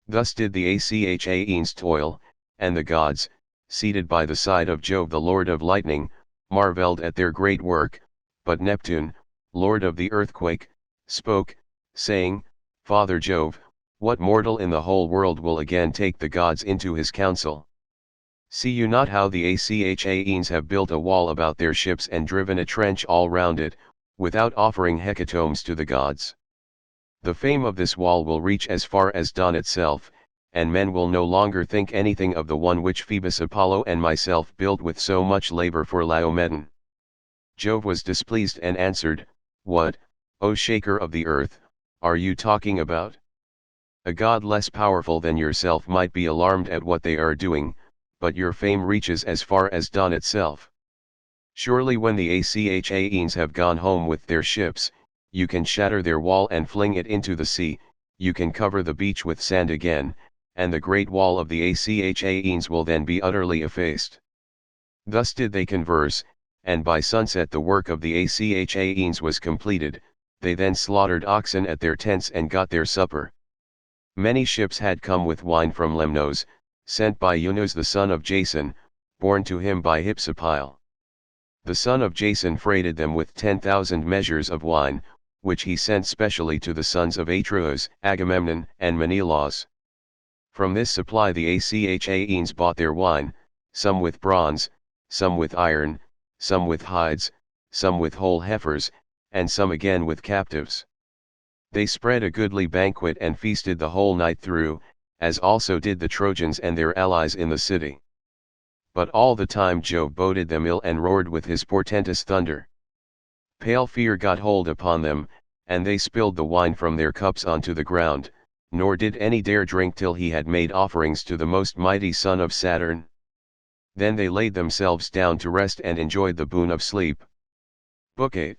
Thus did the Achaeans toil, and the gods, seated by the side of Jove the lord of lightning, marveled at their great work. But Neptune, lord of the earthquake, spoke, saying, Father Jove, what mortal in the whole world will again take the gods into his counsel? See you not how the Achaeans have built a wall about their ships and driven a trench all round it, without offering hecatombs to the gods? The fame of this wall will reach as far as dawn itself, and men will no longer think anything of the one which Phoebus Apollo and myself built with so much labor for Laomedon. Jove was displeased and answered, What, O shaker of the earth, are you talking about? A god less powerful than yourself might be alarmed at what they are doing, but your fame reaches as far as dawn itself. Surely when the Achaeans have gone home with their ships, you can shatter their wall and fling it into the sea, you can cover the beach with sand again, and the great wall of the Achaeans will then be utterly effaced. Thus did they converse, and by sunset the work of the Achaeans was completed. They then slaughtered oxen at their tents and got their supper. Many ships had come with wine from Lemnos, sent by Eunos the son of Jason, born to him by Hypsipyle. The son of Jason freighted them with 10,000 measures of wine, which he sent specially to the sons of Atreus, Agamemnon, and Menelaus. From this supply the Achaeans bought their wine, some with bronze, some with iron, some with hides, some with whole heifers, and some again with captives. They spread a goodly banquet and feasted the whole night through, as also did the Trojans and their allies in the city. But all the time Jove boded them ill and roared with his portentous thunder. Pale fear got hold upon them, and they spilled the wine from their cups onto the ground, nor did any dare drink till he had made offerings to the most mighty son of Saturn. Then they laid themselves down to rest and enjoyed the boon of sleep. Book 8.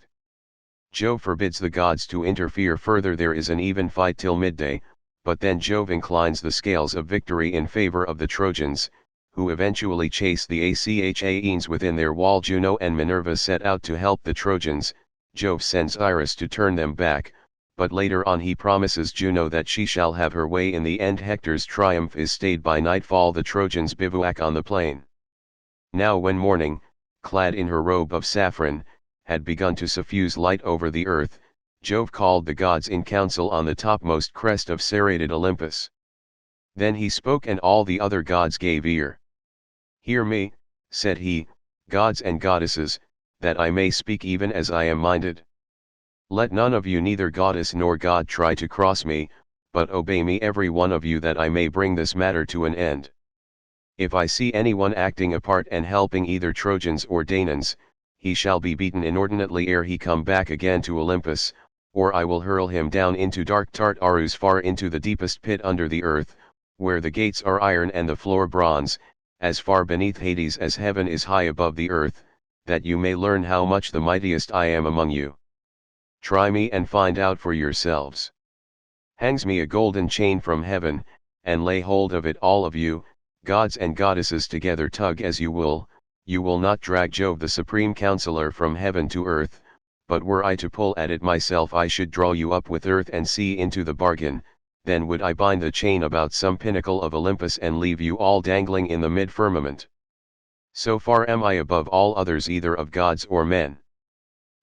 Jove forbids the gods to interfere further. There is an even fight till midday, but then Jove inclines the scales of victory in favor of the Trojans, who eventually chase the Achaeans within their wall. Juno and Minerva set out to help the Trojans. Jove sends Iris to turn them back, but later on he promises Juno that she shall have her way in the end. Hector's triumph is stayed by nightfall. The Trojans bivouac on the plain. Now when morning, clad in her robe of saffron, had begun to suffuse light over the earth, Jove called the gods in council on the topmost crest of serrated Olympus. Then he spoke and all the other gods gave ear. Hear me, said he, gods and goddesses, that I may speak even as I am minded. Let none of you, neither goddess nor god, try to cross me, but obey me every one of you, that I may bring this matter to an end. If I see anyone acting apart and helping either Trojans or Danaans, he shall be beaten inordinately ere he come back again to Olympus. or I will hurl him down into dark Tartarus, far into the deepest pit under the earth, where the gates are iron and the floor bronze, as far beneath Hades as heaven is high above the earth, that you may learn how much the mightiest I am among you. Try me and find out for yourselves. Hangs me a golden chain from heaven, and lay hold of it, all of you, gods and goddesses together, tug as you will not drag Jove the supreme counselor from heaven to earth, but were I to pull at it myself I should draw you up with earth and sea into the bargain. Then would I bind the chain about some pinnacle of Olympus and leave you all dangling in the mid-firmament. So far am I above all others, either of gods or men.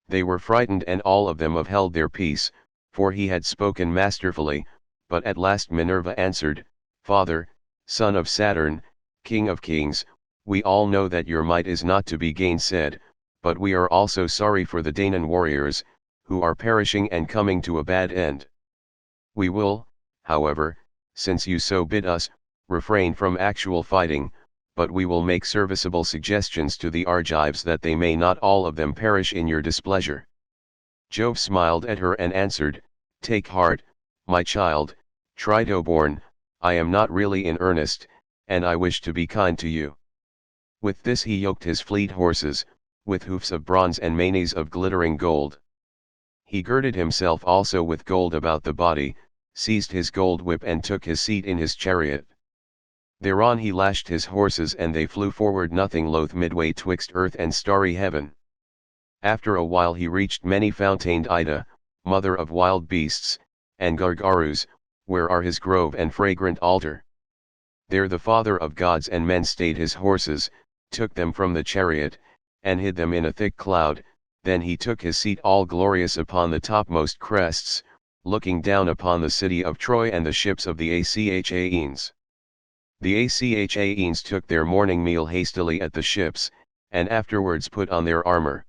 They were frightened, and all of them held their peace, for he had spoken masterfully. But at last Minerva answered, Father, son of Saturn, king of kings, we all know that your might is not to be gainsaid, but we are also sorry for the Danaan warriors, who are perishing and coming to a bad end. We will, however, since you so bid us, refrain from actual fighting, but we will make serviceable suggestions to the Argives that they may not all of them perish in your displeasure. Jove smiled at her and answered, Take heart, my child, Trito-born, I am not really in earnest, and I wish to be kind to you. With this he yoked his fleet horses, with hoofs of bronze and manes of glittering gold. He girded himself also with gold about the body, seized his gold whip and took his seat in his chariot. Thereon he lashed his horses and they flew forward nothing loath midway twixt earth and starry heaven. After a while he reached many-fountained Ida, mother of wild beasts, and Gargarus, where are his grove and fragrant altar. There the father of gods and men stayed his horses, took them from the chariot, and hid them in a thick cloud. Then he took his seat all glorious upon the topmost crests, looking down upon the city of Troy and the ships of the Achaeans. The Achaeans took their morning meal hastily at the ships, and afterwards put on their armor.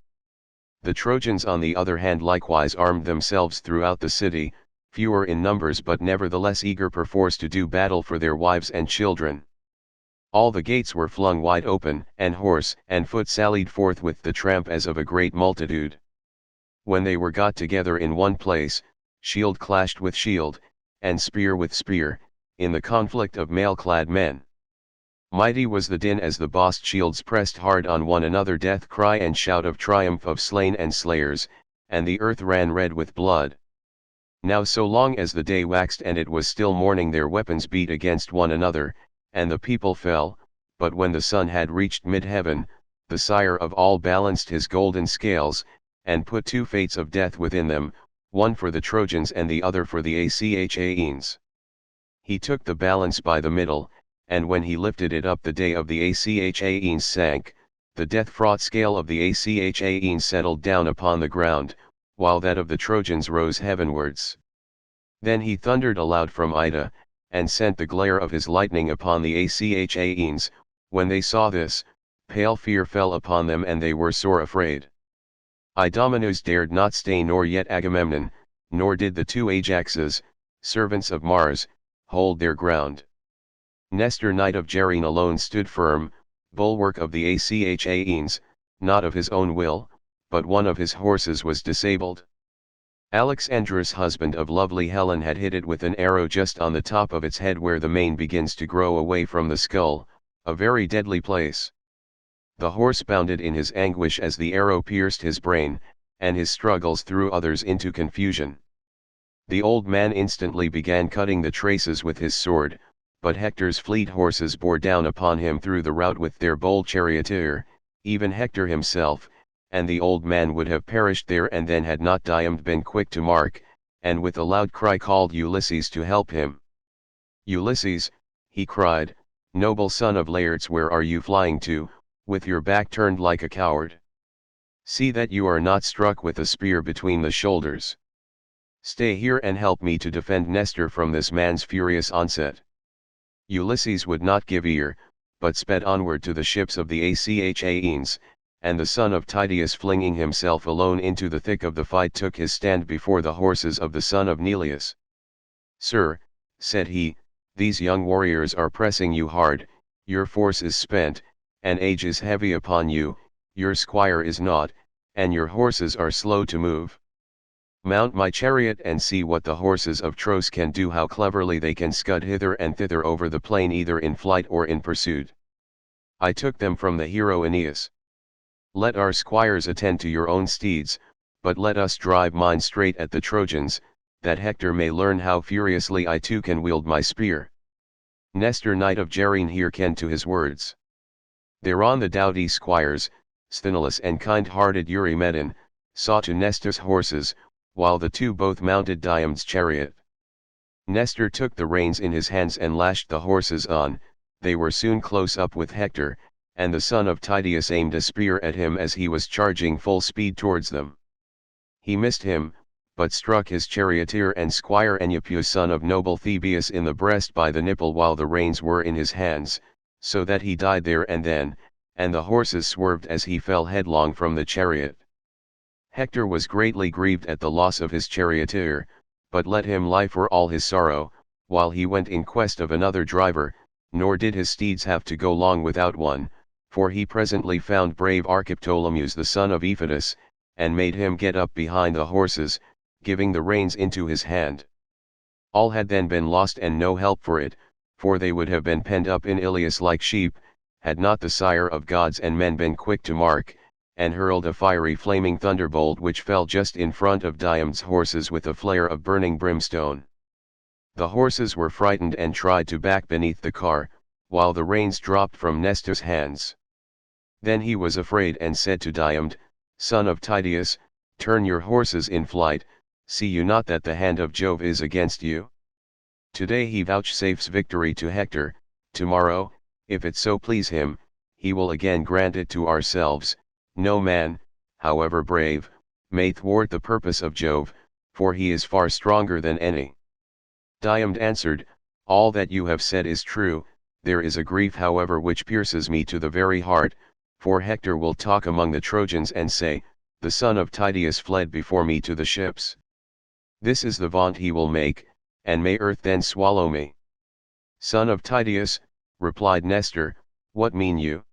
The Trojans on the other hand likewise armed themselves throughout the city, fewer in numbers but nevertheless eager perforce to do battle for their wives and children. All the gates were flung wide open, and horse and foot sallied forth with the tramp as of a great multitude. When they were got together in one place, shield clashed with shield, and spear with spear, in the conflict of mail-clad men. Mighty was the din as the bossed shields pressed hard on one another, death cry and shout of triumph of slain and slayers, and the earth ran red with blood. Now so long as the day waxed and it was still morning, their weapons beat against one another, and the people fell. But when the sun had reached mid-heaven, the sire of all balanced his golden scales, and put two fates of death within them, one for the Trojans and the other for the Achaeans. He took the balance by the middle, and when he lifted it up the day of the Achaeans sank, the death-fraught scale of the Achaeans settled down upon the ground, while that of the Trojans rose heavenwards. Then he thundered aloud from Ida, and sent the glare of his lightning upon the Achaeans. When they saw this, pale fear fell upon them and they were sore afraid. Idomeneus dared not stay, nor yet Agamemnon, nor did the two Ajaxes, servants of Mars, hold their ground. Nestor knight of Gerene alone stood firm, bulwark of the Achaeans, not of his own will, but one of his horses was disabled. Alexandrus, husband of lovely Helen, had hit it with an arrow just on the top of its head where the mane begins to grow away from the skull, a very deadly place. The horse bounded in his anguish as the arrow pierced his brain, and his struggles threw others into confusion. The old man instantly began cutting the traces with his sword, but Hector's fleet horses bore down upon him through the rout with their bold charioteer, even Hector himself, and the old man would have perished there and then had not Diomed been quick to mark, and with a loud cry called Ulysses to help him. Ulysses, he cried, noble son of Laertes, where are you flying to, with your back turned like a coward? See that you are not struck with a spear between the shoulders. Stay here and help me to defend Nestor from this man's furious onset. Ulysses would not give ear, but sped onward to the ships of the Achaeans, and the son of Tydeus, flinging himself alone into the thick of the fight, took his stand before the horses of the son of Neleus. Sir, said he, these young warriors are pressing you hard, your force is spent, and age is heavy upon you, your squire is not, and your horses are slow to move. Mount my chariot and see what the horses of Tros can do, how cleverly they can scud hither and thither over the plain either in flight or in pursuit. I took them from the hero Aeneas. Let our squires attend to your own steeds, but let us drive mine straight at the Trojans, that Hector may learn how furiously I too can wield my spear. Nestor knight of Gerene hearkened to his words. Thereon the doughty squires, Sthenelus and kind-hearted Eurymedon, saw to Nestor's horses, while the two both mounted Diomed's chariot. Nestor took the reins in his hands and lashed the horses on. They were soon close up with Hector, and the son of Tydeus aimed a spear at him as he was charging full speed towards them. He missed him, but struck his charioteer and squire Enipeus son of noble Thebeus in the breast by the nipple while the reins were in his hands, so that he died there and then, and the horses swerved as he fell headlong from the chariot. Hector was greatly grieved at the loss of his charioteer, but let him lie for all his sorrow, while he went in quest of another driver, nor did his steeds have to go long without one, for he presently found brave Archiptolemus the son of Ephitus, and made him get up behind the horses, giving the reins into his hand. All had then been lost and no help for it, for they would have been penned up in Ilias like sheep, had not the sire of gods and men been quick to mark, and hurled a fiery flaming thunderbolt which fell just in front of Diomed's horses with a flare of burning brimstone. The horses were frightened and tried to back beneath the car, while the reins dropped from Nestor's hands. Then he was afraid and said to Diomed, son of Tydeus, turn your horses in flight, see you not that the hand of Jove is against you? Today he vouchsafes victory to Hector, tomorrow, if it so please him, he will again grant it to ourselves. No man, however brave, may thwart the purpose of Jove, for he is far stronger than any. Diomed answered, all that you have said is true, there is a grief however which pierces me to the very heart, for Hector will talk among the Trojans and say, the son of Tydeus fled before me to the ships. This is the vaunt he will make, and may earth then swallow me. Son of Tydeus, replied Nestor, what mean you?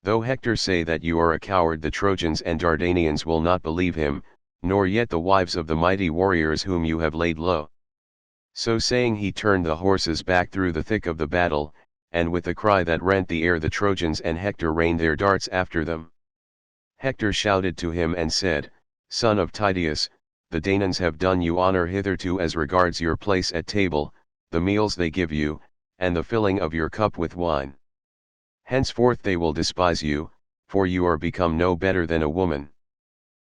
Though Hector say that you are a coward, the Trojans and Dardanians will not believe him, nor yet the wives of the mighty warriors whom you have laid low. So saying he turned the horses back through the thick of the battle, and with a cry that rent the air the Trojans and Hector rained their darts after them. Hector shouted to him and said, son of Tydeus, the Danaans have done you honor hitherto as regards your place at table, the meals they give you, and the filling of your cup with wine. Henceforth they will despise you, for you are become no better than a woman.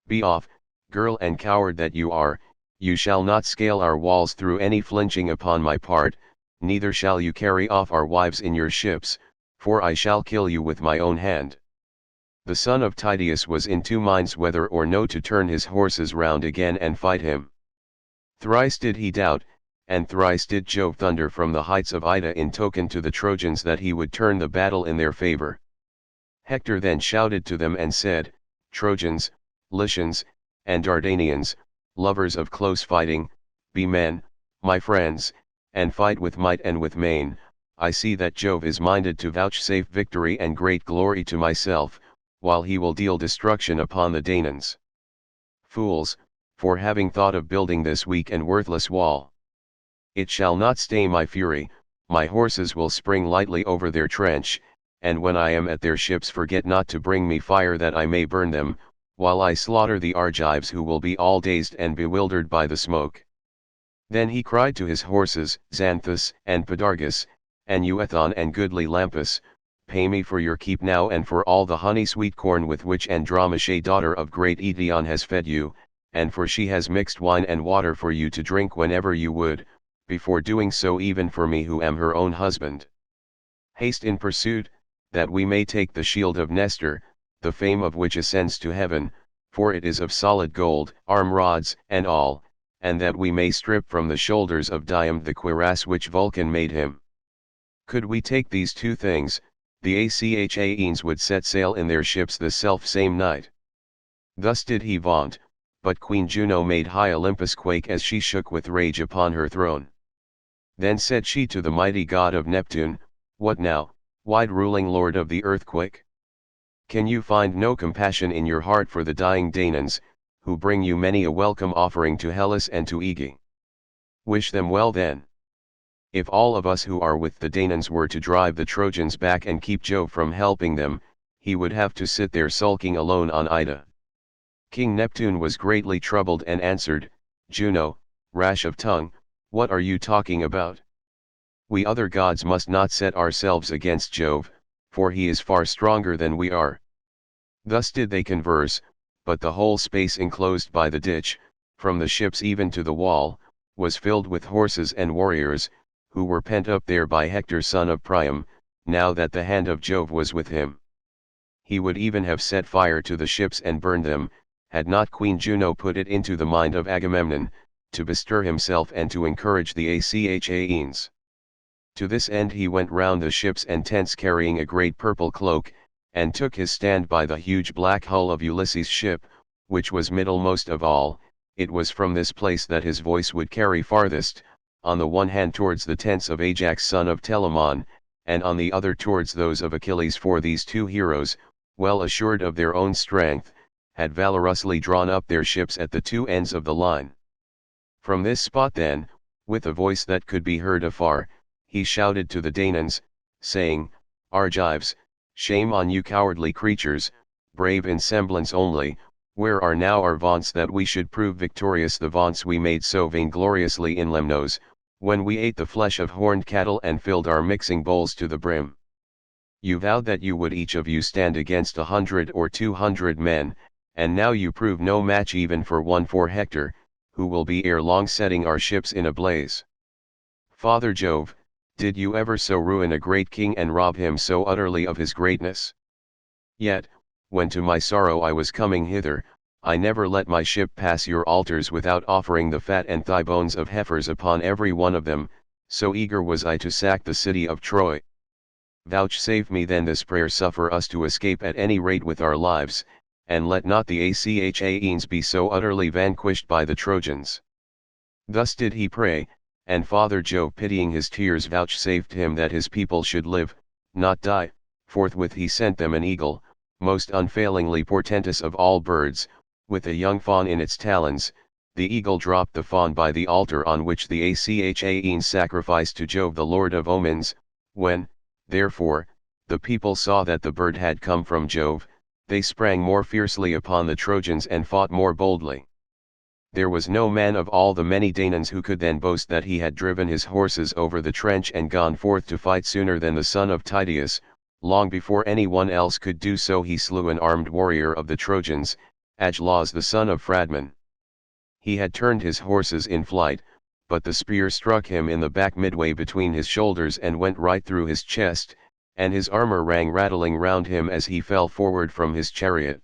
Be off, girl and coward that you are, you shall not scale our walls through any flinching upon my part, neither shall you carry off our wives in your ships, for I shall kill you with my own hand. The son of Tydeus was in two minds whether or no to turn his horses round again and fight him. Thrice did he doubt, and thrice did Jove thunder from the heights of Ida in token to the Trojans that he would turn the battle in their favor. Hector then shouted to them and said, Trojans, Lycians, and Dardanians, lovers of close fighting, be men, my friends, and fight with might and with main. I see that Jove is minded to vouchsafe victory and great glory to myself, while he will deal destruction upon the Danaans. Fools, for having thought of building this weak and worthless wall. It shall not stay my fury, my horses will spring lightly over their trench, and when I am at their ships forget not to bring me fire that I may burn them, while I slaughter the Argives who will be all dazed and bewildered by the smoke. Then he cried to his horses, Xanthus and Podargus, and Euethon and goodly Lampus, pay me for your keep now and for all the honey-sweet corn with which Andromache daughter of great Eetion has fed you, and for she has mixed wine and water for you to drink whenever you would, before doing so even for me who am her own husband. Haste in pursuit, that we may take the shield of Nestor, the fame of which ascends to heaven, for it is of solid gold, arm rods and all, and that we may strip from the shoulders of Diomed the cuirass which Vulcan made him. Could we take these two things, the Achaeans would set sail in their ships the self-same night. Thus did he vaunt, but Queen Juno made high Olympus quake as she shook with rage upon her throne. Then said she to the mighty god of Neptune, what now, wide-ruling lord of the earthquake? Can you find no compassion in your heart for the dying Danaans, who bring you many a welcome offering to Hellas and to Aegae. Wish them well then. If all of us who are with the Danaans were to drive the Trojans back and keep Jove from helping them, he would have to sit there sulking alone on Ida. King Neptune was greatly troubled and answered, Juno, rash of tongue, what are you talking about? We other gods must not set ourselves against Jove, for he is far stronger than we are. Thus did they converse, but the whole space enclosed by the ditch, from the ships even to the wall, was filled with horses and warriors, who were pent up there by Hector son of Priam, now that the hand of Jove was with him. He would even have set fire to the ships and burned them, had not Queen Juno put it into the mind of Agamemnon, to bestir himself and to encourage the Achaeans. To this end he went round the ships and tents carrying a great purple cloak, and took his stand by the huge black hull of Ulysses' ship, which was middlemost of all. It was from this place that his voice would carry farthest, on the one hand towards the tents of Ajax son of Telamon, and on the other towards those of Achilles, for these two heroes, well assured of their own strength, had valorously drawn up their ships at the two ends of the line. From this spot then, with a voice that could be heard afar, he shouted to the Danaans, saying, Argives, shame on you cowardly creatures, brave in semblance only, where are now our vaunts that we should prove victorious, the vaunts we made so vaingloriously in Lemnos, when we ate the flesh of horned cattle and filled our mixing bowls to the brim? You vowed that you would each of you stand against 100 or 200 men, and now you prove no match even for one for Hector, who will be ere long setting our ships in a blaze. Father Jove, did you ever so ruin a great king and rob him so utterly of his greatness? Yet, when to my sorrow I was coming hither, I never let my ship pass your altars without offering the fat and thigh bones of heifers upon every one of them, so eager was I to sack the city of Troy. Vouchsafe me then this prayer, suffer us to escape at any rate with our lives, and let not the Achaeans be so utterly vanquished by the Trojans. Thus did he pray, and Father Jove, pitying his tears, vouchsafed him that his people should live, not die. Forthwith he sent them an eagle, most unfailingly portentous of all birds, with a young fawn in its talons. The eagle dropped the fawn by the altar on which the Achaeans sacrificed to Jove the Lord of Omens. When, therefore, the people saw that the bird had come from Jove, they sprang more fiercely upon the Trojans and fought more boldly. There was no man of all the many Danaans who could then boast that he had driven his horses over the trench and gone forth to fight sooner than the son of Tydeus. Long before any one else could do so he slew an armed warrior of the Trojans, Agelaus the son of Phradmon. He had turned his horses in flight, but the spear struck him in the back midway between his shoulders and went right through his chest, and his armor rang rattling round him as he fell forward from his chariot.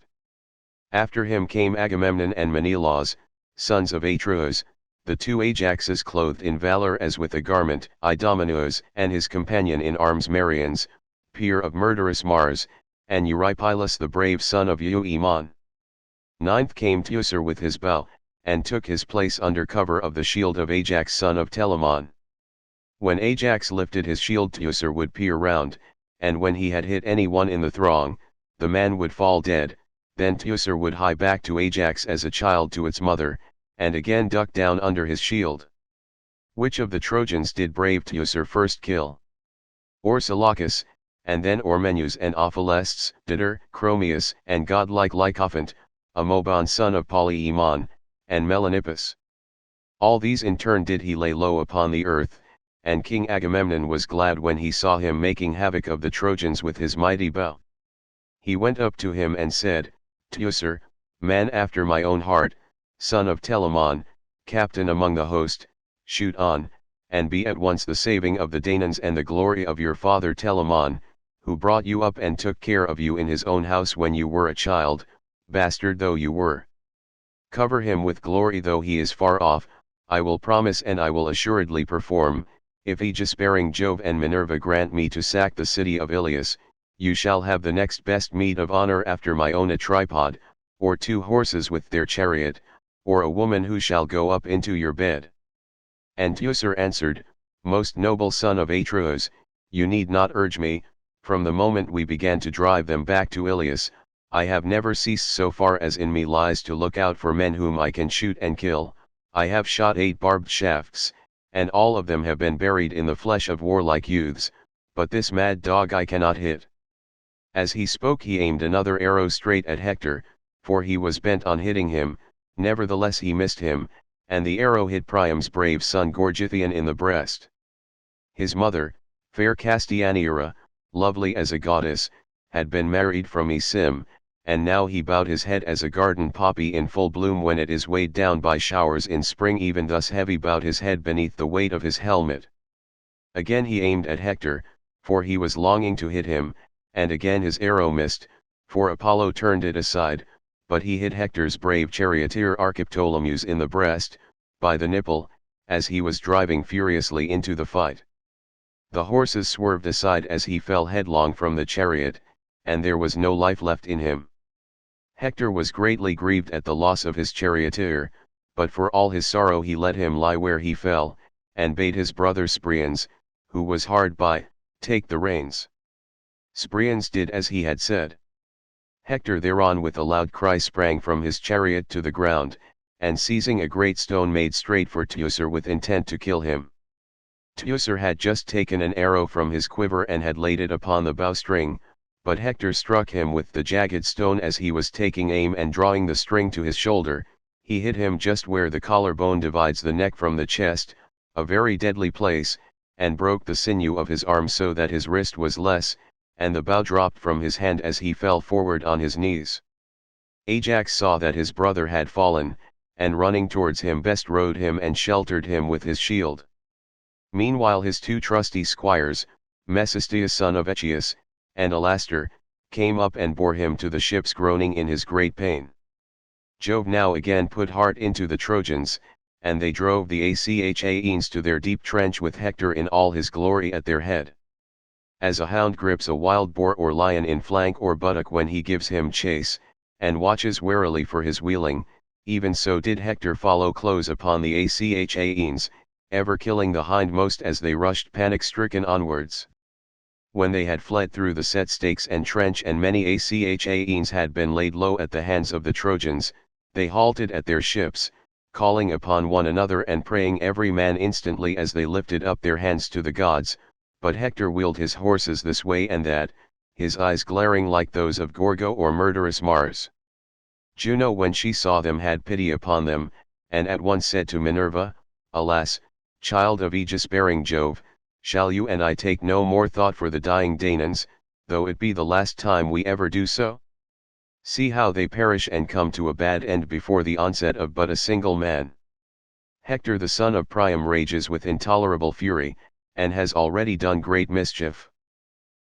After him came Agamemnon and Menelaus, sons of Atreus, the two Ajaxes clothed in valor as with a garment, Idomeneus and his companion in arms Meriones, peer of murderous Mars, and Eurypylus the brave son of Euaemon. Ninth came Teucer with his bow, and took his place under cover of the shield of Ajax son of Telamon. When Ajax lifted his shield, Teucer would peer round, and when he had hit any one in the throng, the man would fall dead. Then Teucer would hie back to Ajax as a child to its mother, and again duck down under his shield. Which of the Trojans did brave Teucer first kill? Orsilochus, and then Ormenus and Ophelestes, Dider, Chromius, and godlike Lycophant, Amobon son of Polyemon, and Melanippus. All these in turn did he lay low upon the earth, and King Agamemnon was glad when he saw him making havoc of the Trojans with his mighty bow. He went up to him and said, Teucer, man after my own heart, son of Telamon, captain among the host, shoot on, and be at once the saving of the Danaans and the glory of your father Telamon, who brought you up and took care of you in his own house when you were a child, bastard though you were. Cover him with glory though he is far off. I will promise and I will assuredly perform, if aegis-bearing Jove and Minerva grant me to sack the city of Ilias, you shall have the next best meed of honor after my own, a tripod, or 2 horses with their chariot, or a woman who shall go up into your bed. And Teucer answered, most noble son of Atreus, you need not urge me. From the moment we began to drive them back to Ilias, I have never ceased so far as in me lies to look out for men whom I can shoot and kill. I have shot 8 barbed shafts, and all of them have been buried in the flesh of warlike youths, but this mad dog I cannot hit." As he spoke he aimed another arrow straight at Hector, for he was bent on hitting him. Nevertheless he missed him, and the arrow hit Priam's brave son Gorgythian in the breast. His mother, fair Castianira, lovely as a goddess, had been married from Isim, and now he bowed his head as a garden poppy in full bloom when it is weighed down by showers in spring. Even thus heavy bowed his head beneath the weight of his helmet. Again he aimed at Hector, for he was longing to hit him, and again his arrow missed, for Apollo turned it aside, but he hit Hector's brave charioteer Archiptolemus in the breast, by the nipple, as he was driving furiously into the fight. The horses swerved aside as he fell headlong from the chariot, and there was no life left in him. Hector was greatly grieved at the loss of his charioteer, but for all his sorrow he let him lie where he fell, and bade his brother Spriens, who was hard by, take the reins. Spriens did as he had said. Hector thereon with a loud cry sprang from his chariot to the ground, and seizing a great stone made straight for Teucer with intent to kill him. Teucer had just taken an arrow from his quiver and had laid it upon the bowstring, but Hector struck him with the jagged stone as he was taking aim, and drawing the string to his shoulder, he hit him just where the collarbone divides the neck from the chest, a very deadly place, and broke the sinew of his arm so that his wrist was less, and the bow dropped from his hand as he fell forward on his knees. Ajax saw that his brother had fallen, and running towards him bestrode him and sheltered him with his shield. Meanwhile his 2 trusty squires, Mecisteus son of Echius, and Alastor, came up and bore him to the ships groaning in his great pain. Jove now again put heart into the Trojans, and they drove the Achaeans to their deep trench with Hector in all his glory at their head. As a hound grips a wild boar or lion in flank or buttock when he gives him chase, and watches warily for his wheeling, even so did Hector follow close upon the Achaeans, ever killing the hindmost as they rushed panic-stricken onwards. When they had fled through the set stakes and trench and many Achaeans had been laid low at the hands of the Trojans, they halted at their ships, calling upon one another and praying every man instantly as they lifted up their hands to the gods, but Hector wheeled his horses this way and that, his eyes glaring like those of Gorgo or murderous Mars. Juno when she saw them had pity upon them, and at once said to Minerva, "Alas, child of aegis-bearing Jove, shall you and I take no more thought for the dying Danaans, though it be the last time we ever do so? See how they perish and come to a bad end before the onset of but a single man." Hector the son of Priam rages with intolerable fury, and has already done great mischief.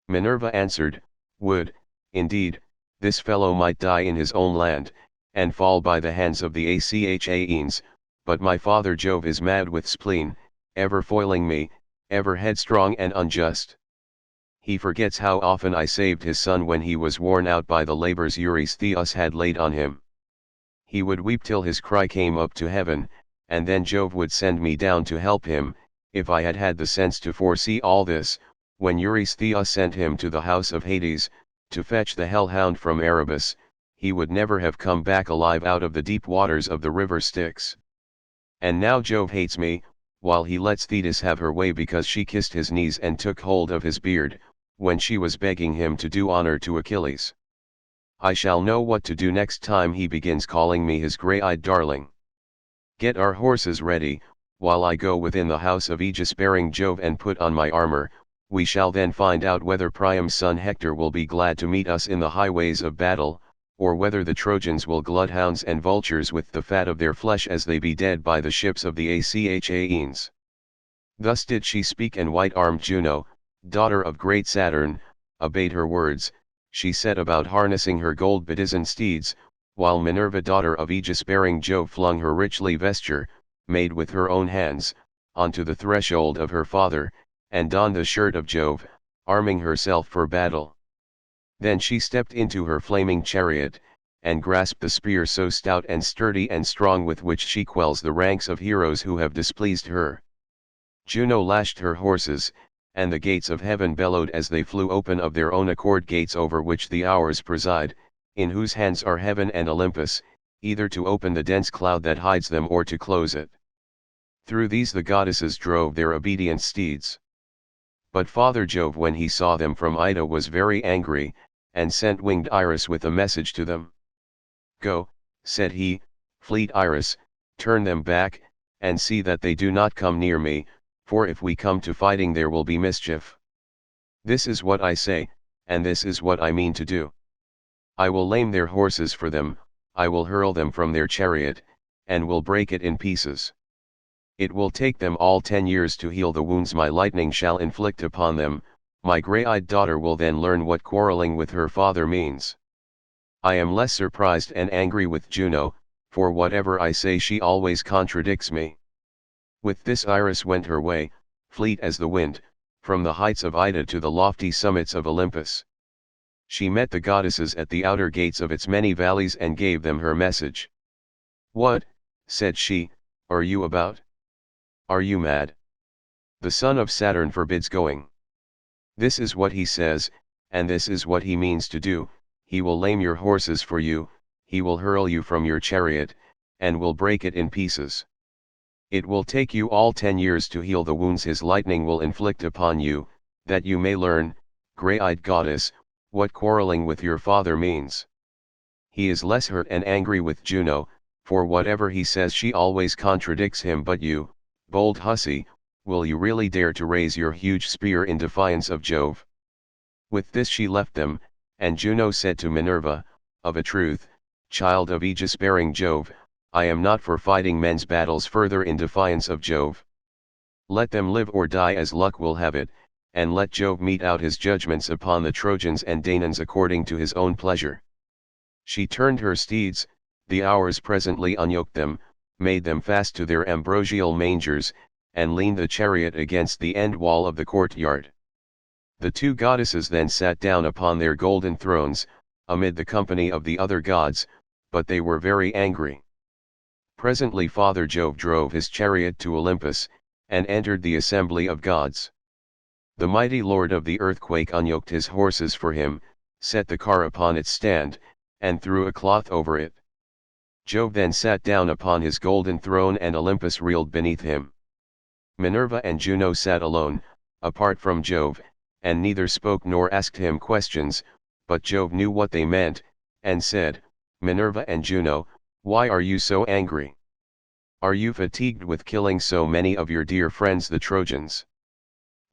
Minerva answered, "Would, indeed, this fellow might die in his own land, and fall by the hands of the Achaeans, but my father Jove is mad with spleen, ever foiling me, ever headstrong and unjust. He forgets how often I saved his son when he was worn out by the labors Eurystheus had laid on him. He would weep till his cry came up to heaven, and then Jove would send me down to help him. If I had had the sense to foresee all this, when Eurystheus sent him to the house of Hades, to fetch the hellhound from Erebus, he would never have come back alive out of the deep waters of the river Styx. And now Jove hates me, while he lets Thetis have her way because she kissed his knees and took hold of his beard, when she was begging him to do honor to Achilles. I shall know what to do next time he begins calling me his grey-eyed darling. Get our horses ready, while I go within the house of aegis-bearing Jove and put on my armor. We shall then find out whether Priam's son Hector will be glad to meet us in the highways of battle, or whether the Trojans will glut hounds and vultures with the fat of their flesh as they be dead by the ships of the Achaeans." Thus did she speak, and white-armed Juno, daughter of great Saturn, obeyed her words. She set about harnessing her gold bedizened steeds, while Minerva daughter of aegis-bearing Jove flung her richly vesture, made with her own hands, onto the threshold of her father, and donned the shirt of Jove, arming herself for battle. Then she stepped into her flaming chariot, and grasped the spear so stout and sturdy and strong with which she quells the ranks of heroes who have displeased her. Juno lashed her horses, and the gates of heaven bellowed as they flew open of their own accord, gates over which the hours preside, in whose hands are heaven and Olympus, either to open the dense cloud that hides them or to close it. Through these the goddesses drove their obedient steeds. But Father Jove, when he saw them from Ida, was very angry, and sent winged Iris with a message to them. "Go," said he, "fleet Iris, turn them back, and see that they do not come near me, for if we come to fighting there will be mischief. This is what I say, and this is what I mean to do. I will lame their horses for them, I will hurl them from their chariot, and will break it in pieces. It will take them all 10 years to heal the wounds my lightning shall inflict upon them, my grey-eyed daughter will then learn what quarreling with her father means. I am less surprised and angry with Juno, for whatever I say she always contradicts me." With this Iris went her way, fleet as the wind, from the heights of Ida to the lofty summits of Olympus. She met the goddesses at the outer gates of its many valleys and gave them her message. "What," said she, "are you about? Are you mad? The son of Saturn forbids going. This is what he says, and this is what he means to do: he will lame your horses for you, he will hurl you from your chariot, and will break it in pieces. It will take you all 10 years to heal the wounds his lightning will inflict upon you, that you may learn, grey-eyed goddess, what quarreling with your father means." He is less hurt and angry with Juno, for whatever he says she always contradicts him. "But you, bold hussy, will you really dare to raise your huge spear in defiance of Jove?" With this she left them, and Juno said to Minerva, "Of a truth, child of aegis-bearing Jove, I am not for fighting men's battles further in defiance of Jove. Let them live or die as luck will have it, and let Jove mete out his judgments upon the Trojans and Danaans according to his own pleasure." She turned her steeds, the Hours presently unyoked them, made them fast to their ambrosial mangers, and leaned the chariot against the end wall of the courtyard. The two goddesses then sat down upon their golden thrones, amid the company of the other gods, but they were very angry. Presently Father Jove drove his chariot to Olympus, and entered the assembly of gods. The mighty lord of the earthquake unyoked his horses for him, set the car upon its stand, and threw a cloth over it. Jove then sat down upon his golden throne and Olympus reeled beneath him. Minerva and Juno sat alone, apart from Jove, and neither spoke nor asked him questions, but Jove knew what they meant, and said, "Minerva and Juno, why are you so angry? Are you fatigued with killing so many of your dear friends the Trojans?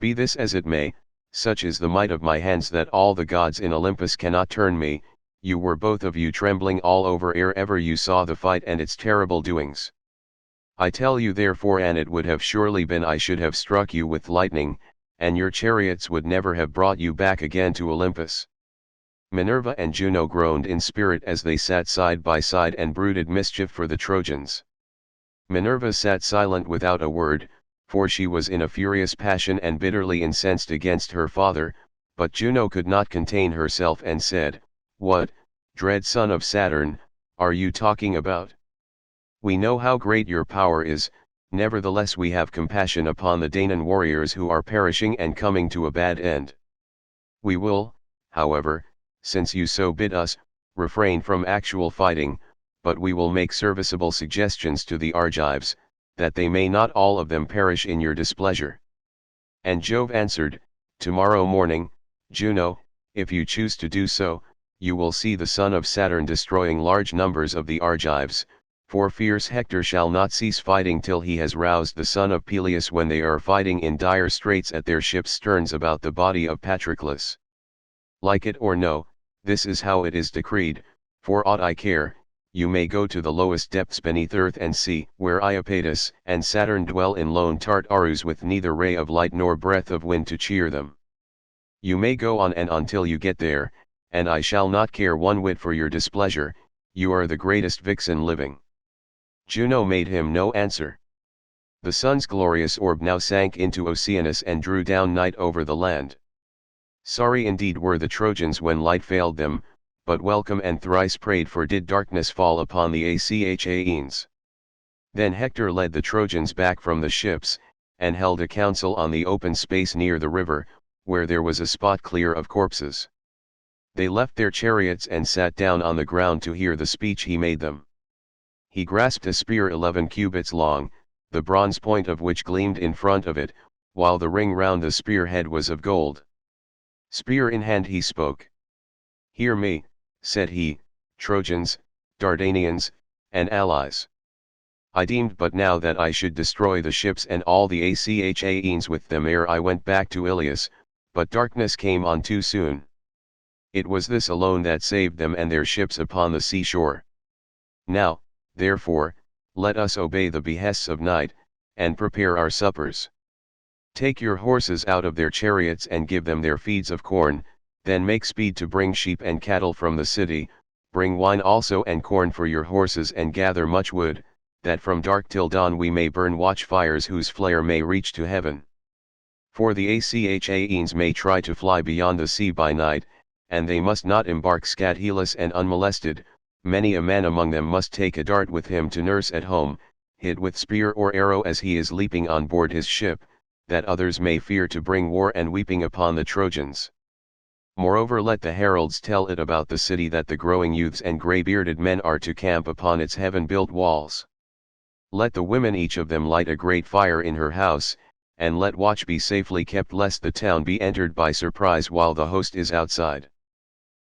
Be this as it may, such is the might of my hands that all the gods in Olympus cannot turn me. You were both of you trembling all over ere ever you saw the fight and its terrible doings. I tell you therefore, and it would have surely been I should have struck you with lightning, and your chariots would never have brought you back again to Olympus." Minerva and Juno groaned in spirit as they sat side by side and brooded mischief for the Trojans. Minerva sat silent without a word, for she was in a furious passion and bitterly incensed against her father, but Juno could not contain herself and said, "What, dread son of Saturn, are you talking about? We know how great your power is, nevertheless we have compassion upon the Danaan warriors who are perishing and coming to a bad end. We will, however, since you so bid us, refrain from actual fighting, but we will make serviceable suggestions to the Argives, that they may not all of them perish in your displeasure." And Jove answered, "Tomorrow morning, Juno, if you choose to do so, you will see the son of Saturn destroying large numbers of the Argives, for fierce Hector shall not cease fighting till he has roused the son of Peleus when they are fighting in dire straits at their ships' sterns about the body of Patroclus. Like it or no, this is how it is decreed. For aught I care, you may go to the lowest depths beneath earth and see where Iapetus and Saturn dwell in lone Tartarus with neither ray of light nor breath of wind to cheer them. You may go on and until you get there, and I shall not care one whit for your displeasure, you are the greatest vixen living." Juno made him no answer. The sun's glorious orb now sank into Oceanus and drew down night over the land. Sorry indeed were the Trojans when light failed them, but welcome and thrice prayed for did darkness fall upon the Achaeans. Then Hector led the Trojans back from the ships, and held a council on the open space near the river, where there was a spot clear of corpses. They left their chariots and sat down on the ground to hear the speech he made them. He grasped a spear 11 cubits long, the bronze point of which gleamed in front of it, while the ring round the spear head was of gold. Spear in hand he spoke. "Hear me," said he, "Trojans, Dardanians, and allies. I deemed but now that I should destroy the ships and all the Achaeans with them ere I went back to Ilias, but darkness came on too soon. It was this alone that saved them and their ships upon the seashore. Now, therefore, let us obey the behests of night, and prepare our suppers. Take your horses out of their chariots and give them their feeds of corn, then make speed to bring sheep and cattle from the city, bring wine also and corn for your horses and gather much wood, that from dark till dawn we may burn watchfires whose flare may reach to heaven. For the Achaeans may try to fly beyond the sea by night, and they must not embark scatheless and unmolested. Many a man among them must take a dart with him to nurse at home, hit with spear or arrow as he is leaping on board his ship, that others may fear to bring war and weeping upon the Trojans. Moreover let the heralds tell it about the city that the growing youths and grey-bearded men are to camp upon its heaven-built walls. Let the women each of them light a great fire in her house, and let watch be safely kept lest the town be entered by surprise while the host is outside.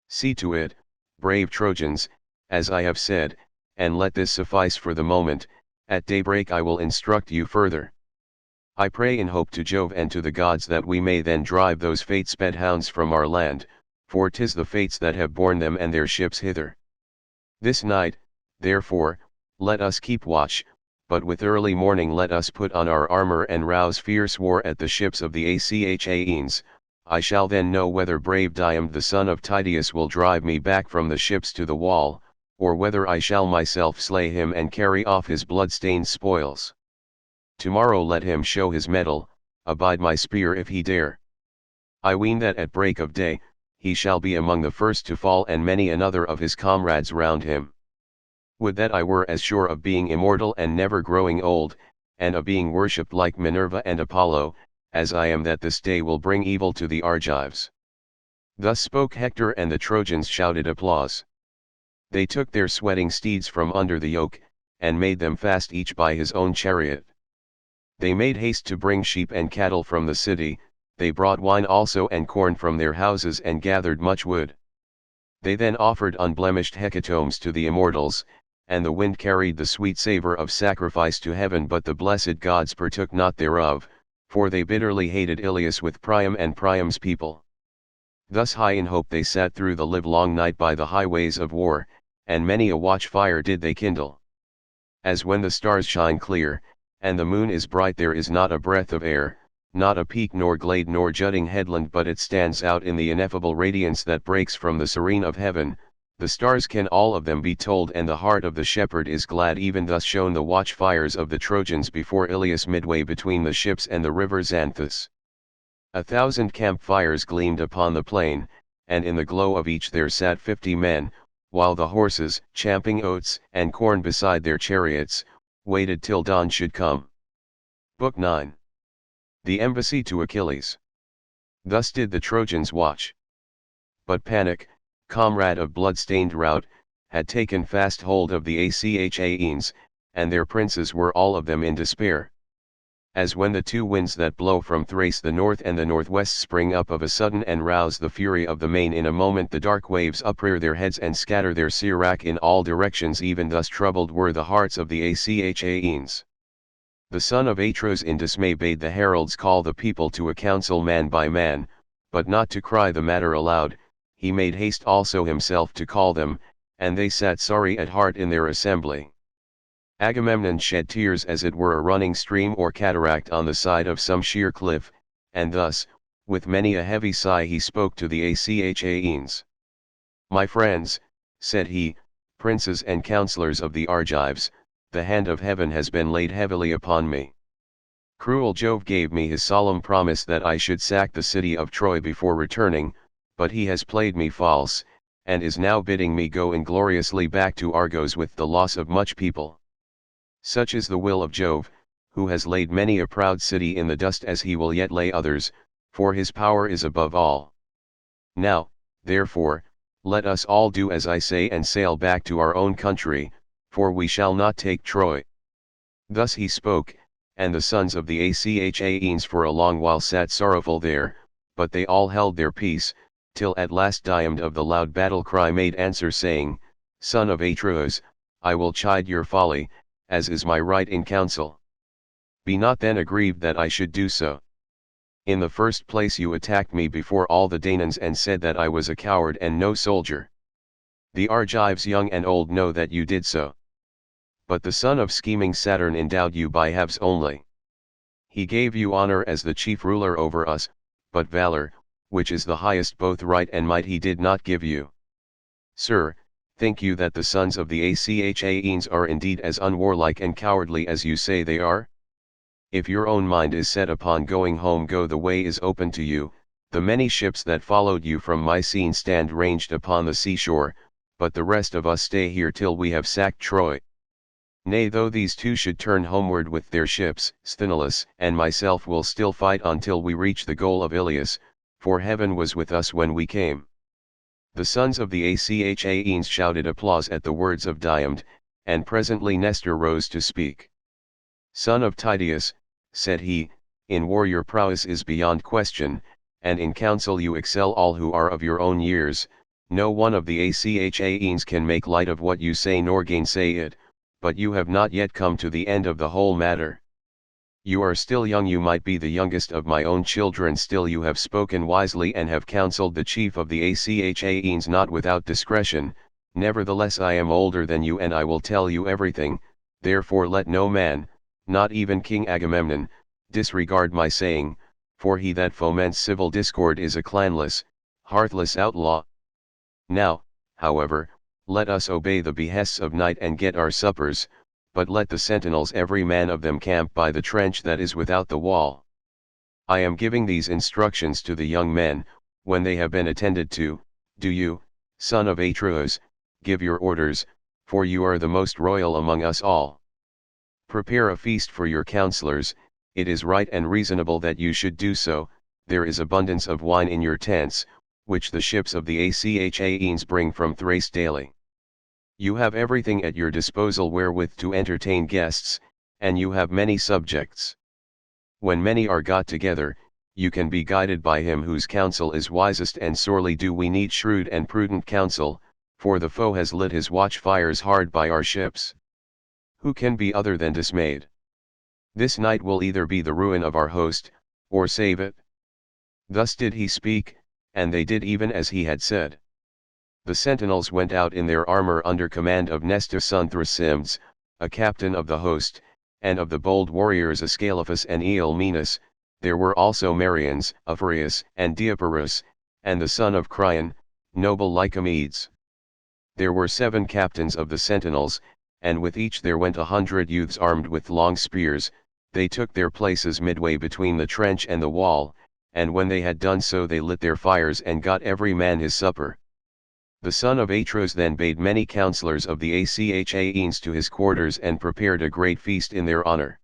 See to it, brave Trojans, as I have said, and let this suffice for the moment. At daybreak I will instruct you further. I pray in hope to Jove and to the gods that we may then drive those fate-sped hounds from our land, for 'tis the fates that have borne them and their ships hither. This night, therefore, let us keep watch, but with early morning let us put on our armor and rouse fierce war at the ships of the Achaeans. I shall then know whether brave Diomed the son of Tydeus will drive me back from the ships to the wall, or whether I shall myself slay him and carry off his blood-stained spoils. Tomorrow let him show his mettle, abide my spear if he dare. I ween that at break of day, he shall be among the first to fall and many another of his comrades round him. Would that I were as sure of being immortal and never growing old, and of being worshipped like Minerva and Apollo, as I am that this day will bring evil to the Argives." Thus spoke Hector and the Trojans shouted applause. They took their sweating steeds from under the yoke, and made them fast each by his own chariot. They made haste to bring sheep and cattle from the city, they brought wine also and corn from their houses and gathered much wood. They then offered unblemished hecatombs to the immortals, and the wind carried the sweet savor of sacrifice to heaven, but the blessed gods partook not thereof, for they bitterly hated Ilias with Priam and Priam's people. Thus high in hope they sat through the livelong night by the highways of war, and many a watch-fire did they kindle. As when the stars shine clear, and the moon is bright, there is not a breath of air, not a peak nor glade nor jutting headland, but it stands out in the ineffable radiance that breaks from the serene of heaven. The stars can all of them be told, and the heart of the shepherd is glad. Even thus shone the watch-fires of the Trojans before Ilias midway between the ships and the river Xanthus. 1,000 camp-fires gleamed upon the plain, and in the glow of each there sat 50 men, while the horses, champing oats and corn beside their chariots, waited till dawn should come. Book 9. The Embassy to Achilles. Thus did the Trojans watch. But panic, comrade of blood-stained rout, had taken fast hold of the Achaeans, and their princes were all of them in despair. As when the two winds that blow from Thrace the north and the northwest spring up of a sudden and rouse the fury of the main, in a moment the dark waves uprear their heads and scatter their sea-wrack in all directions, even thus troubled were the hearts of the Achaeans. The son of Atreus in dismay bade the heralds call the people to a council man by man, but not to cry the matter aloud. He made haste also himself to call them, and they sat sorry at heart in their assembly. Agamemnon shed tears as it were a running stream or cataract on the side of some sheer cliff, and thus, with many a heavy sigh he spoke to the Achaeans. "My friends," said he, "princes and counselors of the Argives, the hand of heaven has been laid heavily upon me. Cruel Jove gave me his solemn promise that I should sack the city of Troy before returning, but he has played me false, and is now bidding me go ingloriously back to Argos with the loss of much people. Such is the will of Jove, who has laid many a proud city in the dust, as he will yet lay others, for his power is above all. Now, therefore, Let us all do as I say and sail back to our own country, for we shall not take Troy. Thus he spoke, and the sons of the Achaeans for a long while sat sorrowful there, but they all held their peace, till at last Diomed of the loud battle cry made answer saying, Son of Atreus, I will chide your folly, as is my right in council. Be not then aggrieved that I should do so. In the first place you attacked me before all the Danaans and said that I was a coward and no soldier. The Argives young and old know that you did so. But the son of scheming Saturn endowed you by halves only. He gave you honor as the chief ruler over us, but valor, which is the highest both right and might he did not give you. Sir, think you that the sons of the Achaeans are indeed as unwarlike and cowardly as you say they are? If your own mind is set upon going home, go, the way is open to you. The many ships that followed you from Mycene stand ranged upon the seashore, but the rest of us stay here till we have sacked Troy. Nay, though these two should turn homeward with their ships, Sthenelus and myself will still fight until we reach the goal of Ilias, for heaven was with us when we came. The sons of the Achaeans shouted applause at the words of Diomed, and presently Nestor rose to speak. Son of Tydeus, said he, in war your prowess is beyond question, and in counsel you excel all who are of your own years. No one of the Achaeans can make light of what you say nor gainsay it, but you have not yet come to the end of the whole matter. You are still young, you might be the youngest of my own children, still you have spoken wisely and have counseled the chief of the Achaeans not without discretion. Nevertheless I am older than you and I will tell you everything, therefore let no man, not even King Agamemnon, disregard my saying, for he that foments civil discord is a clanless, hearthless outlaw. Now, however, let us obey the behests of night and get our suppers, but let the sentinels every man of them camp by the trench that is without the wall. I am giving these instructions to the young men. When they have been attended to, do you, son of Atreus, give your orders, for you are the most royal among us all. Prepare a feast for your counselors, it is right and reasonable that you should do so. There is abundance of wine in your tents, which the ships of the Achaeans bring from Thrace daily. You have everything at your disposal wherewith to entertain guests, and you have many subjects. When many are got together, you can be guided by him whose counsel is wisest, and sorely do we need shrewd and prudent counsel, for the foe has lit his watchfires hard by our ships. Who can be other than dismayed? This night will either be the ruin of our host, or save it. Thus did he speak, and they did even as he had said. The sentinels went out in their armor under command of Nestor son Thrasymnes, a captain of the host, and of the bold warriors Ascalaphus and Eilmenus. There were also Marians, Aphareus and Deipyrus, and the son of Cryon, noble Lycomedes. There were 7 captains of the sentinels, and with each there went 100 youths armed with long spears. They took their places midway between the trench and the wall, and when they had done so they lit their fires and got every man his supper. The son of Atreus then bade many counselors of the Achaeans to his quarters and prepared a great feast in their honor.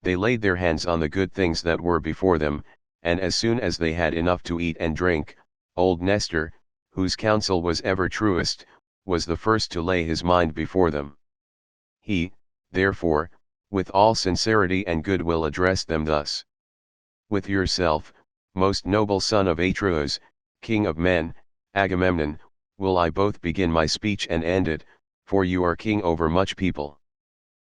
They laid their hands on the good things that were before them, and as soon as they had enough to eat and drink, old Nestor, whose counsel was ever truest, was the first to lay his mind before them. He, therefore, with all sincerity and goodwill addressed them thus. With yourself, most noble son of Atreus, king of men, Agamemnon, will I both begin my speech and end it, for you are king over much people.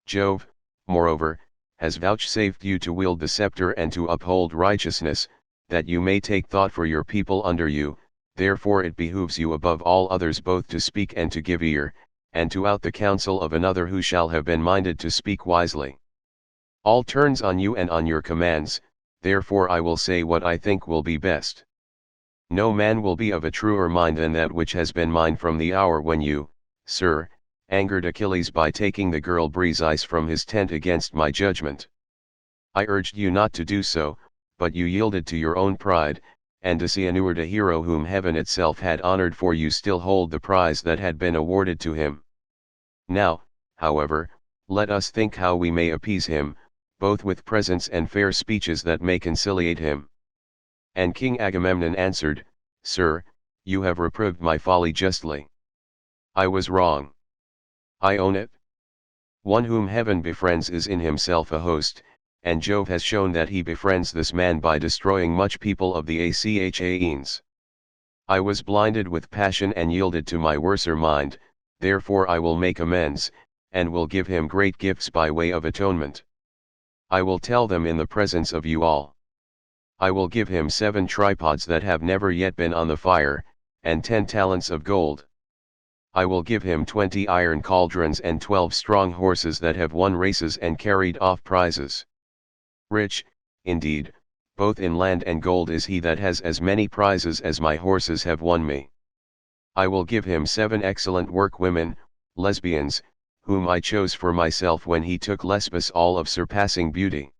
Jove, moreover, has vouchsafed you to wield the scepter and to uphold righteousness, that you may take thought for your people under you. Therefore it behooves you above all others both to speak and to give ear, and to out the counsel of another who shall have been minded to speak wisely. All turns on you and on your commands, therefore I will say what I think will be best. No man will be of a truer mind than that which has been mine from the hour when you, sir, angered Achilles by taking the girl Briseis from his tent against my judgment. I urged you not to do so, but you yielded to your own pride, and Deianeured, a hero whom heaven itself had honored for you, still hold the prize that had been awarded to him. Now, however, let us think how we may appease him, both with presents and fair speeches that may conciliate him. And King Agamemnon answered, Sir, you have reproved my folly justly. I was wrong. I own it. One whom heaven befriends is in himself a host, and Jove has shown that he befriends this man by destroying much people of the Achaeans. I was blinded with passion and yielded to my worser mind, therefore I will make amends, and will give him great gifts by way of atonement. I will tell them in the presence of you all. I will give him 7 tripods that have never yet been on the fire, and 10 talents of gold. I will give him 20 iron cauldrons and 12 strong horses that have won races and carried off prizes. Rich, indeed, both in land and gold is he that has as many prizes as my horses have won me. I will give him 7 excellent workwomen, lesbians, whom I chose for myself when he took Lesbos, all of surpassing beauty.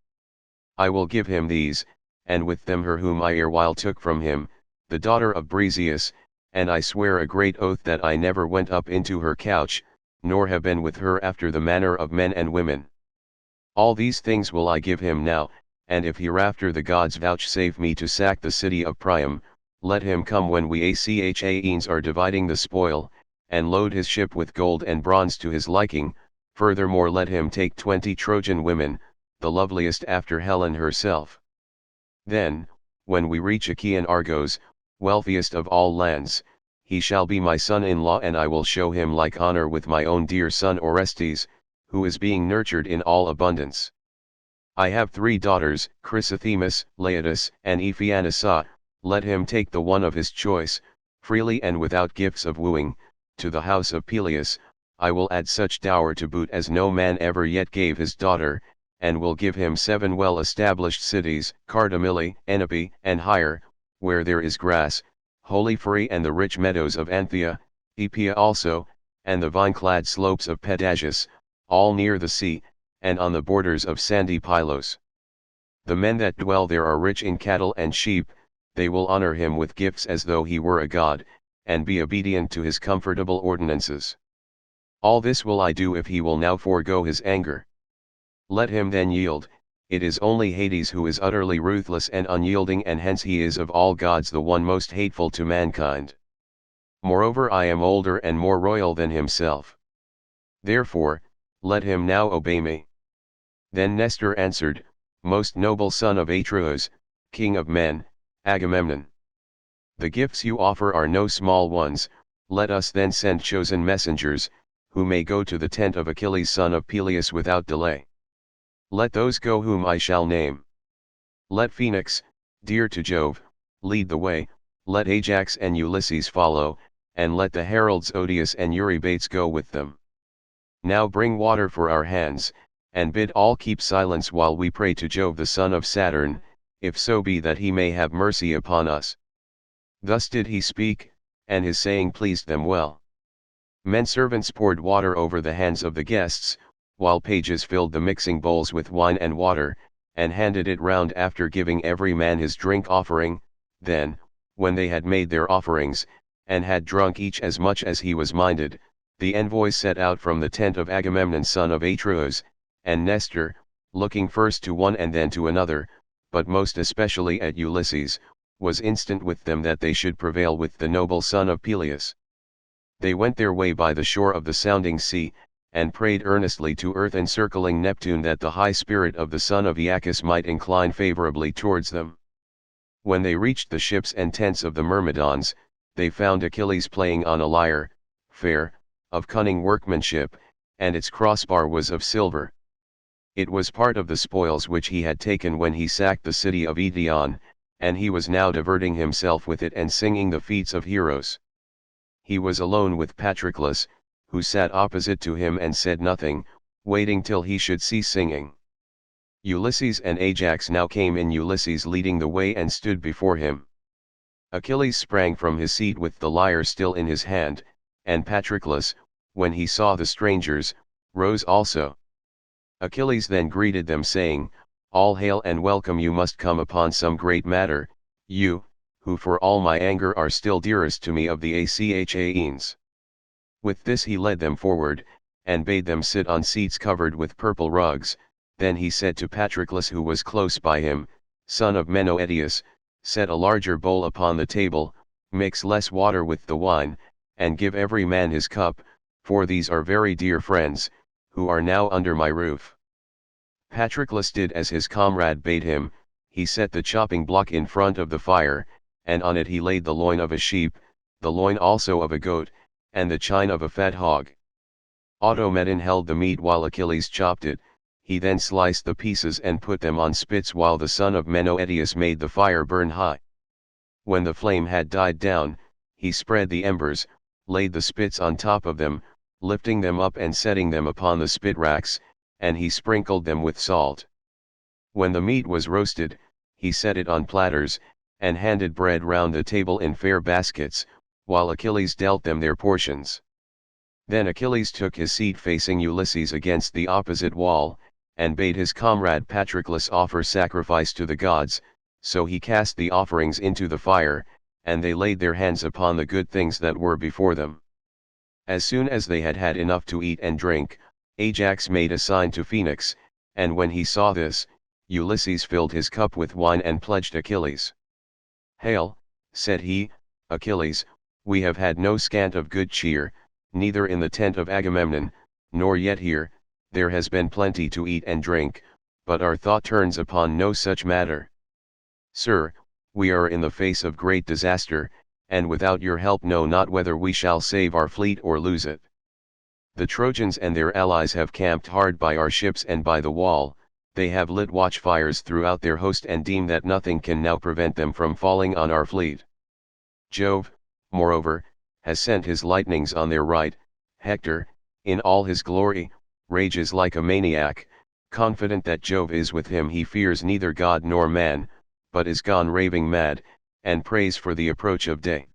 I will give him these, and with them her whom I erewhile took from him, the daughter of Briseus, and I swear a great oath that I never went up into her couch, nor have been with her after the manner of men and women. All these things will I give him now, and if hereafter the gods vouchsafe me to sack the city of Priam, let him come when we Achaeans are dividing the spoil, and load his ship with gold and bronze to his liking. Furthermore let him take 20 Trojan women, the loveliest after Helen herself. Then, when we reach Achaean Argos, wealthiest of all lands, he shall be my son-in-law, and I will show him like honor with my own dear son Orestes, who is being nurtured in all abundance. I have 3 daughters, Chrysothemis, Laodice, and Ephianissa. Let him take the one of his choice, freely and without gifts of wooing, to the house of Peleus. I will add such dower to boot as no man ever yet gave his daughter, and will give him 7 well-established cities, Cardamyle, Enope, and Hyre, where there is grass, wholly free, and the rich meadows of Anthea, Epia also, and the vine-clad slopes of Pedasus, all near the sea, and on the borders of sandy Pylos. The men that dwell there are rich in cattle and sheep. They will honor him with gifts as though he were a god, and be obedient to his comfortable ordinances. All this will I do if he will now forego his anger. Let him then yield. It is only Hades who is utterly ruthless and unyielding, and hence he is of all gods the one most hateful to mankind. Moreover, I am older and more royal than himself. Therefore, let him now obey me. Then Nestor answered, Most noble son of Atreus, king of men, Agamemnon. The gifts you offer are no small ones. Let us then send chosen messengers, who may go to the tent of Achilles son of Peleus without delay. Let those go whom I shall name. Let Phoenix, dear to Jove, lead the way, let Ajax and Ulysses follow, and let the heralds Odius and Eurybates go with them. Now bring water for our hands, and bid all keep silence while we pray to Jove the son of Saturn, if so be that he may have mercy upon us. Thus did he speak, and his saying pleased them well. Men-servants poured water over the hands of the guests, while pages filled the mixing bowls with wine and water, and handed it round after giving every man his drink offering. Then, when they had made their offerings, and had drunk each as much as he was minded, the envoys set out from the tent of Agamemnon son of Atreus, and Nestor, looking first to one and then to another, but most especially at Ulysses, was instant with them that they should prevail with the noble son of Peleus. They went their way by the shore of the sounding sea, and prayed earnestly to earth-encircling Neptune that the high spirit of the son of Aeacus might incline favorably towards them. When they reached the ships and tents of the Myrmidons, they found Achilles playing on a lyre, fair, of cunning workmanship, and its crossbar was of silver. It was part of the spoils which he had taken when he sacked the city of Iliad, and he was now diverting himself with it and singing the feats of heroes. He was alone with Patroclus, who sat opposite to him and said nothing, waiting till he should cease singing. Ulysses and Ajax now came in, Ulysses leading the way, and stood before him. Achilles sprang from his seat with the lyre still in his hand, and Patroclus, when he saw the strangers, rose also. Achilles then greeted them, saying, All hail and welcome, you must come upon some great matter, you, who for all my anger are still dearest to me of the Achaeans. With this he led them forward, and bade them sit on seats covered with purple rugs. Then he said to Patroclus, who was close by him, Son of Menoetius, set a larger bowl upon the table, Mix less water with the wine, and give every man his cup, for these are very dear friends, who are now under my roof." Patroclus did as his comrade bade him. He set the chopping block in front of the fire, and on it he laid the loin of a sheep, the loin also of a goat, and the chine of a fat hog. Automedon held the meat while Achilles chopped it. He then sliced the pieces and put them on spits while the son of Menoetius made the fire burn high. When the flame had died down, he spread the embers, laid the spits on top of them, lifting them up and setting them upon the spit racks, and he sprinkled them with salt. When the meat was roasted, he set it on platters, and handed bread round the table in fair baskets, while Achilles dealt them their portions. Then Achilles took his seat facing Ulysses against the opposite wall, and bade his comrade Patroclus offer sacrifice to the gods. So he cast the offerings into the fire, and they laid their hands upon the good things that were before them. As soon as they had had enough to eat and drink, Ajax made a sign to Phoenix, and when he saw this, Ulysses filled his cup with wine and pledged Achilles. "Hail," said he, "Achilles, we have had no scant of good cheer, neither in the tent of Agamemnon, nor yet here. There has been plenty to eat and drink, but our thought turns upon no such matter. Sir, we are in the face of great disaster, and without your help know not whether we shall save our fleet or lose it. The Trojans and their allies have camped hard by our ships and by the wall. They have lit watchfires throughout their host and deem that nothing can now prevent them from falling on our fleet. Jove, moreover, has sent his lightnings on their right. Hector, in all his glory, rages like a maniac. Confident that Jove is with him, he fears neither God nor man, but is gone raving mad, and prays for the approach of day.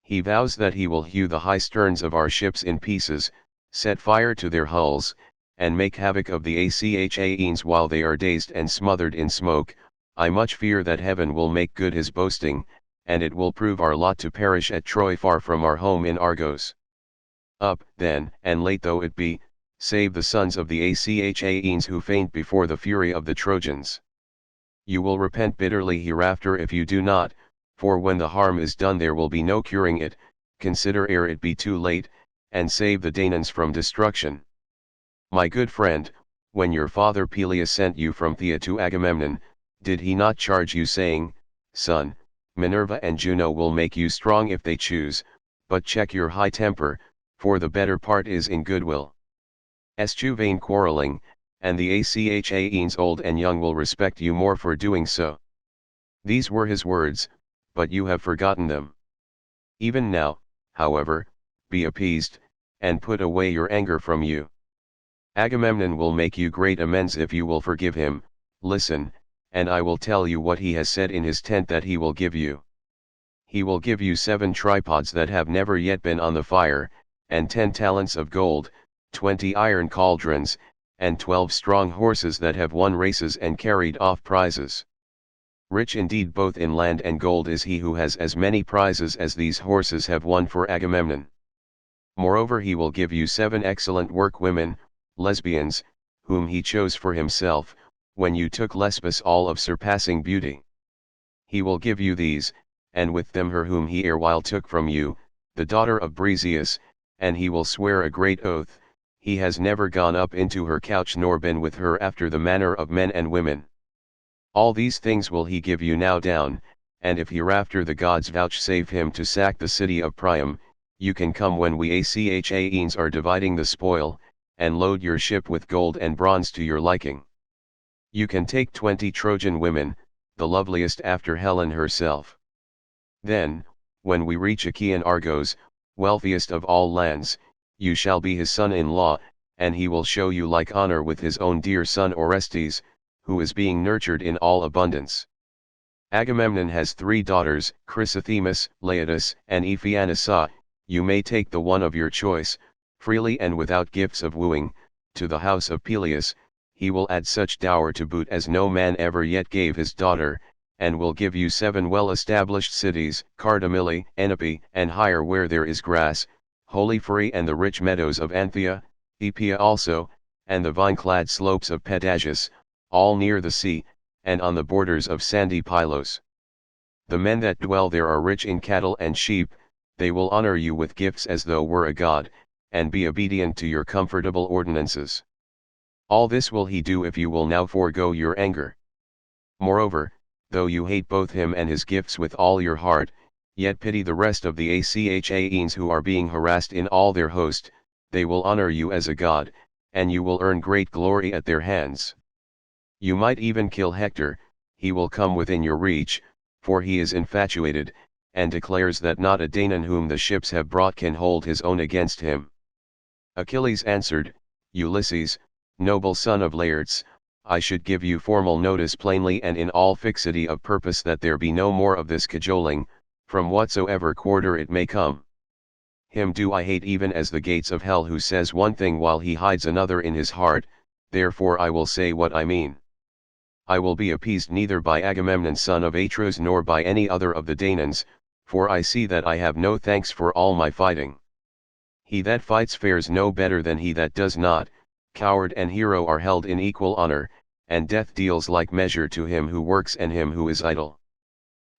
He vows that he will hew the high sterns of our ships in pieces, set fire to their hulls, and make havoc of the Achaeans while they are dazed and smothered in smoke. I much fear that heaven will make good his boasting, and it will prove our lot to perish at Troy far from our home in Argos. Up, then, and late though it be, save the sons of the Achaeans who faint before the fury of the Trojans. You will repent bitterly hereafter if you do not, for when the harm is done there will be no curing it. Consider ere it be too late, and save the Danaans from destruction. My good friend, when your father Peleus sent you from Phthia to Agamemnon, did he not charge you saying, Son, Minerva and Juno will make you strong if they choose, but check your high temper, for the better part is in goodwill. Eschew vain quarreling, and the Achaeans old and young will respect you more for doing so. These were his words, but you have forgotten them. Even now, however, be appeased, and put away your anger from you. Agamemnon will make you great amends if you will forgive him. Listen, and I will tell you what he has said in his tent that he will give you. He will give you 7 tripods that have never yet been on the fire, and 10 talents of gold, 20 iron cauldrons, and 12 strong horses that have won races and carried off prizes. Rich indeed both in land and gold is he who has as many prizes as these horses have won for Agamemnon. Moreover he will give you 7 excellent workwomen, lesbians, whom he chose for himself, when you took Lesbos all of surpassing beauty. He will give you these, and with them her whom he erewhile took from you, the daughter of Briseus, and he will swear a great oath, he has never gone up into her couch nor been with her after the manner of men and women. All these things will he give you now down, and if hereafter the gods vouchsafe him to sack the city of Priam, you can come when we Achaeans are dividing the spoil, and load your ship with gold and bronze to your liking. You can take 20 Trojan women, the loveliest after Helen herself. Then, when we reach Achaean Argos, wealthiest of all lands, you shall be his son-in-law, and he will show you like honor with his own dear son Orestes, who is being nurtured in all abundance. Agamemnon has 3 daughters, Chrysothemis, Laodice, and Ephianissa. You may take the one of your choice, freely and without gifts of wooing, to the house of Peleus. He will add such dower to boot as no man ever yet gave his daughter, and will give you 7 well-established cities, Cardamyle, Enope, and higher where there is grass, wholly free, and the rich meadows of Anthea, Epia also, and the vine-clad slopes of Pedasus, all near the sea, and on the borders of sandy Pylos. The men that dwell there are rich in cattle and sheep, they will honor you with gifts as though were a god, and be obedient to your comfortable ordinances. All this will he do if you will now forego your anger. Moreover, though you hate both him and his gifts with all your heart, yet pity the rest of the Achaeans who are being harassed in all their host, they will honor you as a god, and you will earn great glory at their hands. You might even kill Hector, he will come within your reach, for he is infatuated, and declares that not a Danaan whom the ships have brought can hold his own against him. Achilles answered, Ulysses, noble son of Laertes, I should give you formal notice plainly and in all fixity of purpose that there be no more of this cajoling, from whatsoever quarter it may come. Him do I hate even as the gates of hell, who says one thing while he hides another in his heart, therefore I will say what I mean. I will be appeased neither by Agamemnon son of Atreus nor by any other of the Danaans, for I see that I have no thanks for all my fighting. He that fights fares no better than he that does not, coward and hero are held in equal honor, and death deals like measure to him who works and him who is idle.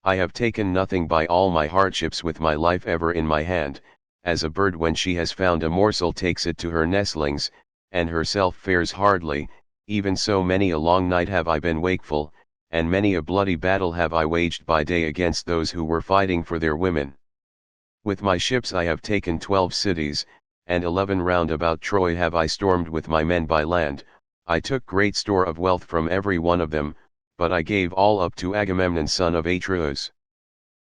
I have taken nothing by all my hardships with my life ever in my hand, as a bird when she has found a morsel takes it to her nestlings, and herself fares hardly, even so many a long night have I been wakeful, and many a bloody battle have I waged by day against those who were fighting for their women. With my ships I have taken 12 cities, and 11 round about Troy have I stormed with my men by land. I took great store of wealth from every one of them, but I gave all up to Agamemnon son of Atreus.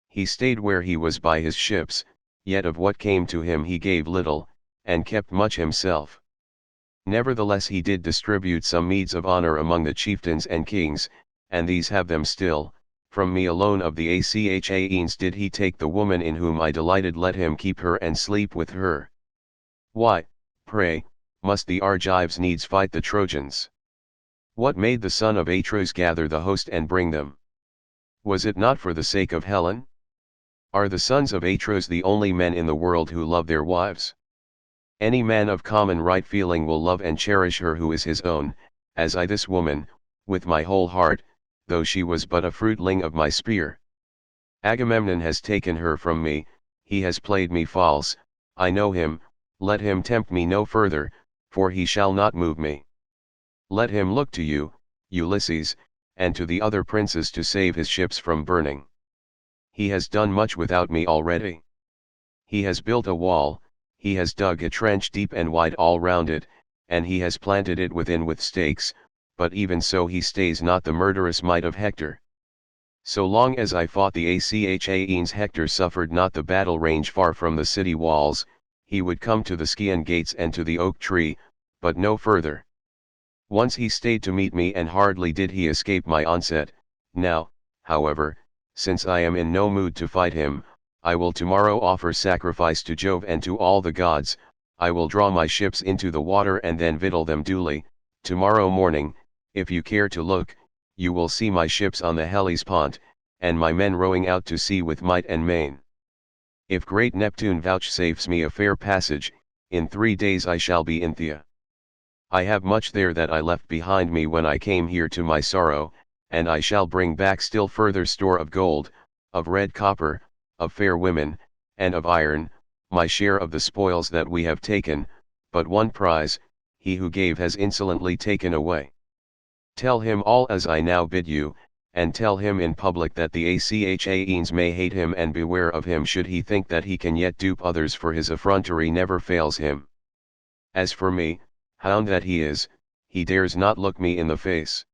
He stayed where he was by his ships, yet of what came to him he gave little, and kept much himself. Nevertheless he did distribute some meeds of honor among the chieftains and kings, and these have them still. From me alone of the Achaeans did he take the woman in whom I delighted, let him keep her and sleep with her. Why, pray, must the Argives needs fight the Trojans? What made the son of Atreus gather the host and bring them? Was it not for the sake of Helen? Are the sons of Atreus the only men in the world who love their wives? Any man of common right feeling will love and cherish her who is his own, as I this woman, with my whole heart, though she was but a fruitling of my spear. Agamemnon has taken her from me, he has played me false, I know him, let him tempt me no further, for he shall not move me. Let him look to you, Ulysses, and to the other princes to save his ships from burning. He has done much without me already. He has built a wall, he has dug a trench deep and wide all round it, and he has planted it within with stakes, but even so he stays not the murderous might of Hector. So long as I fought the Achaeans, Hector suffered not the battle range far from the city walls, he would come to the Scaean gates and to the oak tree, but no further. Once he stayed to meet me and hardly did he escape my onset. Now, however, since I am in no mood to fight him, I will tomorrow offer sacrifice to Jove and to all the gods. I will draw my ships into the water and then victual them duly. Tomorrow morning, if you care to look, you will see my ships on the Hellespont, and my men rowing out to sea with might and main. If great Neptune vouchsafes me a fair passage, in 3 days I shall be in Thea. I have much there that I left behind me when I came here to my sorrow, and I shall bring back still further store of gold, of red copper, of fair women, and of iron, my share of the spoils that we have taken, but one prize, he who gave has insolently taken away. Tell him all as I now bid you, and tell him in public that the Achaeans may hate him, and beware of him should he think that he can yet dupe others, for his effrontery never fails him. As for me, hound that he is, he dares not look me in the face.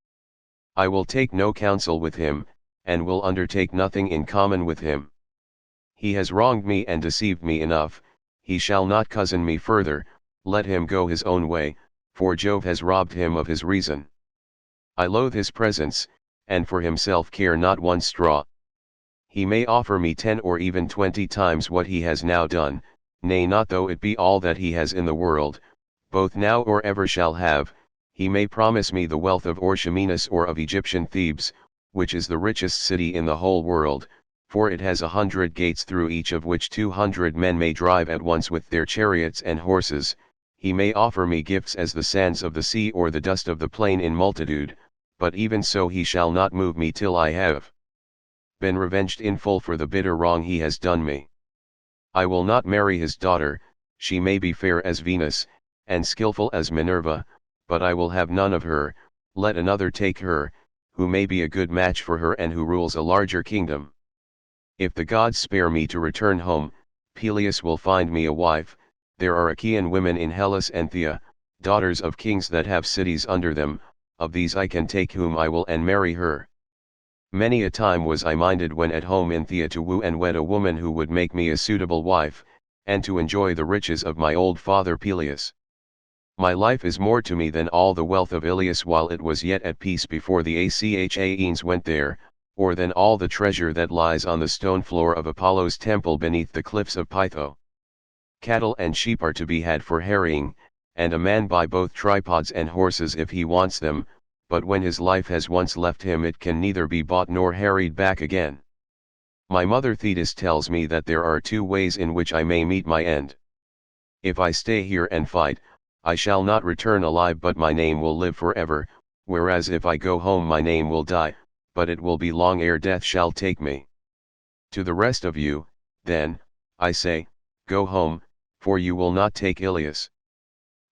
I will take no counsel with him, and will undertake nothing in common with him. He has wronged me and deceived me enough, he shall not cozen me further, let him go his own way, for Jove has robbed him of his reason. I loathe his presence, and for himself care not one straw. He may offer me 10 or even 20 times what he has now done, nay, not though it be all that he has in the world, both now or ever shall have. He may promise me the wealth of Orchomenus or of Egyptian Thebes, which is the richest city in the whole world, for it has 100 gates through each of which 200 men may drive at once with their chariots and horses. He may offer me gifts as the sands of the sea or the dust of the plain in multitude, but even so he shall not move me till I have been revenged in full for the bitter wrong he has done me. I will not marry his daughter, she may be fair as Venus, and skillful as Minerva, but I will have none of her, let another take her, who may be a good match for her and who rules a larger kingdom. If the gods spare me to return home, Peleus will find me a wife. There are Achaean women in Hellas and Thea, daughters of kings that have cities under them, of these I can take whom I will and marry her. Many a time was I minded when at home in Thea to woo and wed a woman who would make me a suitable wife, and to enjoy the riches of my old father Peleus. My life is more to me than all the wealth of Ilias while it was yet at peace before the Achaeans went there, or than all the treasure that lies on the stone floor of Apollo's temple beneath the cliffs of Pytho. Cattle and sheep are to be had for harrying, and a man buy both tripods and horses if he wants them, but when his life has once left him it can neither be bought nor harried back again. My mother Thetis tells me that there are two ways in which I may meet my end. If I stay here and fight, I shall not return alive but my name will live forever, whereas if I go home my name will die, but it will be long ere death shall take me. To the rest of you, then, I say, go home, for you will not take Ilias.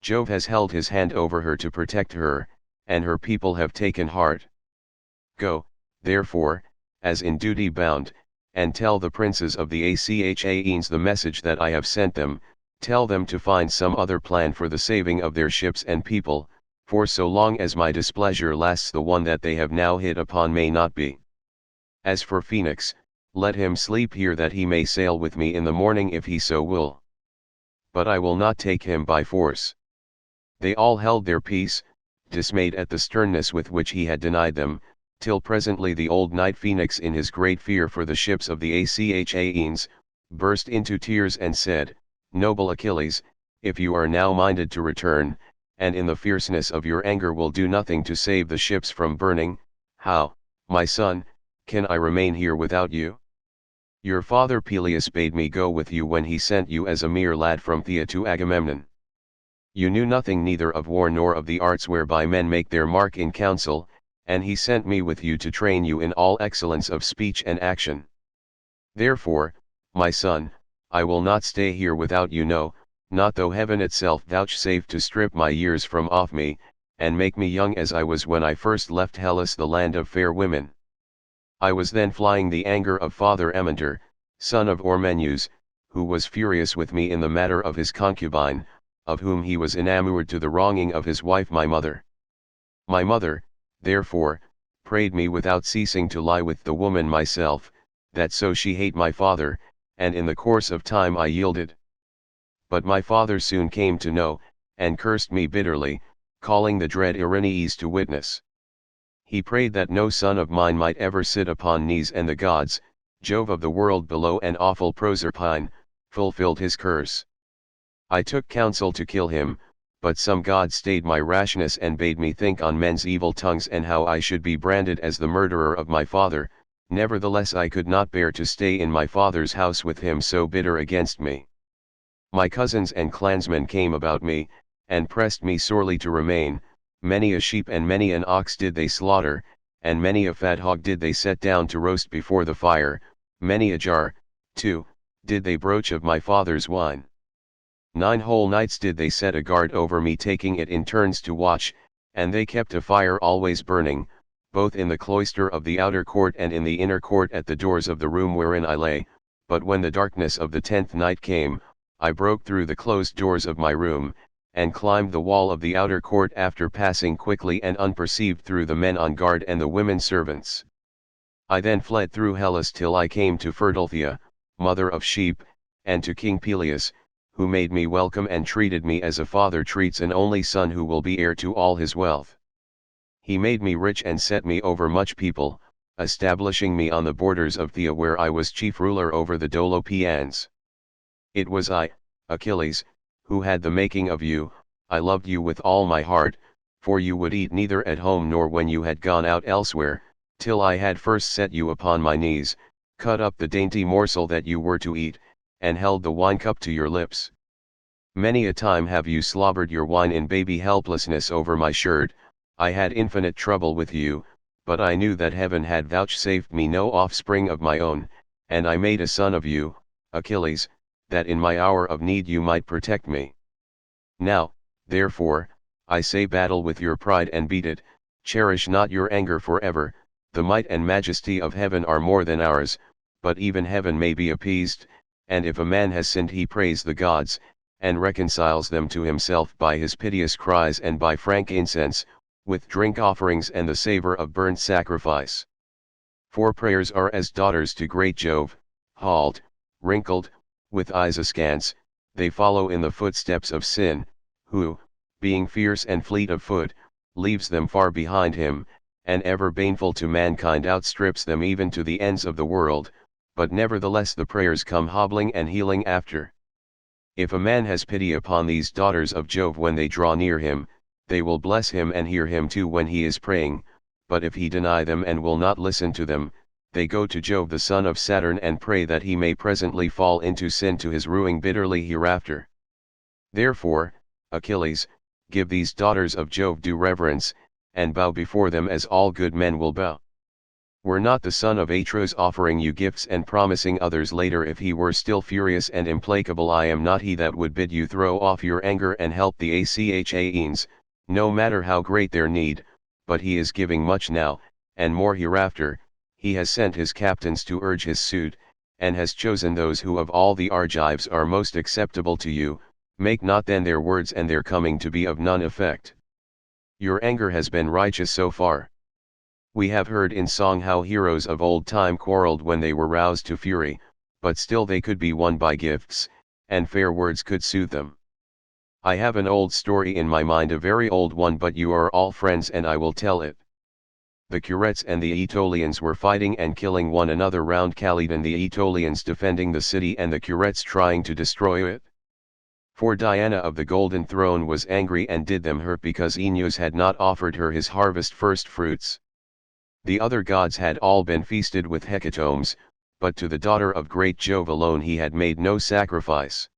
Jove has held his hand over her to protect her, and her people have taken heart. Go, therefore, as in duty bound, and tell the princes of the Achaeans the message that I have sent them, tell them to find some other plan for the saving of their ships and people, for so long as my displeasure lasts the one that they have now hit upon may not be. As for Phoenix, let him sleep here that he may sail with me in the morning if he so will. But I will not take him by force. They all held their peace, dismayed at the sternness with which he had denied them, till presently the old knight Phoenix in his great fear for the ships of the Achaeans, burst into tears and said, Noble Achilles, if you are now minded to return, and in the fierceness of your anger will do nothing to save the ships from burning, how, my son, can I remain here without you? Your father Peleus bade me go with you when he sent you as a mere lad from Thea to Agamemnon. You knew nothing neither of war nor of the arts whereby men make their mark in council, and he sent me with you to train you in all excellence of speech and action. Therefore, my son, I will not stay here without you no, not though heaven itself vouchsafe to strip my years from off me, and make me young as I was when I first left Hellas the land of fair women. I was then flying the anger of Father Amyntor, son of Ormenus, who was furious with me in the matter of his concubine, of whom he was enamoured to the wronging of his wife my mother. My mother, therefore, prayed me without ceasing to lie with the woman myself, that so she hate my father, and in the course of time I yielded. But my father soon came to know, and cursed me bitterly, calling the dread Erinyes to witness. He prayed that no son of mine might ever sit upon knees, and the gods, Jove of the world below and awful Proserpine, fulfilled his curse. I took counsel to kill him, but some god stayed my rashness and bade me think on men's evil tongues and how I should be branded as the murderer of my father. Nevertheless I could not bear to stay in my father's house with him so bitter against me. My cousins and clansmen came about me, and pressed me sorely to remain. Many a sheep and many an ox did they slaughter, and many a fat hog did they set down to roast before the fire, many a jar, too, did they broach of my father's wine. 9 whole nights did they set a guard over me, taking it in turns to watch, and they kept a fire always burning, both in the cloister of the outer court and in the inner court at the doors of the room wherein I lay. But when the darkness of the 10th night came, I broke through the closed doors of my room, and climbed the wall of the outer court after passing quickly and unperceived through the men on guard and the women servants. I then fled through Hellas till I came to fertile Thea, mother of sheep, and to King Peleus, who made me welcome and treated me as a father treats an only son who will be heir to all his wealth. He made me rich and set me over much people, establishing me on the borders of Thea where I was chief ruler over the Dolopians. It was I, Achilles, who had the making of you. I loved you with all my heart, for you would eat neither at home nor when you had gone out elsewhere, till I had first set you upon my knees, cut up the dainty morsel that you were to eat, and held the wine cup to your lips. Many a time have you slobbered your wine in baby helplessness over my shirt. I had infinite trouble with you, But I knew that heaven had vouchsafed me no offspring of my own, and I made a son of you, Achilles, that in my hour of need you might protect me. Now, therefore, I say battle with your pride and beat it, cherish not your anger forever, the might and majesty of heaven are more than ours, but even heaven may be appeased, and if a man has sinned he prays the gods, and reconciles them to himself by his piteous cries and by frank incense, with drink offerings and the savor of burnt sacrifice. For prayers are as daughters to great Jove, halt, wrinkled, with eyes askance, they follow in the footsteps of sin, who, being fierce and fleet of foot, leaves them far behind him, and ever baneful to mankind outstrips them even to the ends of the world, but nevertheless the prayers come hobbling and healing after. If a man has pity upon these daughters of Jove when they draw near him, they will bless him and hear him too when he is praying, but if he deny them and will not listen to them, they go to Jove the son of Saturn and pray that he may presently fall into sin to his ruing bitterly hereafter. Therefore, Achilles, give these daughters of Jove due reverence, and bow before them as all good men will bow. Were not the son of Atreus offering you gifts and promising others later if he were still furious and implacable, I am not he that would bid you throw off your anger and help the Achaeans, no matter how great their need, but he is giving much now, and more hereafter. He has sent his captains to urge his suit, and has chosen those who of all the Argives are most acceptable to you. Make not then their words and their coming to be of none effect. Your anger has been righteous so far. We have heard in song how heroes of old time quarreled when they were roused to fury, but still they could be won by gifts, and fair words could soothe them. I have an old story in my mind, a very old one, but you are all friends and I will tell it. The Curetes and the Aetolians were fighting and killing one another round Calydon, the Aetolians defending the city and the Curetes trying to destroy it. For Diana of the Golden Throne was angry and did them hurt because Aeneas had not offered her his harvest first fruits. The other gods had all been feasted with hecatombs, but to the daughter of great Jove alone he had made no sacrifice.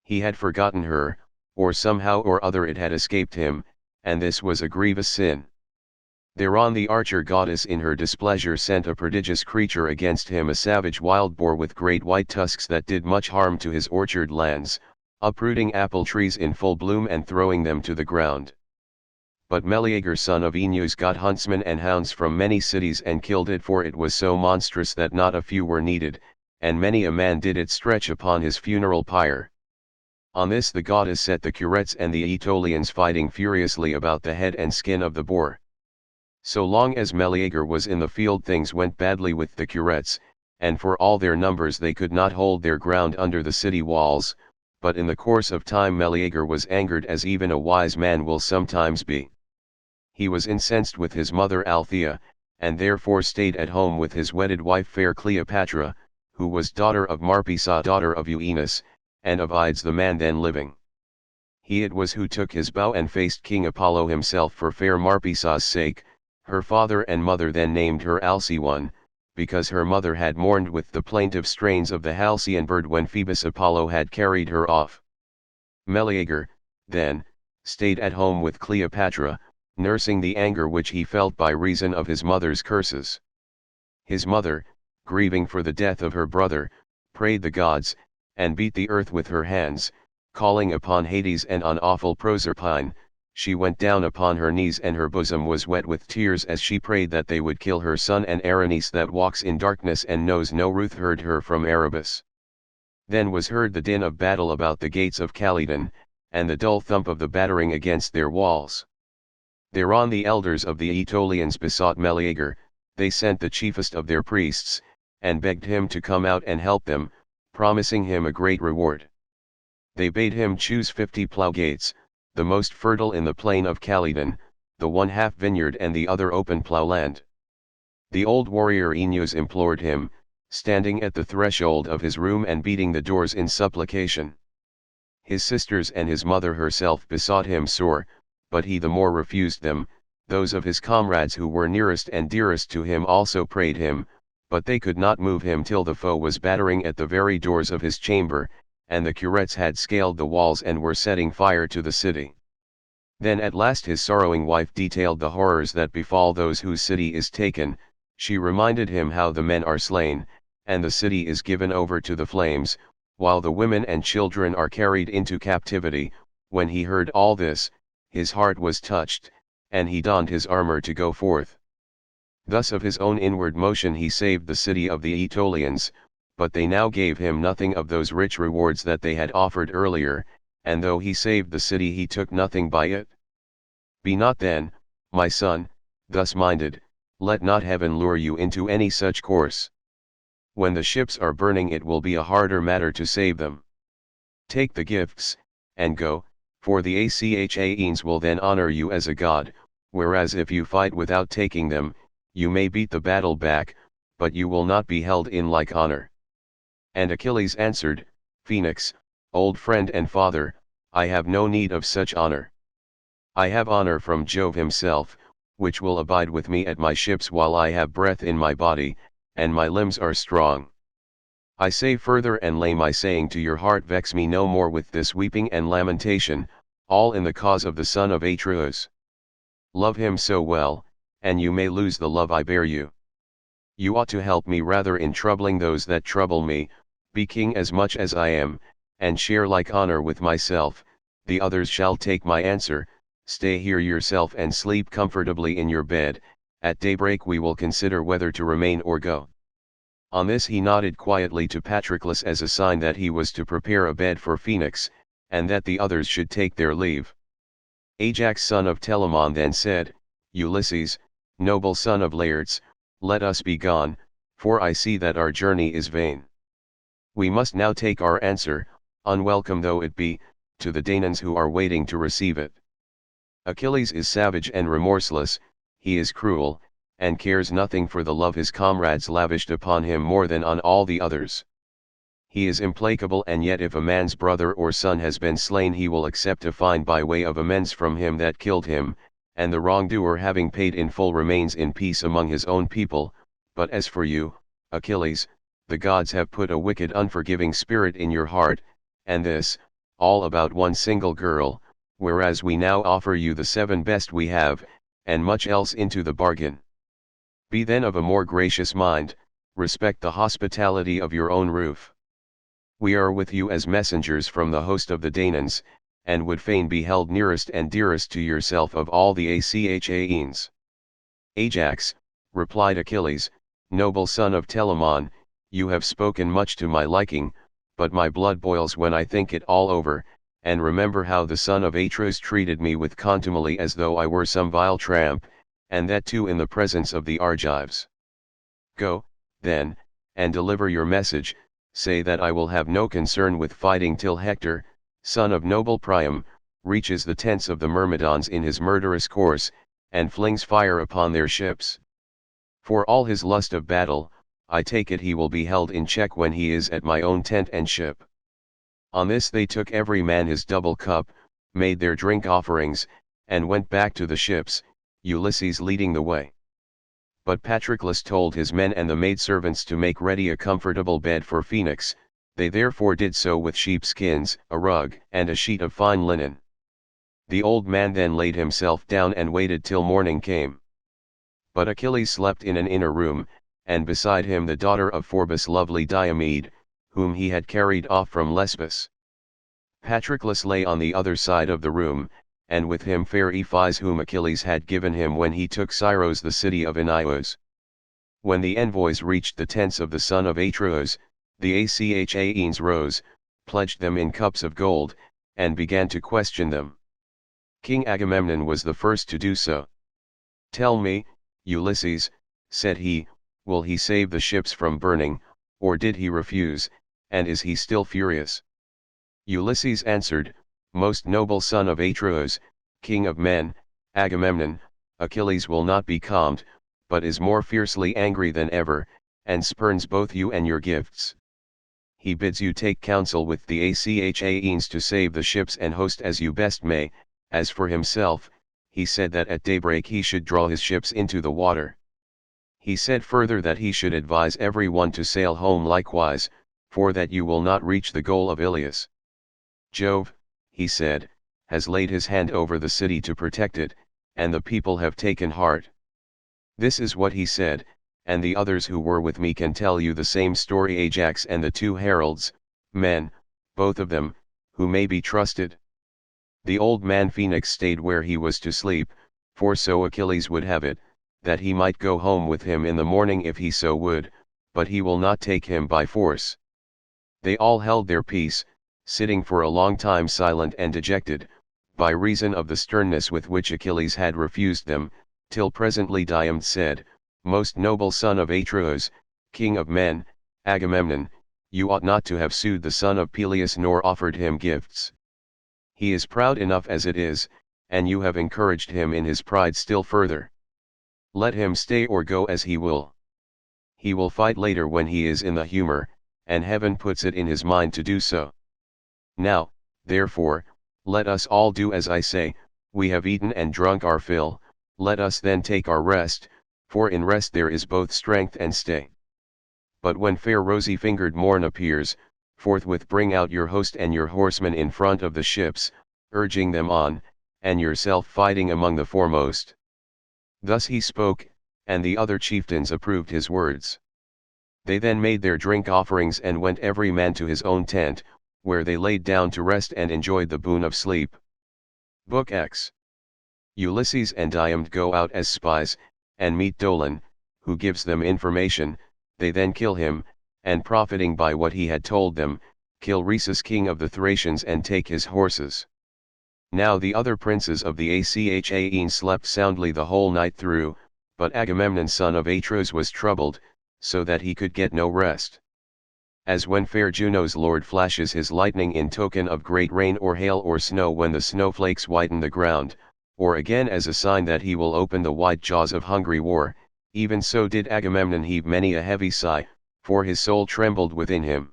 He had forgotten her, or somehow or other it had escaped him, and this was a grievous sin. Thereon the archer goddess in her displeasure sent a prodigious creature against him, a savage wild boar with great white tusks that did much harm to his orchard lands, uprooting apple trees in full bloom and throwing them to the ground. But Meleager son of Aeneas got huntsmen and hounds from many cities and killed it, for it was so monstrous that not a few were needed, and many a man did it stretch upon his funeral pyre. On this the goddess set the Curetes and the Aetolians fighting furiously about the head and skin of the boar. So long as Meleager was in the field things went badly with the Curetes, and for all their numbers they could not hold their ground under the city walls, but in the course of time Meleager was angered, as even a wise man will sometimes be. He was incensed with his mother Althea, and therefore stayed at home with his wedded wife fair Cleopatra, who was daughter of Marpessa daughter of Euenus, and of Ides the man then living. He it was who took his bow and faced King Apollo himself for fair Marpessa's sake. Her father and mother then named her Alcyone, because her mother had mourned with the plaintive strains of the halcyon bird when Phoebus Apollo had carried her off. Meleager, then, stayed at home with Cleopatra, nursing the anger which he felt by reason of his mother's curses. His mother, grieving for the death of her brother, prayed the gods, and beat the earth with her hands, calling upon Hades and on awful Proserpine. She went down upon her knees and her bosom was wet with tears as she prayed that they would kill her son, and Erinyes that walks in darkness and knows no ruth heard her from Erebus. Then was heard the din of battle about the gates of Calydon, and the dull thump of the battering against their walls. Thereon the elders of the Aetolians besought Meleager, they sent the chiefest of their priests, and begged him to come out and help them, promising him a great reward. They bade him choose 50 plough gates, the most fertile in the plain of Calydon, the one half vineyard and the other open ploughland. The old warrior Aeneas implored him, standing at the threshold of his room and beating the doors in supplication. His sisters and his mother herself besought him sore, but he the more refused them. Those of his comrades who were nearest and dearest to him also prayed him, but they could not move him till the foe was battering at the very doors of his chamber, and the Curetes had scaled the walls and were setting fire to the city. Then at last his sorrowing wife detailed the horrors that befall those whose city is taken. She reminded him how the men are slain, and the city is given over to the flames, while the women and children are carried into captivity. When he heard all this, his heart was touched, and he donned his armor to go forth. Thus of his own inward motion he saved the city of the Aetolians, but they now gave him nothing of those rich rewards that they had offered earlier, and though he saved the city he took nothing by it. Be not then, my son, thus minded, let not heaven lure you into any such course. When the ships are burning it will be a harder matter to save them. Take the gifts, and go, for the Achaeans will then honor you as a god, whereas if you fight without taking them, you may beat the battle back, but you will not be held in like honor. And Achilles answered, Phoenix, old friend and father, I have no need of such honor. I have honor from Jove himself, which will abide with me at my ships while I have breath in my body, and my limbs are strong. I say further and lay my saying to your heart, vex me no more with this weeping and lamentation, all in the cause of the son of Atreus. Love him so well, and you may lose the love I bear you. You ought to help me rather in troubling those that trouble me, be king as much as I am, and share like honor with myself. The others shall take my answer, stay here yourself and sleep comfortably in your bed, at daybreak we will consider whether to remain or go. On this he nodded quietly to Patroclus as a sign that he was to prepare a bed for Phoenix, and that the others should take their leave. Ajax son of Telamon then said, Ulysses, noble son of Laertes, let us be gone, for I see that our journey is vain. We must now take our answer, unwelcome though it be, to the Danaans who are waiting to receive it. Achilles is savage and remorseless, he is cruel, and cares nothing for the love his comrades lavished upon him more than on all the others. He is implacable, and yet if a man's brother or son has been slain he will accept a fine by way of amends from him that killed him, and the wrongdoer having paid in full remains in peace among his own people. But as for you, Achilles, the gods have put a wicked unforgiving spirit in your heart, and this, all about one single girl, whereas we now offer you the 7 best we have, and much else into the bargain. Be then of a more gracious mind, respect the hospitality of your own roof. We are with you as messengers from the host of the Danaans, and would fain be held nearest and dearest to yourself of all the Achaeans. Ajax, replied Achilles, noble son of Telamon, you have spoken much to my liking, but my blood boils when I think it all over, and remember how the son of Atreus treated me with contumely as though I were some vile tramp, and that too in the presence of the Argives. Go, then, and deliver your message, say that I will have no concern with fighting till Hector, son of noble Priam, reaches the tents of the Myrmidons in his murderous course, and flings fire upon their ships. For all his lust of battle, I take it he will be held in check when he is at my own tent and ship. On this they took every man his double cup, made their drink offerings, and went back to the ships, Ulysses leading the way. But Patroclus told his men and the maidservants to make ready a comfortable bed for Phoenix. They therefore did so with sheepskins, a rug, and a sheet of fine linen. The old man then laid himself down and waited till morning came. But Achilles slept in an inner room, and beside him the daughter of Phorbas, lovely Diomede, whom he had carried off from Lesbos. Patroclus lay on the other side of the room, and with him fair Ephes whom Achilles had given him when he took Scyros the city of Inios. When the envoys reached the tents of the son of Atreus, the Achaeans rose, pledged them in cups of gold, and began to question them. King Agamemnon was the first to do so. Tell me, Ulysses, said he, will he save the ships from burning, or did he refuse, and is he still furious? Ulysses answered, most noble son of Atreus, king of men, Agamemnon, Achilles will not be calmed, but is more fiercely angry than ever, and spurns both you and your gifts. He bids you take counsel with the Achaeans to save the ships and host as you best may. As for himself, he said that at daybreak he should draw his ships into the water. He said further that he should advise every one to sail home likewise, for that you will not reach the goal of Ilias. Jove, he said, has laid his hand over the city to protect it, and the people have taken heart. This is what he said, and the others who were with me can tell you the same story. Ajax and the 2 heralds, men, both of them, who may be trusted. The old man Phoenix stayed where he was to sleep, for so Achilles would have it, that he might go home with him in the morning if he so would, but he will not take him by force. They all held their peace, sitting for a long time silent and dejected, by reason of the sternness with which Achilles had refused them, till presently Diomed said, "Most noble son of Atreus, king of men, Agamemnon, you ought not to have sued the son of Peleus nor offered him gifts. He is proud enough as it is, and you have encouraged him in his pride still further. Let him stay or go as he will. He will fight later when he is in the humor, and heaven puts it in his mind to do so. Now, therefore, let us all do as I say. We have eaten and drunk our fill, let us then take our rest, for in rest there is both strength and stay. But when fair rosy-fingered morn appears, forthwith bring out your host and your horsemen in front of the ships, urging them on, and yourself fighting among the foremost." Thus he spoke, and the other chieftains approved his words. They then made their drink offerings and went every man to his own tent, where they laid down to rest and enjoyed the boon of sleep. Book X. Ulysses and Diomed go out as spies, and meet Dolon, who gives them information. They then kill him, and profiting by what he had told them, kill Rhesus king of the Thracians and take his horses. Now the other princes of the Achaeans slept soundly the whole night through, but Agamemnon son of Atreus was troubled, so that he could get no rest. As when fair Juno's lord flashes his lightning in token of great rain or hail or snow when the snowflakes whiten the ground, or again as a sign that he will open the wide jaws of hungry war, even so did Agamemnon heave many a heavy sigh, for his soul trembled within him.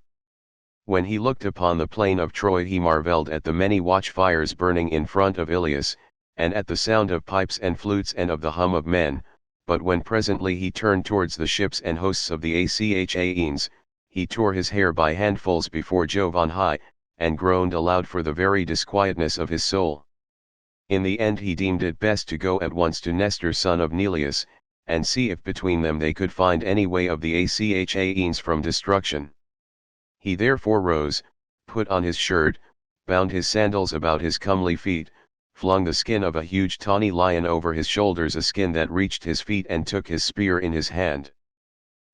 When he looked upon the plain of Troy he marvelled at the many watchfires burning in front of Ilias, and at the sound of pipes and flutes and of the hum of men, but when presently he turned towards the ships and hosts of the Achaeans, he tore his hair by handfuls before Jove on high, and groaned aloud for the very disquietness of his soul. In the end he deemed it best to go at once to Nestor son of Neleus, and see if between them they could find any way of the Achaeans from destruction. He therefore rose, put on his shirt, bound his sandals about his comely feet, flung the skin of a huge tawny lion over his shoulders, a skin that reached his feet, and took his spear in his hand.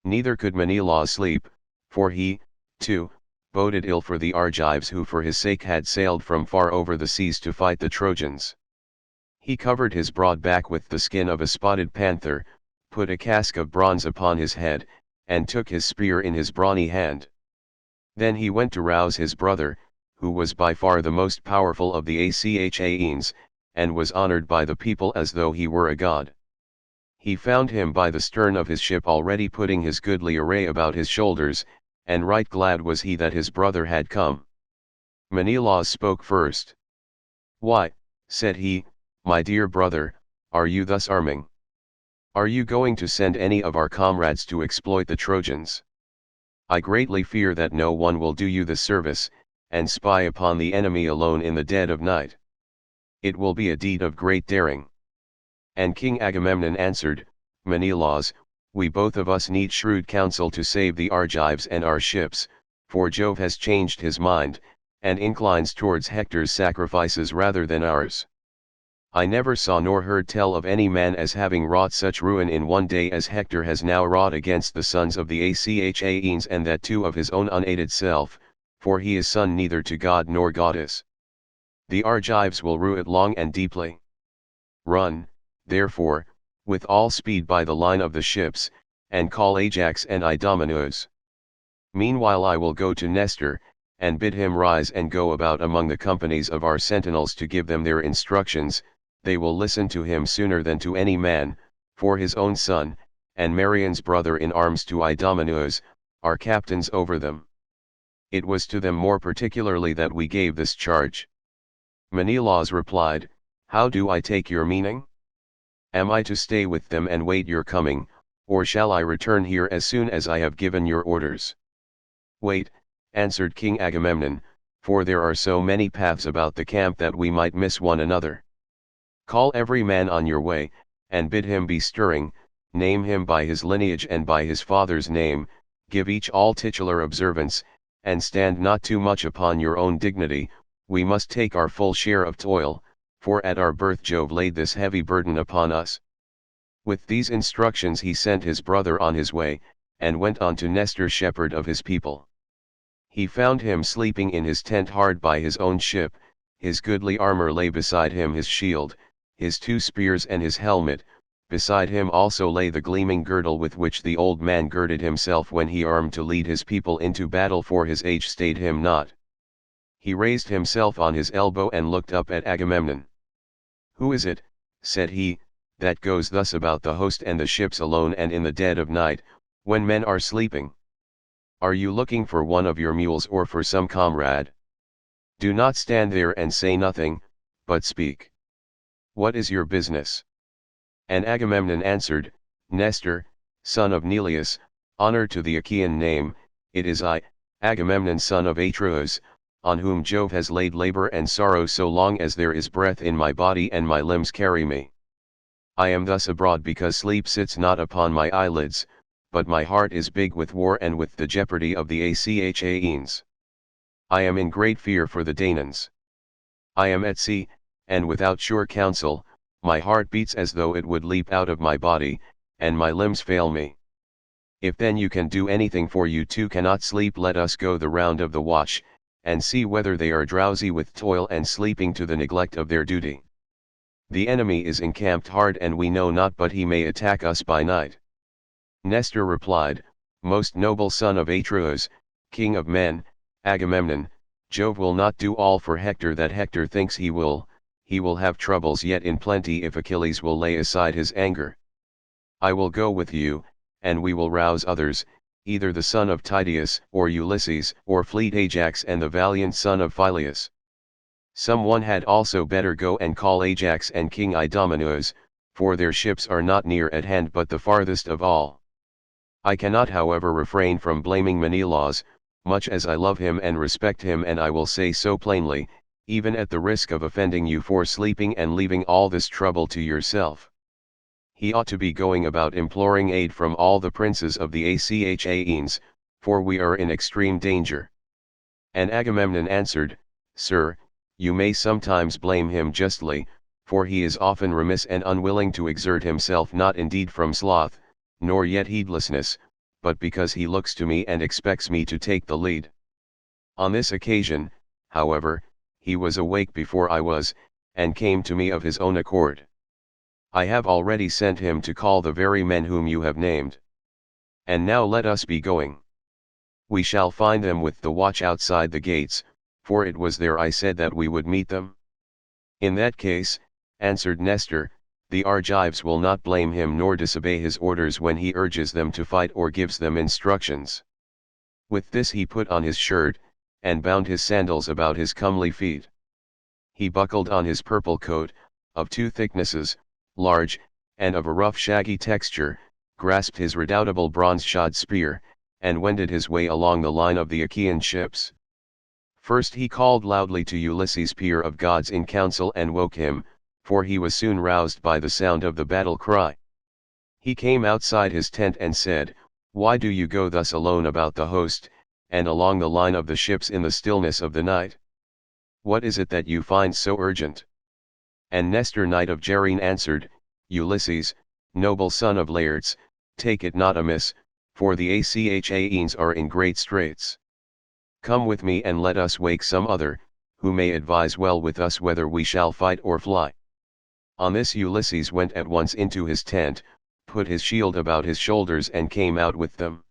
Neither could Menelaus sleep, for he, too, boded ill for the Argives who for his sake had sailed from far over the seas to fight the Trojans. He covered his broad back with the skin of a spotted panther, put a casque of bronze upon his head, and took his spear in his brawny hand. Then he went to rouse his brother, who was by far the most powerful of the Achaeans, and was honored by the people as though he were a god. He found him by the stern of his ship already putting his goodly array about his shoulders, and right glad was he that his brother had come. Menelaus spoke first. "Why," said he, "my dear brother, are you thus arming? Are you going to send any of our comrades to exploit the Trojans? I greatly fear that no one will do you the service, and spy upon the enemy alone in the dead of night. It will be a deed of great daring." And King Agamemnon answered, "Menelaus, we both of us need shrewd counsel to save the Argives and our ships, for Jove has changed his mind, and inclines towards Hector's sacrifices rather than ours. I never saw nor heard tell of any man as having wrought such ruin in one day as Hector has now wrought against the sons of the Achaeans, and that too of his own unaided self, for he is son neither to god nor goddess. The Argives will rue it long and deeply. Run, therefore, with all speed by the line of the ships, and call Ajax and Idomeneus. Meanwhile I will go to Nestor, and bid him rise and go about among the companies of our sentinels to give them their instructions. They will listen to him sooner than to any man, for his own son, and Merion's brother in arms to Idomeneus, are captains over them. It was to them more particularly that we gave this charge." Menelaus replied, "How do I take your meaning? Am I to stay with them and wait your coming, or shall I return here as soon as I have given your orders?" "Wait," answered King Agamemnon, for there are so many paths about the camp that we might miss one another. Call every man on your way, and bid him be stirring, name him by his lineage and by his father's name, give each all titular observance, and stand not too much upon your own dignity. We must take our full share of toil, for at our birth Jove laid this heavy burden upon us. With these instructions he sent his brother on his way, and went on to Nestor, shepherd of his people. He found him sleeping in his tent hard by his own ship. His goodly armor lay beside him, his shield, his 2 spears and his helmet. Beside him also lay the gleaming girdle with which the old man girded himself when he armed to lead his people into battle, for his age stayed him not. He raised himself on his elbow and looked up at Agamemnon. "Who is it," said he, "that goes thus about the host and the ships alone and in the dead of night, when men are sleeping? Are you looking for one of your mules or for some comrade? Do not stand there and say nothing, but speak. What is your business?" And Agamemnon answered, "Nestor, son of Neleus, honor to the Achaean name, it is I, Agamemnon son of Atreus, on whom Jove has laid labor and sorrow so long as there is breath in my body and my limbs carry me. I am thus abroad because sleep sits not upon my eyelids, but my heart is big with war and with the jeopardy of the Achaeans. I am in great fear for the Danaans. I am at sea, and without sure counsel, my heart beats as though it would leap out of my body, and my limbs fail me. If then you can do anything, for you two cannot sleep, let us go the round of the watch, and see whether they are drowsy with toil and sleeping to the neglect of their duty. The enemy is encamped hard and we know not but he may attack us by night." Nestor replied, "Most noble son of Atreus, king of men, Agamemnon, Jove will not do all for Hector that Hector thinks he will have troubles yet in plenty if Achilles will lay aside his anger. I will go with you, and we will rouse others, either the son of Tydeus or Ulysses or fleet Ajax and the valiant son of Phyleus. Some one had also better go and call Ajax and King Idomeneus, for their ships are not near at hand but the farthest of all. I cannot however refrain from blaming Menelaus, much as I love him and respect him, and I will say so plainly, even at the risk of offending you for sleeping and leaving all this trouble to yourself. He ought to be going about imploring aid from all the princes of the Achaeans, for we are in extreme danger." And Agamemnon answered, "Sir, you may sometimes blame him justly, for he is often remiss and unwilling to exert himself, not indeed from sloth, nor yet heedlessness, but because he looks to me and expects me to take the lead. On this occasion, however, he was awake before I was, and came to me of his own accord. I have already sent him to call the very men whom you have named. And now let us be going. We shall find them with the watch outside the gates, for it was there I said that we would meet them." "In that case," answered Nestor, "the Argives will not blame him nor disobey his orders when he urges them to fight or gives them instructions." With this he put on his shirt, and bound his sandals about his comely feet. He buckled on his purple coat, of 2 thicknesses, large, and of a rough shaggy texture, grasped his redoubtable bronze-shod spear, and wended his way along the line of the Achaean ships. First he called loudly to Ulysses, peer of gods in council, and woke him, for he was soon roused by the sound of the battle cry. He came outside his tent and said, "Why do you go thus alone about the host, and along the line of the ships in the stillness of the night? What is it that you find so urgent?" And Nestor, knight of Gerene, answered, "Ulysses, noble son of Laertes, take it not amiss, for the Achaeans are in great straits. Come with me and let us wake some other, who may advise well with us whether we shall fight or fly." On this Ulysses went at once into his tent, put his shield about his shoulders and came out with them.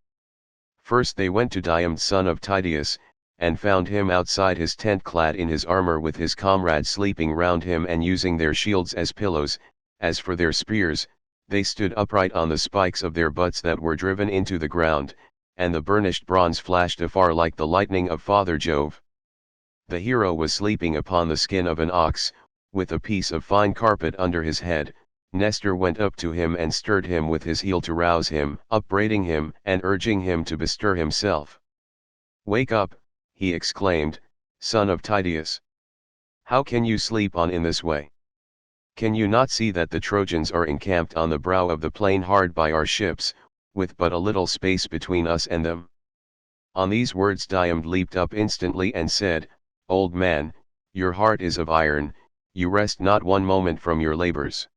First they went to Diomed son of Tydeus, and found him outside his tent clad in his armor with his comrades sleeping round him and using their shields as pillows. As for their spears, they stood upright on the spikes of their butts that were driven into the ground, and the burnished bronze flashed afar like the lightning of Father Jove. The hero was sleeping upon the skin of an ox, with a piece of fine carpet under his head. Nestor went up to him and stirred him with his heel to rouse him, upbraiding him and urging him to bestir himself. "Wake up," he exclaimed, son of Tydeus. How can you sleep on in this way? Can you not see that the Trojans are encamped on the brow of the plain hard by our ships, with but a little space between us and them? On these words Diomed leaped up instantly and said, Old man, your heart is of iron, you rest not one moment from your labors.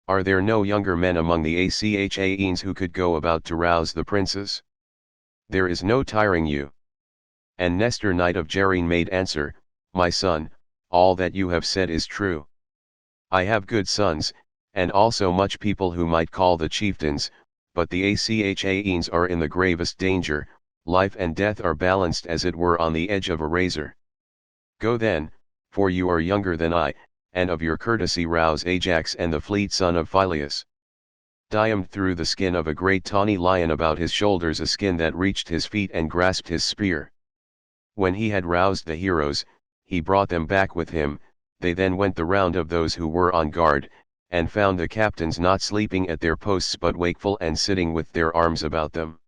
Are there no younger men among the Achaeans who could go about to rouse the princes? There is no tiring you. And Nestor knight of Gerene made answer, My son, all that you have said is true. I have good sons, and also much people who might call the chieftains, but the Achaeans are in the gravest danger, life and death are balanced as it were on the edge of a razor. Go then, for you are younger than I, and of your courtesy rouse Ajax and the fleet son of Phyleus. Diomed threw the skin of a great tawny lion about his shoulders, a skin that reached his feet, and grasped his spear. When he had roused the heroes, he brought them back with him. They then went the round of those who were on guard, and found the captains not sleeping at their posts but wakeful and sitting with their arms about them.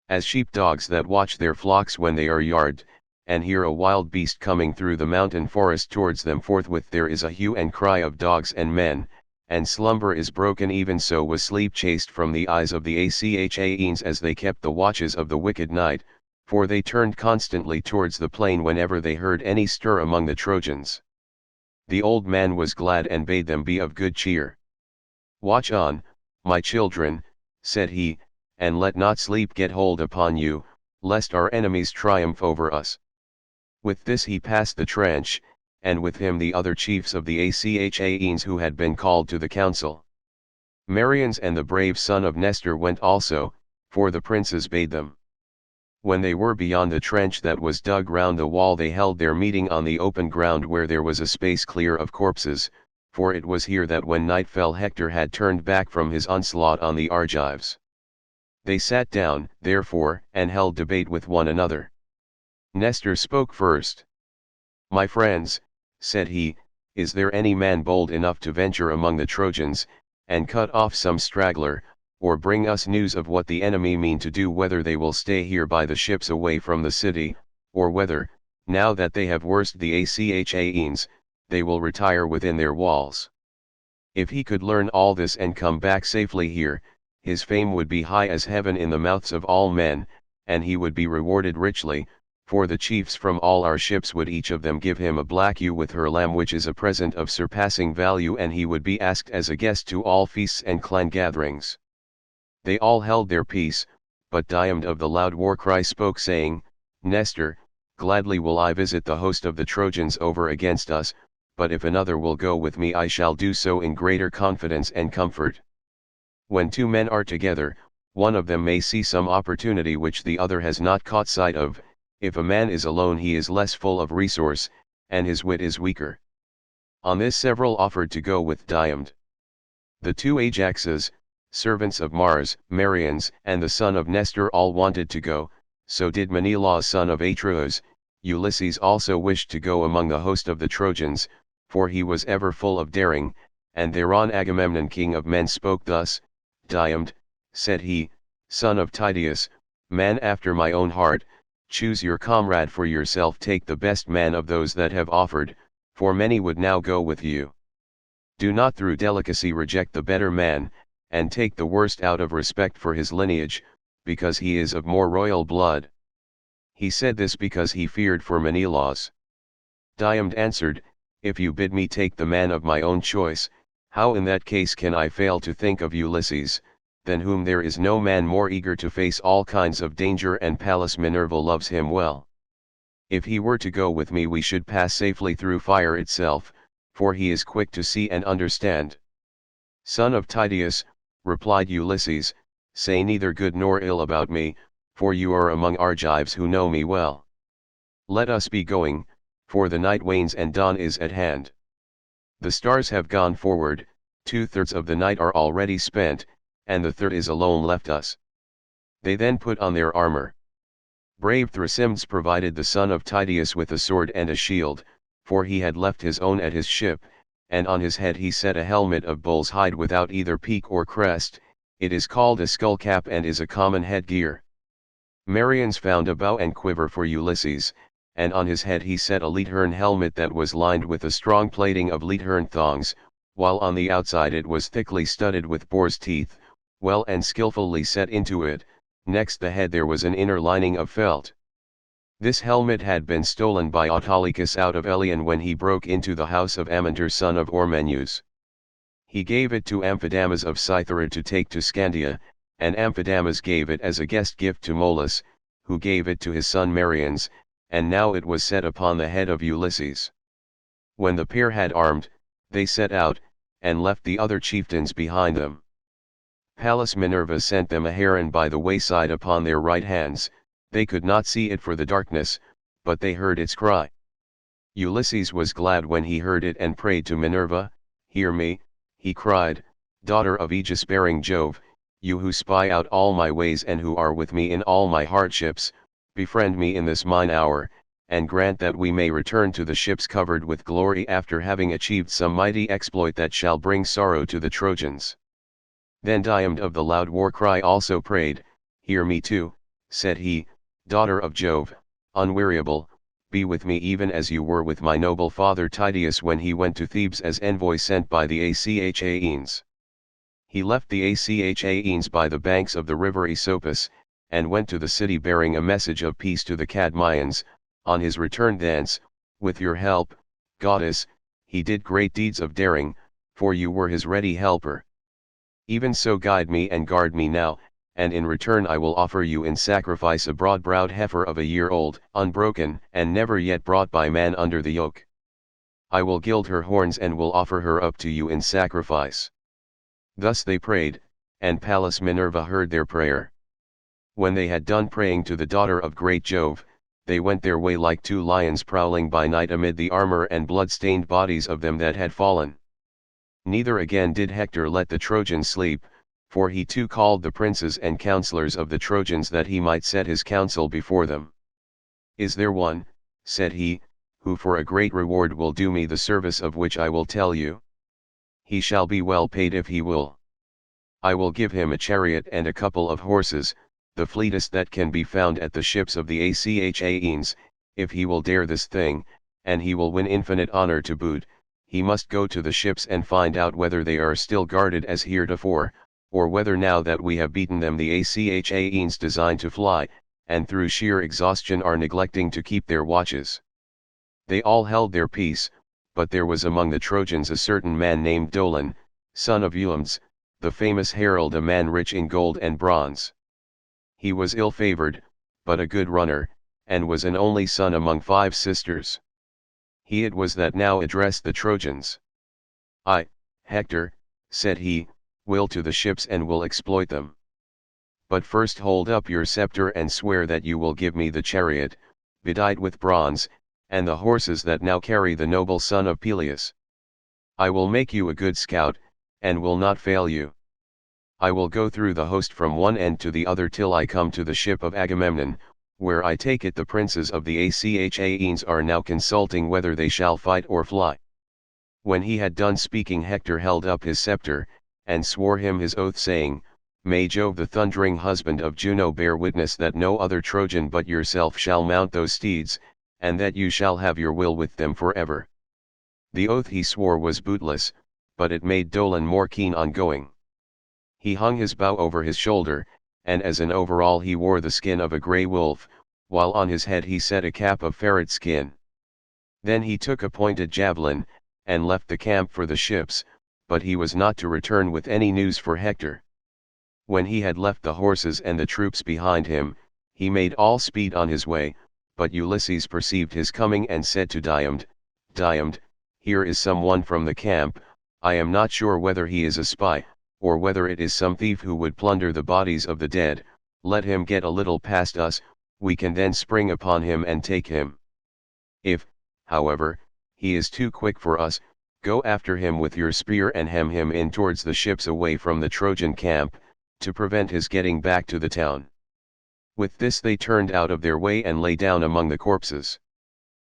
As sheepdogs that watch their flocks when they are yarded, and hear a wild beast coming through the mountain forest towards them, forthwith there is a hue and cry of dogs and men, and slumber is broken, even so was sleep chased from the eyes of the Achaeans as they kept the watches of the wicked night, for they turned constantly towards the plain whenever they heard any stir among the Trojans. The old man was glad and bade them be of good cheer. Watch on, my children, said he, and let not sleep get hold upon you, lest our enemies triumph over us. With this he passed the trench, and with him the other chiefs of the Achaeans who had been called to the council. Marians and the brave son of Nestor went also, for the princes bade them. When they were beyond the trench that was dug round the wall, they held their meeting on the open ground where there was a space clear of corpses, for it was here that when night fell Hector had turned back from his onslaught on the Argives. They sat down, therefore, and held debate with one another. Nestor spoke first. My friends, said he, is there any man bold enough to venture among the Trojans, and cut off some straggler, or bring us news of what the enemy mean to do, whether they will stay here by the ships away from the city, or whether, now that they have worsted the Achaeans, they will retire within their walls? If he could learn all this and come back safely here, his fame would be high as heaven in the mouths of all men, and he would be rewarded richly, for the chiefs from all our ships would each of them give him a black ewe with her lamb, which is a present of surpassing value, and he would be asked as a guest to all feasts and clan gatherings. They all held their peace, but Diomed of the loud war cry spoke, saying, Nestor, gladly will I visit the host of the Trojans over against us, but if another will go with me I shall do so in greater confidence and comfort. When two men are together, one of them may see some opportunity which the other has not caught sight of. If a man is alone he is less full of resource, and his wit is weaker. On this several offered to go with Diomed. The two Ajaxes, servants of Mars, Marians, and the son of Nestor all wanted to go, so did Menelaus son of Atreus. Ulysses also wished to go among the host of the Trojans, for he was ever full of daring, and thereon Agamemnon king of men spoke thus, Diomed, said he, son of Tydeus, man after my own heart, choose your comrade for yourself, take the best man of those that have offered, for many would now go with you. Do not through delicacy reject the better man, and take the worst out of respect for his lineage, because he is of more royal blood. He said this because he feared for Menelaus. Diomed answered, If you bid me take the man of my own choice, how in that case can I fail to think of Ulysses, than whom there is no man more eager to face all kinds of danger, and Pallas Minerva loves him well. If he were to go with me we should pass safely through fire itself, for he is quick to see and understand. Son of Tydeus, replied Ulysses, say neither good nor ill about me, for you are among Argives who know me well. Let us be going, for the night wanes and dawn is at hand. The stars have gone forward, 2/3 of the night are already spent, and the third is alone left us. They then put on their armor. Brave Thrasymnes provided the son of Tydeus with a sword and a shield, for he had left his own at his ship, and on his head he set a helmet of bull's hide without either peak or crest. It is called a skull cap and is a common headgear. Marians found a bow and quiver for Ulysses, and on his head he set a leathern helmet that was lined with a strong plating of leathern thongs, while on the outside it was thickly studded with boar's teeth, well and skillfully set into it. Next the head there was an inner lining of felt. This helmet had been stolen by Autolycus out of Ilion when he broke into the house of Amyntas son of Ormenus. He gave it to Amphidamas of Cythera to take to Scandia, and Amphidamas gave it as a guest gift to Molus, who gave it to his son Marians, and now it was set upon the head of Ulysses. When the pair had armed, they set out, and left the other chieftains behind them. Pallas Minerva sent them a heron by the wayside upon their right hands. They could not see it for the darkness, but they heard its cry. Ulysses was glad when he heard it and prayed to Minerva. "Hear me," he cried, "daughter of aegis-bearing Jove, you who spy out all my ways and who are with me in all my hardships, befriend me in this mine hour, and grant that we may return to the ships covered with glory after having achieved some mighty exploit that shall bring sorrow to the Trojans." Then Diomed of the loud war cry also prayed. "Hear me too," said he, "daughter of Jove, unweariable, be with me even as you were with my noble father Tydeus when he went to Thebes as envoy sent by the Achaeans. He left the Achaeans by the banks of the river Aesopus, and went to the city bearing a message of peace to the Cadmeians. On his return thence, with your help, goddess, he did great deeds of daring, for you were his ready helper. Even so guide me and guard me now, and in return I will offer you in sacrifice a broad-browed heifer of a year old, unbroken, and never yet brought by man under the yoke. I will gild her horns and will offer her up to you in sacrifice." Thus they prayed, and Pallas Minerva heard their prayer. When they had done praying to the daughter of great Jove, they went their way like two lions prowling by night amid the armor and blood-stained bodies of them that had fallen. Neither again did Hector let the Trojans sleep, for he too called the princes and counselors of the Trojans that he might set his counsel before them. "Is there one," said he, "who for a great reward will do me the service of which I will tell you? He shall be well paid if he will. I will give him a chariot and a couple of horses, the fleetest that can be found at the ships of the Achaeans, if he will dare this thing, and he will win infinite honor to boot. He must go to the ships and find out whether they are still guarded as heretofore, or whether now that we have beaten them the Achaeans design to fly, and through sheer exhaustion are neglecting to keep their watches." They all held their peace, but there was among the Trojans a certain man named Dolon, son of Euaemes, the famous herald, a man rich in gold and bronze. He was ill-favored, but a good runner, and was an only son among 5 sisters. He it was that now addressed the Trojans. "I, Hector," said he, "will to the ships and will exploit them. But first hold up your scepter and swear that you will give me the chariot, bedight with bronze, and the horses that now carry the noble son of Peleus. I will make you a good scout, and will not fail you. I will go through the host from one end to the other till I come to the ship of Agamemnon, where I take it the princes of the Achaeans are now consulting whether they shall fight or fly." When he had done speaking, Hector held up his scepter, and swore him his oath, saying, "May Jove the thundering husband of Juno bear witness that no other Trojan but yourself shall mount those steeds, and that you shall have your will with them forever." The oath he swore was bootless, but it made Dolon more keen on going. He hung his bow over his shoulder, and as an overall he wore the skin of a grey wolf, while on his head he set a cap of ferret skin. Then he took a pointed javelin, and left the camp for the ships, but he was not to return with any news for Hector. When he had left the horses and the troops behind him, he made all speed on his way, but Ulysses perceived his coming and said to Diomed, "Diomed, here is some one from the camp. I am not sure whether he is a spy, or whether it is some thief who would plunder the bodies of the dead. Let him get a little past us, we can then spring upon him and take him. If, however, he is too quick for us, go after him with your spear and hem him in towards the ships away from the Trojan camp, to prevent his getting back to the town." With this they turned out of their way and lay down among the corpses.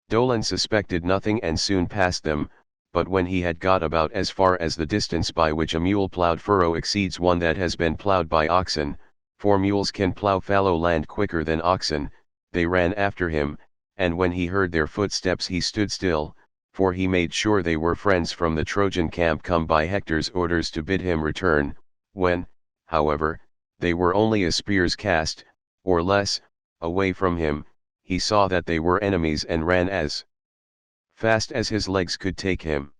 Dolon suspected nothing and soon passed them, but when he had got about as far as the distance by which a mule-ploughed furrow exceeds one that has been ploughed by oxen, for mules can plough fallow land quicker than oxen, they ran after him, and when he heard their footsteps he stood still, for he made sure they were friends from the Trojan camp come by Hector's orders to bid him return. When, however, they were only a spear's cast, or less, away from him, he saw that they were enemies and ran as fast as his legs could take him.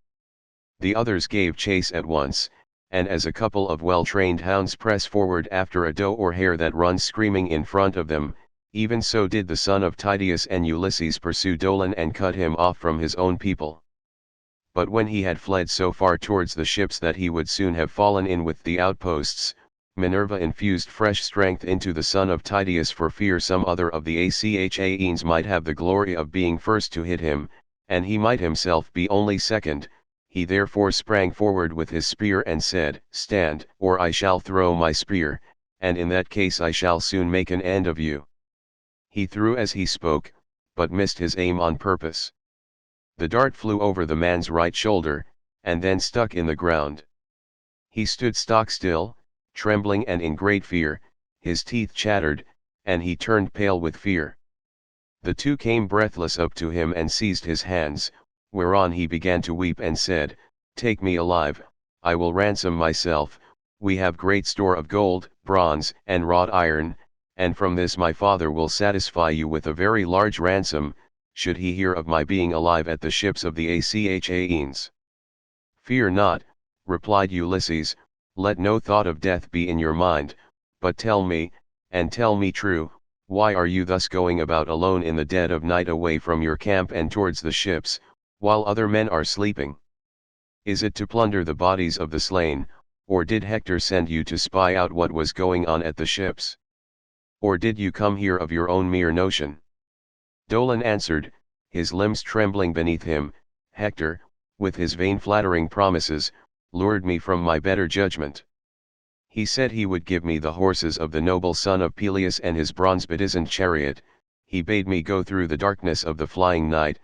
The others gave chase at once, and as a couple of well-trained hounds press forward after a doe or hare that runs screaming in front of them, even so did the son of Tydeus and Ulysses pursue Dolon and cut him off from his own people. But when he had fled so far towards the ships that he would soon have fallen in with the outposts, Minerva infused fresh strength into the son of Tydeus for fear some other of the Achaeans might have the glory of being first to hit him, and he might himself be only second. He therefore sprang forward with his spear and said, "Stand, or I shall throw my spear, and in that case I shall soon make an end of you." He threw as he spoke, but missed his aim on purpose. The dart flew over the man's right shoulder, and then stuck in the ground. He stood stock still, trembling and in great fear, his teeth chattered, and he turned pale with fear. The two came breathless up to him and seized his hands, whereon he began to weep and said, "Take me alive, I will ransom myself. We have great store of gold, bronze, and wrought iron, and from this my father will satisfy you with a very large ransom, should he hear of my being alive at the ships of the Achaeans." "Fear not," replied Ulysses, "let no thought of death be in your mind, but tell me, and tell me true, why are you thus going about alone in the dead of night away from your camp and towards the ships, while other men are sleeping? Is it to plunder the bodies of the slain, or did Hector send you to spy out what was going on at the ships? Or did you come here of your own mere notion?" Dolon answered, his limbs trembling beneath him, "Hector, with his vain flattering promises, lured me from my better judgment. He said he would give me the horses of the noble son of Peleus and his bronze bedizened chariot. He bade me go through the darkness of the flying night,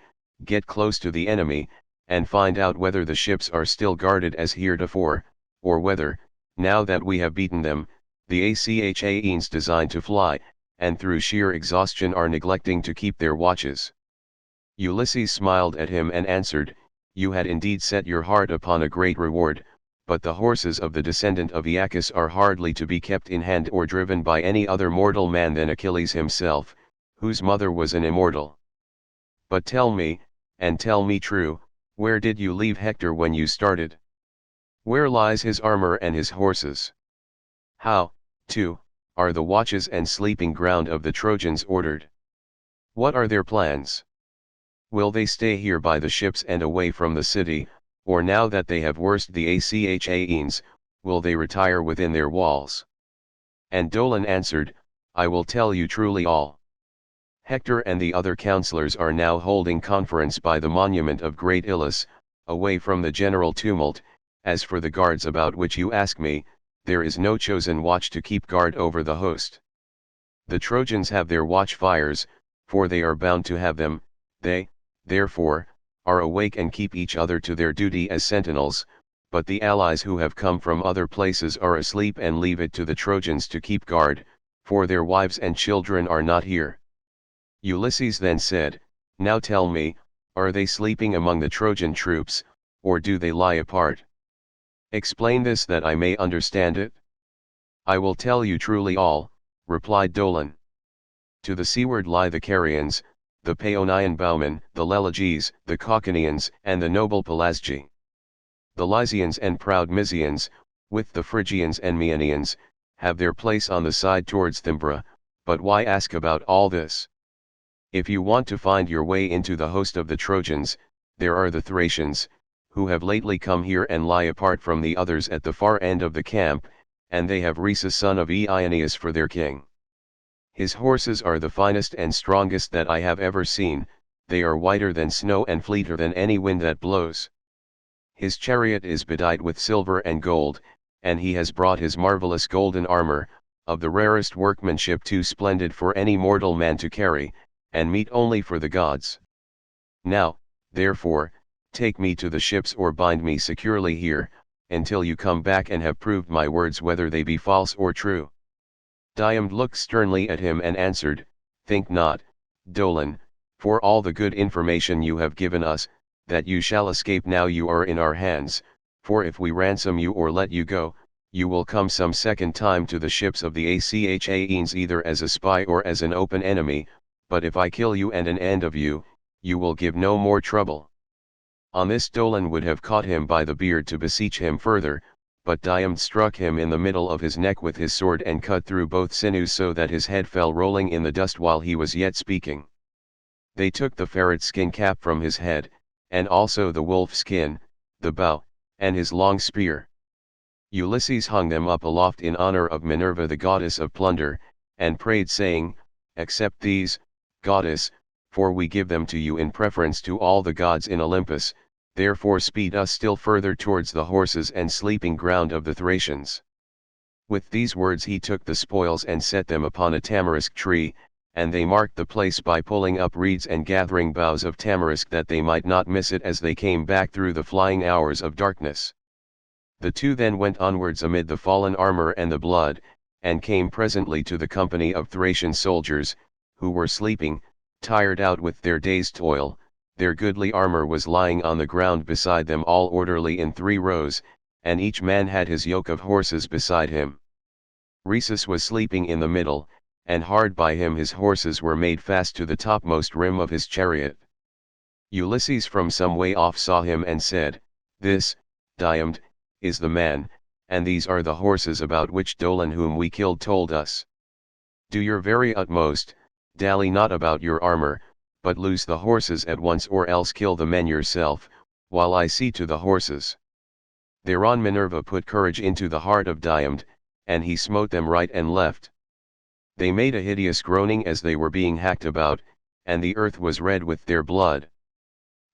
get close to the enemy, and find out whether the ships are still guarded as heretofore, or whether, now that we have beaten them, the Achaeans design to fly, and through sheer exhaustion are neglecting to keep their watches." Ulysses smiled at him and answered, "You had indeed set your heart upon a great reward, but the horses of the descendant of Aeacus are hardly to be kept in hand or driven by any other mortal man than Achilles himself, whose mother was an immortal. But tell me, and tell me true, where did you leave Hector when you started? Where lies his armor and his horses? How, too, are the watches and sleeping ground of the Trojans ordered? What are their plans? Will they stay here by the ships and away from the city, or now that they have worsted the Achaeans, will they retire within their walls?" And Dolon answered, "I will tell you truly all. Hector and the other counselors are now holding conference by the monument of great Ilus, away from the general tumult. As for the guards about which you ask me, there is no chosen watch to keep guard over the host. The Trojans have their watch fires, for they are bound to have them. They, therefore, are awake and keep each other to their duty as sentinels, but the allies who have come from other places are asleep and leave it to the Trojans to keep guard, for their wives and children are not here." Ulysses then said, "Now tell me, are they sleeping among the Trojan troops, or do they lie apart? Explain this that I may understand it." "I will tell you truly all," replied Dolon. "To the seaward lie the Carians, the Paeonian bowmen, the Leleges, the Cauconians, and the noble Pelasgi. The Lycians and proud Mysians, with the Phrygians and Maeonians, have their place on the side towards Thymbra. But why ask about all this? If you want to find your way into the host of the Trojans, there are the Thracians, who have lately come here and lie apart from the others at the far end of the camp, and they have Rhesus son of Aeneas for their king. His horses are the finest and strongest that I have ever seen, they are whiter than snow and fleeter than any wind that blows. His chariot is bedight with silver and gold, and he has brought his marvelous golden armor, of the rarest workmanship too splendid for any mortal man to carry, and meet only for the gods. Now, therefore, take me to the ships or bind me securely here, until you come back and have proved my words whether they be false or true." Diomed looked sternly at him and answered, "Think not, Dolon, for all the good information you have given us, that you shall escape now you are in our hands, for if we ransom you or let you go, you will come some second time to the ships of the Achaeans either as a spy or as an open enemy, but if I kill you and an end of you, you will give no more trouble. On this Dolon would have caught him by the beard to beseech him further, but Diomed struck him in the middle of his neck with his sword and cut through both sinews so that his head fell rolling in the dust while he was yet speaking. They took the ferret skin cap from his head, and also the wolf skin, the bow, and his long spear. Ulysses hung them up aloft in honor of Minerva the goddess of plunder, and prayed saying, "Accept these, goddess, for we give them to you in preference to all the gods in Olympus, therefore speed us still further towards the horses and sleeping ground of the Thracians." With these words he took the spoils and set them upon a tamarisk tree, and they marked the place by pulling up reeds and gathering boughs of tamarisk that they might not miss it as they came back through the flying hours of darkness. The two then went onwards amid the fallen armor and the blood, and came presently to the company of Thracian soldiers, who were sleeping, tired out with their day's toil. Their goodly armor was lying on the ground beside them all orderly in 3 rows, and each man had his yoke of horses beside him. Rhesus was sleeping in the middle, and hard by him his horses were made fast to the topmost rim of his chariot. Ulysses from some way off saw him and said, "This, Diomed, is the man, and these are the horses about which Dolon whom we killed told us. Do your very utmost, dally not about your armor, but loose the horses at once or else kill the men yourself, while I see to the horses." Thereon Minerva put courage into the heart of Diomed, and he smote them right and left. They made a hideous groaning as they were being hacked about, and the earth was red with their blood.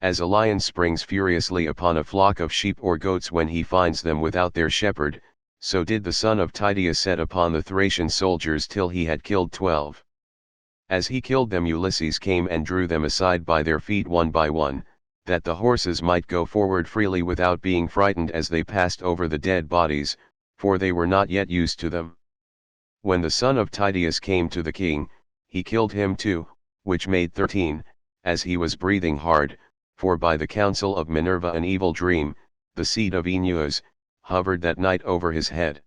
As a lion springs furiously upon a flock of sheep or goats when he finds them without their shepherd, so did the son of Tydeus set upon the Thracian soldiers till he had killed 12. As he killed them Ulysses came and drew them aside by their feet one by one, that the horses might go forward freely without being frightened as they passed over the dead bodies, for they were not yet used to them. When the son of Tydeus came to the king, he killed him too, which made 13, as he was breathing hard, for by the counsel of Minerva an evil dream, the seed of Oeneus, hovered that night over his head.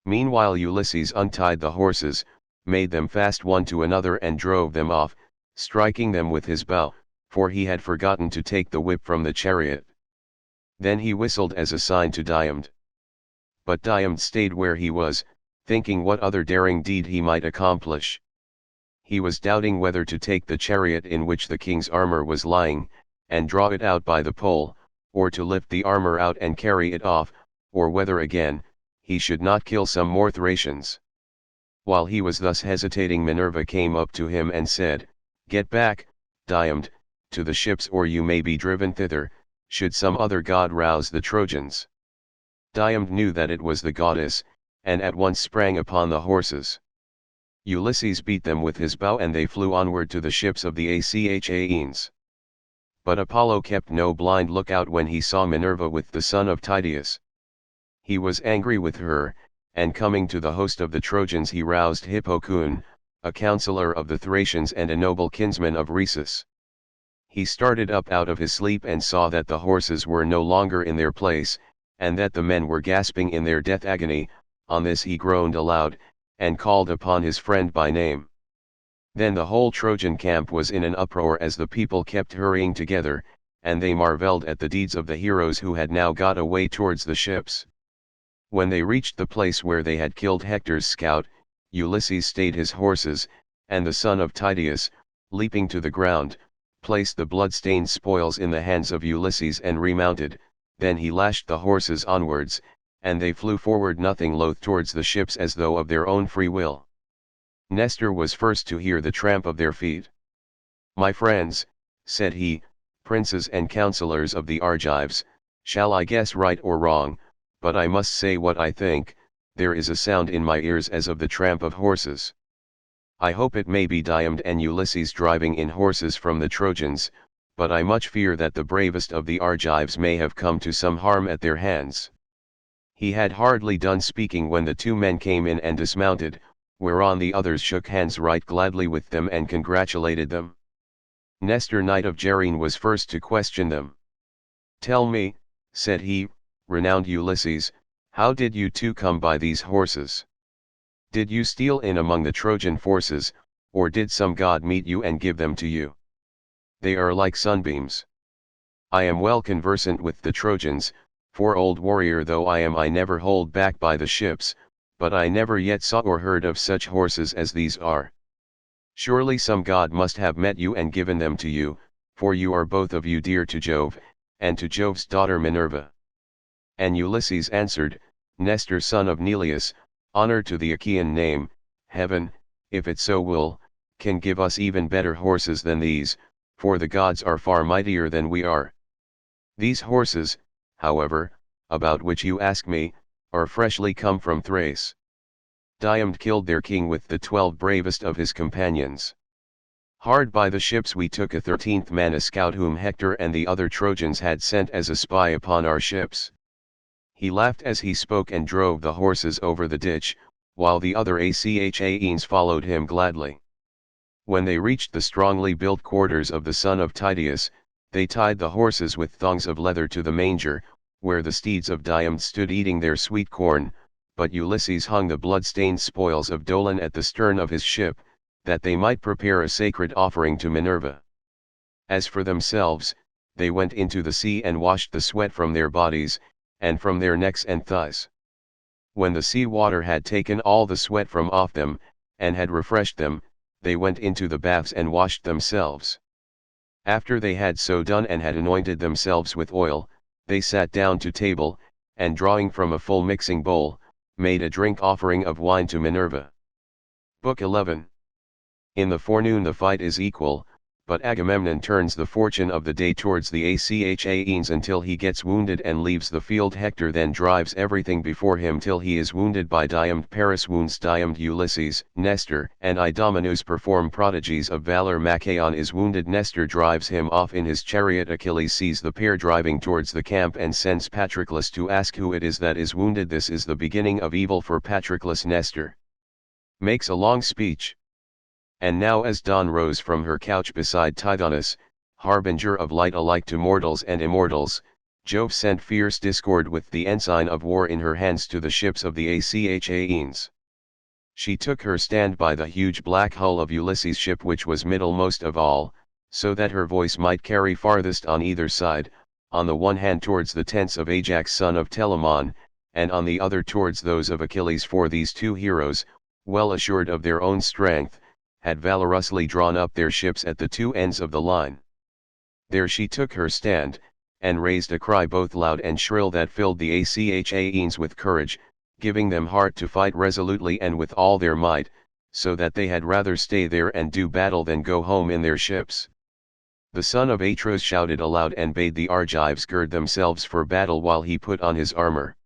Meanwhile Ulysses untied the horses, made them fast one to another and drove them off, striking them with his bow, for he had forgotten to take the whip from the chariot. Then he whistled as a sign to Diomed. But Diomed stayed where he was, thinking what other daring deed he might accomplish. He was doubting whether to take the chariot in which the king's armor was lying, and draw it out by the pole, or to lift the armor out and carry it off, or whether again, he should not kill some more Thracians. While he was thus hesitating Minerva came up to him and said, "Get back, Diomed, to the ships or you may be driven thither, should some other god rouse the Trojans." Diomed knew that it was the goddess, and at once sprang upon the horses. Ulysses beat them with his bow and they flew onward to the ships of the Achaeans. But Apollo kept no blind lookout when he saw Minerva with the son of Tydeus. He was angry with her, and coming to the host of the Trojans he roused Hippocoon, a counselor of the Thracians and a noble kinsman of Rhesus. He started up out of his sleep and saw that the horses were no longer in their place, and that the men were gasping in their death agony. On this he groaned aloud, and called upon his friend by name. Then the whole Trojan camp was in an uproar as the people kept hurrying together, and they marveled at the deeds of the heroes who had now got away towards the ships. When they reached the place where they had killed Hector's scout, Ulysses stayed his horses, and the son of Tydeus, leaping to the ground, placed the blood-stained spoils in the hands of Ulysses and remounted. Then he lashed the horses onwards, and they flew forward nothing loath towards the ships as though of their own free will. Nestor was first to hear the tramp of their feet. "My friends," said he, "princes and counselors of the Argives, shall I guess right or wrong, but I must say what I think, there is a sound in my ears as of the tramp of horses. I hope it may be Diomed and Ulysses driving in horses from the Trojans, but I much fear that the bravest of the Argives may have come to some harm at their hands." He had hardly done speaking when the two men came in and dismounted, whereon the others shook hands right gladly with them and congratulated them. Nestor knight of Gerene was first to question them. "Tell me," said he, "renowned Ulysses, how did you two come by these horses? Did you steal in among the Trojan forces, or did some god meet you and give them to you? They are like sunbeams. I am well conversant with the Trojans, for old warrior though I am I never hold back by the ships, but I never yet saw or heard of such horses as these are. Surely some god must have met you and given them to you, for you are both of you dear to Jove, and to Jove's daughter Minerva." And Ulysses answered, "Nestor son of Neleus, honor to the Achaean name, heaven, if it so will, can give us even better horses than these, for the gods are far mightier than we are. These horses, however, about which you ask me, are freshly come from Thrace. Diomed killed their king with the 12 bravest of his companions. Hard by the ships we took a 13th man, a scout whom Hector and the other Trojans had sent as a spy upon our ships." He laughed as he spoke and drove the horses over the ditch, while the other Achaeans followed him gladly. When they reached the strongly built quarters of the son of Tydeus, they tied the horses with thongs of leather to the manger, where the steeds of Diomed stood eating their sweet corn, but Ulysses hung the blood-stained spoils of Dolon at the stern of his ship, that they might prepare a sacred offering to Minerva. As for themselves, they went into the sea and washed the sweat from their bodies, and from their necks and thighs. When the sea water had taken all the sweat from off them, and had refreshed them, they went into the baths and washed themselves. After they had so done and had anointed themselves with oil, they sat down to table, and drawing from a full mixing bowl, made a drink offering of wine to Minerva. Book 11. In the forenoon the fight is equal, but Agamemnon turns the fortune of the day towards the Achaeans until he gets wounded and leaves the field. Hector then drives everything before him till he is wounded by Diomed. Paris wounds Diomed. Ulysses, Nestor, and Idomeneus perform prodigies of valor. Machaon is wounded. Nestor drives him off in his chariot. Achilles sees the pair driving towards the camp and sends Patroclus to ask who it is that is wounded. This is the beginning of evil for Patroclus. Nestor makes a long speech. And now as dawn rose from her couch beside Tithonus, harbinger of light alike to mortals and immortals, Jove sent fierce discord with the ensign of war in her hands to the ships of the Achaeans. She took her stand by the huge black hull of Ulysses' ship, which was middlemost of all, so that her voice might carry farthest on either side, on the one hand towards the tents of Ajax son of Telamon, and on the other towards those of Achilles. For these two heroes, well assured of their own strength, had valorously drawn up their ships at the two ends of the line. There she took her stand, and raised a cry both loud and shrill that filled the Achaeans with courage, giving them heart to fight resolutely and with all their might, so that they had rather stay there and do battle than go home in their ships. The son of Atreus shouted aloud and bade the Argives gird themselves for battle while he put on his armor.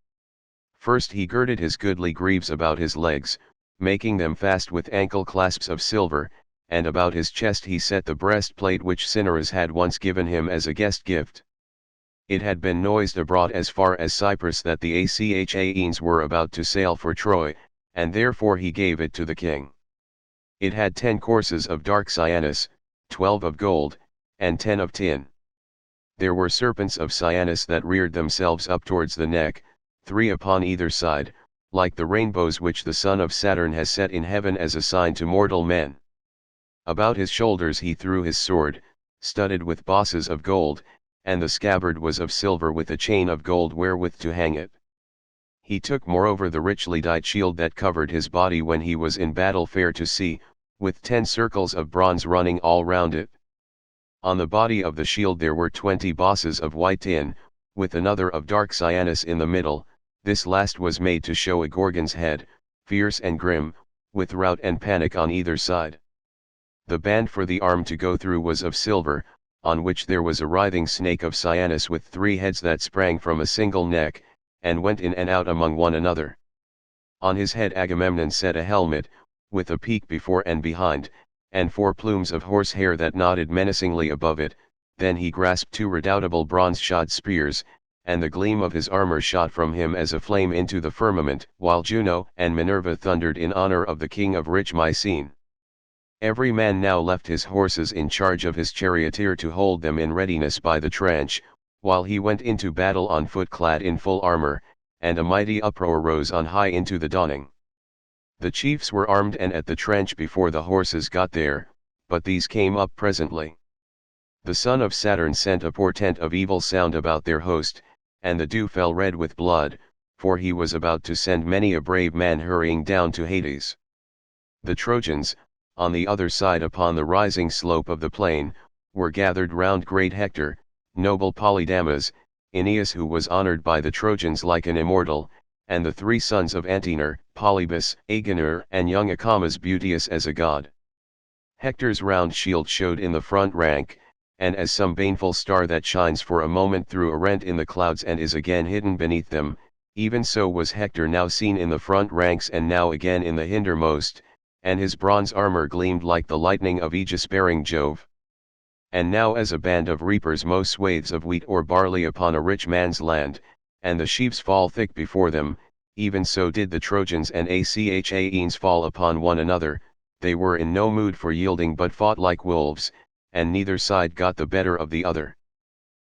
First he girded his goodly greaves about his legs, making them fast with ankle clasps of silver, and about his chest he set the breastplate which Cinyras had once given him as a guest gift. It had been noised abroad as far as Cyprus that the Achaeans were about to sail for Troy, and therefore he gave it to the king. It had 10 courses of dark cyanus, 12 of gold, and 10 of tin. There were serpents of cyanus that reared themselves up towards the neck, 3 upon either side, like the rainbows which the son of Saturn has set in heaven as a sign to mortal men. About his shoulders he threw his sword, studded with bosses of gold, and the scabbard was of silver with a chain of gold wherewith to hang it. He took moreover the richly dight shield that covered his body when he was in battle fair to see, with 10 circles of bronze running all round it. On the body of the shield there were 20 bosses of white tin, with another of dark cyanus in the middle. This last was made to show a Gorgon's head, fierce and grim, with rout and panic on either side. The band for the arm to go through was of silver, on which there was a writhing snake of cyanus with 3 heads that sprang from a single neck, and went in and out among one another. On his head Agamemnon set a helmet, with a peak before and behind, and 4 plumes of horsehair that nodded menacingly above it. Then he grasped 2 redoubtable bronze-shod spears, and the gleam of his armor shot from him as a flame into the firmament, while Juno and Minerva thundered in honor of the king of rich Mycene. Every man now left his horses in charge of his charioteer to hold them in readiness by the trench, while he went into battle on foot clad in full armor, and a mighty uproar rose on high into the dawning. The chiefs were armed and at the trench before the horses got there, but these came up presently. The son of Saturn sent a portent of evil sound about their host, and the dew fell red with blood, for he was about to send many a brave man hurrying down to Hades. The Trojans, on the other side upon the rising slope of the plain, were gathered round great Hector, noble Polydamas, Aeneas who was honored by the Trojans like an immortal, and the 3 sons of Antenor, Polybus, Agenor, and young Acamas beauteous as a god. Hector's round shield showed in the front rank, and as some baneful star that shines for a moment through a rent in the clouds and is again hidden beneath them, even so was Hector now seen in the front ranks and now again in the hindermost, and his bronze armor gleamed like the lightning of aegis-bearing Jove. And now as a band of reapers mow swathes of wheat or barley upon a rich man's land, and the sheaves fall thick before them, even so did the Trojans and Achaeans fall upon one another. They were in no mood for yielding but fought like wolves, and neither side got the better of the other.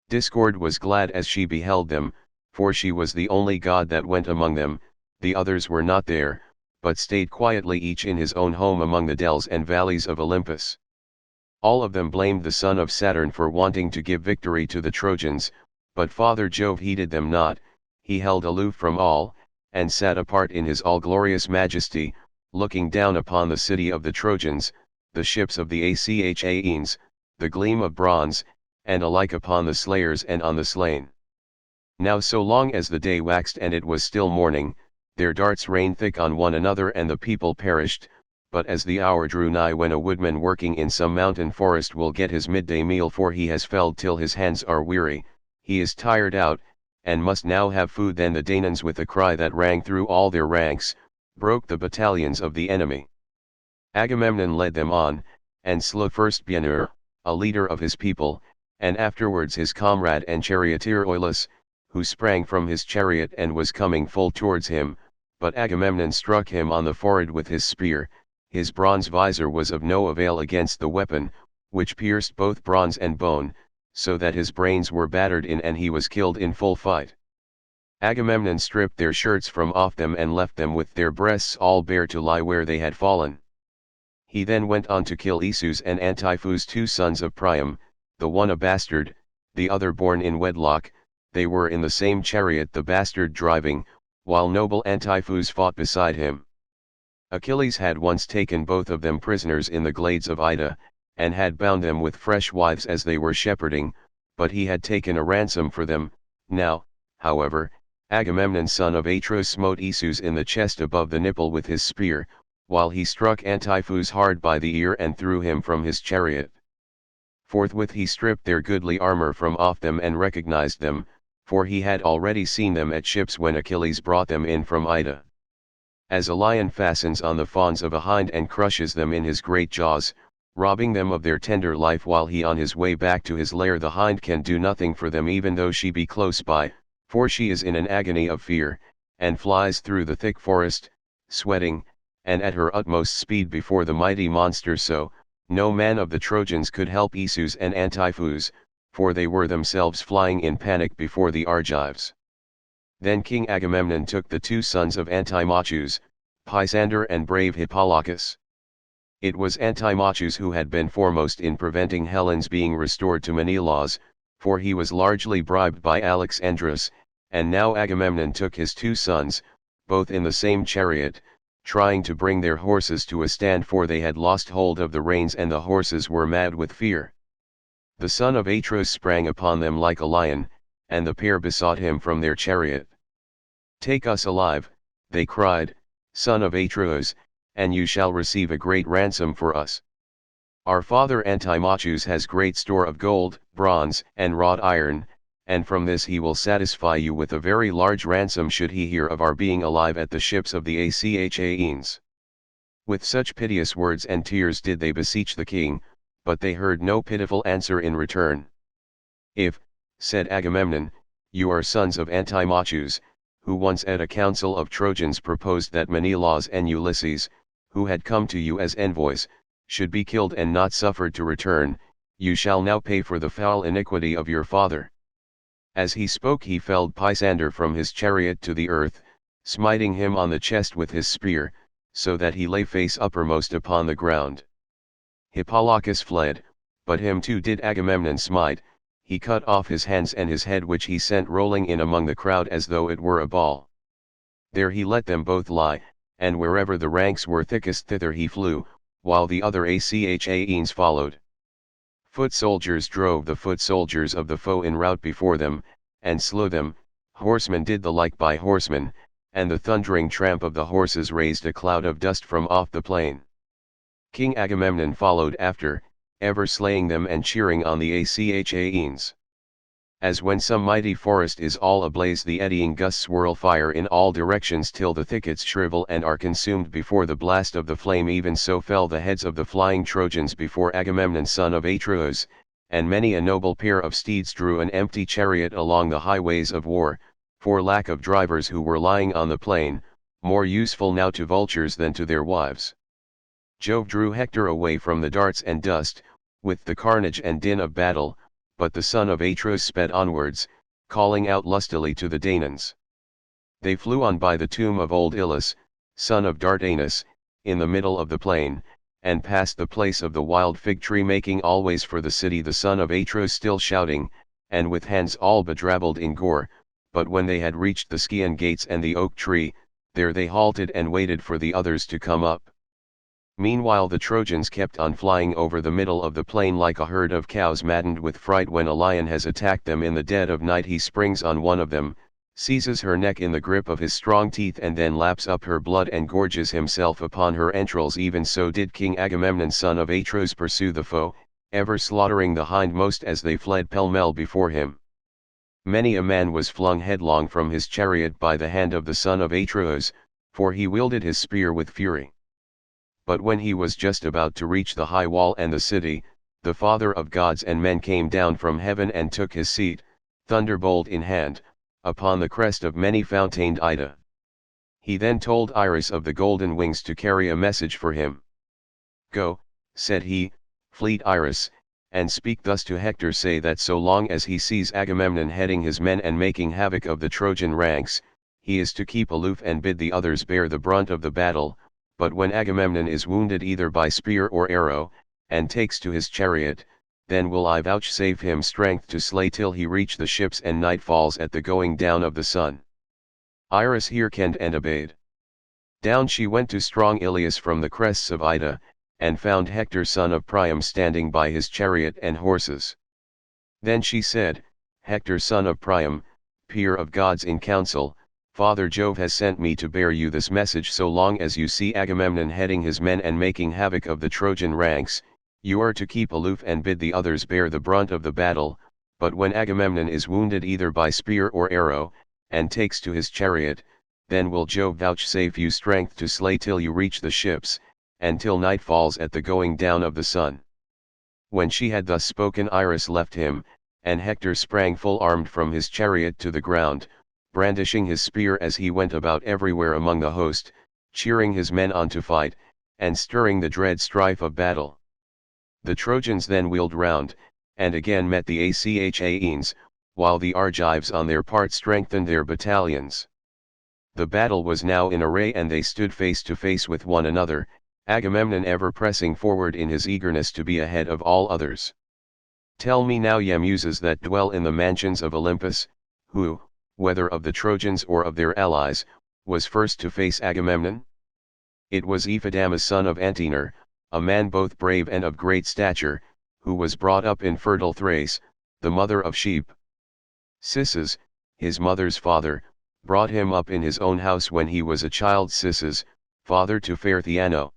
Discord was glad as she beheld them, for she was the only god that went among them, the others were not there, but stayed quietly each in his own home among the dells and valleys of Olympus. All of them blamed the son of Saturn for wanting to give victory to the Trojans, but Father Jove heeded them not. He held aloof from all, and sat apart in his all-glorious majesty, looking down upon the city of the Trojans, the ships of the Achaeans, the gleam of bronze, and alike upon the slayers and on the slain. Now so long as the day waxed and it was still morning, their darts rained thick on one another and the people perished, but as the hour drew nigh when a woodman working in some mountain forest will get his midday meal for he has felled till his hands are weary, he is tired out, and must now have food, then the Danaans with a cry that rang through all their ranks, broke the battalions of the enemy. Agamemnon led them on, and slew first Bianur, a leader of his people, and afterwards his comrade and charioteer Oilus, who sprang from his chariot and was coming full towards him, but Agamemnon struck him on the forehead with his spear. His bronze visor was of no avail against the weapon, which pierced both bronze and bone, so that his brains were battered in and he was killed in full fight. Agamemnon stripped their shirts from off them and left them with their breasts all bare to lie where they had fallen. He then went on to kill Esus and Antiphus, 2 sons of Priam, the one a bastard, the other born in wedlock. They were in the same chariot, the bastard driving, while noble Antiphus fought beside him. Achilles had once taken both of them prisoners in the glades of Ida, and had bound them with fresh wives as they were shepherding, but he had taken a ransom for them. Now, however, Agamemnon son of Atreus smote Esus in the chest above the nipple with his spear, while he struck Antiphus hard by the ear and threw him from his chariot. Forthwith he stripped their goodly armor from off them and recognized them, for he had already seen them at ships when Achilles brought them in from Ida. As a lion fastens on the fawns of a hind and crushes them in his great jaws, robbing them of their tender life while he on his way back to his lair, the hind can do nothing for them even though she be close by, for she is in an agony of fear, and flies through the thick forest, sweating, and at her utmost speed before the mighty monster. So, no man of the Trojans could help Esus and Antiphus, for they were themselves flying in panic before the Argives. Then King Agamemnon took the 2 sons of Antimachus, Pisander and brave Hippolochus. It was Antimachus who had been foremost in preventing Helen's being restored to Menelaus, for he was largely bribed by Alexandrus, and now Agamemnon took his 2 sons, both in the same chariot, trying to bring their horses to a stand, for they had lost hold of the reins and the horses were mad with fear. The son of Atreus sprang upon them like a lion, and the pair besought him from their chariot. "Take us alive," they cried, "son of Atreus, and you shall receive a great ransom for us. Our father Antimachus has great store of gold, bronze, and wrought iron, and from this he will satisfy you with a very large ransom should he hear of our being alive at the ships of the Achaeans." With such piteous words and tears did they beseech the king, but they heard no pitiful answer in return. "If," said Agamemnon, "you are sons of Antimachus, who once at a council of Trojans proposed that Menelaus and Ulysses, who had come to you as envoys, should be killed and not suffered to return, you shall now pay for the foul iniquity of your father. As he spoke he felled Pisander from his chariot to the earth, smiting him on the chest with his spear, so that he lay face uppermost upon the ground. Hippolochus fled, but him too did Agamemnon smite, he cut off his hands and his head which he sent rolling in among the crowd as though it were a ball. There he let them both lie, and wherever the ranks were thickest thither he flew, while the other Achaeans followed. Foot soldiers drove the foot soldiers of the foe in rout before them, and slew them, horsemen did the like by horsemen, and the thundering tramp of the horses raised a cloud of dust from off the plain. King Agamemnon followed after, ever slaying them and cheering on the Achaeans. As when some mighty forest is all ablaze, the eddying gusts whirl fire in all directions till the thickets shrivel and are consumed before the blast of the flame, even so fell the heads of the flying Trojans before Agamemnon son of Atreus, and many a noble pair of steeds drew an empty chariot along the highways of war, for lack of drivers who were lying on the plain, more useful now to vultures than to their wives. Jove drew Hector away from the darts and dust, with the carnage and din of battle, but the son of Atreus sped onwards, calling out lustily to the Danaans. They flew on by the tomb of old Ilus, son of Dardanus, in the middle of the plain, and passed the place of the wild fig tree, making always for the city, the son of Atreus still shouting, and with hands all bedrabbled in gore. But when they had reached the Scaean gates and the oak tree, there they halted and waited for the others to come up. Meanwhile the Trojans kept on flying over the middle of the plain like a herd of cows maddened with fright. When a lion has attacked them in the dead of night, he springs on one of them, seizes her neck in the grip of his strong teeth, and then laps up her blood and gorges himself upon her entrails. Even so did King Agamemnon son of Atreus pursue the foe, ever slaughtering the hindmost as they fled pell-mell before him. Many a man was flung headlong from his chariot by the hand of the son of Atreus, for he wielded his spear with fury. But when he was just about to reach the high wall and the city, the Father of gods and men came down from heaven and took his seat, thunderbolt in hand, upon the crest of many-fountained Ida. He then told Iris of the golden wings to carry a message for him. "Go," said he, "fleet Iris, and speak thus to Hector, say that so long as he sees Agamemnon heading his men and making havoc of the Trojan ranks, he is to keep aloof and bid the others bear the brunt of the battle. But when Agamemnon is wounded either by spear or arrow, and takes to his chariot, then will I vouchsafe him strength to slay till he reach the ships and night falls at the going down of the sun." Iris hearkened and obeyed. Down she went to strong Ilius from the crests of Ida, and found Hector son of Priam standing by his chariot and horses. Then she said, "Hector son of Priam, peer of gods in council, Father Jove has sent me to bear you this message. So long as you see Agamemnon heading his men and making havoc of the Trojan ranks, you are to keep aloof and bid the others bear the brunt of the battle. But when Agamemnon is wounded either by spear or arrow, and takes to his chariot, then will Jove vouchsafe you strength to slay till you reach the ships, and till night falls at the going down of the sun." When she had thus spoken, Iris left him, and Hector sprang full armed from his chariot to the ground, brandishing his spear as he went about everywhere among the host, cheering his men on to fight, and stirring the dread strife of battle. The Trojans then wheeled round, and again met the Achaeans, while the Argives on their part strengthened their battalions. The battle was now in array, and they stood face to face with one another, Agamemnon ever pressing forward in his eagerness to be ahead of all others. "Tell me now, ye Muses that dwell in the mansions of Olympus, who, whether of the Trojans or of their allies, was first to face Agamemnon?" It was Iphidamas son of Antenor, a man both brave and of great stature, who was brought up in fertile Thrace, the mother of sheep. Cisses, his mother's father, brought him up in his own house when he was a child. Cisses, father to fair Theano.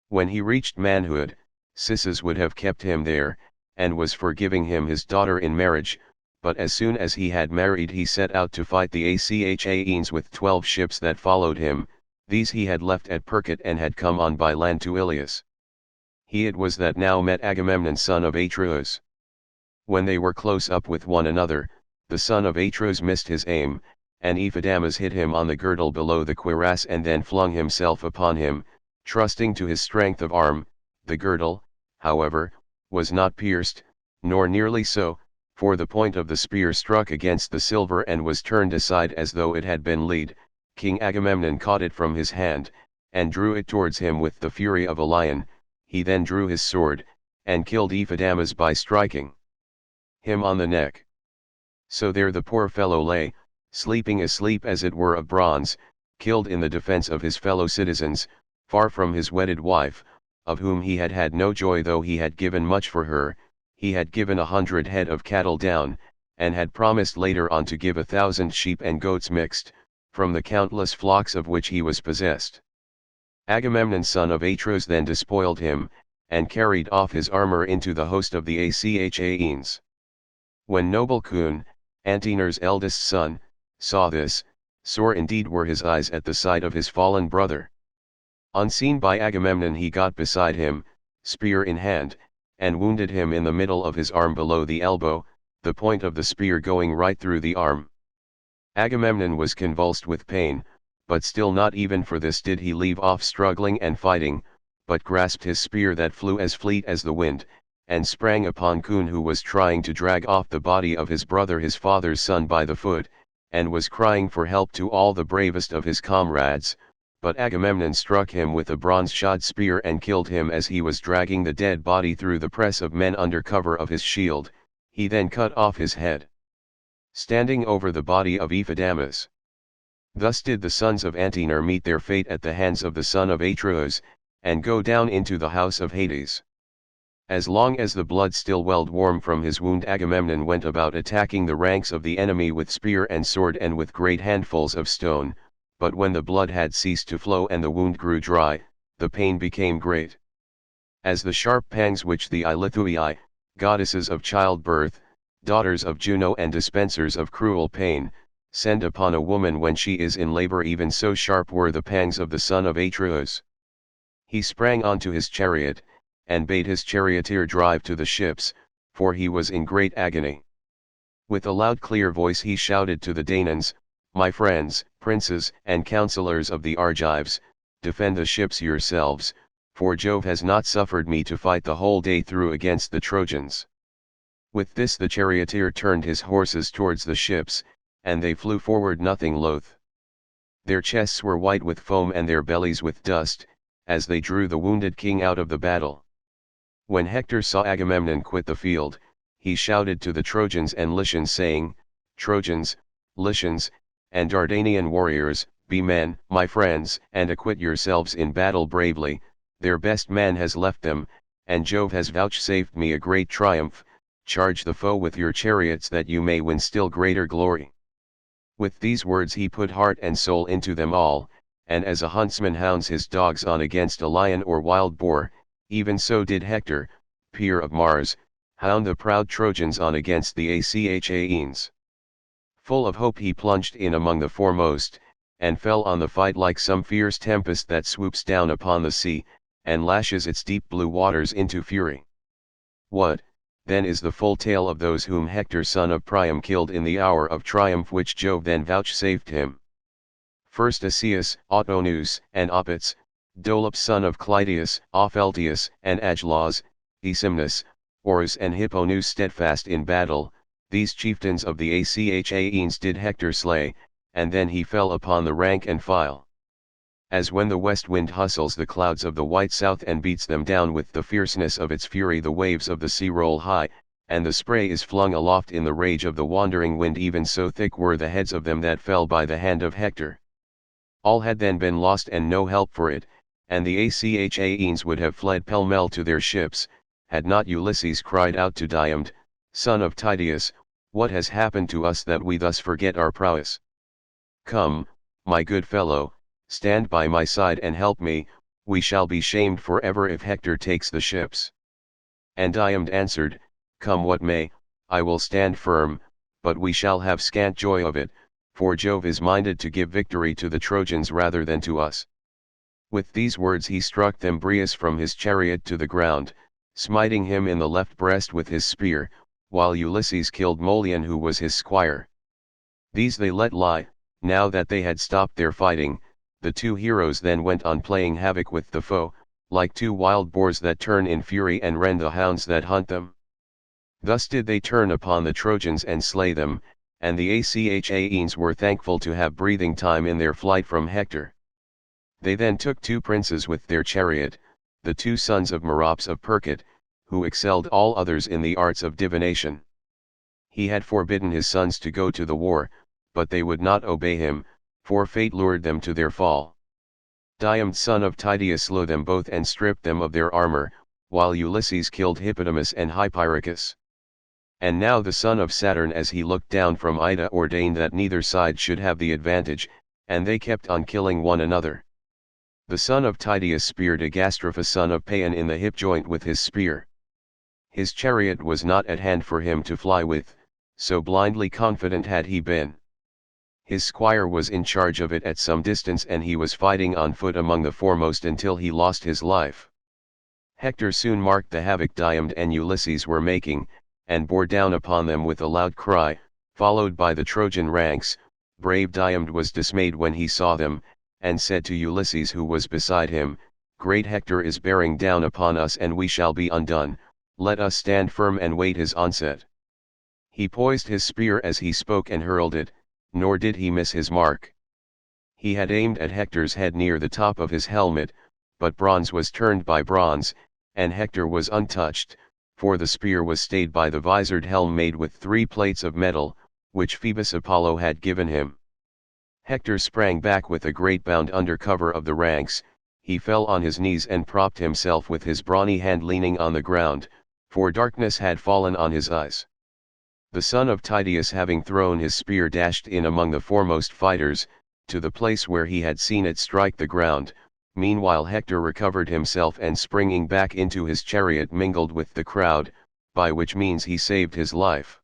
When he reached manhood, Cisses would have kept him there, and was for giving him his daughter in marriage, but as soon as he had married he set out to fight the Achaeans with 12 ships that followed him. These he had left at Percot and had come on by land to Ilias. He it was that now met Agamemnon son of Atreus. When they were close up with one another, the son of Atreus missed his aim, and Iphidamas hit him on the girdle below the cuirass and then flung himself upon him, trusting to his strength of arm, The girdle, however, was not pierced, nor nearly so, for the point of the spear struck against the silver and was turned aside as though it had been lead. King Agamemnon caught it from his hand, and drew it towards him with the fury of a lion. He then drew his sword, and killed Iphidamas by striking him on the neck. So there the poor fellow lay, sleeping a sleep as it were of bronze, killed in the defense of his fellow citizens, far from his wedded wife, of whom he had had no joy though he had given much for her. He had given 100 head of cattle down, and had promised later on to give 1,000 sheep and goats mixed, from the countless flocks of which he was possessed. Agamemnon son of Atreus then despoiled him, and carried off his armor into the host of the Achaeans. When noble Kun, Antenor's eldest son, saw this, sore indeed were his eyes at the sight of his fallen brother. Unseen by Agamemnon he got beside him, spear in hand, and wounded him in the middle of his arm below the elbow, the point of the spear going right through the arm. Agamemnon was convulsed with pain, but still not even for this did he leave off struggling and fighting, but grasped his spear that flew as fleet as the wind, and sprang upon Kun who was trying to drag off the body of his brother his father's son by the foot, and was crying for help to all the bravest of his comrades, but Agamemnon struck him with a bronze-shod spear and killed him as he was dragging the dead body through the press of men under cover of his shield. He then cut off his head, standing over the body of Iphidamas. Thus did the sons of Antenor meet their fate at the hands of the son of Atreus, and go down into the house of Hades. As long as the blood still welled warm from his wound, Agamemnon went about attacking the ranks of the enemy with spear and sword and with great handfuls of stone, but when the blood had ceased to flow and the wound grew dry, the pain became great. As the sharp pangs which the Eilithuiae, goddesses of childbirth, daughters of Juno and dispensers of cruel pain, send upon a woman when she is in labor, even so sharp were the pangs of the son of Atreus. He sprang onto his chariot, and bade his charioteer drive to the ships, for he was in great agony. With a loud clear voice he shouted to the Danaans, "My friends, princes and counsellors of the Argives, defend the ships yourselves, for Jove has not suffered me to fight the whole day through against the Trojans." With this the charioteer turned his horses towards the ships, and they flew forward nothing loath. Their chests were white with foam and their bellies with dust, as they drew the wounded king out of the battle. When Hector saw Agamemnon quit the field, he shouted to the Trojans and Lycians saying, "Trojans, Lycians, and Dardanian warriors, be men, my friends, and acquit yourselves in battle bravely. Their best man has left them, and Jove has vouchsafed me a great triumph. Charge the foe with your chariots that you may win still greater glory." With these words he put heart and soul into them all, and as a huntsman hounds his dogs on against a lion or wild boar, even so did Hector, peer of Mars, hound the proud Trojans on against the Achaeans. Full of hope he plunged in among the foremost, and fell on the fight like some fierce tempest that swoops down upon the sea, and lashes its deep blue waters into fury. What, then, is the full tale of those whom Hector son of Priam killed in the hour of triumph which Jove then vouchsafed him? First Asius, Autoneus, and Opets, Dolops son of Clytius, Opheltius, and Agelaus, Aesymnus, Orus and Hipponeus steadfast in battle, these chieftains of the Achaeans did Hector slay, and then he fell upon the rank and file. As when the west wind hustles the clouds of the white south and beats them down with the fierceness of its fury, the waves of the sea roll high, and the spray is flung aloft in the rage of the wandering wind, even so thick were the heads of them that fell by the hand of Hector. All had then been lost and no help for it, and the Achaeans would have fled pell-mell to their ships, had not Ulysses cried out to Diomed, son of Tydeus, "What has happened to us that we thus forget our prowess? Come, my good fellow, stand by my side and help me, we shall be shamed forever if Hector takes the ships." And Diomed answered, "Come what may, I will stand firm, but we shall have scant joy of it, for Jove is minded to give victory to the Trojans rather than to us." With these words he struck Thymbraeus from his chariot to the ground, smiting him in the left breast with his spear, while Ulysses killed Molion who was his squire. These they let lie. Now that they had stopped their fighting, the two heroes then went on playing havoc with the foe, like two wild boars that turn in fury and rend the hounds that hunt them. Thus did they turn upon the Trojans and slay them, and the Achaeans were thankful to have breathing time in their flight from Hector. They then took two princes with their chariot, the two sons of Merops of Percet, who excelled all others in the arts of divination. He had forbidden his sons to go to the war, but they would not obey him, for fate lured them to their fall. Diomed son of Tydeus slew them both and stripped them of their armor, while Ulysses killed Hippodamus and Hypyrachus. And now the son of Saturn, as he looked down from Ida, ordained that neither side should have the advantage, and they kept on killing one another. The son of Tydeus speared Agastrophus son of Paeon in the hip joint with his spear. His chariot was not at hand for him to fly with, so blindly confident had he been. His squire was in charge of it at some distance, and he was fighting on foot among the foremost until he lost his life. Hector soon marked the havoc Diomed and Ulysses were making, and bore down upon them with a loud cry, followed by the Trojan ranks. Brave Diomed was dismayed when he saw them, and said to Ulysses who was beside him, "Great Hector is bearing down upon us and we shall be undone, let us stand firm and wait his onset." He poised his spear as he spoke and hurled it, nor did he miss his mark. He had aimed at Hector's head near the top of his helmet, but bronze was turned by bronze, and Hector was untouched, for the spear was stayed by the visored helm made with 3 plates of metal, which Phoebus Apollo had given him. Hector sprang back with a great bound under cover of the ranks. He fell on his knees and propped himself with his brawny hand leaning on the ground, for darkness had fallen on his eyes. The son of Tydeus, having thrown his spear, dashed in among the foremost fighters, to the place where he had seen it strike the ground. Meanwhile Hector recovered himself and springing back into his chariot mingled with the crowd, by which means he saved his life.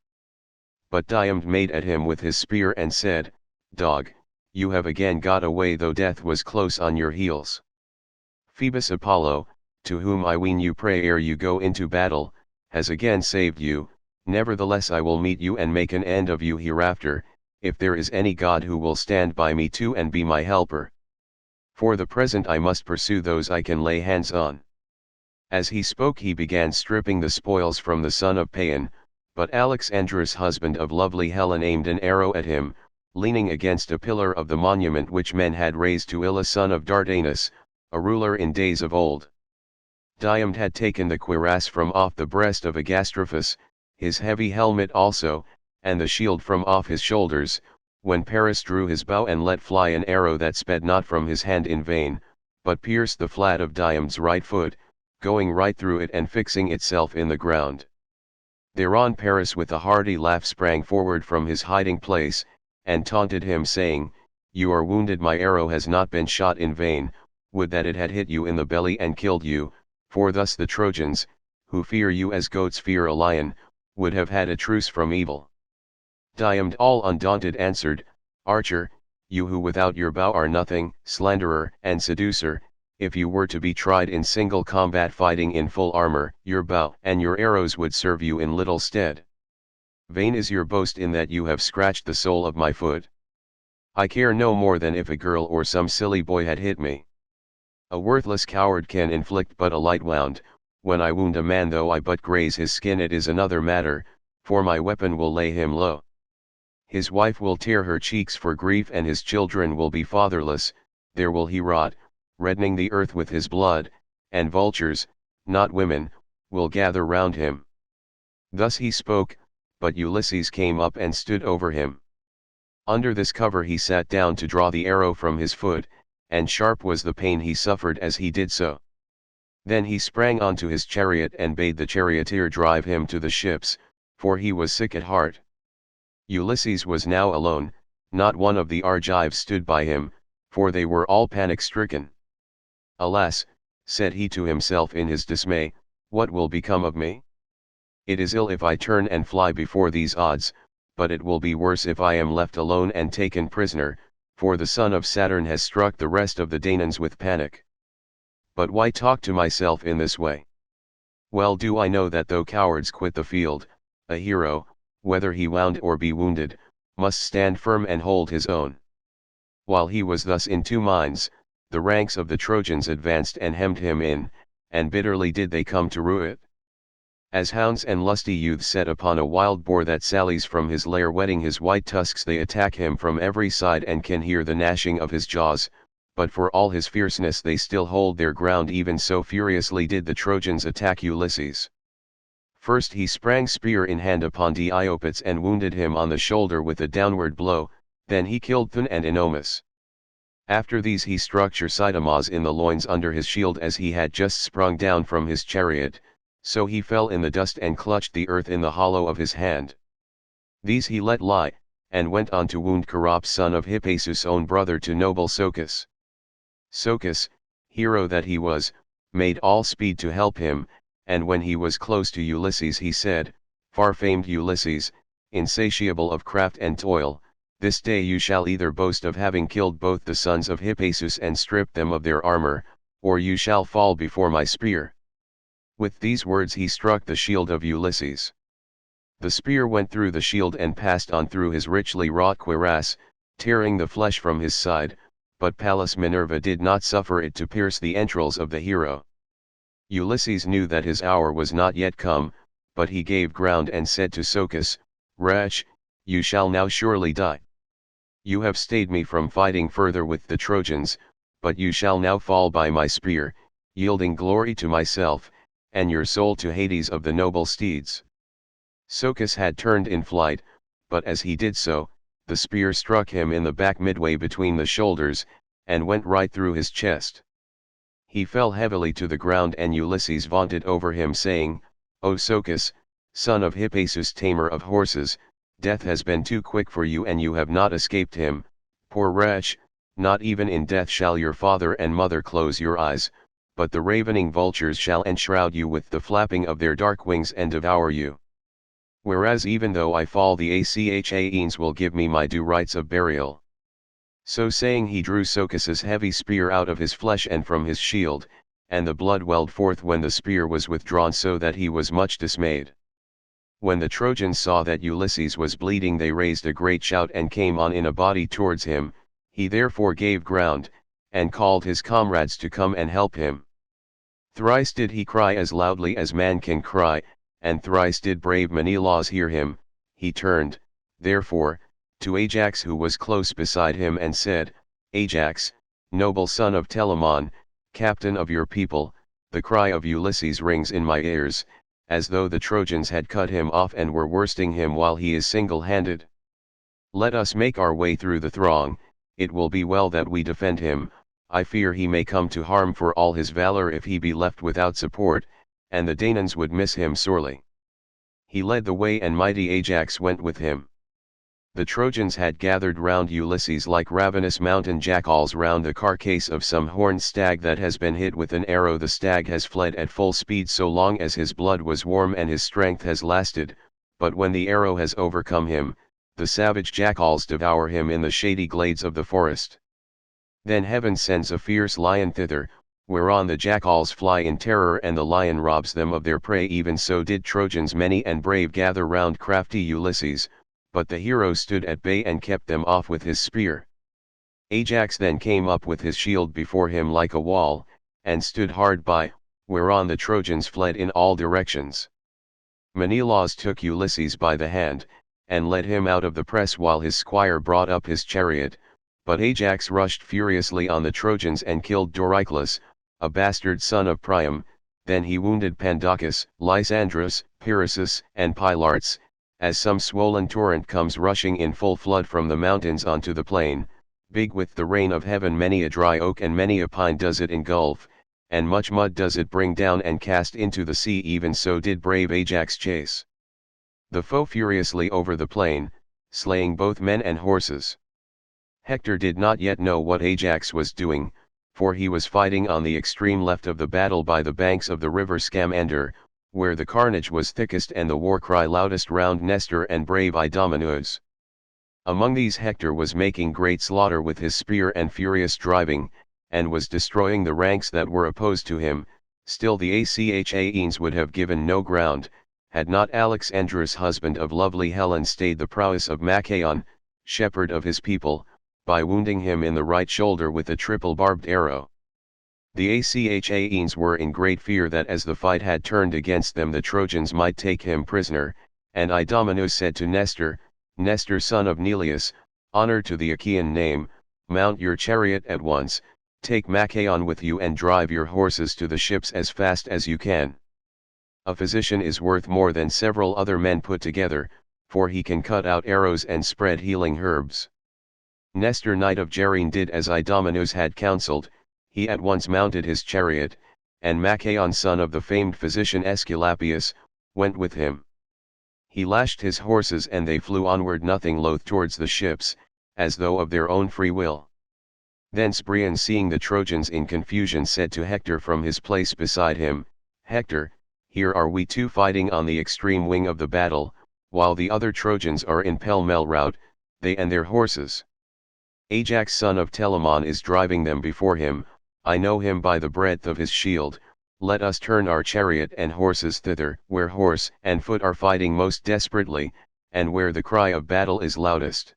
But Diomed made at him with his spear and said, "Dog, you have again got away, though death was close on your heels. Phoebus Apollo, to whom I ween you pray ere you go into battle, has again saved you. Nevertheless I will meet you and make an end of you hereafter, if there is any god who will stand by me too and be my helper. For the present I must pursue those I can lay hands on." As he spoke he began stripping the spoils from the son of Paeon, but Alexandrus, husband of lovely Helen, aimed an arrow at him, leaning against a pillar of the monument which men had raised to Iliad son of Dardanus, a ruler in days of old. Diomed had taken the cuirass from off the breast of Agastrophus, his heavy helmet also, and the shield from off his shoulders, when Paris drew his bow and let fly an arrow that sped not from his hand in vain, but pierced the flat of Diomed's right foot, going right through it and fixing itself in the ground. Thereon Paris with a hearty laugh sprang forward from his hiding place, and taunted him, saying, "You are wounded, my arrow has not been shot in vain, would that it had hit you in the belly and killed you, for thus the Trojans, who fear you as goats fear a lion, would have had a truce from evil." Diomed all undaunted answered, "Archer, you who without your bow are nothing, slanderer and seducer, if you were to be tried in single combat fighting in full armor, your bow and your arrows would serve you in little stead. Vain is your boast in that you have scratched the sole of my foot. I care no more than if a girl or some silly boy had hit me. A worthless coward can inflict but a light wound. When I wound a man, though I but graze his skin, it is another matter, for my weapon will lay him low. His wife will tear her cheeks for grief, and his children will be fatherless. There will he rot, reddening the earth with his blood, and vultures, not women, will gather round him." Thus he spoke, but Ulysses came up and stood over him. Under this cover he sat down to draw the arrow from his foot, and sharp was the pain he suffered as he did so. Then he sprang onto his chariot and bade the charioteer drive him to the ships, for he was sick at heart. Ulysses was now alone, not one of the Argives stood by him, for they were all panic-stricken. "Alas," said he to himself in his dismay, "what will become of me? It is ill if I turn and fly before these odds, but it will be worse if I am left alone and taken prisoner, for the son of Saturn has struck the rest of the Danaans with panic. But why talk to myself in this way? Well do I know that though cowards quit the field, a hero, whether he wound or be wounded, must stand firm and hold his own." While he was thus in two minds, the ranks of the Trojans advanced and hemmed him in, and bitterly did they come to rue it. As hounds and lusty youths set upon a wild boar that sallies from his lair whetting his white tusks, they attack him from every side and can hear the gnashing of his jaws, but for all his fierceness they still hold their ground. Even so furiously did the Trojans attack Ulysses. First he sprang spear in hand upon Diopetes and wounded him on the shoulder with a downward blow, then he killed Thun and Enomas. After these he struck Chersidamas in the loins under his shield as he had just sprung down from his chariot, so he fell in the dust and clutched the earth in the hollow of his hand. These he let lie, and went on to wound Charops son of Hippasus' own brother, to noble Socus. Socus, hero that he was, made all speed to help him, and when he was close to Ulysses he said, "Far-famed Ulysses, insatiable of craft and toil, this day you shall either boast of having killed both the sons of Hippasus and stripped them of their armor, or you shall fall before my spear." With these words he struck the shield of Ulysses. The spear went through the shield and passed on through his richly wrought cuirass, tearing the flesh from his side, but Pallas Minerva did not suffer it to pierce the entrails of the hero. Ulysses knew that his hour was not yet come, but he gave ground and said to Socus, "Wretch, you shall now surely die. You have stayed me from fighting further with the Trojans, but you shall now fall by my spear, yielding glory to myself, and your soul to Hades of the noble steeds." Socus had turned in flight, but as he did so, the spear struck him in the back midway between the shoulders, and went right through his chest. He fell heavily to the ground, and Ulysses vaunted over him saying, "O Socus, son of Hippasus, tamer of horses, death has been too quick for you and you have not escaped him. Poor wretch, not even in death shall your father and mother close your eyes, but the ravening vultures shall enshroud you with the flapping of their dark wings and devour you. Whereas even though I fall, the Achaeans will give me my due rites of burial." So saying he drew Socus's heavy spear out of his flesh and from his shield, and the blood welled forth when the spear was withdrawn, so that he was much dismayed. When the Trojans saw that Ulysses was bleeding they raised a great shout and came on in a body towards him. He therefore gave ground, and called his comrades to come and help him. Thrice did he cry as loudly as man can cry, and thrice did brave Menelaus hear him. He turned, therefore, to Ajax who was close beside him and said, "Ajax, noble son of Telamon, captain of your people, the cry of Ulysses rings in my ears, as though the Trojans had cut him off and were worsting him while he is single-handed. Let us make our way through the throng, it will be well that we defend him. I fear he may come to harm for all his valor if he be left without support, and the Danaans would miss him sorely." He led the way and mighty Ajax went with him. The Trojans had gathered round Ulysses like ravenous mountain jackals round the carcase of some horned stag that has been hit with an arrow. The stag has fled at full speed so long as his blood was warm and his strength has lasted, but when the arrow has overcome him, the savage jackals devour him in the shady glades of the forest. Then heaven sends a fierce lion thither, whereon the jackals fly in terror and the lion robs them of their prey. Even so did Trojans many and brave gather round crafty Ulysses, but the hero stood at bay and kept them off with his spear. Ajax then came up with his shield before him like a wall, and stood hard by, whereon the Trojans fled in all directions. Menelaus took Ulysses by the hand, and led him out of the press while his squire brought up his chariot, but Ajax rushed furiously on the Trojans and killed Doryclus, a bastard son of Priam. Then he wounded Pandocus, Lysandrus, Pyrrhasus, and Pylartes, as some swollen torrent comes rushing in full flood from the mountains onto the plain, big with the rain of heaven. Many a dry oak and many a pine does it engulf, and much mud does it bring down and cast into the sea. Even so did brave Ajax chase the foe furiously over the plain, slaying both men and horses. Hector did not yet know what Ajax was doing, for he was fighting on the extreme left of the battle by the banks of the river Scamander, where the carnage was thickest and the war cry loudest round Nestor and brave Idomeneus. Among these Hector was making great slaughter with his spear and furious driving, and was destroying the ranks that were opposed to him. Still the Achaeans would have given no ground, had not Alexandrus, husband of lovely Helen, stayed the prowess of Machaon, shepherd of his people, by wounding him in the right shoulder with a triple barbed arrow. The Achaeans were in great fear that as the fight had turned against them the Trojans might take him prisoner, and Idomeneus said to Nestor, Nestor son of Neleus, honor to the Achaean name, mount your chariot at once, take Machaon with you and drive your horses to the ships as fast as you can. A physician is worth more than several other men put together, for he can cut out arrows and spread healing herbs. Nestor knight of Gerene did as Idomeneus had counseled. He at once mounted his chariot, and Machaon son of the famed physician Aesculapius, went with him. He lashed his horses and they flew onward nothing loath towards the ships, as though of their own free will. Thence Priam seeing the Trojans in confusion said to Hector from his place beside him, Hector, here are we two fighting on the extreme wing of the battle, while the other Trojans are in pell-mell rout, they and their horses. Ajax son of Telamon is driving them before him, I know him by the breadth of his shield, let us turn our chariot and horses thither, where horse and foot are fighting most desperately, and where the cry of battle is loudest.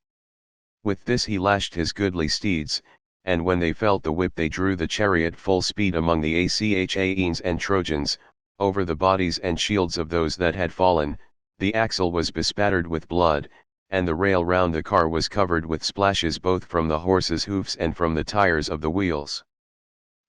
With this he lashed his goodly steeds, and when they felt the whip they drew the chariot full speed among the Achaeans and Trojans, over the bodies and shields of those that had fallen, the axle was bespattered with blood, and the rail round the car was covered with splashes both from the horses' hoofs and from the tires of the wheels.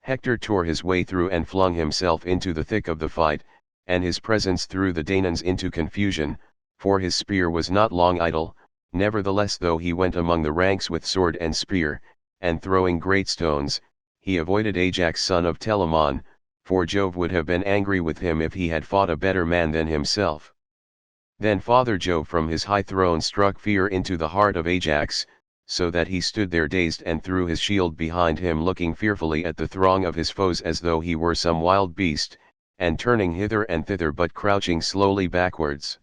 Hector tore his way through and flung himself into the thick of the fight, and his presence threw the Danaans into confusion, for his spear was not long idle, nevertheless though he went among the ranks with sword and spear, and throwing great stones, he avoided Ajax son of Telamon, for Jove would have been angry with him if he had fought a better man than himself. Then Father Jove from his high throne struck fear into the heart of Ajax, so that he stood there dazed and threw his shield behind him looking fearfully at the throng of his foes as though he were some wild beast, and turning hither and thither but crouching slowly backwards.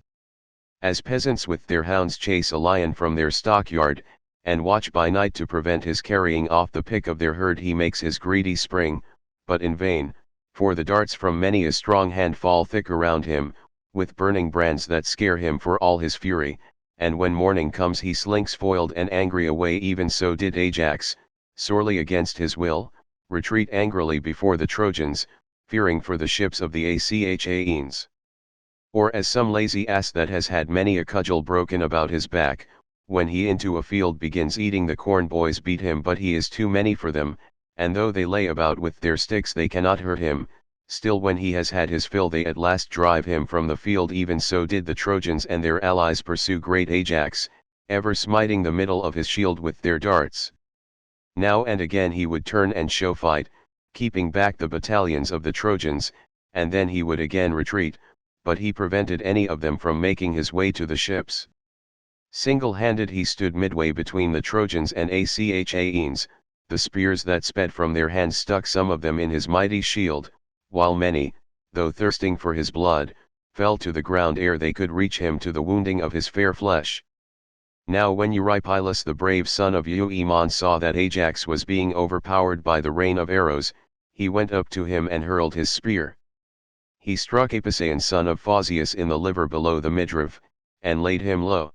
As peasants with their hounds chase a lion from their stockyard, and watch by night to prevent his carrying off the pick of their herd, he makes his greedy spring, but in vain, for the darts from many a strong hand fall thick around him, with burning brands that scare him for all his fury, and when morning comes he slinks foiled and angry away. Even so did Ajax, sorely against his will, retreat angrily before the Trojans, fearing for the ships of the Achaeans. Or as some lazy ass that has had many a cudgel broken about his back, when he into a field begins eating the corn, boys beat him but he is too many for them, and though they lay about with their sticks they cannot hurt him, still when he has had his fill they at last drive him from the field. Even so did the Trojans and their allies pursue great Ajax, ever smiting the middle of his shield with their darts. Now and again he would turn and show fight, keeping back the battalions of the Trojans, and then he would again retreat, but he prevented any of them from making his way to the ships. Single-handed he stood midway between the Trojans and Achaeans, the spears that sped from their hands stuck some of them in his mighty shield, while many, though thirsting for his blood, fell to the ground ere they could reach him to the wounding of his fair flesh. Now when Eurypylus the brave son of Euaemon saw that Ajax was being overpowered by the rain of arrows, he went up to him and hurled his spear. He struck Apisaon son of Phausius in the liver below the midriff, and laid him low.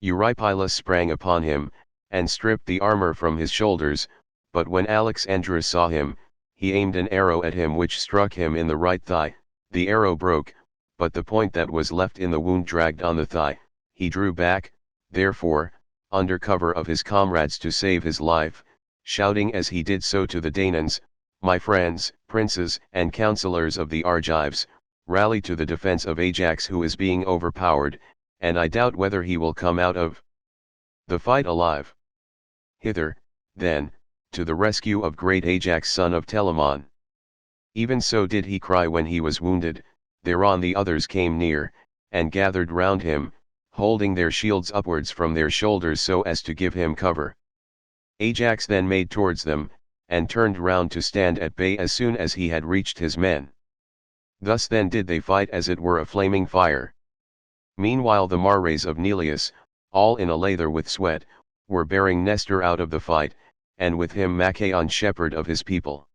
Eurypylus sprang upon him, and stripped the armor from his shoulders, but when Alexandrus saw him, he aimed an arrow at him which struck him in the right thigh. The arrow broke, but the point that was left in the wound dragged on the thigh. He drew back, therefore, under cover of his comrades to save his life, shouting as he did so to the Danaans, "My friends, princes and councillors of the Argives, rally to the defense of Ajax who is being overpowered, and I doubt whether he will come out of the fight alive. Hither, then, to the rescue of great Ajax son of Telamon." Even so did he cry when he was wounded. Thereon the others came near, and gathered round him, holding their shields upwards from their shoulders so as to give him cover. Ajax then made towards them, and turned round to stand at bay as soon as he had reached his men. Thus then did they fight as it were a flaming fire. Meanwhile the Mares of Neleus, all in a lather with sweat, were bearing Nestor out of the fight, and with him Machaon shepherd of his people.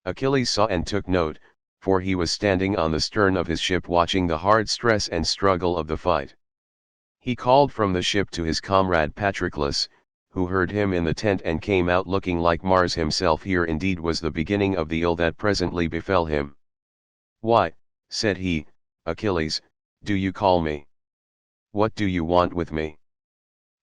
Achilles saw and took note, for he was standing on the stern of his ship watching the hard stress and struggle of the fight. He called from the ship to his comrade Patroclus, who heard him in the tent and came out looking like Mars himself. Here indeed was the beginning of the ill that presently befell him. "Why," said he, "Achilles, do you call me? What do you want with me?"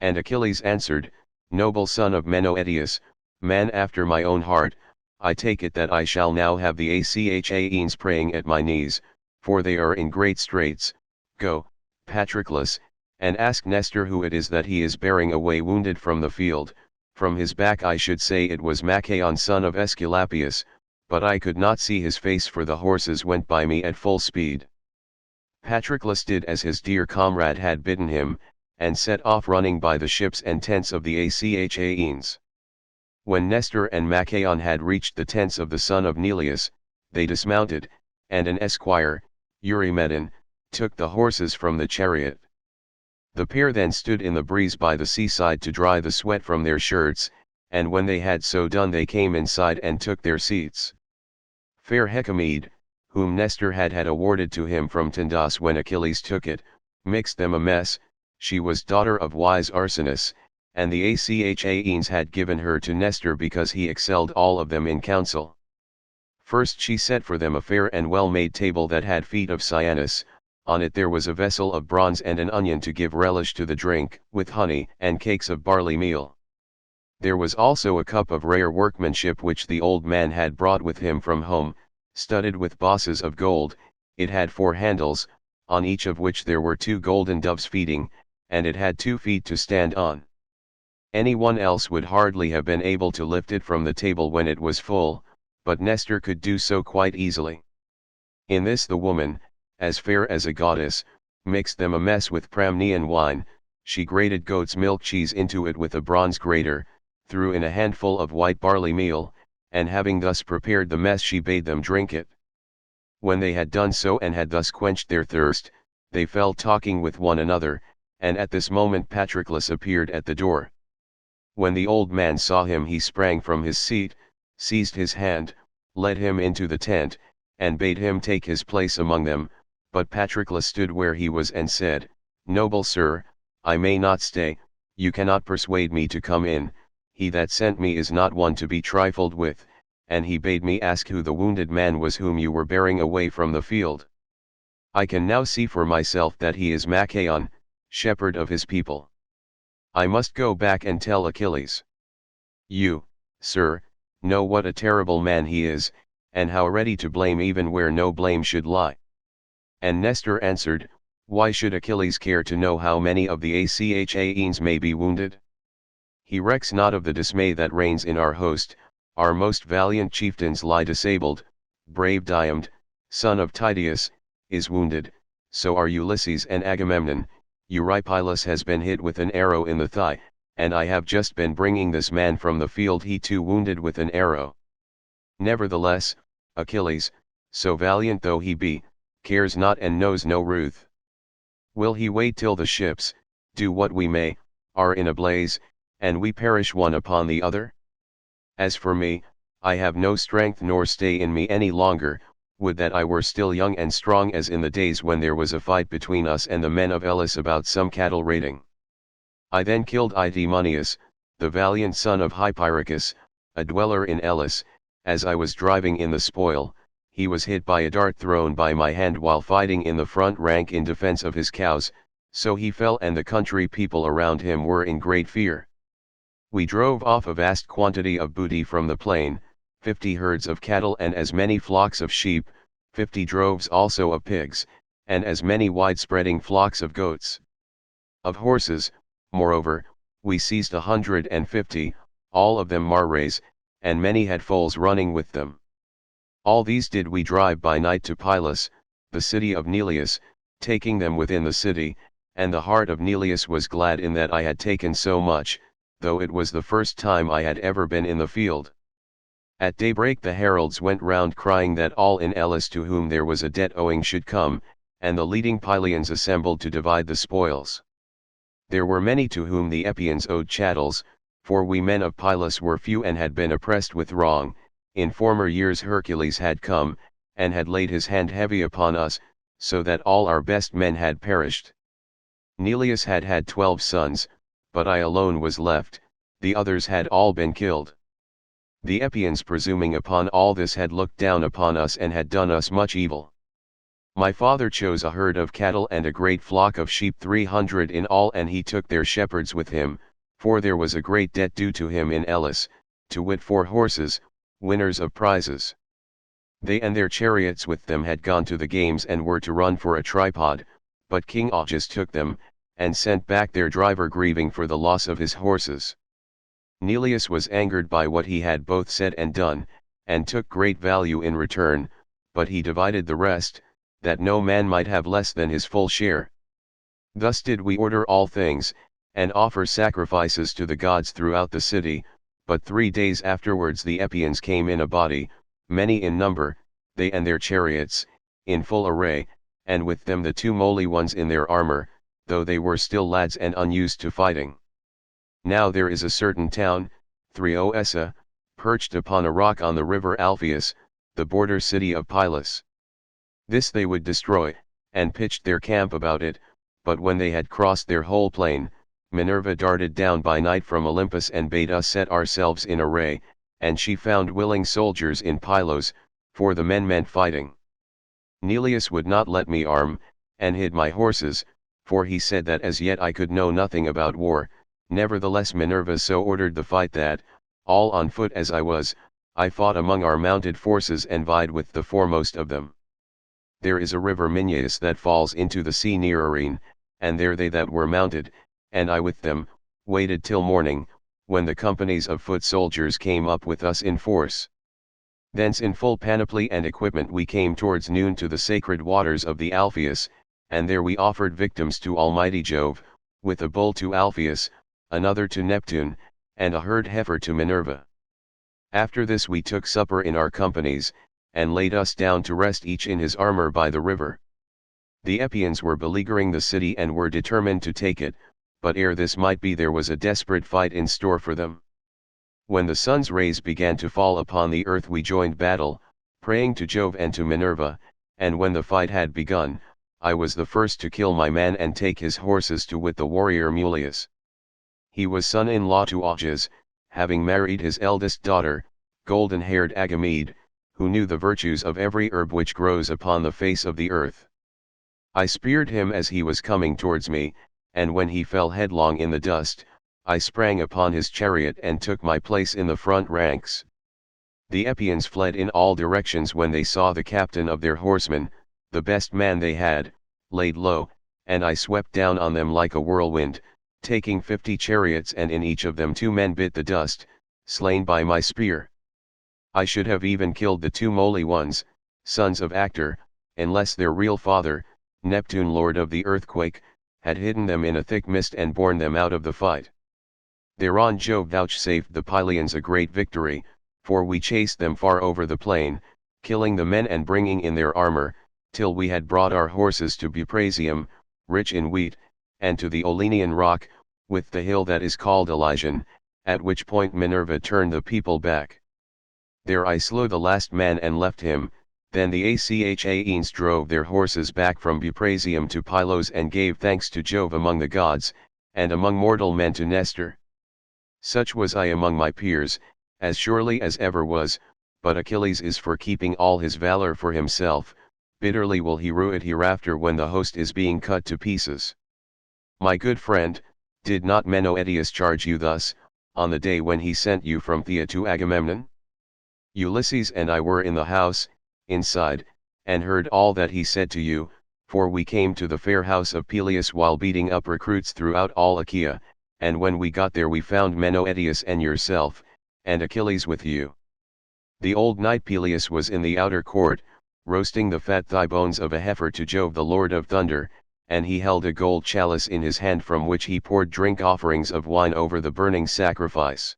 And Achilles answered, "Noble son of Menoetius, man after my own heart, I take it that I shall now have the Achaeans praying at my knees, for they are in great straits. Go, Patroclus, and ask Nestor who it is that he is bearing away wounded from the field. From his back I should say it was Machaon son of Aesculapius, but I could not see his face for the horses went by me at full speed." Patroclus did as his dear comrade had bidden him, and set off running by the ships and tents of the Achaeans. When Nestor and Machaon had reached the tents of the son of Neleus, they dismounted, and an esquire, Eurymedon, took the horses from the chariot. The pair then stood in the breeze by the seaside to dry the sweat from their shirts, and when they had so done they came inside and took their seats. Fair Hecamede, whom Nestor had awarded to him from Tyndas when Achilles took it, mixed them a mess. She was daughter of wise Arsinus, and the Achaeans had given her to Nestor because he excelled all of them in counsel. First she set for them a fair and well-made table that had feet of cyanus, on it there was a vessel of bronze and an onion to give relish to the drink, with honey and cakes of barley meal. There was also a cup of rare workmanship which the old man had brought with him from home, studded with bosses of gold. It had 4 handles, on each of which there were 2 golden doves feeding, and it had 2 feet to stand on. Anyone else would hardly have been able to lift it from the table when it was full, but Nestor could do so quite easily. In this the woman, as fair as a goddess, mixed them a mess with Pramnian wine. She grated goat's milk cheese into it with a bronze grater, threw in a handful of white barley meal, and having thus prepared the mess she bade them drink it. When they had done so and had thus quenched their thirst, they fell talking with one another, and at this moment Patroclus appeared at the door. When the old man saw him he sprang from his seat, seized his hand, led him into the tent, and bade him take his place among them, but Patroclus stood where he was and said, "Noble sir, I may not stay, you cannot persuade me to come in, he that sent me is not one to be trifled with, and he bade me ask who the wounded man was whom you were bearing away from the field. I can now see for myself that he is Machaon, shepherd of his people. I must go back and tell Achilles. You, sir, know what a terrible man he is, and how ready to blame even where no blame should lie." And Nestor answered, "Why should Achilles care to know how many of the Achaeans may be wounded? He recks not of the dismay that reigns in our host. Our most valiant chieftains lie disabled. Brave Diomed, son of Tydeus, is wounded, so are Ulysses and Agamemnon. Eurypylus has been hit with an arrow in the thigh, and I have just been bringing this man from the field, he too wounded with an arrow. Nevertheless, Achilles, so valiant though he be, cares not and knows no ruth. Will he wait till the ships, do what we may, are in a blaze, and we perish one upon the other? As for me, I have no strength nor stay in me any longer. Would that I were still young and strong as in the days when there was a fight between us and the men of Elis about some cattle raiding. I then killed Itymoneus, the valiant son of Hypyrachus, a dweller in Elis. As I was driving in the spoil, he was hit by a dart thrown by my hand while fighting in the front rank in defense of his cows, so he fell and the country people around him were in great fear. We drove off a vast quantity of booty from the plain, 50 herds of cattle and as many flocks of sheep, 50 droves also of pigs, and as many wide-spreading flocks of goats. Of horses, moreover, we seized 150, all of them mares, and many had foals running with them. All these did we drive by night to Pylos, the city of Neleus, taking them within the city, and the heart of Neleus was glad in that I had taken so much, though it was the first time I had ever been in the field. At daybreak the heralds went round crying that all in Elis to whom there was a debt owing should come, and the leading Pylians assembled to divide the spoils. There were many to whom the Epians owed chattels, for we men of Pylos were few and had been oppressed with wrong. In former years Hercules had come, and had laid his hand heavy upon us, so that all our best men had perished. Neleus had 12 sons, but I alone was left, the others had all been killed. The Epeans, presuming upon all this, had looked down upon us and had done us much evil. My father chose a herd of cattle and a great flock of sheep, 300 in all, and he took their shepherds with him, for there was a great debt due to him in Elis, to wit 4 horses, winners of prizes. They and their chariots with them had gone to the games and were to run for a tripod, but King Augeas took them, and sent back their driver, grieving for the loss of his horses. Neleus was angered by what he had both said and done, and took great value in return, but he divided the rest, that no man might have less than his full share. Thus did we order all things, and offer sacrifices to the gods throughout the city, but 3 days afterwards the Epeans came in a body, many in number, they and their chariots, in full array, and with them the 2 moly ones in their armor, though they were still lads and unused to fighting. Now there is a certain town, Threoessa, perched upon a rock on the river Alpheus, the border city of Pylos. This they would destroy, and pitched their camp about it, but when they had crossed their whole plain, Minerva darted down by night from Olympus and bade us set ourselves in array, and she found willing soldiers in Pylos, for the men meant fighting. Neleus would not let me arm, and hid my horses, for he said that as yet I could know nothing about war. Nevertheless Minerva so ordered the fight that, all on foot as I was, I fought among our mounted forces and vied with the foremost of them. There is a river Minyaeus that falls into the sea near Arene, and there they that were mounted, and I with them, waited till morning, when the companies of foot soldiers came up with us in force. Thence in full panoply and equipment we came towards noon to the sacred waters of the Alpheus, and there we offered victims to Almighty Jove, with a bull to Alpheus, another to Neptune, and a herd heifer to Minerva. After this we took supper in our companies, and laid us down to rest each in his armor by the river. The Epeans were beleaguering the city and were determined to take it, but ere this might be there was a desperate fight in store for them. When the sun's rays began to fall upon the earth we joined battle, praying to Jove and to Minerva, and when the fight had begun, I was the first to kill my man and take his horses, to wit the warrior Mulius. He was son-in-law to Augeas, having married his eldest daughter, golden-haired Agamede, who knew the virtues of every herb which grows upon the face of the earth. I speared him as he was coming towards me, and when he fell headlong in the dust, I sprang upon his chariot and took my place in the front ranks. The Epeans fled in all directions when they saw the captain of their horsemen, the best man they had, laid low, and I swept down on them like a whirlwind, taking 50 chariots, and in each of them 2 men bit the dust, slain by my spear. I should have even killed the 2 moly ones, sons of Actor, unless their real father, Neptune lord of the earthquake, had hidden them in a thick mist and borne them out of the fight. Thereon Jove vouchsafed the Pylians a great victory, for we chased them far over the plain, killing the men and bringing in their armor, till we had brought our horses to Buprasium, rich in wheat, and to the Olenian rock, with the hill that is called Elysian, at which point Minerva turned the people back. There I slew the last man and left him. Then the Achaeans drove their horses back from Buprasium to Pylos and gave thanks to Jove among the gods, and among mortal men to Nestor. Such was I among my peers, as surely as ever was, but Achilles is for keeping all his valor for himself, bitterly will he rue it hereafter when the host is being cut to pieces. My good friend, did not Menoetius charge you thus, on the day when he sent you from Phthia to Agamemnon? Ulysses and I were in the house, inside, and heard all that he said to you, for we came to the fair house of Peleus while beating up recruits throughout all Achaea, and when we got there we found Menoetius and yourself, and Achilles with you. The old knight Peleus was in the outer court, roasting the fat thigh bones of a heifer to Jove the Lord of Thunder, and he held a gold chalice in his hand from which he poured drink offerings of wine over the burning sacrifice.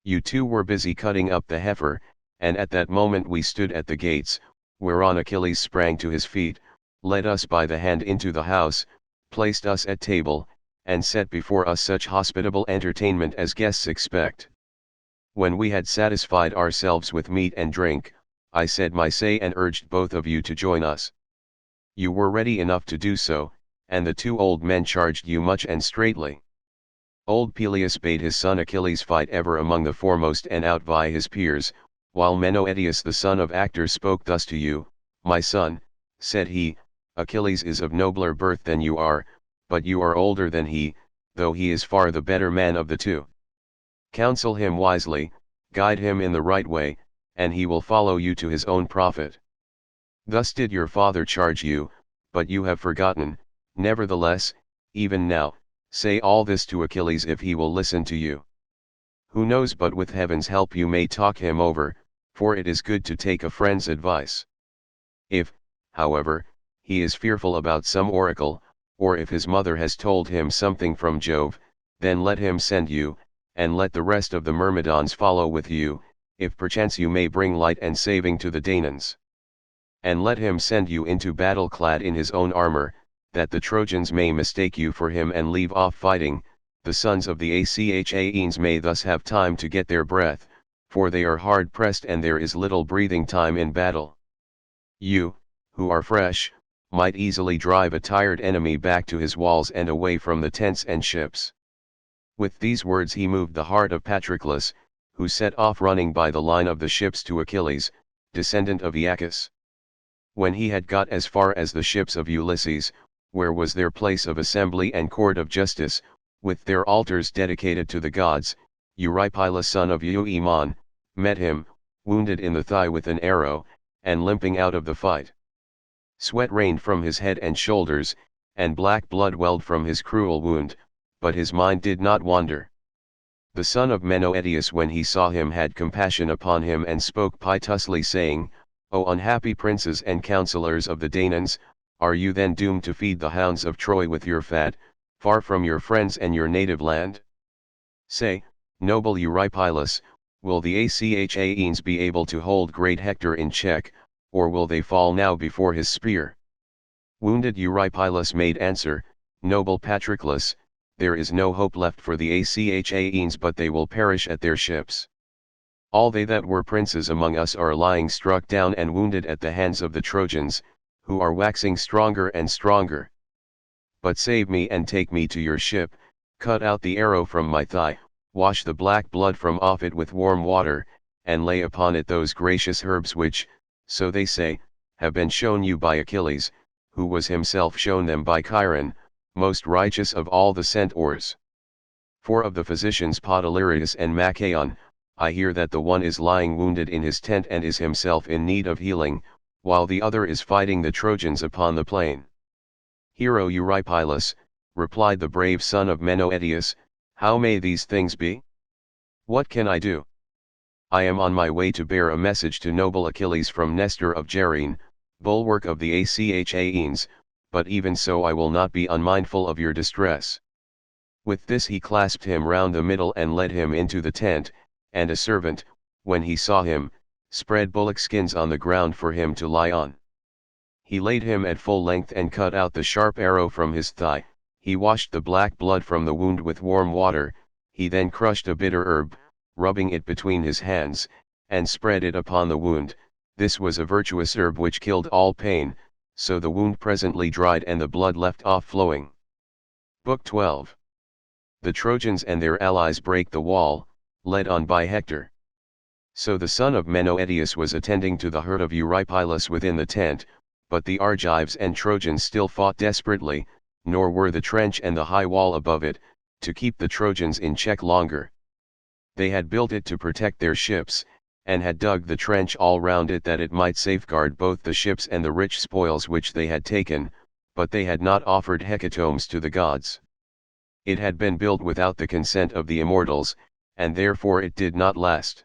You two were busy cutting up the heifer, and at that moment we stood at the gates, whereon Achilles sprang to his feet, led us by the hand into the house, placed us at table, and set before us such hospitable entertainment as guests expect. When we had satisfied ourselves with meat and drink, I said my say and urged both of you to join us. You were ready enough to do so, and the 2 old men charged you much and straitly. Old Peleus bade his son Achilles fight ever among the foremost and outvie his peers, while Menoetius the son of Actor spoke thus to you, "My son," said he, "Achilles is of nobler birth than you are, but you are older than he, though he is far the better man of the two. Counsel him wisely, guide him in the right way, and he will follow you to his own profit. Thus did your father charge you, but you have forgotten. Nevertheless, even now, say all this to Achilles if he will listen to you. Who knows but with heaven's help you may talk him over, for it is good to take a friend's advice. If, however, he is fearful about some oracle, or if his mother has told him something from Jove, then let him send you, and let the rest of the Myrmidons follow with you, if perchance you may bring light and saving to the Danaans. And let him send you into battle clad in his own armor, that the Trojans may mistake you for him and leave off fighting, the sons of the Achaeans may thus have time to get their breath, for they are hard pressed and there is little breathing time in battle. You, who are fresh, might easily drive a tired enemy back to his walls and away from the tents and ships." With these words he moved the heart of Patroclus, who set off running by the line of the ships to Achilles, descendant of Aeacus. When he had got as far as the ships of Ulysses, where was their place of assembly and court of justice, with their altars dedicated to the gods, Eurypylus son of Euaemon, met him, wounded in the thigh with an arrow, and limping out of the fight. Sweat rained from his head and shoulders, and black blood welled from his cruel wound, but his mind did not wander. The son of Menoetius when he saw him had compassion upon him and spoke piteously saying, "O unhappy princes and counselors of the Danaans, are you then doomed to feed the hounds of Troy with your fat, far from your friends and your native land? Say, noble Eurypylus, will the Achaeans be able to hold great Hector in check, or will they fall now before his spear?" Wounded Eurypylus made answer, "Noble Patroclus, there is no hope left for the Achaeans but they will perish at their ships. All they that were princes among us are lying struck down and wounded at the hands of the Trojans, who are waxing stronger and stronger. But save me and take me to your ship, cut out the arrow from my thigh, wash the black blood from off it with warm water, and lay upon it those gracious herbs which, so they say, have been shown you by Achilles, who was himself shown them by Chiron, most righteous of all the centaurs. For of the physicians Podalirius and Machaon, I hear that the one is lying wounded in his tent and is himself in need of healing, while the other is fighting the Trojans upon the plain." "Hero Eurypylus," replied the brave son of Menoetius, "how may these things be? What can I do? I am on my way to bear a message to noble Achilles from Nestor of Gerene, bulwark of the Achaeans, but even so I will not be unmindful of your distress." With this he clasped him round the middle and led him into the tent, and a servant, when he saw him, spread bullock skins on the ground for him to lie on. He laid him at full length and cut out the sharp arrow from his thigh, he washed the black blood from the wound with warm water, he then crushed a bitter herb, rubbing it between his hands, and spread it upon the wound. This was a virtuous herb which killed all pain, so the wound presently dried and the blood left off flowing. Book 12. The Trojans and their allies break the wall, led on by Hector. So the son of Menoetius was attending to the hurt of Eurypylus within the tent, but the Argives and Trojans still fought desperately, nor were the trench and the high wall above it, to keep the Trojans in check longer. They had built it to protect their ships, and had dug the trench all round it that it might safeguard both the ships and the rich spoils which they had taken, but they had not offered hecatombs to the gods. It had been built without the consent of the immortals, and therefore it did not last.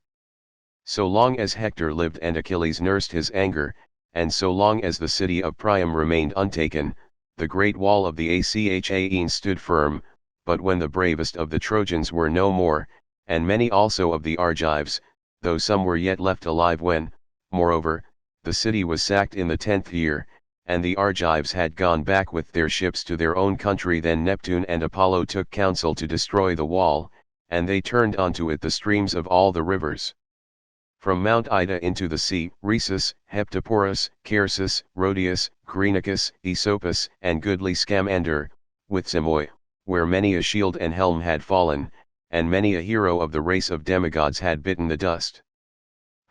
So long as Hector lived and Achilles nursed his anger, and so long as the city of Priam remained untaken, the great wall of the Achaeans stood firm, but when the bravest of the Trojans were no more, and many also of the Argives, though some were yet left alive when, moreover, the city was sacked in the 10th year, and the Argives had gone back with their ships to their own country, then Neptune and Apollo took counsel to destroy the wall, and they turned onto it the streams of all the rivers. From Mount Ida into the sea, Rhesus, Heptaporus, Chersus, Rhodius, Grenicus, Aesopus, and goodly Scamander, with Simois, where many a shield and helm had fallen, and many a hero of the race of demigods had bitten the dust.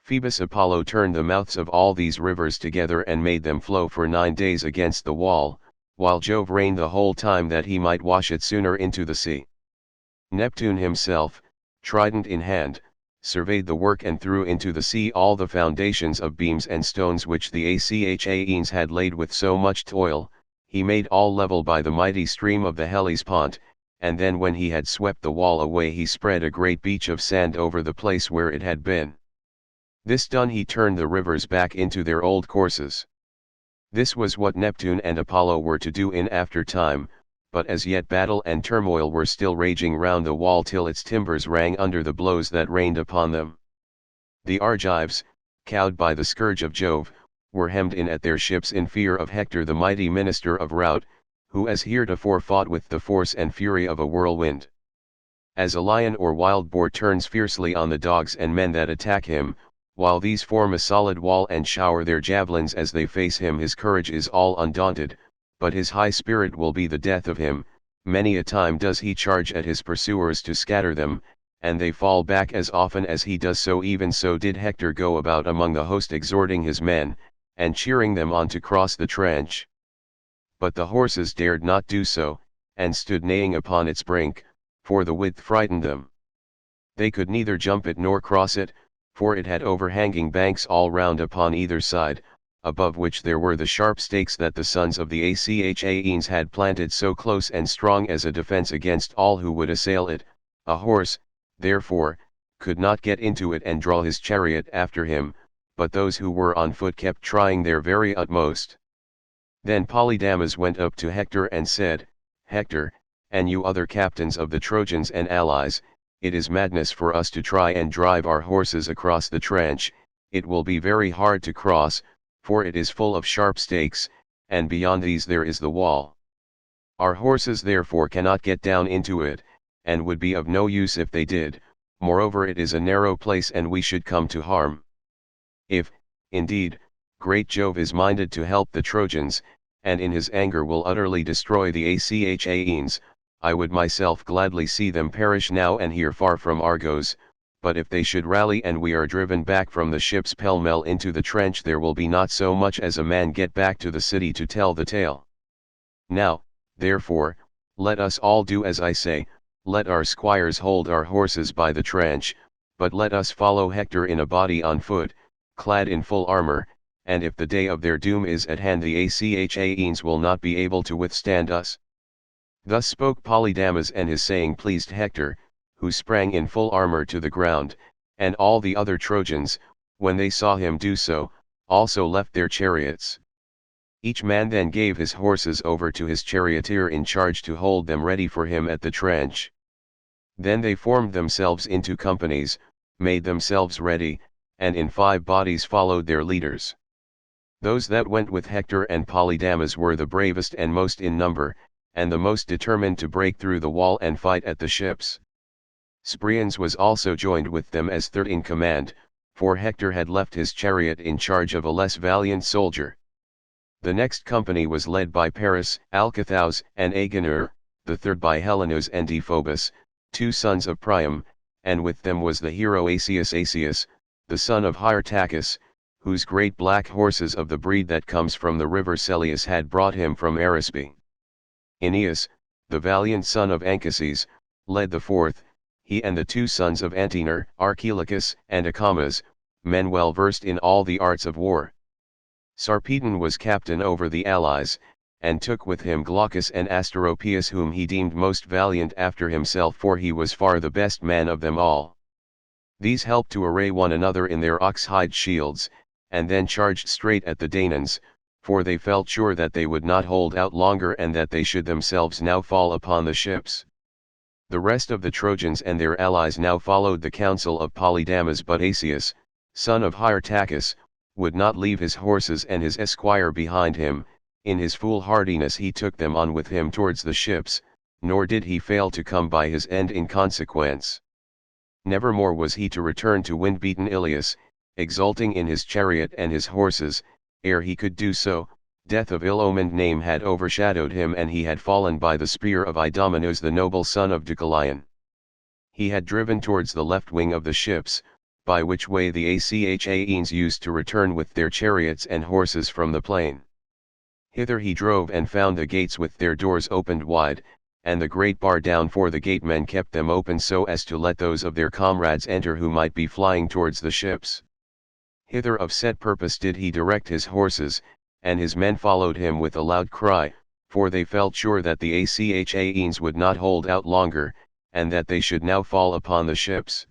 Phoebus Apollo turned the mouths of all these rivers together and made them flow for 9 days against the wall, while Jove reigned the whole time that he might wash it sooner into the sea. Neptune himself, trident in hand, surveyed the work and threw into the sea all the foundations of beams and stones which the Achaeans had laid with so much toil. He made all level by the mighty stream of the Hellespont, and then when he had swept the wall away he spread a great beach of sand over the place where it had been. This done he turned the rivers back into their old courses. This was what Neptune and Apollo were to do in after time, but as yet battle and turmoil were still raging round the wall till its timbers rang under the blows that rained upon them. The Argives, cowed by the scourge of Jove, were hemmed in at their ships in fear of Hector the mighty minister of rout, who as heretofore fought with the force and fury of a whirlwind. As a lion or wild boar turns fiercely on the dogs and men that attack him, while these form a solid wall and shower their javelins as they face him, his courage is all undaunted, but his high spirit will be the death of him. Many a time does he charge at his pursuers to scatter them, and they fall back as often as he does so. Even so did Hector go about among the host exhorting his men, and cheering them on to cross the trench. But the horses dared not do so, and stood neighing upon its brink, for the width frightened them. They could neither jump it nor cross it, for it had overhanging banks all round upon either side, above which there were the sharp stakes that the sons of the Achaeans had planted so close and strong as a defense against all who would assail it. A horse, therefore, could not get into it and draw his chariot after him, but those who were on foot kept trying their very utmost. Then Polydamas went up to Hector and said, "Hector, and you other captains of the Trojans and allies, it is madness for us to try and drive our horses across the trench. It will be very hard to cross, for it is full of sharp stakes, and beyond these there is the wall. Our horses therefore cannot get down into it, and would be of no use if they did. Moreover, it is a narrow place and we should come to harm. If, indeed, great Jove is minded to help the Trojans, and in his anger will utterly destroy the Achaeans, I would myself gladly see them perish now and here far from Argos, but if they should rally and we are driven back from the ships pell-mell into the trench, there will be not so much as a man get back to the city to tell the tale. Now, therefore, let us all do as I say, let our squires hold our horses by the trench, but let us follow Hector in a body on foot, clad in full armor, and if the day of their doom is at hand the Achaeans will not be able to withstand us." Thus spoke Polydamas, and his saying pleased Hector, who sprang in full armor to the ground, and all the other Trojans, when they saw him do so, also left their chariots. Each man then gave his horses over to his charioteer in charge to hold them ready for him at the trench. Then they formed themselves into companies, made themselves ready, and in 5 bodies followed their leaders. Those that went with Hector and Polydamas were the bravest and most in number, and the most determined to break through the wall and fight at the ships. Sprians was also joined with them as third in command, for Hector had left his chariot in charge of a less valiant soldier. The next company was led by Paris, Alcathaus, and Agenor, the third by Helenus and Dephobus, 2 sons of Priam, and with them was the hero Asius, the son of Hyrtacus, whose great black horses of the breed that comes from the river Celeus had brought him from Arisbe. Aeneas, the valiant son of Anchises, led the fourth, he and the 2 sons of Antenor, Archelicus and Acamas, men well versed in all the arts of war. Sarpedon was captain over the allies, and took with him Glaucus and Asteropaeus, whom he deemed most valiant after himself, for he was far the best man of them all. These helped to array one another in their ox-hide shields, and then charged straight at the Danaans, for they felt sure that they would not hold out longer and that they should themselves now fall upon the ships. The rest of the Trojans and their allies now followed the counsel of Polydamas, but Asius, son of Hyrtacus, would not leave his horses and his esquire behind him. In his foolhardiness he took them on with him towards the ships, nor did he fail to come by his end in consequence. Nevermore was he to return to wind-beaten Ilias, exulting in his chariot and his horses. Ere he could do so, Death of ill-omened name had overshadowed him, and he had fallen by the spear of Idomeneus, the noble son of Deucalion. He had driven towards the left wing of the ships, by which way the Achaeans used to return with their chariots and horses from the plain. Hither he drove and found the gates with their doors opened wide, and the great bar down, for the gatemen kept them open so as to let those of their comrades enter who might be flying towards the ships. Hither of set purpose did he direct his horses, and his men followed him with a loud cry, for they felt sure that the Achaeans would not hold out longer, and that they should now fall upon the ships.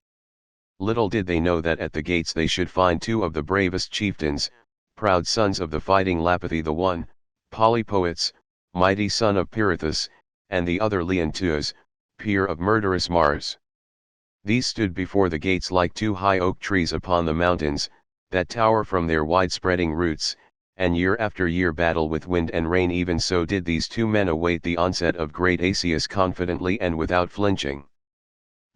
Little did they know that at the gates they should find two of the bravest chieftains, proud sons of the fighting Lapithae, the one, Polypoetes, mighty son of Pirithous, and the other Leonteus, peer of murderous Mars. These stood before the gates like two high oak trees upon the mountains, that tower from their wide-spreading roots, and year after year battle with wind and rain. Even so did these two men await the onset of great Asius confidently and without flinching.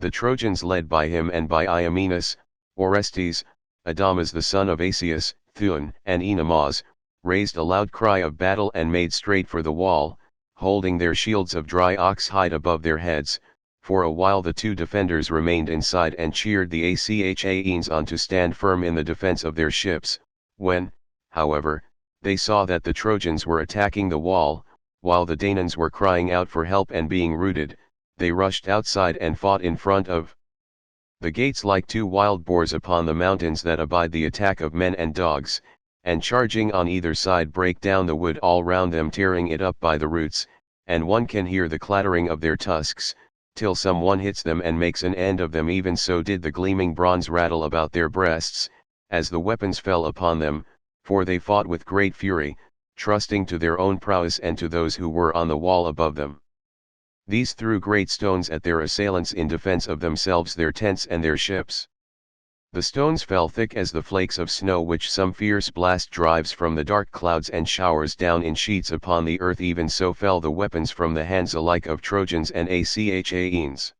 The Trojans, led by him and by Iamenus, Orestes, Adamas the son of Asius, Thuon, and Enemos, raised a loud cry of battle and made straight for the wall, holding their shields of dry ox hide above their heads. For a while the two defenders remained inside and cheered the Achaeans on to stand firm in the defense of their ships. When, however, they saw that the Trojans were attacking the wall, while the Danaans were crying out for help and being routed, they rushed outside and fought in front of the gates like two wild boars upon the mountains that abide the attack of men and dogs, and charging on either side break down the wood all round them, tearing it up by the roots, and one can hear the clattering of their tusks, till some one hits them and makes an end of them. Even so did the gleaming bronze rattle about their breasts, as the weapons fell upon them, for they fought with great fury, trusting to their own prowess and to those who were on the wall above them. These threw great stones at their assailants in defense of themselves, their tents and their ships. The stones fell thick as the flakes of snow which some fierce blast drives from the dark clouds and showers down in sheets upon the earth. Even so fell the weapons from the hands alike of Trojans and Achaeans.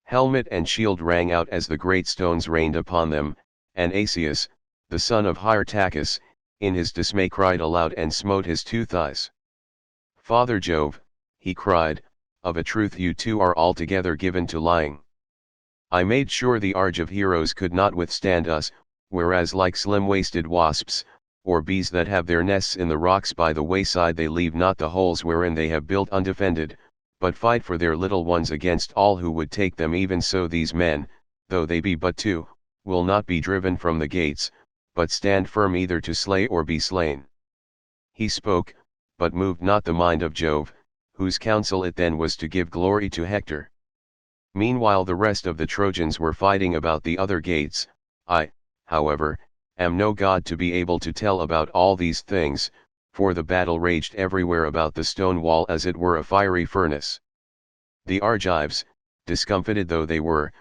Helmet and shield rang out as the great stones rained upon them, and Asius, the son of Hyrtacus, in his dismay cried aloud and smote his two thighs. "Father Jove," he cried, "of a truth you two are altogether given to lying. I made sure the Argive heroes could not withstand us, whereas like slim-waisted wasps, or bees that have their nests in the rocks by the wayside, they leave not the holes wherein they have built undefended, but fight for their little ones against all who would take them. Even so these men, though they be but two, will not be driven from the gates, but stand firm either to slay or be slain." He spoke, but moved not the mind of Jove, whose counsel it then was to give glory to Hector. Meanwhile the rest of the Trojans were fighting about the other gates. I, however, am no god to be able to tell about all these things, for the battle raged everywhere about the stone wall as it were a fiery furnace. The Argives, discomfited though they were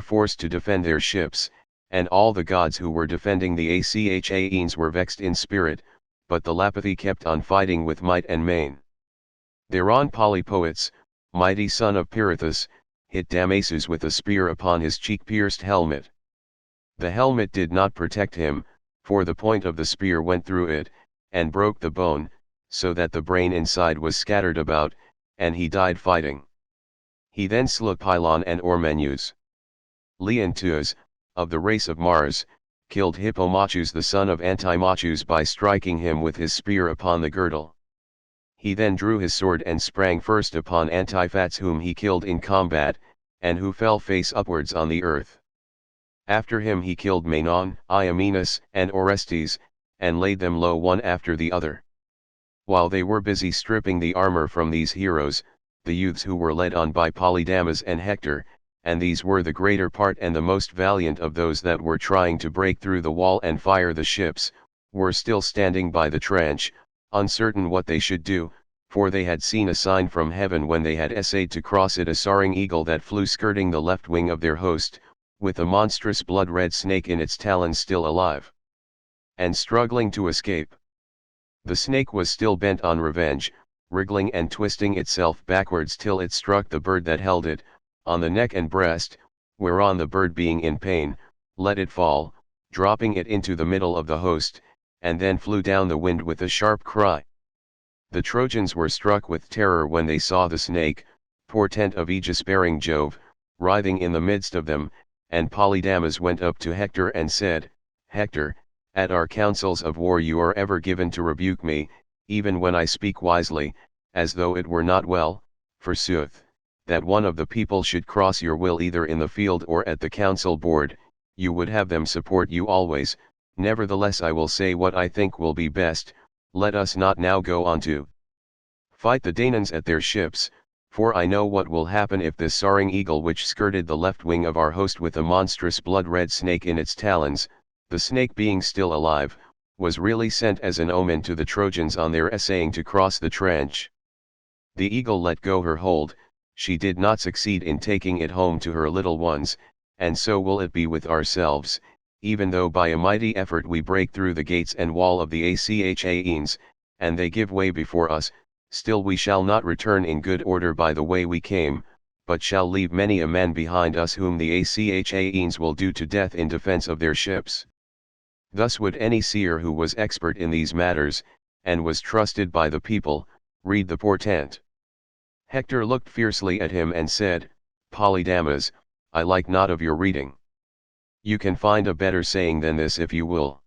forced to defend their ships, and all the gods who were defending the Achaeans were vexed in spirit, but the Lapithae kept on fighting with might and main. Thereon Polypoetes, mighty son of Pirithous, hit Damasus with a spear upon his cheek-pierced helmet. The helmet did not protect him, for the point of the spear went through it, and broke the bone, so that the brain inside was scattered about, and he died fighting. He then slew Pylon and Ormenus. Leonteus, of the race of Mars, killed Hippomachus the son of Antimachus by striking him with his spear upon the girdle. He then drew his sword and sprang first upon Antiphates, whom he killed in combat, and who fell face upwards on the earth. After him he killed Menon, Iamenus, and Orestes, and laid them low one after the other. While they were busy stripping the armor from these heroes, the youths who were led on by Polydamas and Hector, and these were the greater part and the most valiant of those that were trying to break through the wall and fire the ships, were still standing by the trench, uncertain what they should do, for they had seen a sign from heaven when they had essayed to cross it, a soaring eagle that flew skirting the left wing of their host, with a monstrous blood-red snake in its talons still alive, and struggling to escape. The snake was still bent on revenge, wriggling and twisting itself backwards till it struck the bird that held it, on the neck and breast, whereon the bird, being in pain, let it fall, dropping it into the middle of the host, and then flew down the wind with a sharp cry. The Trojans were struck with terror when they saw the snake, portent of aegis-bearing Jove, writhing in the midst of them, and Polydamas went up to Hector and said, Hector, at our councils of war you are ever given to rebuke me, even when I speak wisely, as though it were not well, forsooth, that one of the people should cross your will either in the field or at the council board, you would have them support you always. Nevertheless I will say what I think will be best. Let us not now go on to fight the Danaans at their ships, for I know what will happen if this soaring eagle which skirted the left wing of our host with a monstrous blood-red snake in its talons, the snake being still alive, was really sent as an omen to the Trojans on their essaying to cross the trench. The eagle let go her hold, she did not succeed in taking it home to her little ones, and so will it be with ourselves. Even though by a mighty effort we break through the gates and wall of the Achaeans, and they give way before us, still we shall not return in good order by the way we came, but shall leave many a man behind us whom the Achaeans will do to death in defense of their ships. Thus would any seer who was expert in these matters, and was trusted by the people, read the portent. Hector looked fiercely at him and said, Polydamas, I like not of your reading. You can find a better saying than this if you will.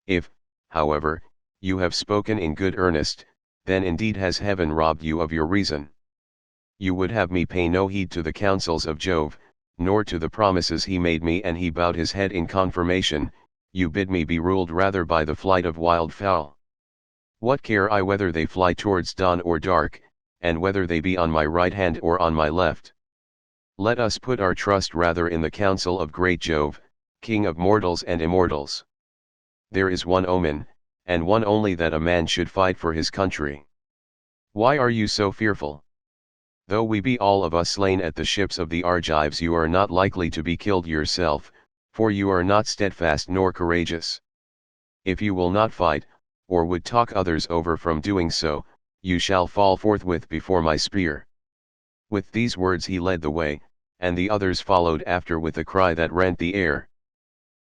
If, however, you have spoken in good earnest, then indeed has heaven robbed you of your reason. You would have me pay no heed to the counsels of Jove, nor to the promises he made me, and he bowed his head in confirmation. You bid me be ruled rather by the flight of wild fowl. What care I whether they fly towards dawn or dark, and whether they be on my right hand or on my left? Let us put our trust rather in the counsel of great Jove, King of mortals and immortals. There is one omen, and one only, that a man should fight for his country. Why are you so fearful? Though we be all of us slain at the ships of the Argives, you are not likely to be killed yourself, for you are not steadfast nor courageous. If you will not fight, or would talk others over from doing so, you shall fall forthwith before my spear. With these words he led the way, and the others followed after with a cry that rent the air.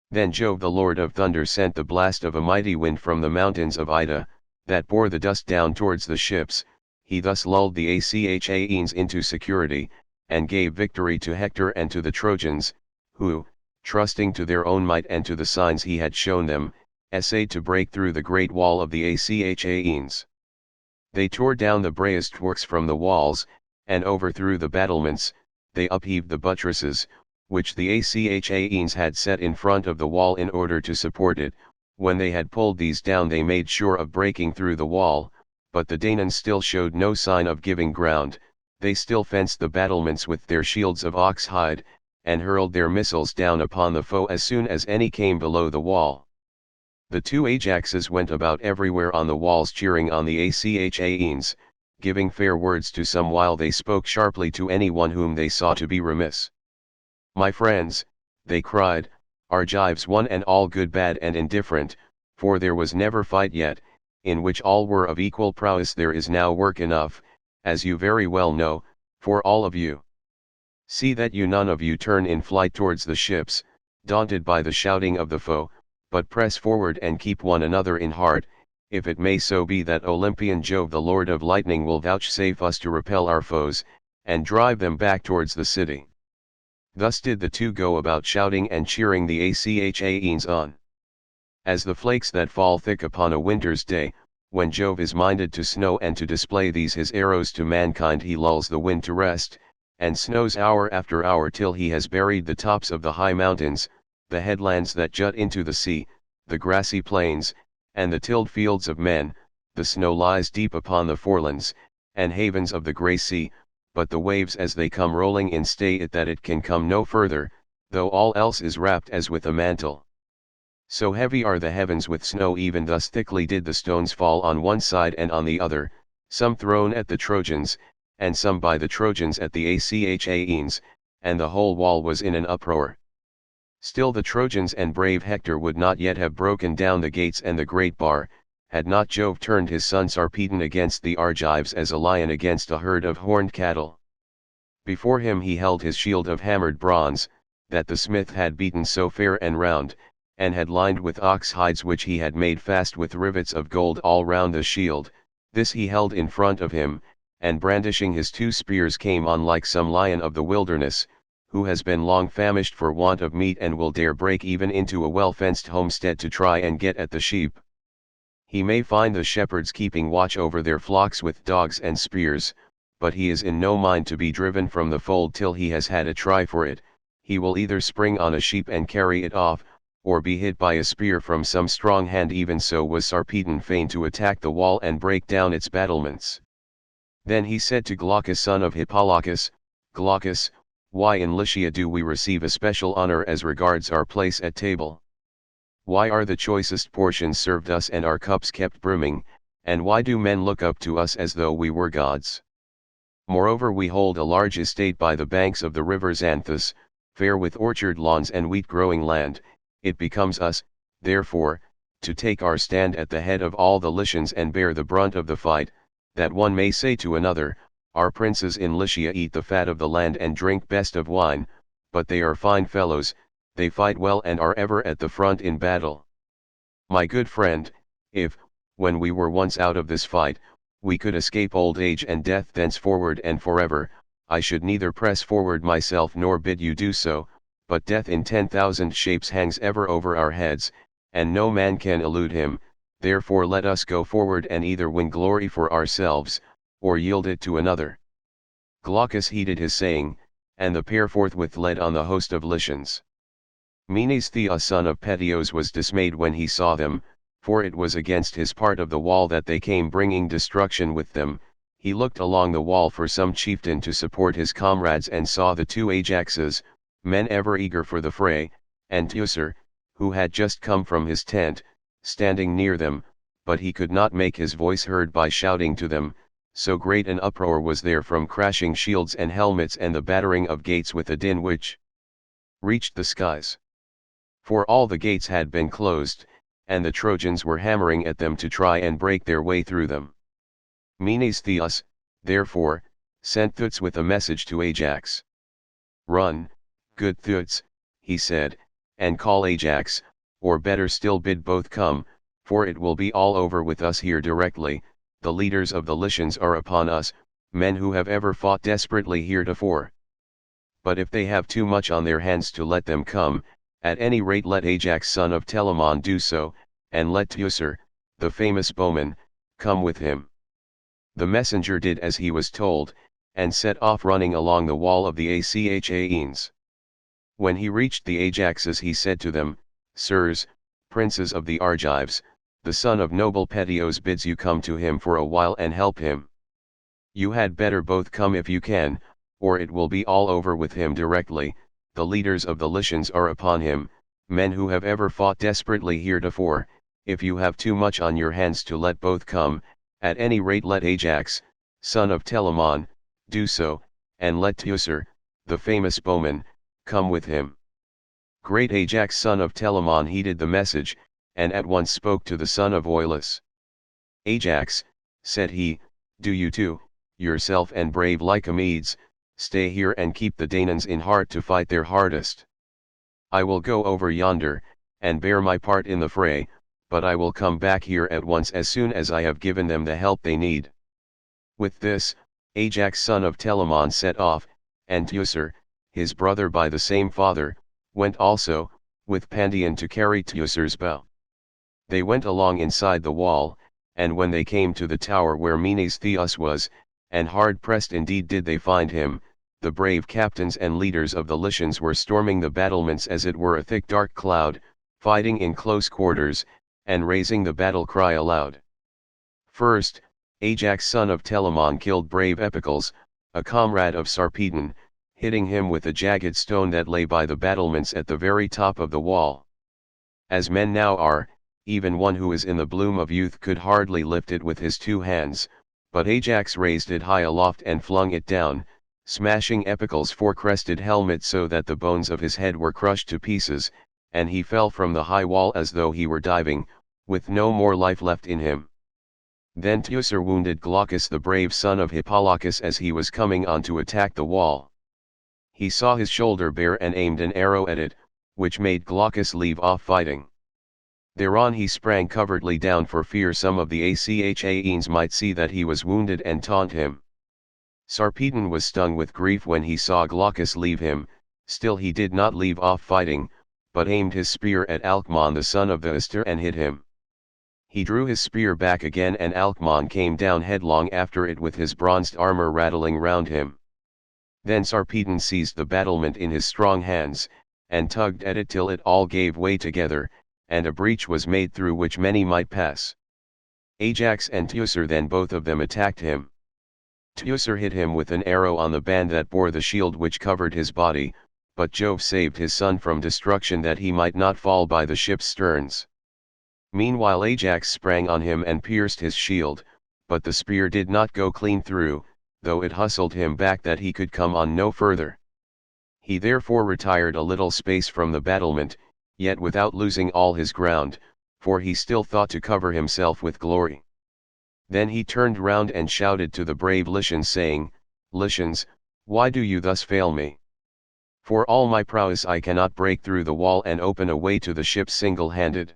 Then Jove the Lord of Thunder sent the blast of a mighty wind from the mountains of Ida, that bore the dust down towards the ships. He thus lulled the Achaeans into security, and gave victory to Hector and to the Trojans, who, trusting to their own might and to the signs he had shown them, essayed to break through the great wall of the Achaeans. They tore down the breastworks from the walls, and overthrew the battlements. They upheaved the buttresses, which the Achaeans had set in front of the wall in order to support it. When they had pulled these down they made sure of breaking through the wall, but the Danaans still showed no sign of giving ground. They still fenced the battlements with their shields of ox hide, and hurled their missiles down upon the foe as soon as any came below the wall. The two Ajaxes went about everywhere on the walls cheering on the Achaeans, giving fair words to some while they spoke sharply to any one whom they saw to be remiss. My friends, they cried, Argives one and all, good, bad and indifferent, for there was never fight yet, in which all were of equal prowess. There is now work enough, as you very well know, for all of you. See that you none of you turn in flight towards the ships, daunted by the shouting of the foe, but press forward and keep one another in heart, if it may so be that Olympian Jove the Lord of Lightning will vouchsafe us to repel our foes, and drive them back towards the city. Thus did the two go about shouting and cheering the Achaeans on. As the flakes that fall thick upon a winter's day, when Jove is minded to snow and to display these his arrows to mankind, he lulls the wind to rest, and snows hour after hour till he has buried the tops of the high mountains, the headlands that jut into the sea, the grassy plains, and the tilled fields of men. The snow lies deep upon the forelands, and havens of the grey sea, but the waves as they come rolling in stay it that it can come no further, though all else is wrapped as with a mantle. So heavy are the heavens with snow, even thus thickly did the stones fall on one side and on the other, some thrown at the Trojans, and some by the Trojans at the Achaeans, and the whole wall was in an uproar. Still the Trojans and brave Hector would not yet have broken down the gates and the great bar, had not Jove turned his son Sarpedon against the Argives as a lion against a herd of horned cattle. Before him he held his shield of hammered bronze, that the smith had beaten so fair and round, and had lined with ox hides, which he had made fast with rivets of gold all round the shield. This he held in front of him, and brandishing his two spears came on like some lion of the wilderness, who has been long famished for want of meat and will dare break even into a well-fenced homestead to try and get at the sheep. He may find the shepherds keeping watch over their flocks with dogs and spears, but he is in no mind to be driven from the fold till he has had a try for it. He will either spring on a sheep and carry it off, or be hit by a spear from some strong hand. Even so was Sarpedon fain to attack the wall and break down its battlements. Then he said to Glaucus son of Hippolochus, Glaucus, why in Lycia do we receive a special honor as regards our place at table? Why are the choicest portions served us and our cups kept brimming, and why do men look up to us as though we were gods? Moreover, we hold a large estate by the banks of the river Xanthus, fair with orchard lawns and wheat-growing land. It becomes us, therefore, to take our stand at the head of all the Lycians and bear the brunt of the fight, that one may say to another, our princes in Lycia eat the fat of the land and drink best of wine, but they are fine fellows, they fight well and are ever at the front in battle. My good friend, if, when we were once out of this fight, we could escape old age and death thenceforward and forever, I should neither press forward myself nor bid you do so, but death in 10,000 shapes hangs ever over our heads, and no man can elude him. Therefore let us go forward and either win glory for ourselves, or yield it to another. Glaucus heeded his saying, and the pair forthwith led on the host of Lycians. Menestheus son of Petios was dismayed when he saw them, for it was against his part of the wall that they came bringing destruction with them. He looked along the wall for some chieftain to support his comrades and saw the two Ajaxes, men ever eager for the fray, and Teucer, who had just come from his tent, standing near them, but he could not make his voice heard by shouting to them, so great an uproar was there from crashing shields and helmets and the battering of gates with a din which reached the skies. For all the gates had been closed, and the Trojans were hammering at them to try and break their way through them. Menestheus, therefore, sent Thoots with a message to Ajax. Run, good Thoots, he said, and call Ajax, or better still bid both come, for it will be all over with us here directly. The leaders of the Lycians are upon us, men who have ever fought desperately heretofore. But if they have too much on their hands to let them come, at any rate let Ajax son of Telamon do so, and let Teucer, the famous bowman, come with him. The messenger did as he was told, and set off running along the wall of the Achaeans. When he reached the Ajaxes he said to them, Sirs, princes of the Argives, the son of noble Petios bids you come to him for a while and help him. You had better both come if you can, or it will be all over with him directly. The leaders of the Lycians are upon him, men who have ever fought desperately heretofore. If you have too much on your hands to let both come, at any rate let Ajax, son of Telamon, do so, and let Teucer, the famous bowman, come with him. Great Ajax son of Telamon heeded the message, and at once spoke to the son of Oilus. Ajax, said he, do you too, yourself and brave Lycomedes, stay here and keep the Danaans in heart to fight their hardest. I will go over yonder, and bear my part in the fray, but I will come back here at once as soon as I have given them the help they need. With this, Ajax son of Telamon set off, and Teucer, his brother by the same father, went also, with Pandion to carry Teucer's bow. They went along inside the wall, and when they came to the tower where Menestheus was, and hard pressed indeed did they find him, the brave captains and leaders of the Lycians were storming the battlements as it were a thick dark cloud, fighting in close quarters, and raising the battle cry aloud. First, Ajax son of Telamon killed brave Epicles, a comrade of Sarpedon, hitting him with a jagged stone that lay by the battlements at the very top of the wall. As men now are, even one who is in the bloom of youth could hardly lift it with his two hands, but Ajax raised it high aloft and flung it down, smashing Epicles' four-crested helmet so that the bones of his head were crushed to pieces, and he fell from the high wall as though he were diving, with no more life left in him. Then Teucer wounded Glaucus the brave son of Hippolochus as he was coming on to attack the wall. He saw his shoulder bare and aimed an arrow at it, which made Glaucus leave off fighting. Thereon he sprang covertly down for fear some of the Achaeans might see that he was wounded and taunt him. Sarpedon was stung with grief when he saw Glaucus leave him, still he did not leave off fighting, but aimed his spear at Alcmon the son of the Aster and hit him. He drew his spear back again and Alcmon came down headlong after it with his bronzed armor rattling round him. Then Sarpedon seized the battlement in his strong hands, and tugged at it till it all gave way together, and a breach was made through which many might pass. Ajax and Teucer then both of them attacked him. Teucer hit him with an arrow on the band that bore the shield which covered his body, but Jove saved his son from destruction that he might not fall by the ship's sterns. Meanwhile Ajax sprang on him and pierced his shield, but the spear did not go clean through, though it hustled him back that he could come on no further. He therefore retired a little space from the battlement, yet without losing all his ground, for he still thought to cover himself with glory. Then he turned round and shouted to the brave Lycians saying, Lycians, why do you thus fail me? For all my prowess I cannot break through the wall and open a way to the ship single-handed.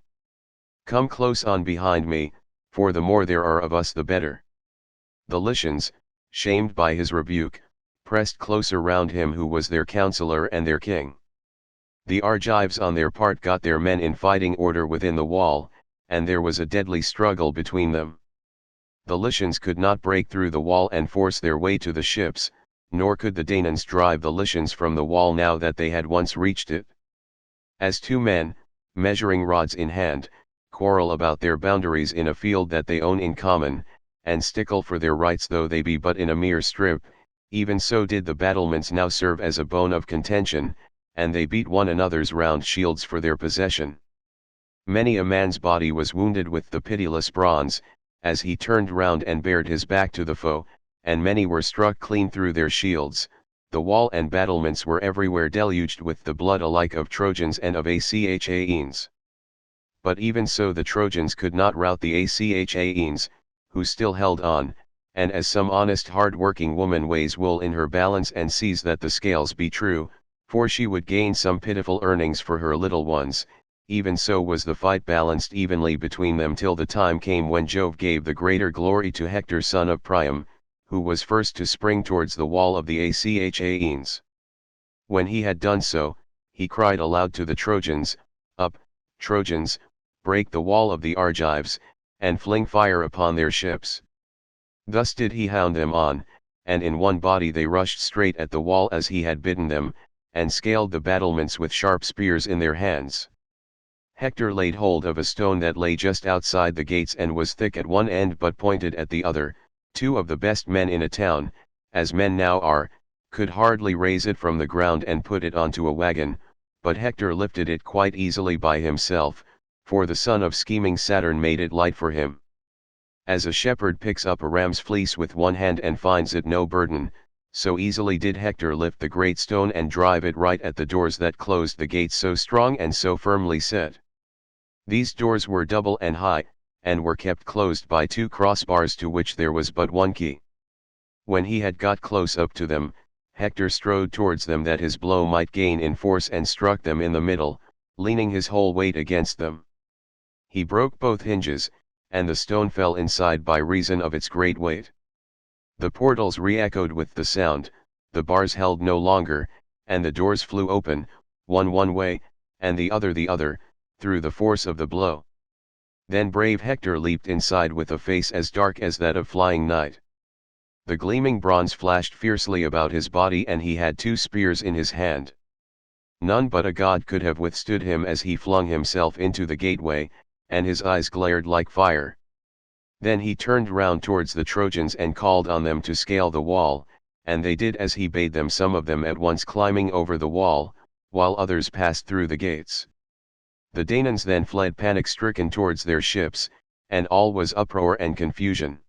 Come close on behind me, for the more there are of us the better. The Lycians, shamed by his rebuke, pressed closer round him who was their counselor and their king. The Argives on their part got their men in fighting order within the wall, and there was a deadly struggle between them. The Lycians could not break through the wall and force their way to the ships, nor could the Danaans drive the Lycians from the wall now that they had once reached it. As two men, measuring rods in hand, quarrel about their boundaries in a field that they own in common, and stickle for their rights though they be but in a mere strip, even so did the battlements now serve as a bone of contention, and they beat one another's round shields for their possession. Many a man's body was wounded with the pitiless bronze, as he turned round and bared his back to the foe, and many were struck clean through their shields. The wall and battlements were everywhere deluged with the blood alike of Trojans and of Achaeans. But even so the Trojans could not rout the Achaeans, who still held on, and as some honest hard-working woman weighs wool in her balance and sees that the scales be true, for she would gain some pitiful earnings for her little ones, even so was the fight balanced evenly between them till the time came when Jove gave the greater glory to Hector son of Priam, who was first to spring towards the wall of the Achaeans. When he had done so, he cried aloud to the Trojans, Up, Trojans, break the wall of the Argives, and fling fire upon their ships. Thus did he hound them on, and in one body they rushed straight at the wall as he had bidden them, and scaled the battlements with sharp spears in their hands. Hector laid hold of a stone that lay just outside the gates and was thick at one end but pointed at the other. Two of the best men in a town, as men now are, could hardly raise it from the ground and put it onto a wagon, but Hector lifted it quite easily by himself, for the son of scheming Saturn made it light for him. As a shepherd picks up a ram's fleece with one hand and finds it no burden, so easily did Hector lift the great stone and drive it right at the doors that closed the gates so strong and so firmly set. These doors were double and high, and were kept closed by two crossbars to which there was but one key. When he had got close up to them, Hector strode towards them that his blow might gain in force and struck them in the middle, leaning his whole weight against them. He broke both hinges, and the stone fell inside by reason of its great weight. The portals re-echoed with the sound, the bars held no longer, and the doors flew open, one way, and the other, through the force of the blow. Then brave Hector leaped inside with a face as dark as that of flying night. The gleaming bronze flashed fiercely about his body and he had two spears in his hand. None but a god could have withstood him as he flung himself into the gateway, and his eyes glared like fire. Then he turned round towards the Trojans and called on them to scale the wall, and they did as he bade them, some of them at once climbing over the wall, while others passed through the gates. The Danaans then fled panic-stricken towards their ships, and all was uproar and confusion.